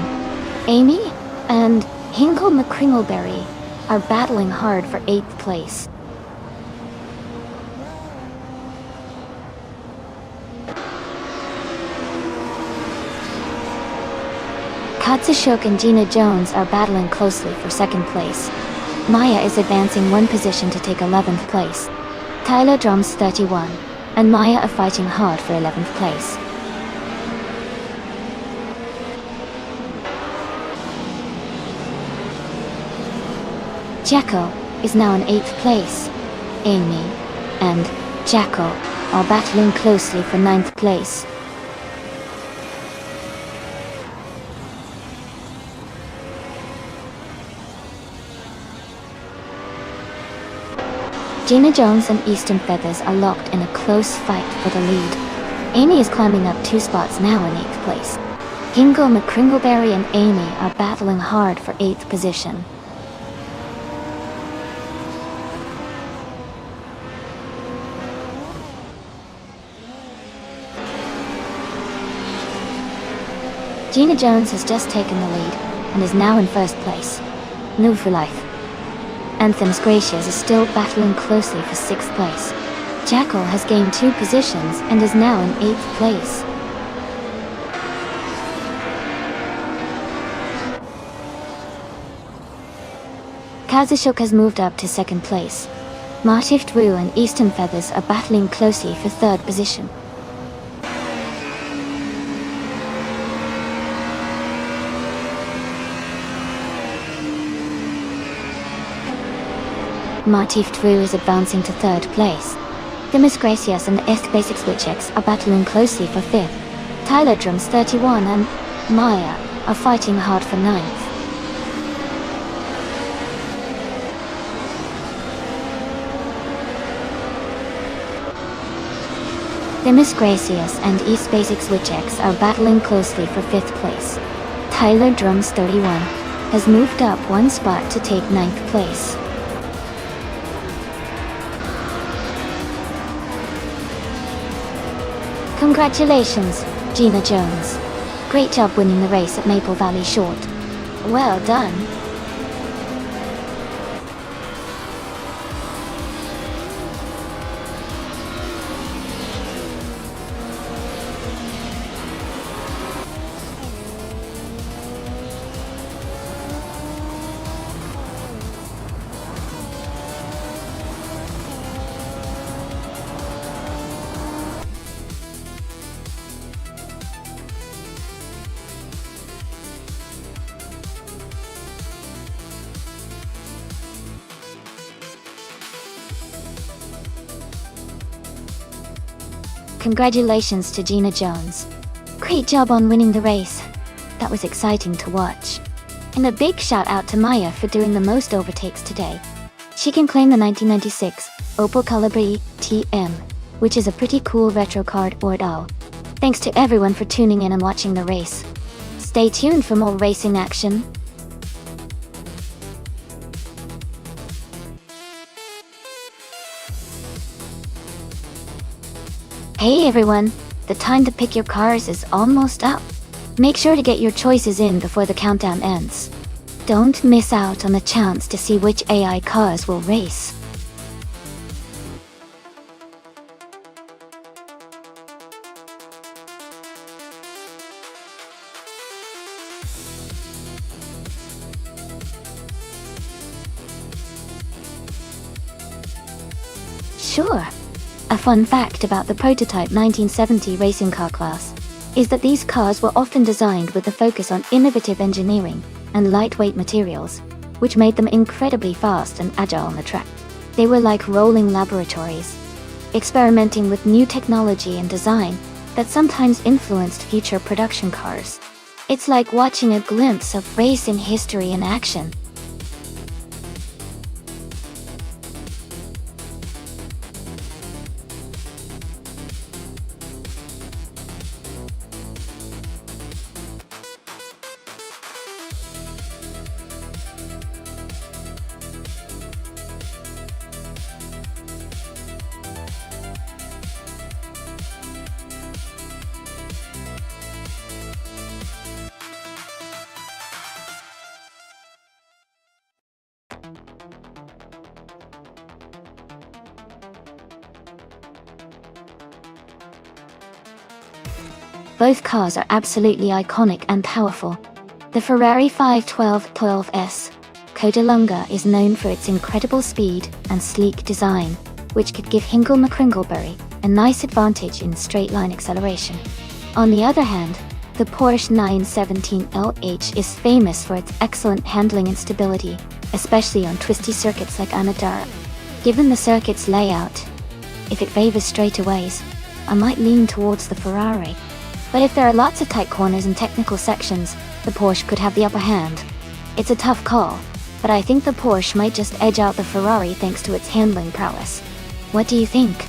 Amy and Hinkle McCringleberry are battling hard for 8th place. Katsashok and Gina Jones are battling closely for 2nd place. Maya is advancing 1 position to take 11th place. Tyler Drums 31 and Maya are fighting hard for 11th place. Jekyll is now in 8th place. Amy and Jekyll are battling closely for 9th place. Gina Jones and Easton Feathers are locked in a close fight for the lead. Amy is climbing up 2 spots now in 8th place. Hingle McCringleberry and Amy are battling hard for 8th position. Gina Jones has just taken the lead and is now in 1st place. New for life. Anthem's Gracious is still battling closely for 6th place. Jekyll has gained 2 positions and is now in 8th place. Kazushuk has moved up to 2nd place. Martif Drew and Easton Feathers are battling closely for 3rd position. Martif Drew is advancing to 3rd place. Demis Gracias and the Est Basics Witchex are battling closely for 5th. Tyler Drums 31 and Maya are fighting hard for 9th. Demis Gracias and East Basics Witchex are battling closely for 5th place. Tyler Drums 31 has moved up 1 spot to take 9th place. Congratulations, Gina Jones. Great job winning the race at Maple Valley Short. Well done. Congratulations to Gina Jones. Great job on winning the race. That was exciting to watch. And a big shout out to Maya for doing the most overtakes today. She can claim the 1996 Opel Calibri TM, which is a pretty cool retro card or doll. Thanks to everyone for tuning in and watching the race. Stay tuned for more racing action. Hey everyone, the time to pick your cars is almost up. Make sure to get your choices in before the countdown ends. Don't miss out on the chance to see which AI cars will race. Sure. A fun fact about the prototype 1970 racing car class is that these cars were often designed with a focus on innovative engineering and lightweight materials, which made them incredibly fast and agile on the track. They were like rolling laboratories, experimenting with new technology and design that sometimes influenced future production cars. It's like watching a glimpse of racing history in action. Both cars are absolutely iconic and powerful. The Ferrari 512-12S Codalunga is known for its incredible speed and sleek design, which could give Hingle McCringleberry a nice advantage in straight-line acceleration. On the other hand, the Porsche 917 LH is famous for its excellent handling and stability, especially on twisty circuits like Anadara. Given the circuit's layout, if it favors straightaways, I might lean towards the Ferrari. But if there are lots of tight corners and technical sections, the Porsche could have the upper hand. It's a tough call, but I think the Porsche might just edge out the Ferrari thanks to its handling prowess. What do you think?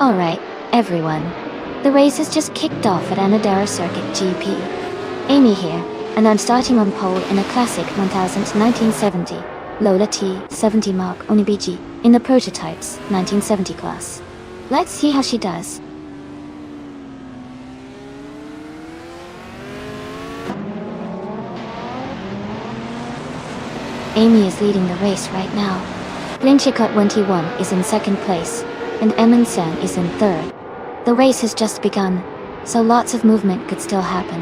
Alright, everyone. The race has just kicked off at Anadara Circuit GP. Amy here, and I'm starting on pole in a classic 1000 1970 Lola T70 Mark Onibiji in the Prototypes 1970 class. Let's see how she does. Amy is leading the race right now. Linchicot 21 is in second place, and Emerson is in third. The race has just begun, so lots of movement could still happen.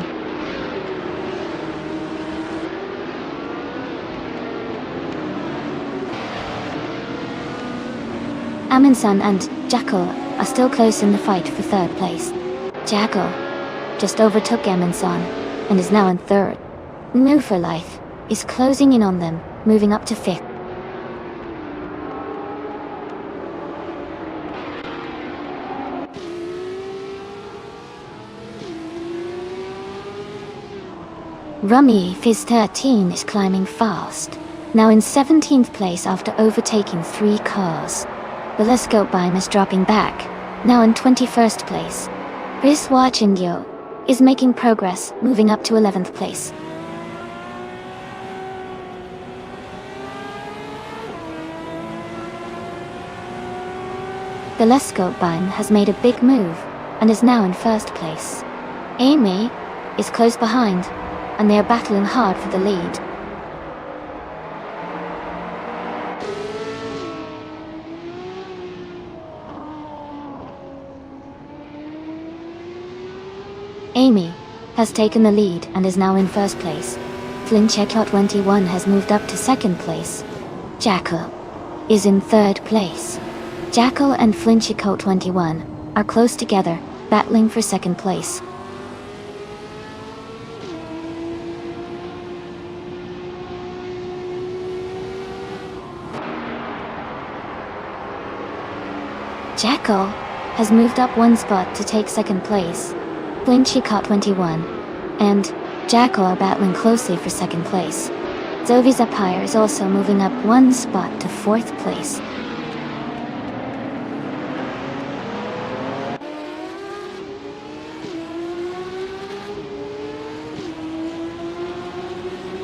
Amundsen and Jackal are still close in the fight for third place. Jackal just overtook Amundsen and is now in third. New for Life is closing in on them, moving up to fifth. Rummy Fizz 13 is climbing fast, now in 17th place after overtaking 3 cars. Telescope Beam is dropping back, now in 21st place. Chris Wachingyo is making progress, moving up to 11th place. Telescope Beam has made a big move, and is now in first place. Amy is close behind, and they are battling hard for the lead. Amy has taken the lead and is now in first place. Flinchecot 21 has moved up to second place. Jackal is in third place. Jackal and Flinchecot 21 are close together, battling for second place. Jackal has moved up 1 spot to take second place. Flinchecot 21 and Jackal are battling closely for second place. Zovi Zapire is also moving up 1 spot to 4th place.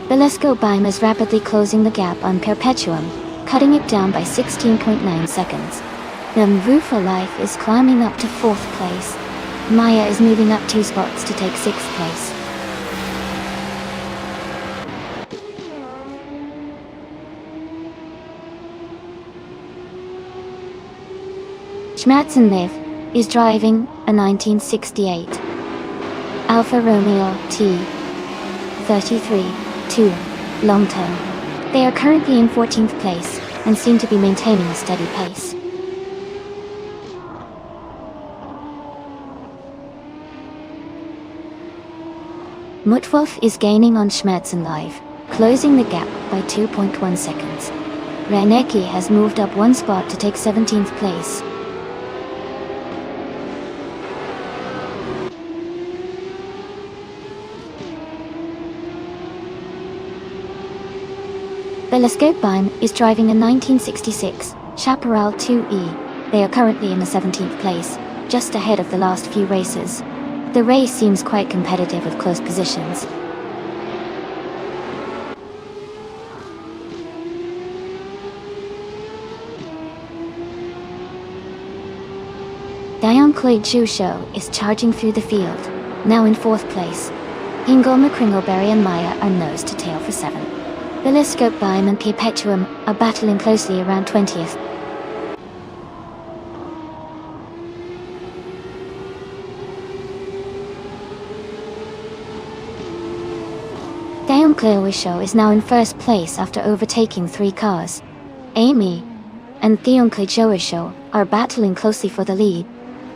Telescope Beam is rapidly closing the gap on Perpetuum, cutting it down by 16.9 seconds. Number for Life is climbing up to 4th place. Maya is moving up 2 spots to take 6th place. Schmatzenlev is driving a 1968 Alfa Romeo T33-2 long term. They are currently in 14th place and seem to be maintaining a steady pace. Mutwolf is gaining on Schmerzenlive, closing the gap by 2.1 seconds. Reneki has moved up 1 spot to take 17th place. Telescope Beam is driving a 1966 Chaparral 2E. They are currently in the 17th place, just ahead of the last few races. The race seems quite competitive with close positions. Dion Clay Chusho is charging through the field, now in 4th place. Hingle, McCringleberry and Maya are nose to tail for 7. Billiscope Bime and Perpetuum are battling closely around 20th. Theoncleowisho is now in first place after overtaking 3 cars. Amy and Theoncleowisho are battling closely for the lead.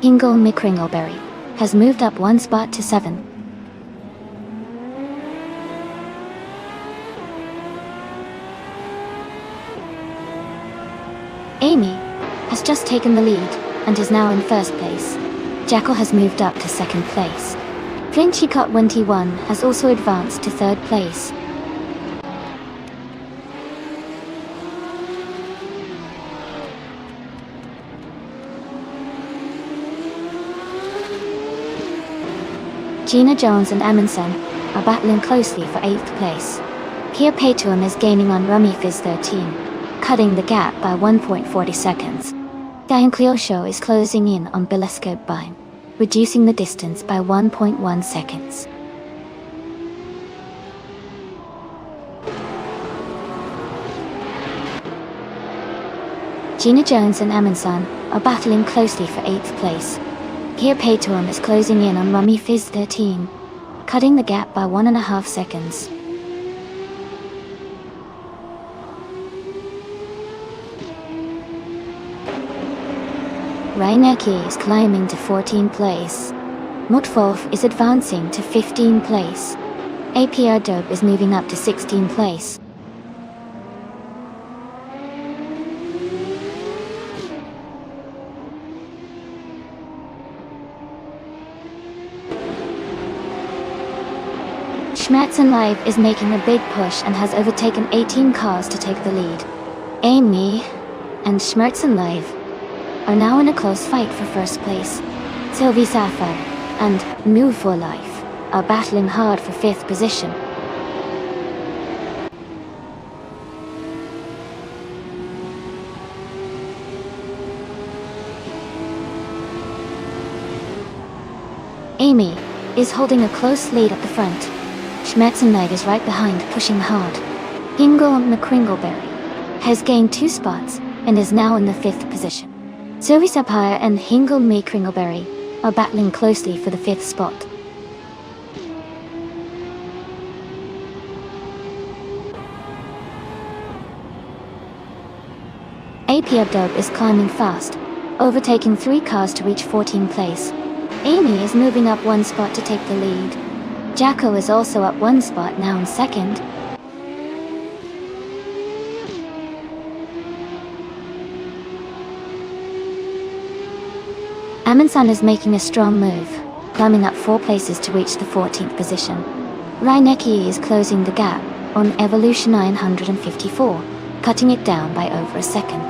Hingle McCringleberry has moved up 1 spot to 7. Amy has just taken the lead and is now in first place. Jackal has moved up to second place. Flinchycott 21 has also advanced to third place. Gina Jones and Amundsen are battling closely for 8th place. Kia Patuum is gaining on Rummy Fizz 13, cutting the gap by 1.40 seconds. Theoncleowisho is closing in on Billiscope Bime, reducing the distance by 1.1 seconds. Gina Jones and Amundsen are battling closely for 8th place. Kia Patuum is closing in on Rummy Fizz 13, cutting the gap by 1.5 seconds. Reinecke is climbing to 14th place. Mutwolf is advancing to 15th place. APR Dope is moving up to 16th place. Schmerzen Live is making a big push and has overtaken 18 cars to take the lead. Amy and Schmerzen Live are now in a close fight for first place. Sylvie Sapphire and Move for Life are battling hard for 5th position. Amy is holding a close lead at the front. Schmerzenlight is right behind, pushing hard. Hingle McCringleberry has gained 2 spots and is now in the 5th position. Sylvie Sapphire and Hingle McCringleberry are battling closely for the 5th spot. APR Dope is climbing fast, overtaking 3 cars to reach 14th place. Amy is moving up 1 spot to take the lead. Jacko is also up 1 spot, now in 2nd. Amundsen is making a strong move, climbing up 4 places to reach the 14th position. Reinecke is closing the gap on Evolution 954, cutting it down by over a second.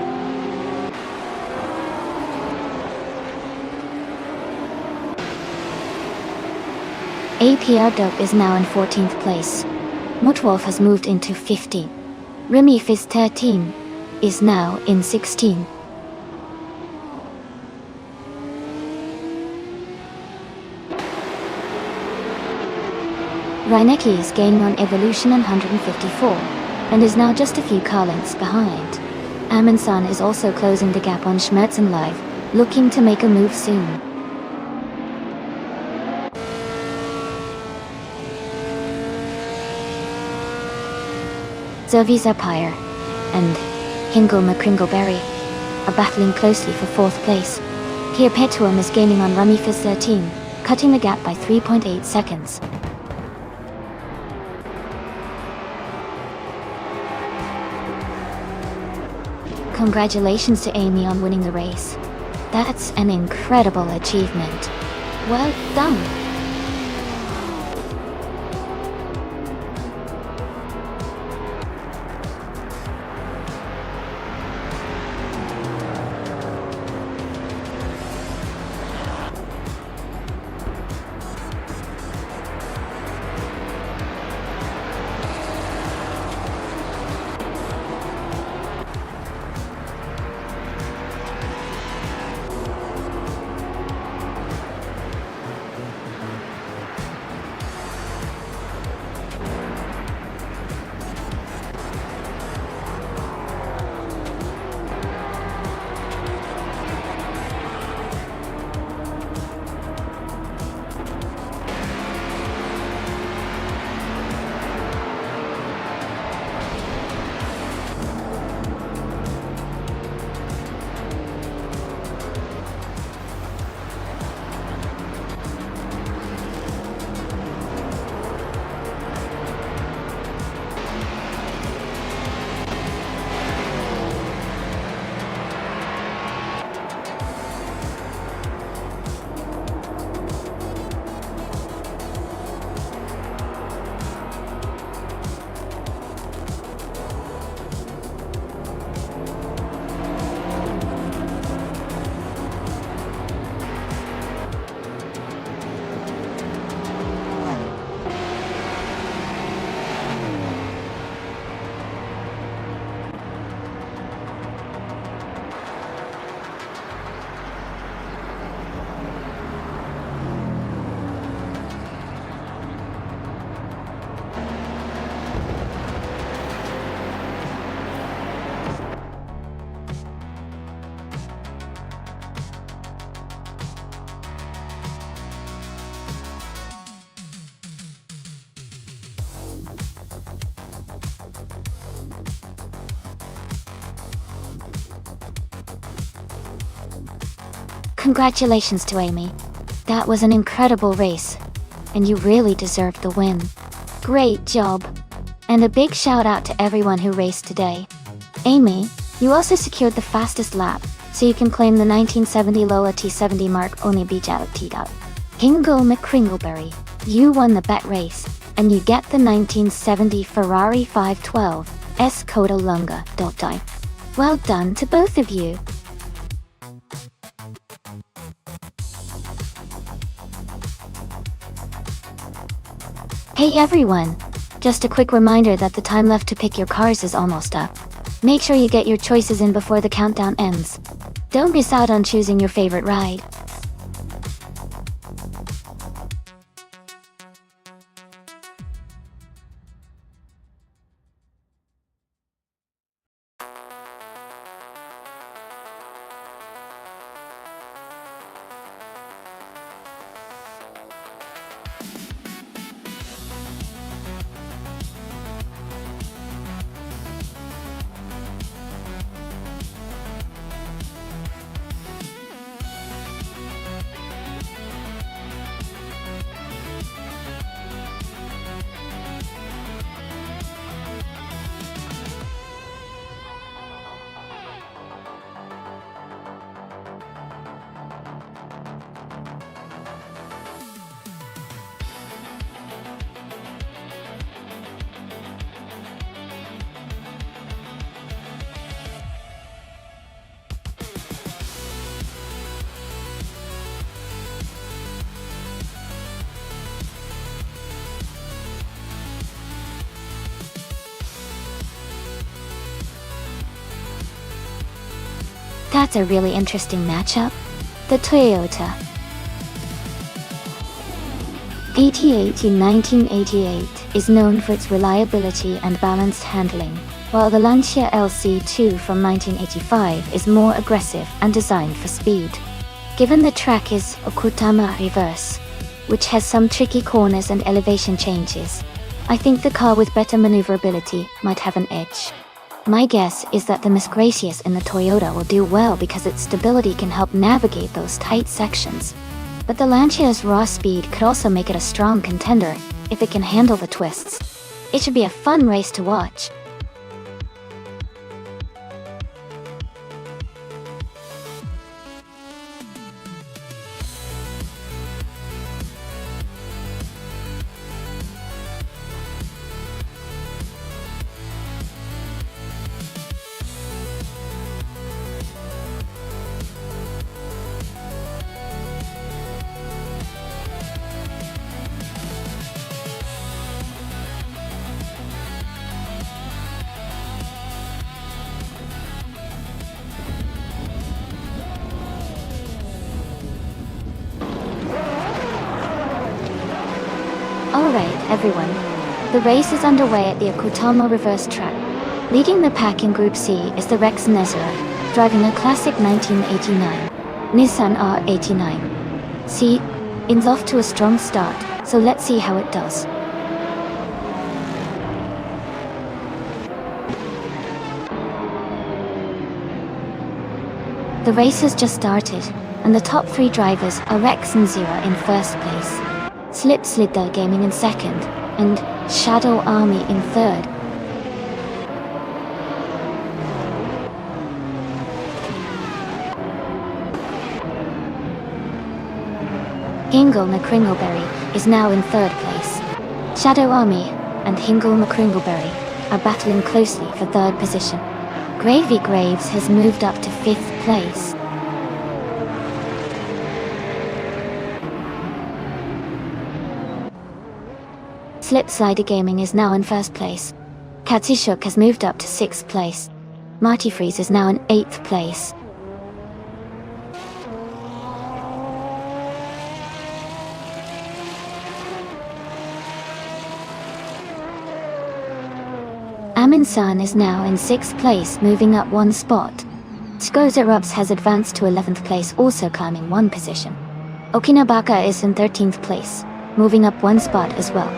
APR Dope is now in 14th place. Mutwolf has moved into 15. Remy Fizz 13 is now in 16. Reinecke is gaining on Evolution 154 and is now just a few car lengths behind. Amundsen is also closing the gap on Schmerzen Live, looking to make a move soon. Sylvie Sapphire and Hingle McCringleberry are battling closely for 4th place. Kia Patuum is gaining on Rummy Fizz 13, cutting the gap by 3.8 seconds. Congratulations to Amy on winning the race. That's an incredible achievement. Well done! Congratulations to Amy. That was an incredible race, and you really deserved the win. Great job. And a big shout out to everyone who raced today. Amy, you also secured the fastest lap, so you can claim the 1970 Lola T70 mark Onibija Tida. Hingle McCringleberry, you won the bet race, and you get the 1970 Ferrari 512 S Coda Lunga. Well done to both of you. Hey everyone! Just a quick reminder that the time left to pick your cars is almost up. Make sure you get your choices in before the countdown ends. Don't miss out on choosing your favorite ride. That's a really interesting matchup. The Toyota GT8 in 1988 is known for its reliability and balanced handling, while the Lancia LC2 from 1985 is more aggressive and designed for speed. Given the track is Okutama reverse, which has some tricky corners and elevation changes, I think the car with better maneuverability might have an edge. My guess is that the Miss Gracious in the Toyota will do well because its stability can help navigate those tight sections. But the Lancia's raw speed could also make it a strong contender if it can handle the twists. It should be a fun race to watch. Alright, everyone. The race is underway at the Okutama reverse track. Leading the pack in Group C is the Rex Nezera, driving a classic 1989 Nissan R89. See, it's off to a strong start, so let's see how it does. The race has just started, and the top three drivers are Rex Nezera in first place, Slip Slidder Gaming in second, and Shadow Army in third. Hingle McCringleberry is now in third place. Shadow Army and Hingle McCringleberry are battling closely for third position. Gravy Graves has moved up to fifth place. Slip Slider Gaming is now in first place. Katsushuk has moved up to sixth place. Marty Freeze is now in eighth place. Amin-san is now in sixth place, moving up one spot. Skozarups has advanced to 11th place, also climbing one position. Okinabaka is in 13th place, moving up one spot as well.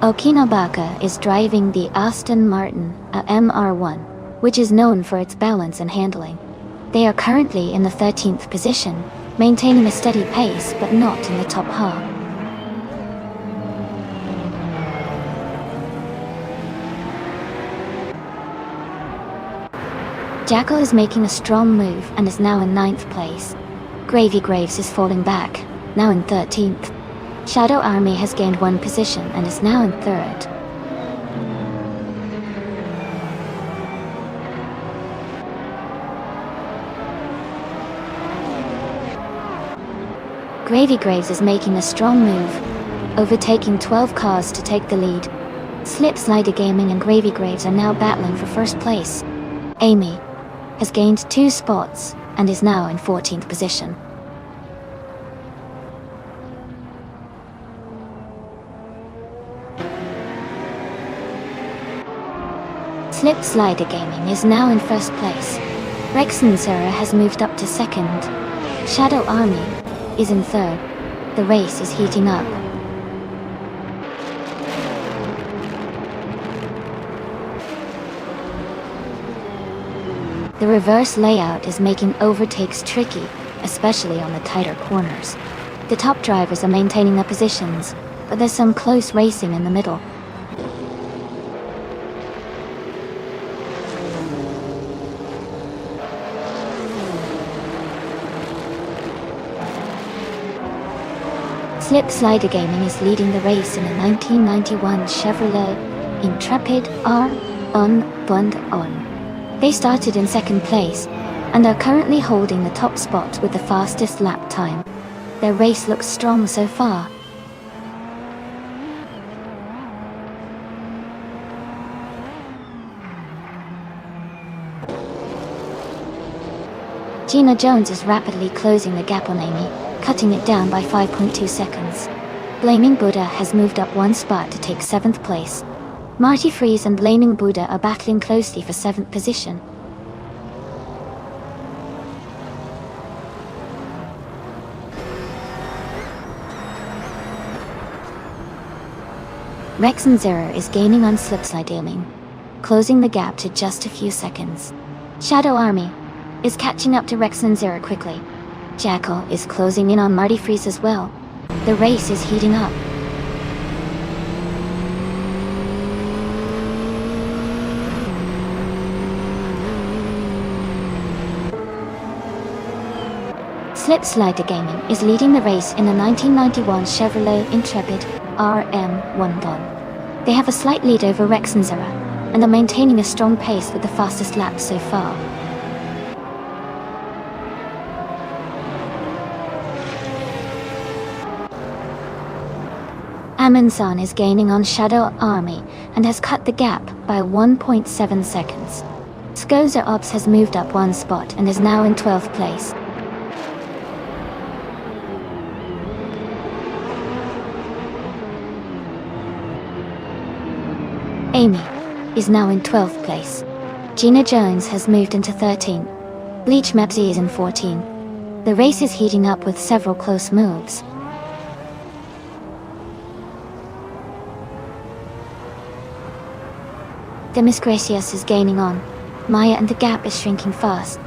Okinabaka is driving the Aston Martin MR1, which is known for its balance and handling. They are currently in the 13th position, maintaining a steady pace but not in the top half. Jackal is making a strong move and is now in 9th place. Gravy Graves is falling back, now in 13th. Shadow Army has gained 1 position and is now in 3rd. Gravy Graves is making a strong move, overtaking 12 cars to take the lead. Slipslider Gaming and Gravy Graves are now battling for 1st place. Amy has gained 2 spots and is now in 14th position. Slipslider Gaming is now in 1st place. Rexensera has moved up to 2nd. Shadow Army is in 3rd. The race is heating up. The reverse layout is making overtakes tricky, especially on the tighter corners. The top drivers are maintaining their positions, but there's some close racing in the middle. Slipslider Gaming is leading the race in a 1991 Chevrolet Intrepid R1. They started in 2nd place, and are currently holding the top spot with the fastest lap time. Their race looks strong so far. Gina Jones is rapidly closing the gap on Amy, cutting it down by 5.2 seconds. Blaming Buddha has moved up 1 spot to take 7th place. Marty Freeze and Blaming Buddha are battling closely for 7th position. Rexenzero is gaining on Slipslider Gaming, closing the gap to just a few seconds. Shadow Army is catching up to Rexenzero quickly. Jackal is closing in on Marty Freeze as well. The race is heating up. Slipslider Gaming is leading the race in a 1991 Chevrolet Intrepid RM1. They have a slight lead over Rexenzera, and are maintaining a strong pace with the fastest lap so far. Amundsen is gaining on Shadow Army and has cut the gap by 1.7 seconds. Skozer Ops has moved up 1 spot and is now in 12th place. Amy is now in 12th place. Gina Jones has moved into 13th. Bleach Mepsi is in 14th. The race is heating up with several close moves. Demis Gracias is gaining on. Maya and the gap is shrinking fast.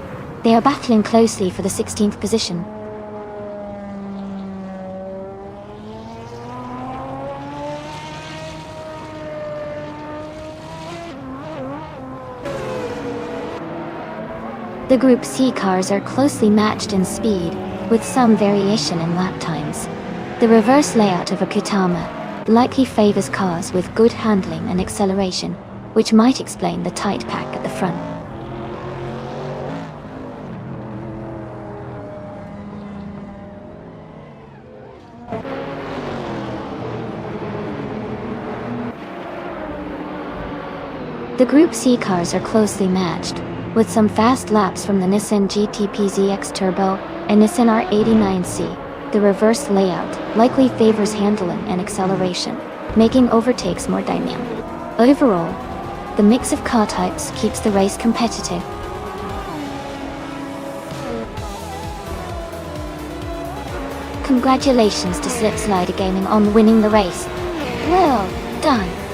They are battling closely for the 16th position. The Group C cars are closely matched in speed, with some variation in lap times. The reverse layout of a Kutama likely favors cars with good handling and acceleration, which might explain the tight pack at the front. The Group C cars are closely matched, with some fast laps from the Nissan GT-PZX Turbo and Nissan R89C. The reverse layout likely favors handling and acceleration, making overtakes more dynamic. Overall, the mix of car types keeps the race competitive. Congratulations to Slipslider Gaming on winning the race. Well time.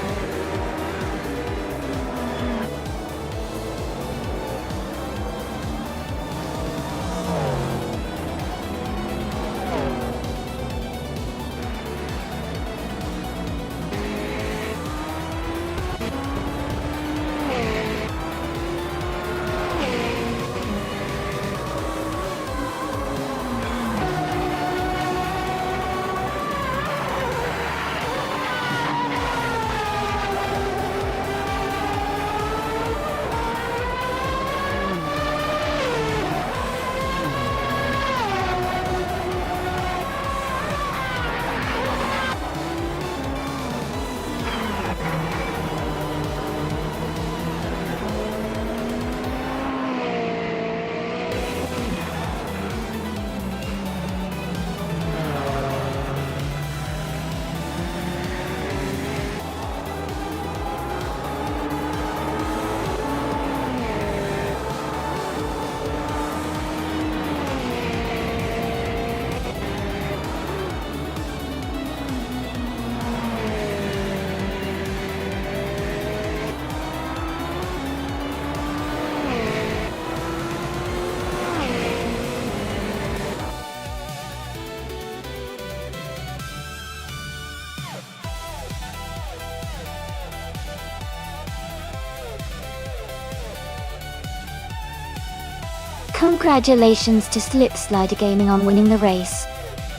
Congratulations to Slipslider Gaming on winning the race.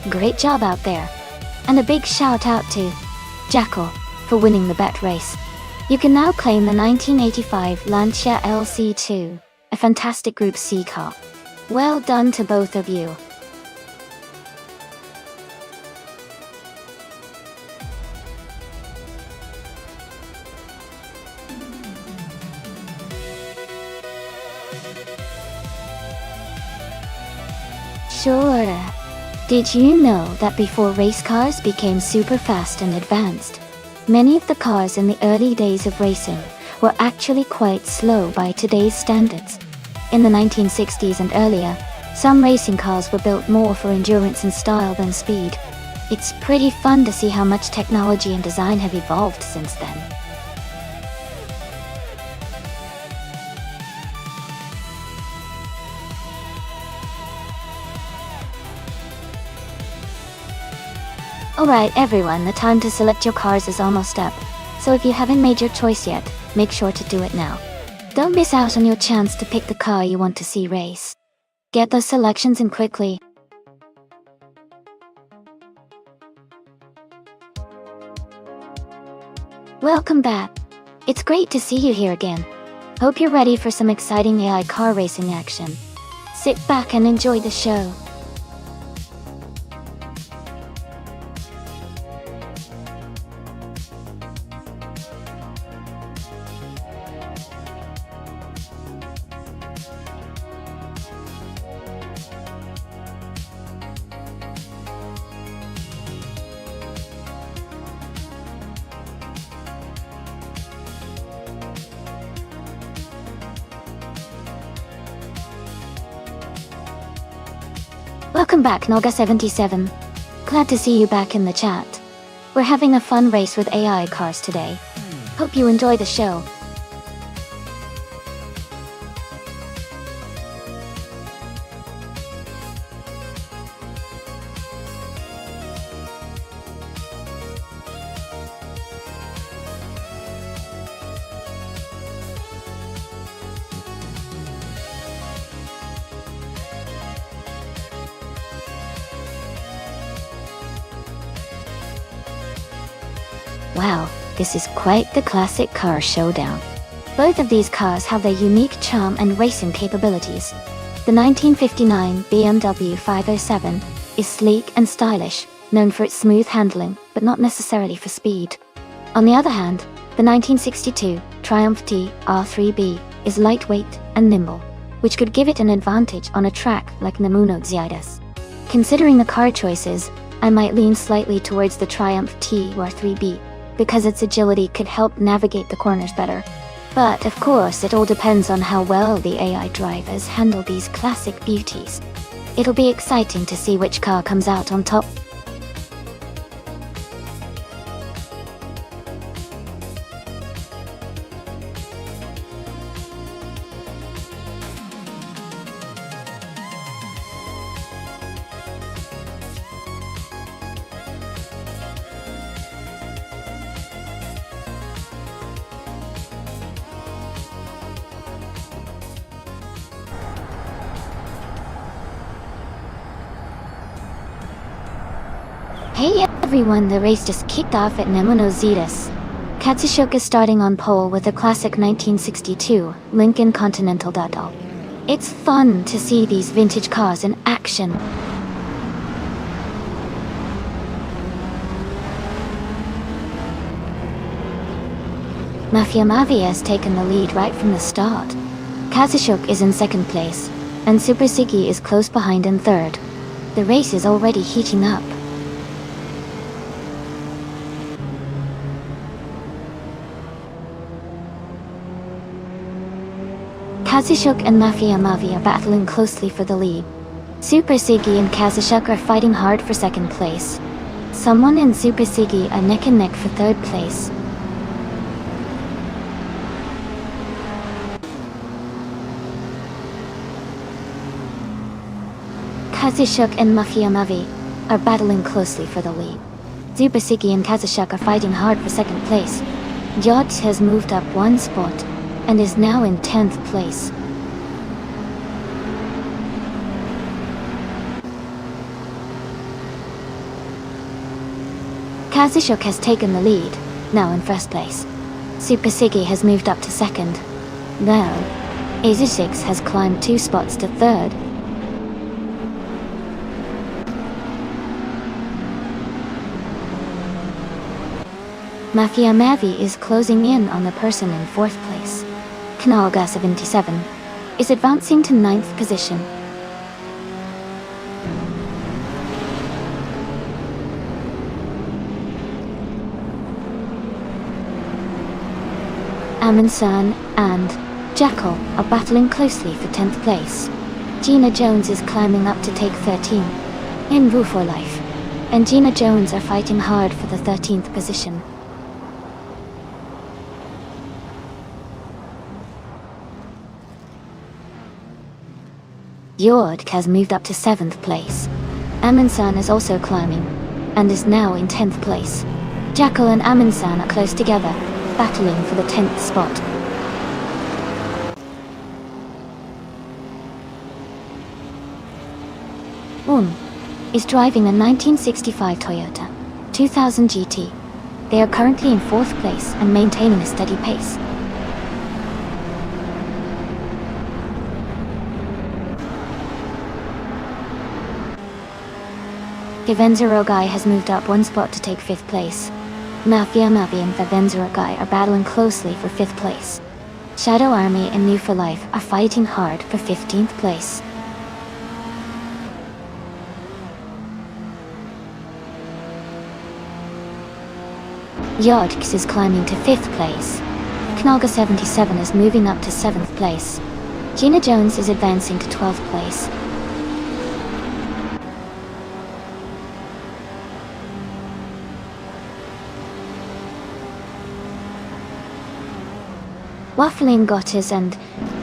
Great job out there. And a big shout out to Jackal for winning the bet race. You can now claim the 1985 Lancia LC2, a fantastic Group C car. Well done to both of you. Sure. Did you know that before race cars became super fast and advanced, many of the cars in the early days of racing were actually quite slow by today's standards? In the 1960s and earlier, some racing cars were built more for endurance and style than speed. It's pretty fun to see how much technology and design have evolved since then. Alright everyone, the time to select your cars is almost up, so if you haven't made your choice yet, make sure to do it now. Don't miss out on your chance to pick the car you want to see race. Get those selections in quickly. Welcome back. It's great to see you here again. Hope you're ready for some exciting AI car racing action. Sit back and enjoy the show. Welcome back, Noga77. Glad to see you back in the chat. We're having a fun race with AI cars today. Hope you enjoy the show. Wow, this is quite the classic car showdown. Both of these cars have their unique charm and racing capabilities. The 1959 BMW 507 is sleek and stylish, known for its smooth handling, but not necessarily for speed. On the other hand, the 1962 Triumph T R3B is lightweight and nimble, which could give it an advantage on a track like Namuno Ziades. Considering the car choices, I might lean slightly towards the Triumph T R3B, because its agility could help navigate the corners better. But of course, it all depends on how well the AI drivers handle these classic beauties. It'll be exciting to see which car comes out on top. Hey everyone, the race just kicked off at Nemonozetus. Katsushuk is starting on pole with a classic 1962 Lincoln Continental Duddle. It's fun to see these vintage cars in action. Mafia Mavi has taken the lead right from the start. Katsushuk is in second place, and Super Siggy is close behind in third. The race is already heating up. Katsushuk and Mafia Mavi are battling closely for the lead. Super Siggy and Katsushuk are fighting hard for second place. Someone in Super Siggy are neck and neck for third place. Katsushuk and Mafia Mavi are battling closely for the lead. Super Siggy and Katsushuk are fighting hard for second place. Yods has moved up one spot and is now in 10th place. Katsushuk has taken the lead, now in first place. Super Siggy has moved up to second. Now, Azu6 has climbed 2 spots to third. Mafia Mavi is closing in on the person in 4th place. Knalga 77 is advancing to 9th position. Amundsen and Jackal are battling closely for 10th place. Gina Jones is climbing up to take 13 in Rule for Life, and Gina Jones are fighting hard for the 13th position. York has moved up to 7th place. Amundsen is also climbing, and is now in 10th place. Jackal and Amundsen are close together, battling for the 10th spot. Is driving a 1965 Toyota 2000 GT. They are currently in 4th place and maintaining a steady pace. Givenzarogai has moved up one spot to take 5th place. Mafia Mavi and Givenzarogai are battling closely for 5th place. Shadow Army and New for Life are fighting hard for 15th place. Yodks is climbing to 5th place. Knalga 77 is moving up to 7th place. Gina Jones is advancing to 12th place. Waffling Gottes and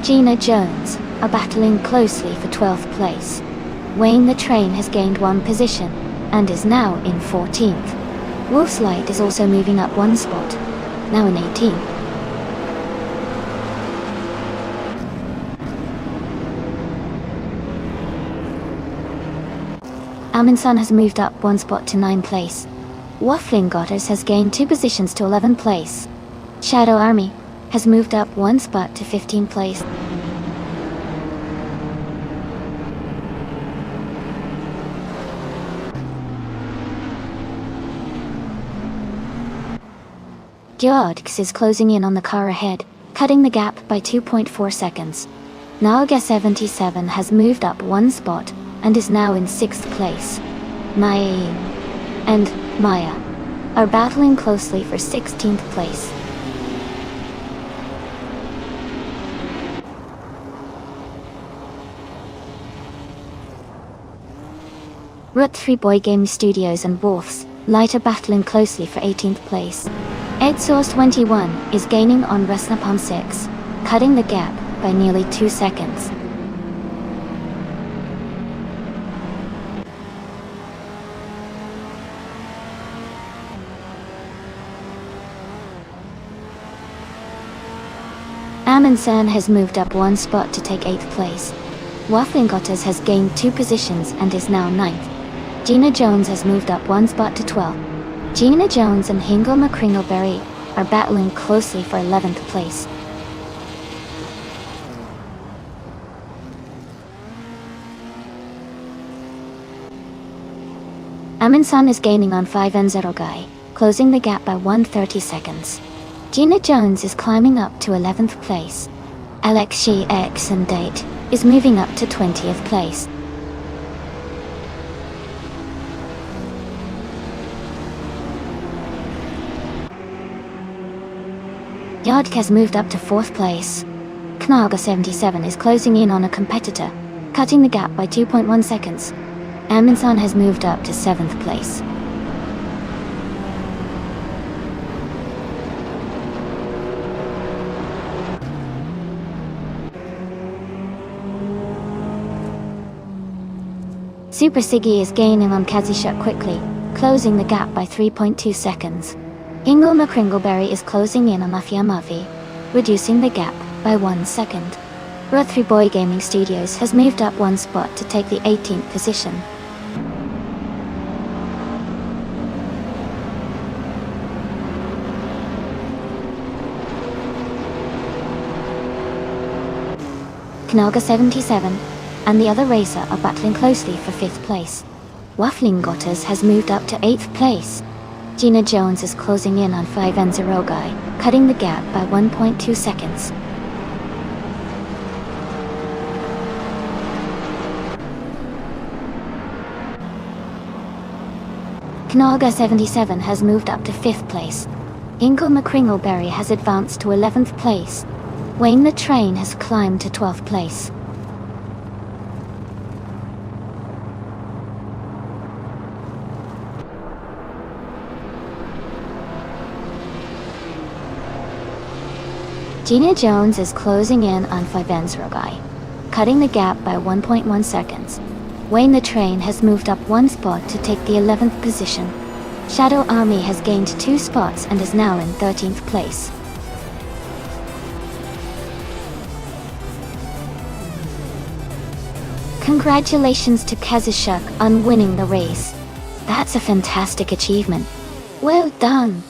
Gina Jones are battling closely for 12th place. Wayne the Train has gained 1 position and is now in 14th. Wolf's Light is also moving up 1 spot, now in 18th. Amundsen has moved up 1 spot to 9th place. Waffling Gottes has gained 2 positions to 11th place. Shadow Army has moved up 1 spot to 15th place. Gyodks is closing in on the car ahead, cutting the gap by 2.4 seconds. Nalga 77 has moved up 1 spot and is now in 6th place. Maya and Maya are battling closely for 16th place. Root 3 Boy Game Studios and Wolves Light are battling closely for 18th place. EdSource 21 is gaining on Rusnapalm 6, cutting the gap by nearly 2 seconds. Amundsen has moved up 1 spot to take 8th place. Waffling Gottes has gained 2 positions and is now 9th. Gina Jones has moved up one spot to 12th. Gina Jones and Hingle McCringleberry are battling closely for 11th place. Amundsen is gaining on 5N0 Guy, closing the gap by 130 seconds. Gina Jones is climbing up to 11th place. Alexei X and Date is moving up to 20th place. Yardk has moved up to 4th place. Knaga77 is closing in on a competitor, cutting the gap by 2.1 seconds. Amundsen has moved up to 7th place. Super Siggy is gaining on Kazishuk quickly, closing the gap by 3.2 seconds. Hingle McCringleberry is closing in on Mafia Mafi, reducing the gap by 1 second. Rothry Boy Gaming Studios has moved up one spot to take the 18th position. Knaga77 and the other racer are battling closely for 5th place. Waffling Gotters has moved up to 8th place. Gina Jones is closing in on 5N0 Guy, cutting the gap by 1.2 seconds. Knaga77 has moved up to 5th place. Hingle McCringleberry has advanced to 11th place. Wayne the Train has climbed to 12th place. Gina Jones is closing in on 5N0 Guy, cutting the gap by 1.1 seconds. Wayne the Train has moved up one spot to take the 11th position. Shadow Army has gained 2 spots and is now in 13th place. Congratulations to Kazishuk on winning the race. That's a fantastic achievement. Well done!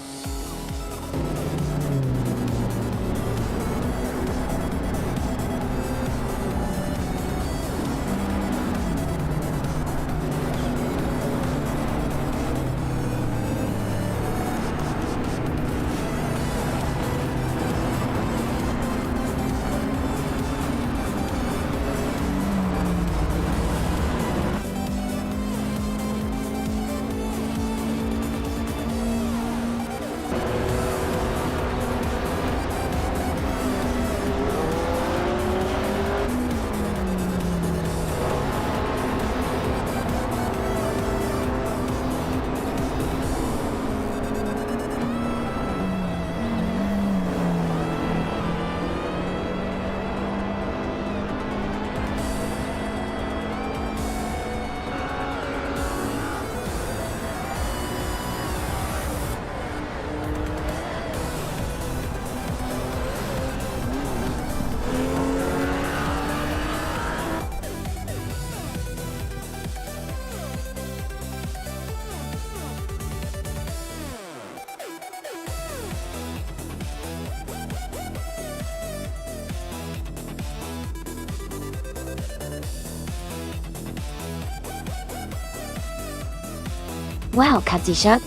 Wow, Kazishuk!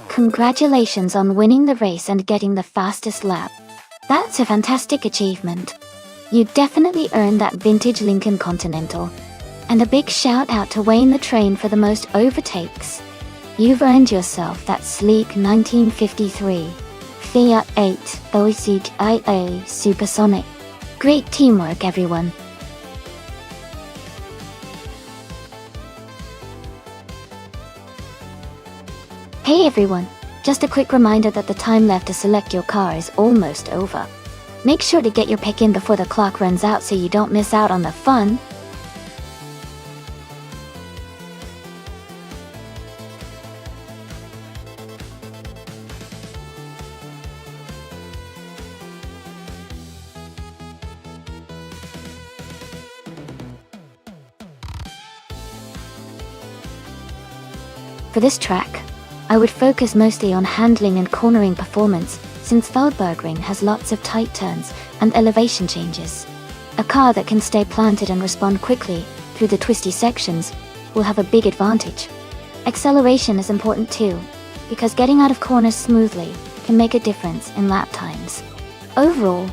Congratulations on winning the race and getting the fastest lap. That's a fantastic achievement. You definitely earned that vintage Lincoln Continental. And a big shout out to Wayne the Train for the most overtakes. You've earned yourself that sleek 1953 Fiat 8 Oisig IA Supersonic. Great teamwork, everyone. Hey everyone, just a quick reminder that the time left to select your car is almost over. Make sure to get your pick in before the clock runs out so you don't miss out on the fun. For this track, I would focus mostly on handling and cornering performance, since Feldbergring has lots of tight turns and elevation changes. A car that can stay planted and respond quickly through the twisty sections will have a big advantage. Acceleration is important too, because getting out of corners smoothly can make a difference in lap times. Overall,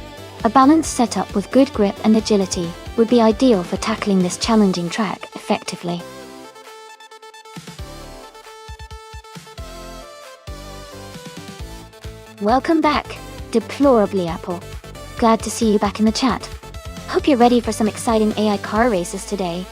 a balanced setup with good grip and agility would be ideal for tackling this challenging track effectively. Welcome back, Deplorably Apple. Glad to see you back in the chat. Hope you're ready for some exciting AI car races today.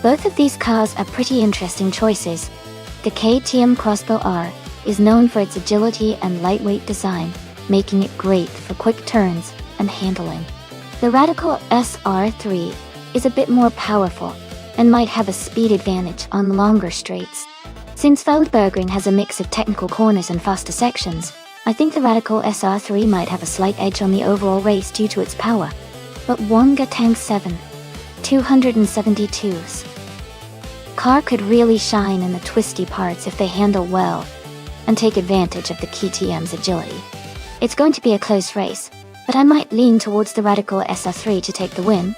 Both of these cars are pretty interesting choices. The KTM Crossbow R is known for its agility and lightweight design, making it great for quick turns and handling. The Radical SR3 is a bit more powerful and might have a speed advantage on longer straights. Since Feldbergring has a mix of technical corners and faster sections, I think the Radical SR3 might have a slight edge on the overall race due to its power. But Wonga Tank 7 272's car could really shine in the twisty parts if they handle well and take advantage of the KTM's agility. It's going to be a close race, but I might lean towards the Radical SR3 to take the win.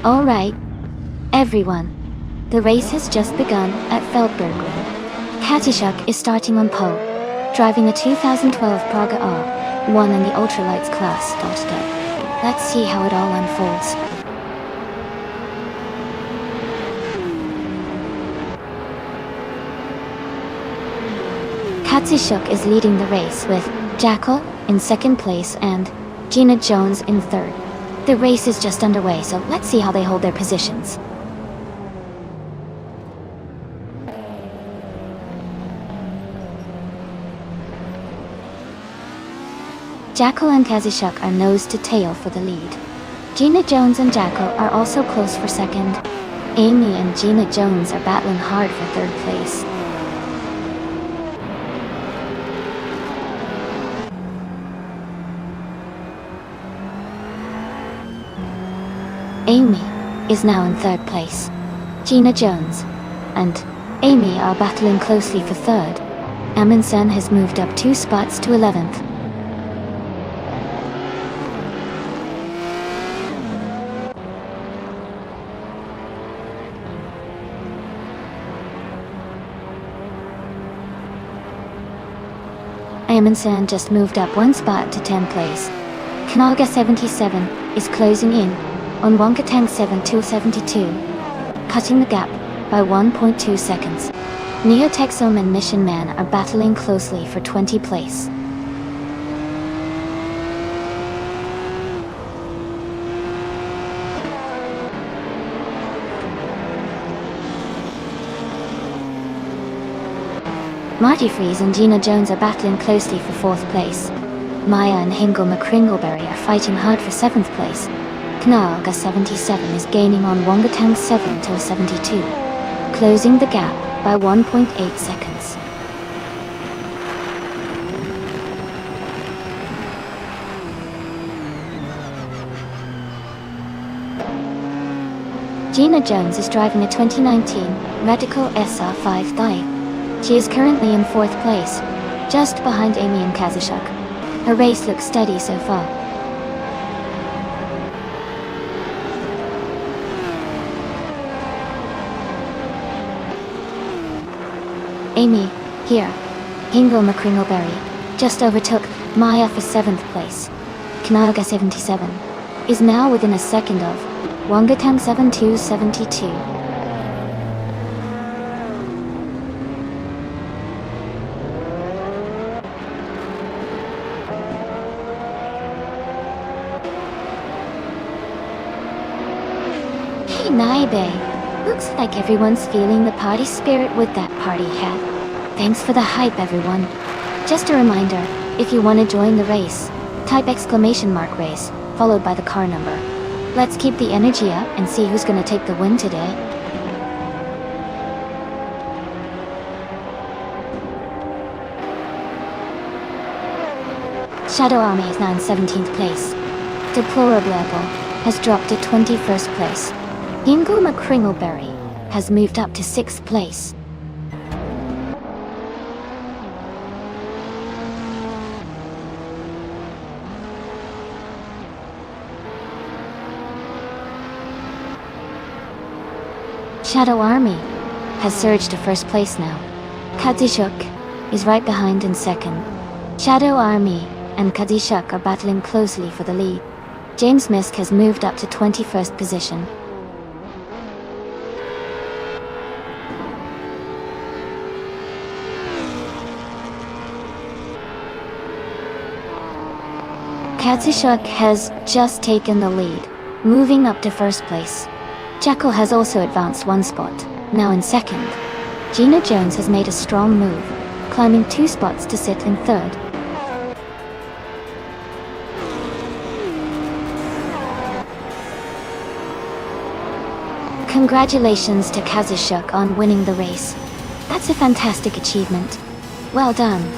Alright, everyone. The race has just begun at Feldbergring. Katyshuk is starting on pole, driving the 2012 Praga R, won in the ultralights class. Let's see how it all unfolds. Katyshuk is leading the race with Jackal in second place and Gina Jones in third. The race is just underway, so let's see how they hold their positions. Jackal and Katyshuk are nose to tail for the lead. Gina Jones and Jackal are also close for second. Amy and Gina Jones are battling hard for third place. Amy is now in third place. Gina Jones and Amy are battling closely for third. Amundsen has moved up 2 spots to 11th. Amundsen just moved up 1 spot to 10th place. Kanaga 77 is closing in on Wonga Tank 7 272, cutting the gap by 1.2 seconds. Neo Texom and Mission Man are battling closely for 20th place. Marty Freeze and Gina Jones are battling closely for 4th place. Maya and Hingle McCringleberry are fighting hard for 7th place. Knalga 77 is gaining on Wonga Tank 7 till 72, closing the gap by 1.8 seconds. Gina Jones is driving a 2019 Radical SR5 Thai. She is currently in 4th place, just behind Amy and Katyshuk. Her race looks steady so far. Amy, here. Hingo McCringleberry just overtook Maya for 7th place. Kanaga 77 is now within a second of Wangatang 7272. Hey Naibe, looks like everyone's feeling the party spirit with that party hat. Thanks for the hype, everyone. Just a reminder, if you want to join the race, type !race, followed by the car number. Let's keep the energy up and see who's gonna take the win today. Shadow Army is now in 17th place. Deplorable has dropped to 21st place. Hingo McCringleberry has moved up to 6th place. Shadow Army has surged to 1st place now. Kadzishuk is right behind in 2nd. Shadow Army and Kadzishuk are battling closely for the lead. James Misk has moved up to 21st position. Kadzishuk has just taken the lead, moving up to 1st place. Jekyll has also advanced 1 spot, now in 2nd. Gina Jones has made a strong move, climbing 2 spots to sit in 3rd. Congratulations to Kadzishuk on winning the race. That's a fantastic achievement. Well done.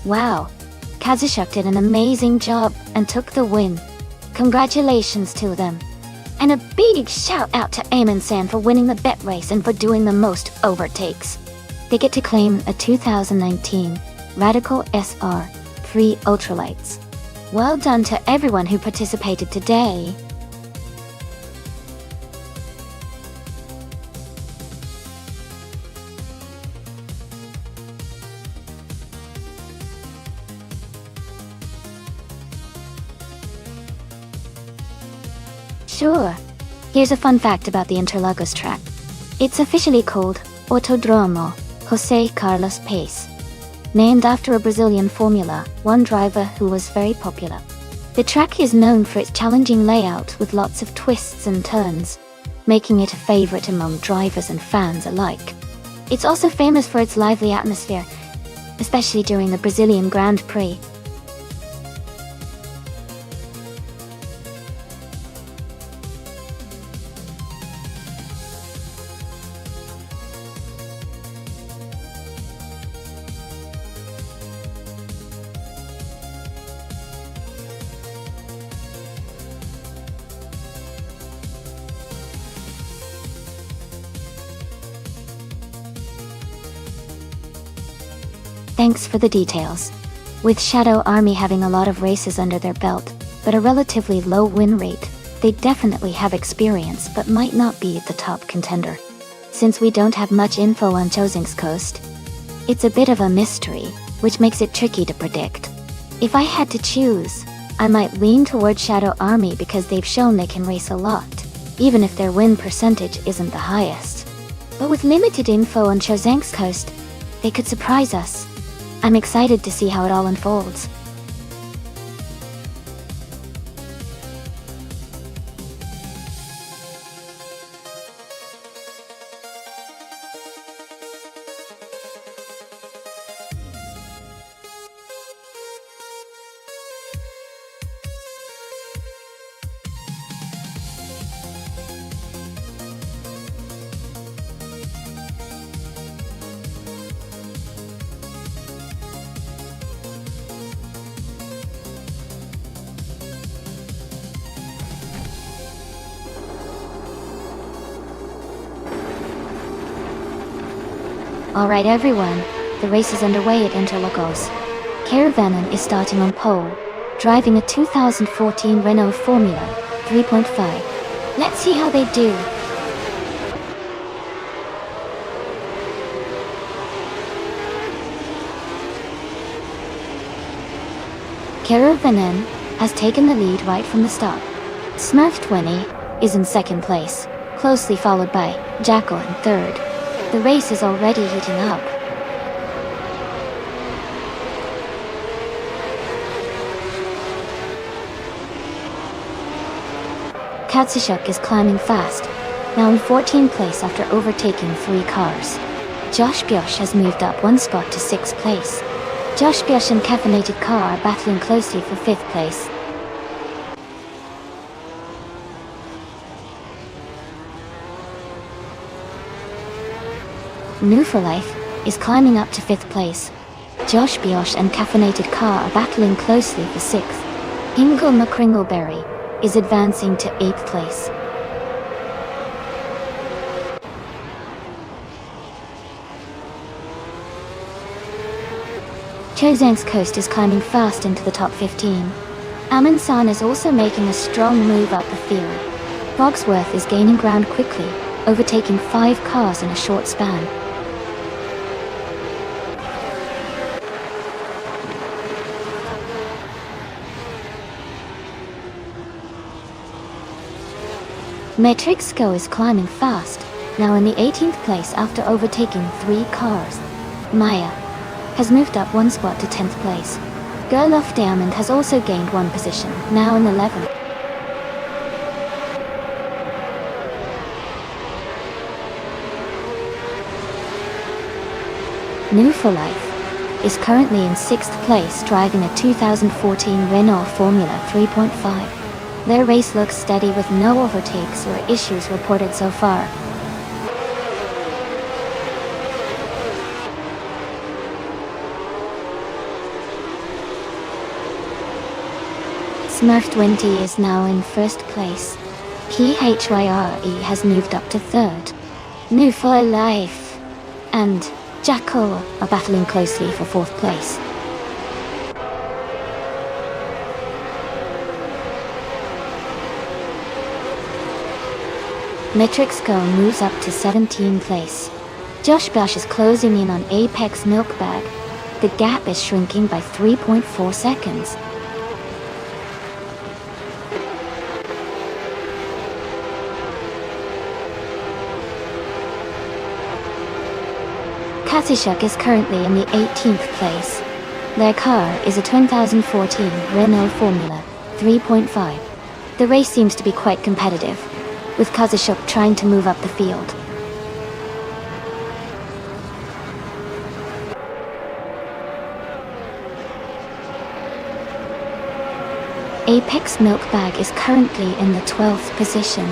Wow, Kazushuk did an amazing job and took the win. Congratulations to them. And a big shout out to Eamon-san for winning the bet race and for doing the most overtakes. They get to claim a 2019 Radical SR 3 Ultralights. Well done to everyone who participated today. Sure. Here's a fun fact about the Interlagos track. It's officially called Autodromo José Carlos Pace, named after a Brazilian Formula 1 driver who was very popular. The track is known for its challenging layout with lots of twists and turns, making it a favorite among drivers and fans alike. It's also famous for its lively atmosphere, especially during the Brazilian Grand Prix. Thanks for the details. With Shadow Army having a lot of races under their belt, but a relatively low win rate, they definitely have experience but might not be the top contender. Since we don't have much info on Choseng's Coast, it's a bit of a mystery, which makes it tricky to predict. If I had to choose, I might lean toward Shadow Army because they've shown they can race a lot, even if their win percentage isn't the highest. But with limited info on Choseng's Coast, they could surprise us. I'm excited to see how it all unfolds. Alright everyone, the race is underway at Interlagos. Caravanen is starting on pole, driving a 2014 Renault Formula 3.5. Let's see how they do. Caravanen has taken the lead right from the start. Smurf20 is in second place, closely followed by Jackal in third. The race is already heating up. Katsushuk is climbing fast, now in 14th place after overtaking 3 cars. Josh Biosh has moved up 1 spot to 6th place. Josh Biosh and Caffeinated Car are battling closely for 5th place. New for Life is climbing up to 5th place. Josh Biosh and Caffeinated Car are battling closely for 6th. Hingle McCringleberry is advancing to 8th place. Choseng's Coast is climbing fast into the top 15. Amundsen is also making a strong move up the field. Bogsworth is gaining ground quickly, overtaking 5 cars in a short span. Matrixco is climbing fast, now in the 18th place after overtaking 3 cars. Maya has moved up 1 spot to 10th place. Girl of Diamond has also gained 1 position, now in 11th. New for Life is currently in 6th place driving a 2014 Renault Formula 3.5. Their race looks steady with no overtakes or issues reported so far. Smurf 20 is now in first place. PHYRE has moved up to third. New for Life and Jackal are battling closely for fourth place. Matrix Go moves up to 17th place. Josh Bush is closing in on Apex Milkbag. The gap is shrinking by 3.4 seconds. Katsishuk is currently in the 18th place. Their car is a 2014 Renault Formula 3.5. The race seems to be quite competitive, with Katsishuk trying to move up the field. Apex Milkbag is currently in the 12th position.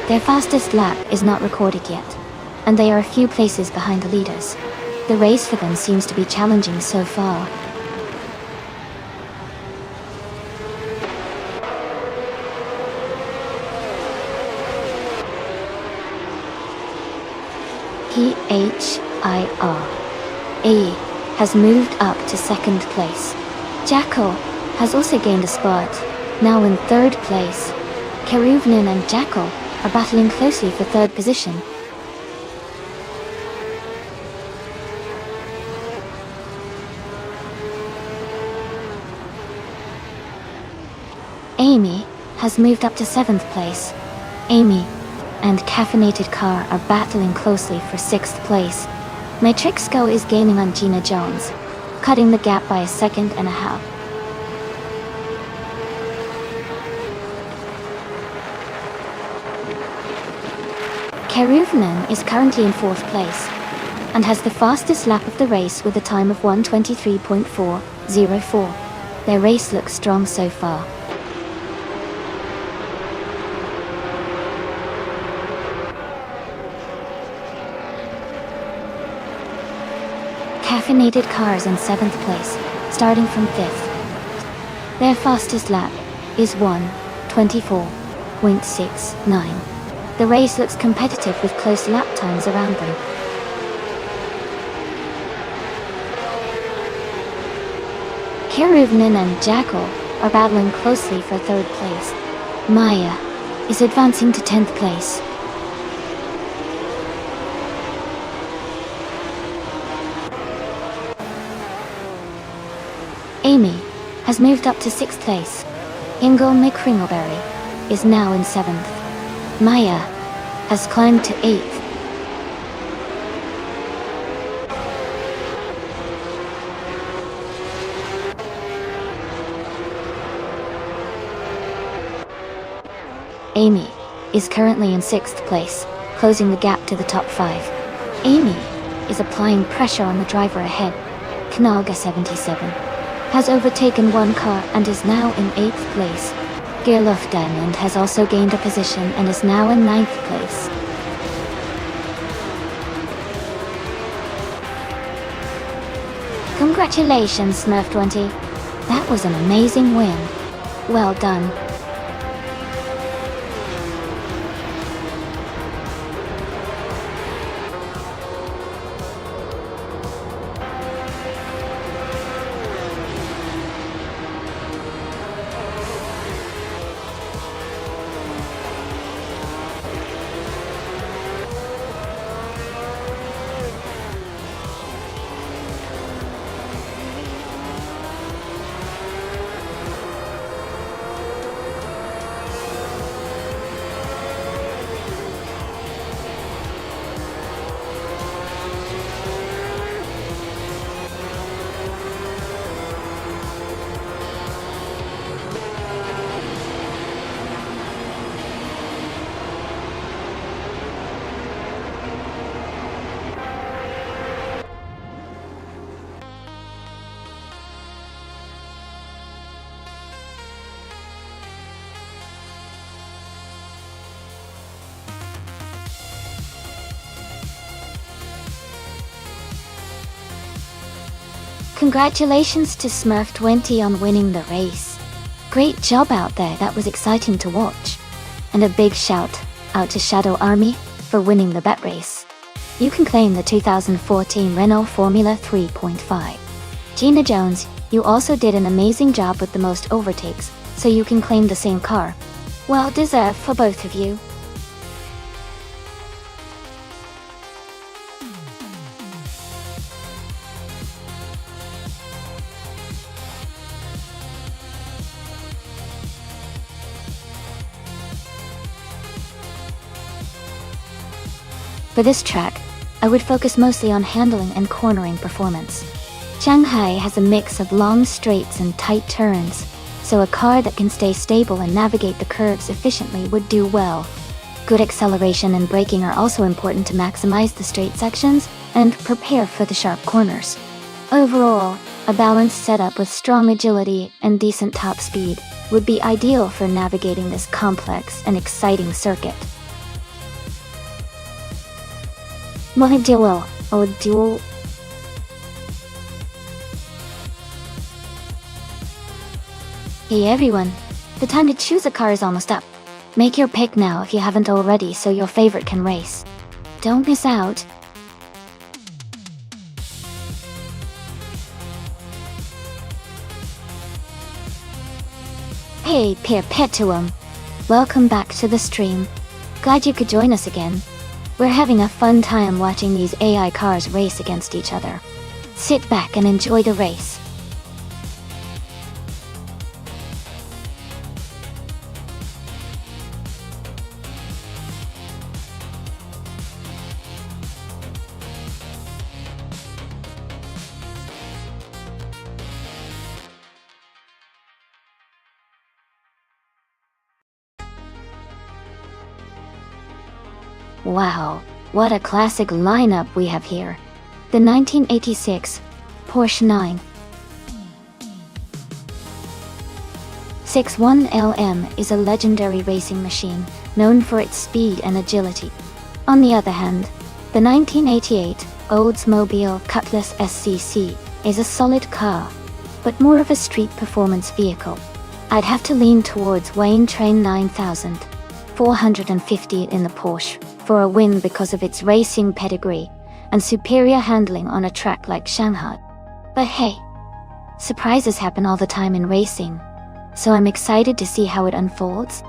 Their fastest lap is not recorded yet, and they are a few places behind the leaders. The race for them seems to be challenging so far. PHIRE has moved up to second place. Jackal has also gained a spot, now in third place. Keruvnin and Jackal are battling closely for third position. Amy has moved up to 7th place. Amy and Caffeinated Car are battling closely for 6th place. Matrixco is gaining on Gina Jones, cutting the gap by 1.5 seconds. Keruvnin is currently in 4th place and has the fastest lap of the race with a time of 1:23.404. Their race looks strong so far. Caffeinated Cars in 7th place, starting from 5th. Their fastest lap is 1:24.69. The race looks competitive with close lap times around them. Keruvnin and Jackal are battling closely for 3rd place. Maya is advancing to 10th place. Amy has moved up to 6th place. Ingle McCringleberry is now in 7th. Maya has climbed to 8th. Amy is currently in 6th place, closing the gap to the top 5. Amy is applying pressure on the driver ahead. Knalga 77 has overtaken one car and is now in 8th place. Gerloff Diamond has also gained a position and is now in 9th place. Congratulations, Smurf 20. That was an amazing win. Well done. Congratulations to Smurf 20 on winning the race. Great job out there, that was exciting to watch. And a big shout out to Shadow Army for winning the bet race. You can claim the 2014 Renault Formula 3.5. Gina Jones, you also did an amazing job with the most overtakes, so you can claim the same car. Well deserved for both of you. For this track, I would focus mostly on handling and cornering performance. Shanghai has a mix of long straights and tight turns, so a car that can stay stable and navigate the curves efficiently would do well. Good acceleration and braking are also important to maximize the straight sections and prepare for the sharp corners. Overall, a balanced setup with strong agility and decent top speed would be ideal for navigating this complex and exciting circuit. Duel. Hey everyone, the time to choose a car is almost up. Make your pick now if you haven't already so your favorite can race. Don't miss out. Hey Perpetuum, welcome back to the stream. Glad you could join us again. We're having a fun time watching these AI cars race against each other. Sit back and enjoy the race. Wow, what a classic lineup we have here. The 1986 Porsche 961 LM is a legendary racing machine, known for its speed and agility. On the other hand, the 1988 Oldsmobile Cutlass SCC is a solid car, but more of a street performance vehicle. I'd have to lean towards Wayne Train 9450 in the Porsche for a win because of its racing pedigree and superior handling on a track like Shanghai. But hey, surprises happen all the time in racing, so I'm excited to see how it unfolds.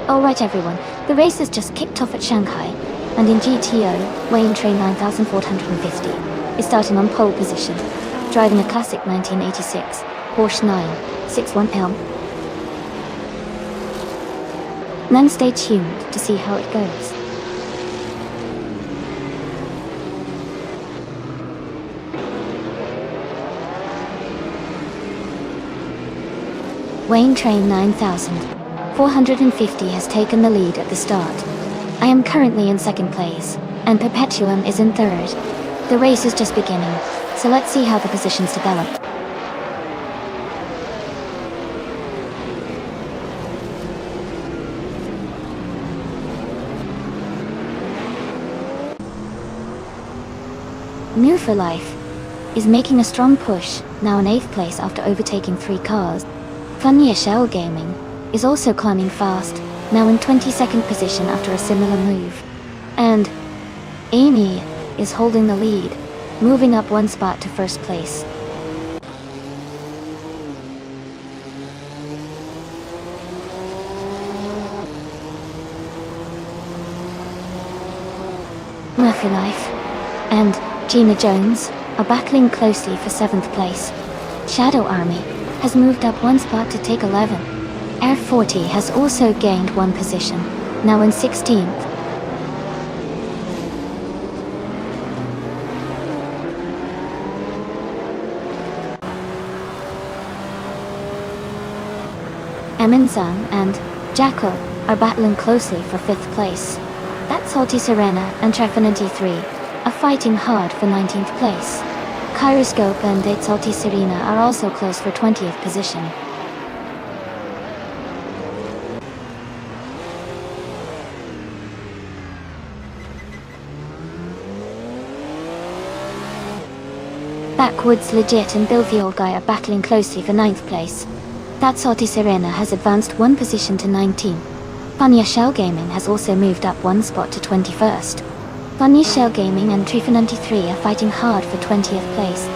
Alright everyone, the race has just kicked off at Shanghai, and in GTO, Wayne Train 9450 is starting on pole position, driving a classic 1986 Porsche 961L. Then stay tuned to see how it goes. Wayne Train 9450 has taken the lead at the start. I am currently in second place, and Perpetuum is in third. The race is just beginning, so let's see how the positions develop. New for Life is making a strong push, now in 8th place after overtaking 3 cars. Funnier Shell Gaming is also climbing fast, now in 22nd position after a similar move. And Amy is holding the lead, moving up 1 spot to first place. Murphy Life and Gina Jones are battling closely for 7th place. Shadow Army has moved up 1 spot to take 11. Air 40 has also gained 1 position, now in 16th. Emin-san and Jackal are battling closely for 5th place. That Salty Serena and Trefinity3 are fighting hard for 19th place. Kyroscope and Date Salty Serena are also close for 20th position. Backwoods Legit and Bill the Old Guy are battling closely for 9th place. That Salty Serena has advanced 1 position to 19. Funya Shell Gaming has also moved up 1 spot to 21st. Funya Shell Gaming and Trefinity3 are fighting hard for 20th place.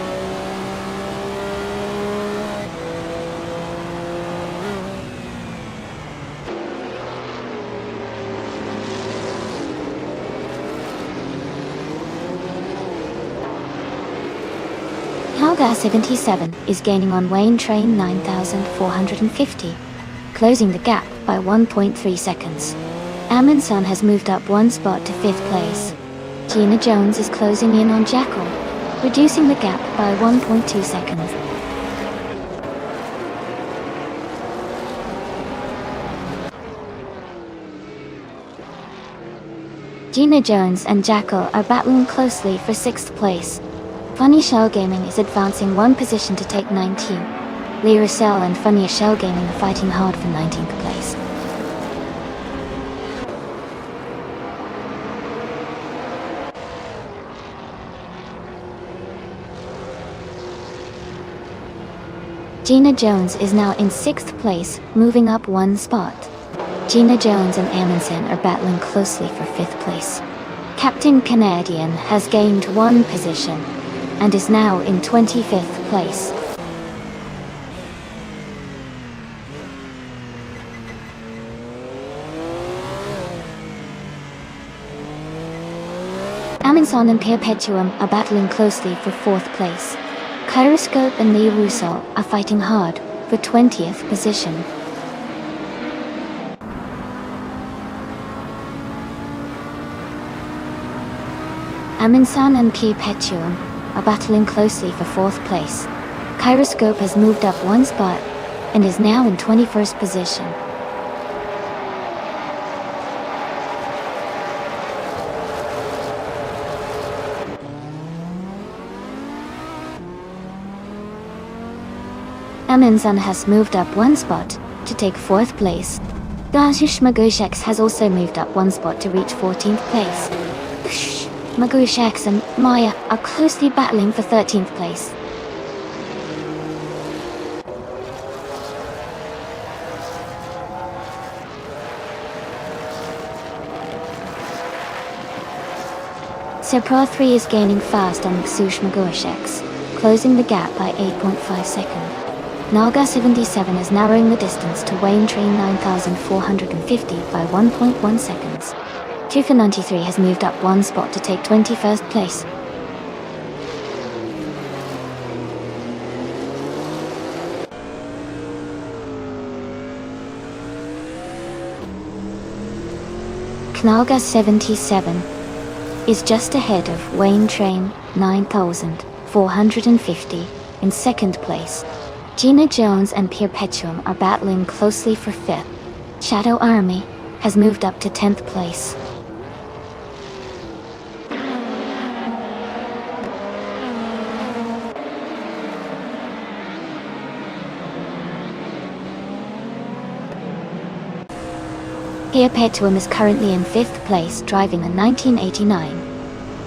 Calgar 77 is gaining on Wayne Train 9450, closing the gap by 1.3 seconds. Amundsen has moved up 1 spot to 5th place. Gina Jones is closing in on Jackal, reducing the gap by 1.2 seconds. Gina Jones and Jackal are battling closely for 6th place. Funny Shell Gaming is advancing 1 position to take 19. Lyra Cell and Funny Shell Gaming are fighting hard for 19th place. Gina Jones is now in 6th place, moving up 1 spot. Gina Jones and Amundsen are battling closely for 5th place. Captain Canadian has gained 1 position and is now in 25th place. Amundsen and Perpetuum are battling closely for 4th place. Kyroscope and Lee Russell are fighting hard for 20th position. Amundsen and Perpetuum are battling closely for 4th place. Kyroscope has moved up 1 spot and is now in 21st position. Amundsen has moved up 1 spot to take 4th place. Dashish Magushex has also moved up 1 spot to reach 14th place. Magushex and Maya are closely battling for 13th place. Sepra 3 is gaining fast on Xush Magushex, closing the gap by 8.5 seconds. Naga 77 is narrowing the distance to Wayne Train 9450 by 1.1 seconds. Trefinity3 has moved up 1 spot to take 21st place. Knalga 77 is just ahead of Wayne Train 9450 in 2nd place. Gina Jones and Perpetuum are battling closely for 5th. Shadow Army has moved up to 10th place. Perpetuum is currently in 5th place, driving a 1989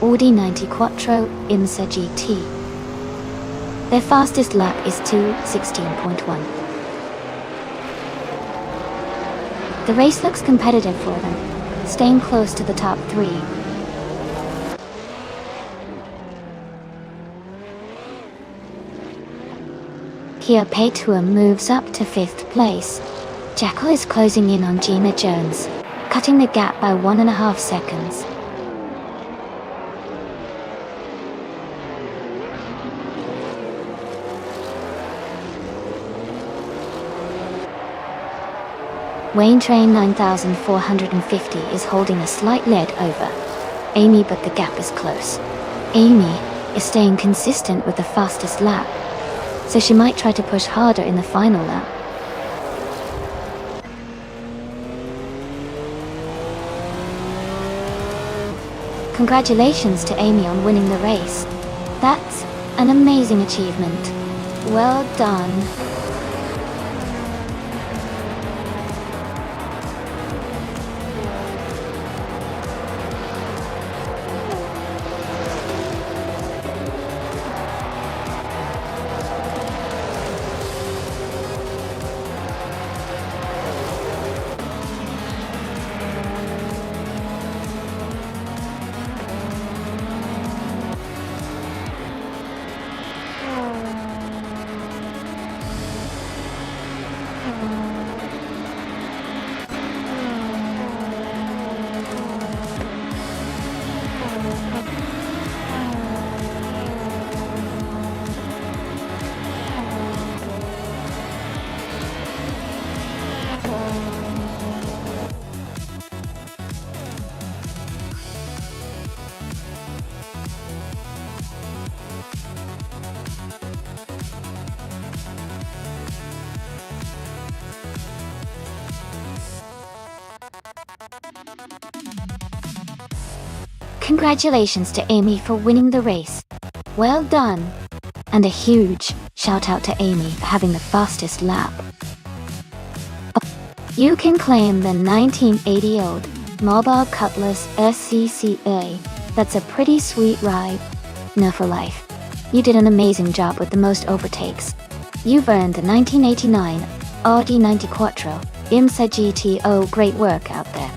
Audi 90 Quattro IMSA GT. Their fastest lap is 2:16.1. The race looks competitive for them, staying close to the top 3. Perpetuum moves up to 5th place. Jackal is closing in on Gina Jones, cutting the gap by 1.5 seconds. Wayne Train 9450 is holding a slight lead over Amy, but the gap is close. Amy is staying consistent with the fastest lap, so she might try to push harder in the final lap. Congratulations to Amy on winning the race. That's an amazing achievement. Well done. Congratulations to Amy for winning the race. Well done. And a huge shout out to Amy for having the fastest lap. You can claim the 1980 old Mobile Cutlass SCCA. That's a pretty sweet ride. No, for life. You did an amazing job with the most overtakes. You've earned the 1989 Audi 94 IMSA GTO. Great work out there.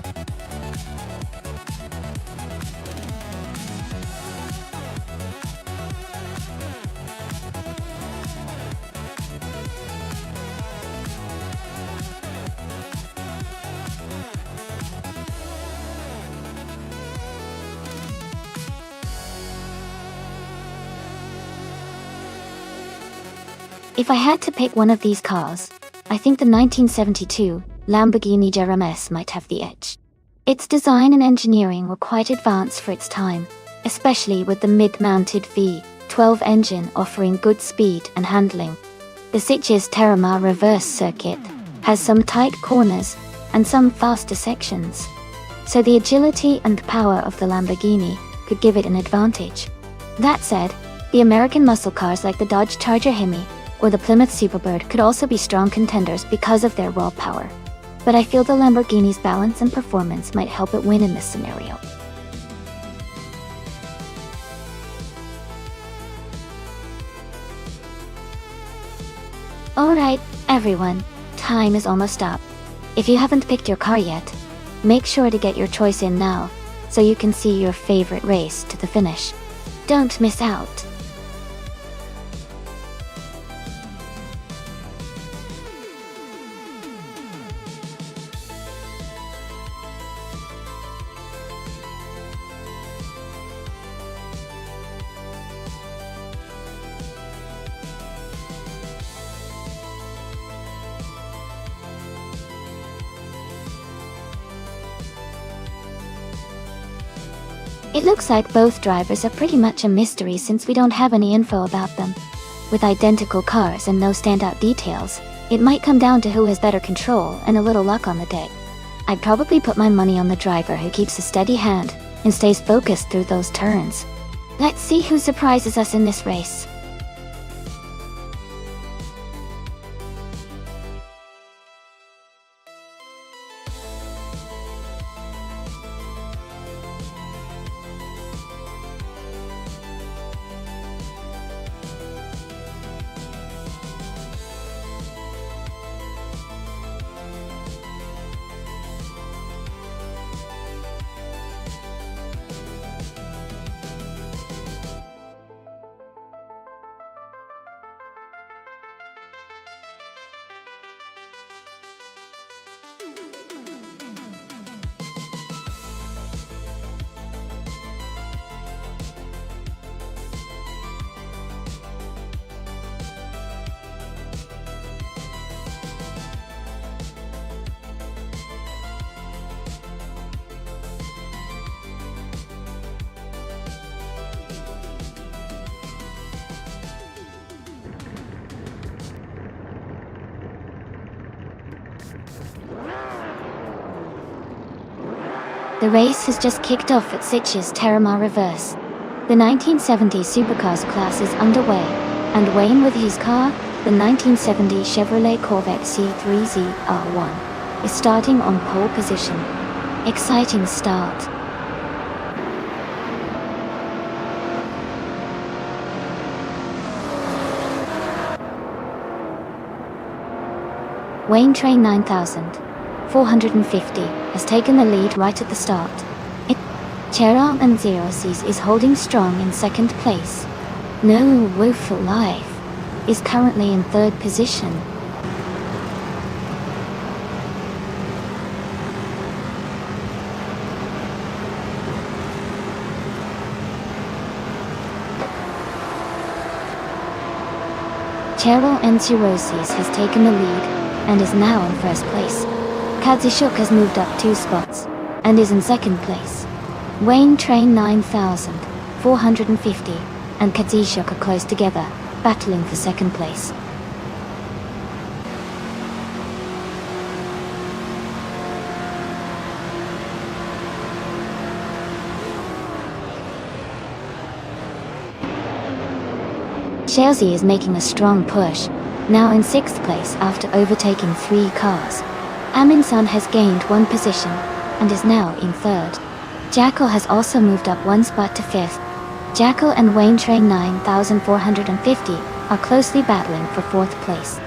If I had to pick one of these cars, I think the 1972 Lamborghini Germes might have the edge. Its design and engineering were quite advanced for its time, especially with the mid-mounted V12 engine offering good speed and handling. The Sitges Terramar reverse circuit has some tight corners and some faster sections, so the agility and power of the Lamborghini could give it an advantage. That said, the American muscle cars like the Dodge Charger Hemi or the Plymouth Superbird could also be strong contenders because of their raw power. But I feel the Lamborghini's balance and performance might help it win in this scenario. Alright, everyone, time is almost up. If you haven't picked your car yet, make sure to get your choice in now, so you can see your favorite race to the finish. Don't miss out. It looks like both drivers are pretty much a mystery since we don't have any info about them. With identical cars and no standout details, it might come down to who has better control and a little luck on the day. I'd probably put my money on the driver who keeps a steady hand and stays focused through those turns. Let's see who surprises us in this race. The race has just kicked off at Sitges Terramar Reverse. The 1970 Supercars class is underway, and Wayne with his car, the 1970 Chevrolet Corvette C3ZR1, is starting on pole position. Exciting start. Wayne Train 9450 has taken the lead right at the start. Cheryl and Zerosis is holding strong in second place. No Woeful Life is currently in third position. Cheryl and Zerosis has taken the lead and is now in first place. Kadzishuk has moved up 2 spots and is in second place. Wayne Train 9450 and Kadzishuk are close together, battling for second place. Chelsea is making a strong push, now in 6th place after overtaking 3 cars. Aminsan has gained 1 position and is now in 3rd. Jackal has also moved up 1 spot to 5th. Jackal and Wayne Train 9450 are closely battling for 4th place.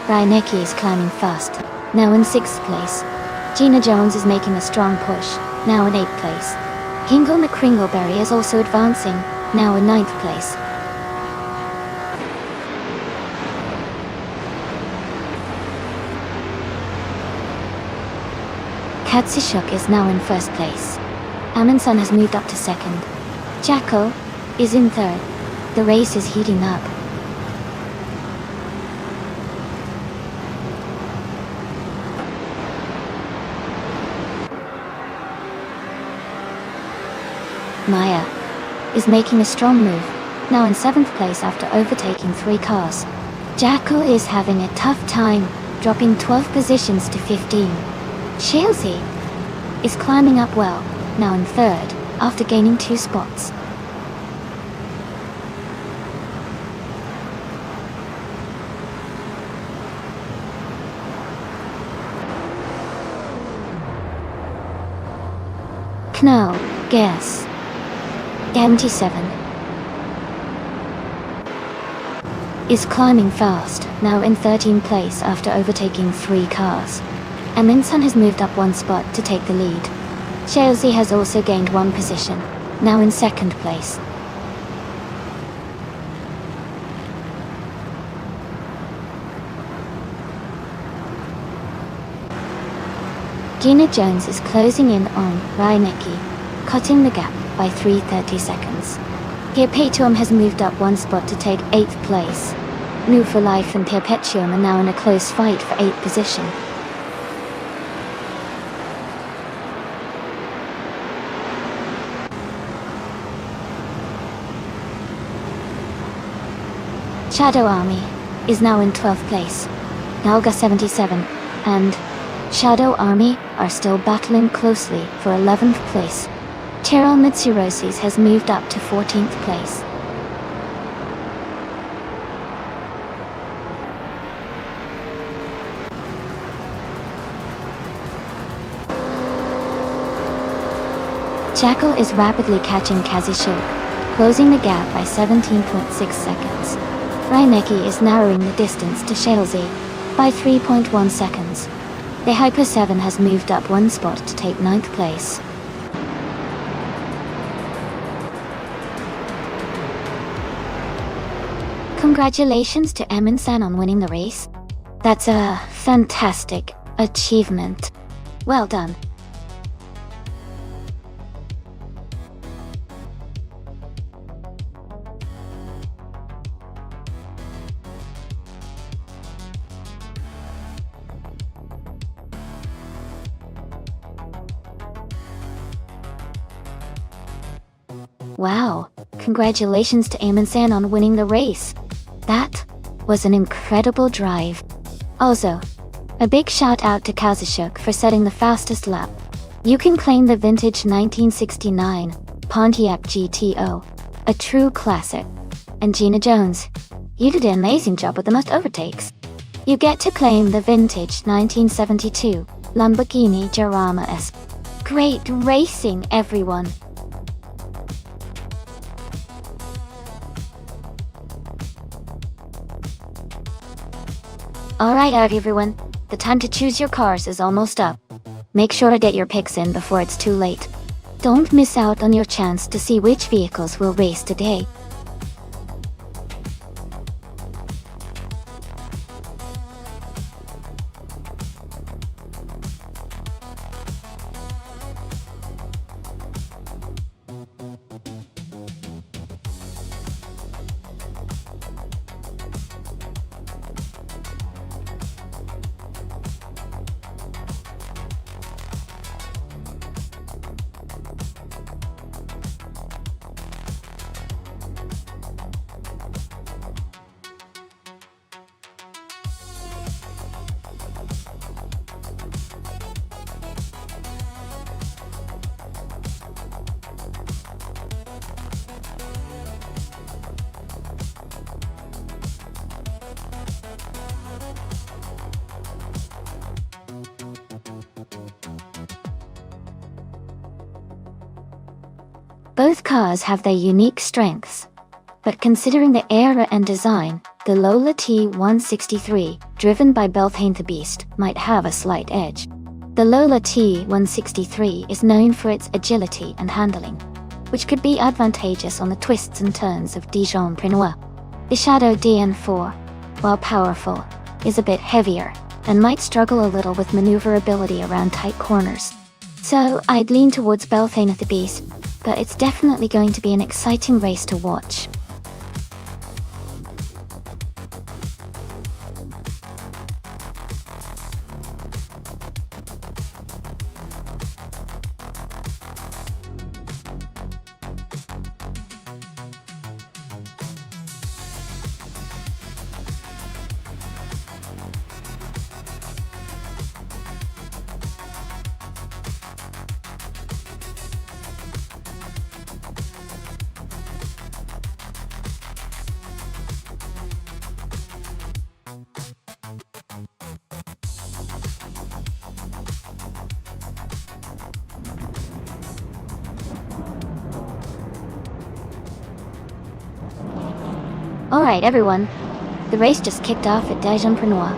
Reinecke is climbing fast, now in 6th place. Gina Jones is making a strong push, now in 8th place. Hingle McCringleberry is also advancing, now in 9th place. Katsishuk is now in 1st place. Amundsen has moved up to 2nd. Jackal is in 3rd. The race is heating up. Maya is making a strong move, now in 7th place after overtaking 3 cars. Jackal is having a tough time, dropping 12 positions to 15. Chelsea is climbing up well, now in 3rd, after gaining 2 spots. Knell, Guess. 77 is climbing fast, now in 13th place after overtaking 3 cars. Amundsen has moved up 1 spot to take the lead. Chelsea has also gained 1 position, now in 2nd place. Gina Jones is closing in on Reinecke, cutting the gap by 3:30 seconds. Perpetuum has moved up 1 spot to take 8th place. New for Life and Perpetuum are now in a close fight for 8th position. Shadow Army is now in 12th place. Nalga 77 and Shadow Army are still battling closely for 11th place. Cheryl Mitsurosis has moved up to 14th place. Jackal is rapidly catching Kazishuk, closing the gap by 17.6 seconds. Reinecke is narrowing the distance to Chelsea by 3.1 seconds. The Hyper 7 has moved up 1 spot to take 9th place. Congratulations to Amundsen on winning the race. That's a fantastic achievement. Well done. Wow, congratulations to Amundsen on winning the race. That was an incredible drive. Also, a big shout out to Kazushuk for setting the fastest lap. You can claim the vintage 1969 Pontiac GTO, a true classic. And Gina Jones, you did an amazing job with the most overtakes. You get to claim the vintage 1972 Lamborghini Jarama S. Great racing, everyone! Alright everyone, the time to choose your cars is almost up. Make sure to get your picks in before it's too late. Don't miss out on your chance to see which vehicles will race today. Both cars have their unique strengths, but considering the era and design, the Lola T163, driven by Belthane the Beast, might have a slight edge. The Lola T163 is known for its agility and handling, which could be advantageous on the twists and turns of Dijon-Prenois. The Shadow DN4, while powerful, is a bit heavier, and might struggle a little with maneuverability around tight corners. So I'd lean towards Belthane the Beast, but it's definitely going to be an exciting race to watch. Alright everyone, the race just kicked off at Dijon-Prenois,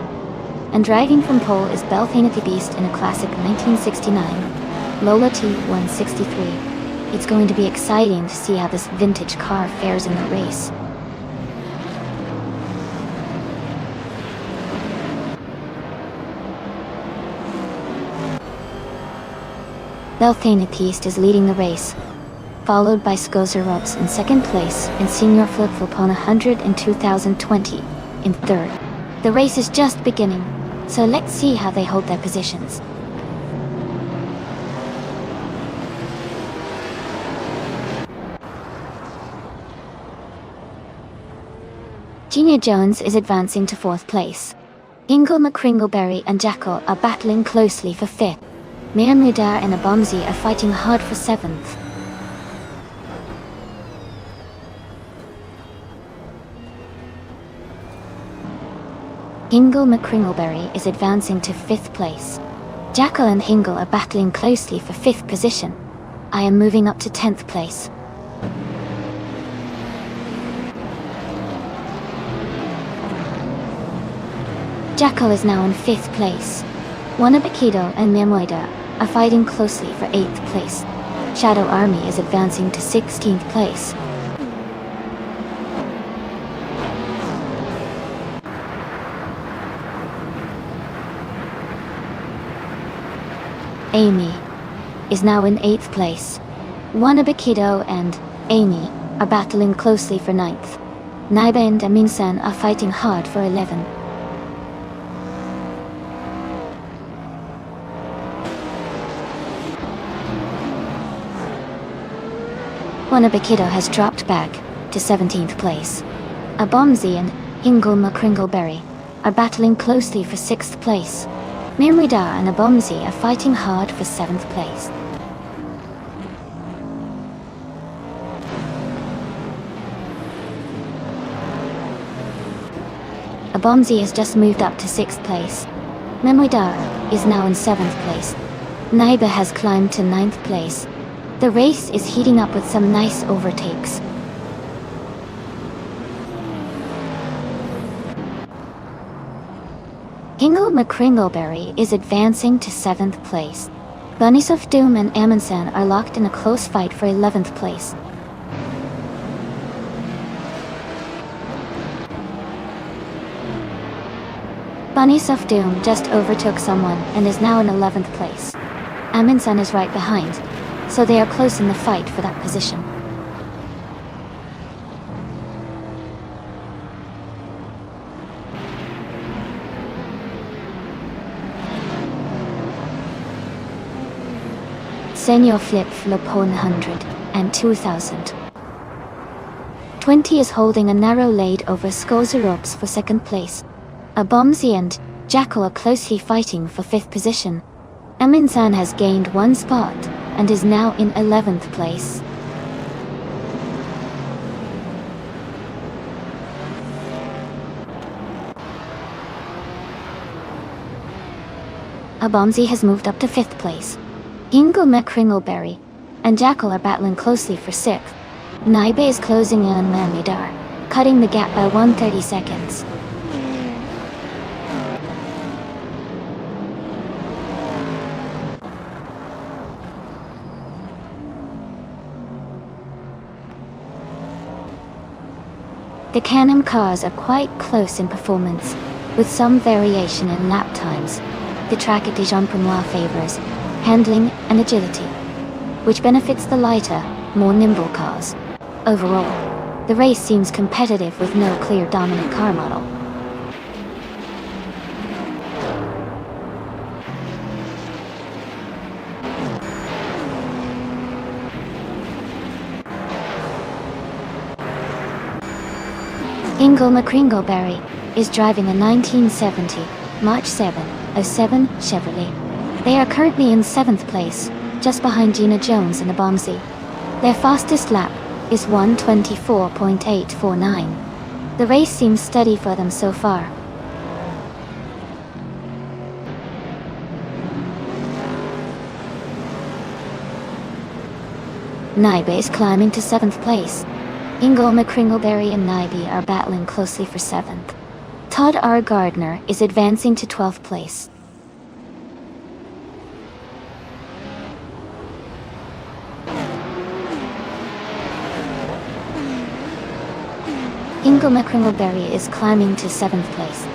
and driving from pole is Belthane the Beast in a classic 1969 Lola T163. It's going to be exciting to see how this vintage car fares in the race. Belthane the Beast is leading the race, followed by Skozerobs in second place and Senior Flip-Flop 100 in 2020 in third. The race is just beginning, so let's see how they hold their positions. Gina Jones is advancing to fourth place. Ingle McCringleberry and Jackal are battling closely for fifth. Mia Mudar and Abomzi are fighting hard for seventh. Hingle McCringleberry is advancing to 5th place. Jackal and Hingle are battling closely for 5th position. I am moving up to 10th place. Jackal is now in 5th place. Wanabakido and Memoida are fighting closely for 8th place. Shadow Army is advancing to 16th place. Amy is now in 8th place. Wanabakido and Amy are battling closely for 9th. Naiba and Aminsan are fighting hard for 11. Wanabakido has dropped back to 17th place. Abomzi and Ingulma Kringleberry are battling closely for 6th place. Mimridar and Abomzi are fighting hard for 7th place. Abomzi has just moved up to 6th place. Mimridar is now in 7th place. Naiba has climbed to 9th place. The race is heating up with some nice overtakes. Ingulma Kringleberry is advancing to 7th place. Bunnies of Doom and Amundsen are locked in a close fight for 11th place. Bunnies of Doom just overtook someone and is now in 11th place. Amundsen is right behind, so they are close in the fight for that position. Senior Flip Flopon 100 and 2000. 20 is holding a narrow lead over Skozerops for 2nd place. Abomzi and Jackal are closely fighting for 5th position. Amundsen has gained 1 spot and is now in 11th place. Abomzi has moved up to 5th place. Ingulma Kringleberry and Jackal are battling closely for 6th. Naibe is closing in on Mimridar, cutting the gap by 130 seconds. The Can-Am cars are quite close in performance, with some variation in lap times. The track at Dijon-Prenois favors handling and agility, which benefits the lighter, more nimble cars. Overall, the race seems competitive with no clear dominant car model. Ingulma Kringleberry is driving a 1970 March 707 Chevrolet. They are currently in 7th place, just behind Gina Jones and Abomzi. Their fastest lap is 1:24.849. The race seems steady for them so far. Naibe is climbing to 7th place. Ingulma Kringleberry and Naibe are battling closely for 7th. Todd R. Gardner is advancing to 12th place. Ingulma Kringleberry is climbing to 7th place.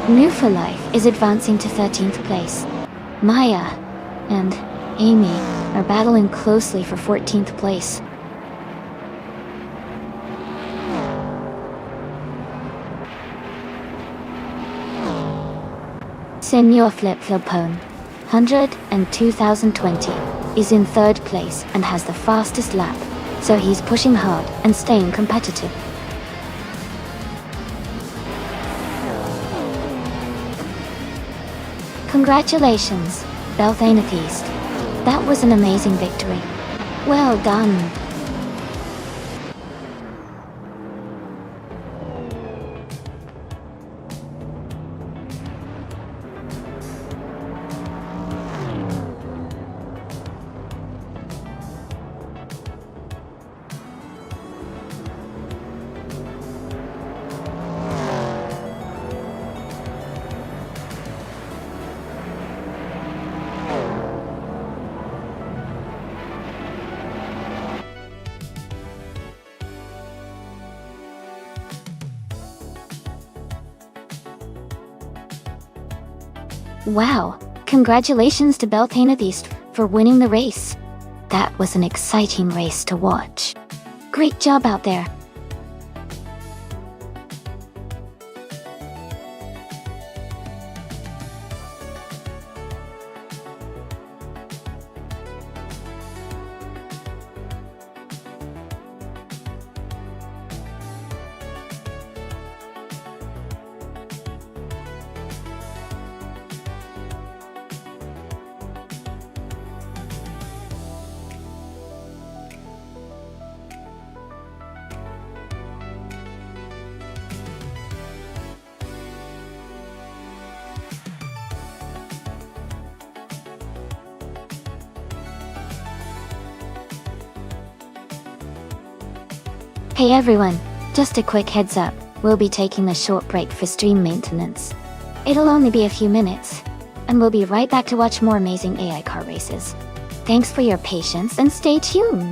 New for Life is advancing to 13th place. Maya and Amy are battling closely for 14th place. Senior Flip Flopone 100 and 2020 is in 3rd place and has the fastest lap, so he's pushing hard and staying competitive. Congratulations, Belthanetheist. That was an amazing victory. Well done. Wow, congratulations to Belthanetheist for winning the race. That was an exciting race to watch. Great job out there. Hey everyone, just a quick heads up, we'll be taking a short break for stream maintenance. It'll only be a few minutes, and we'll be right back to watch more amazing AI car races. Thanks for your patience and stay tuned!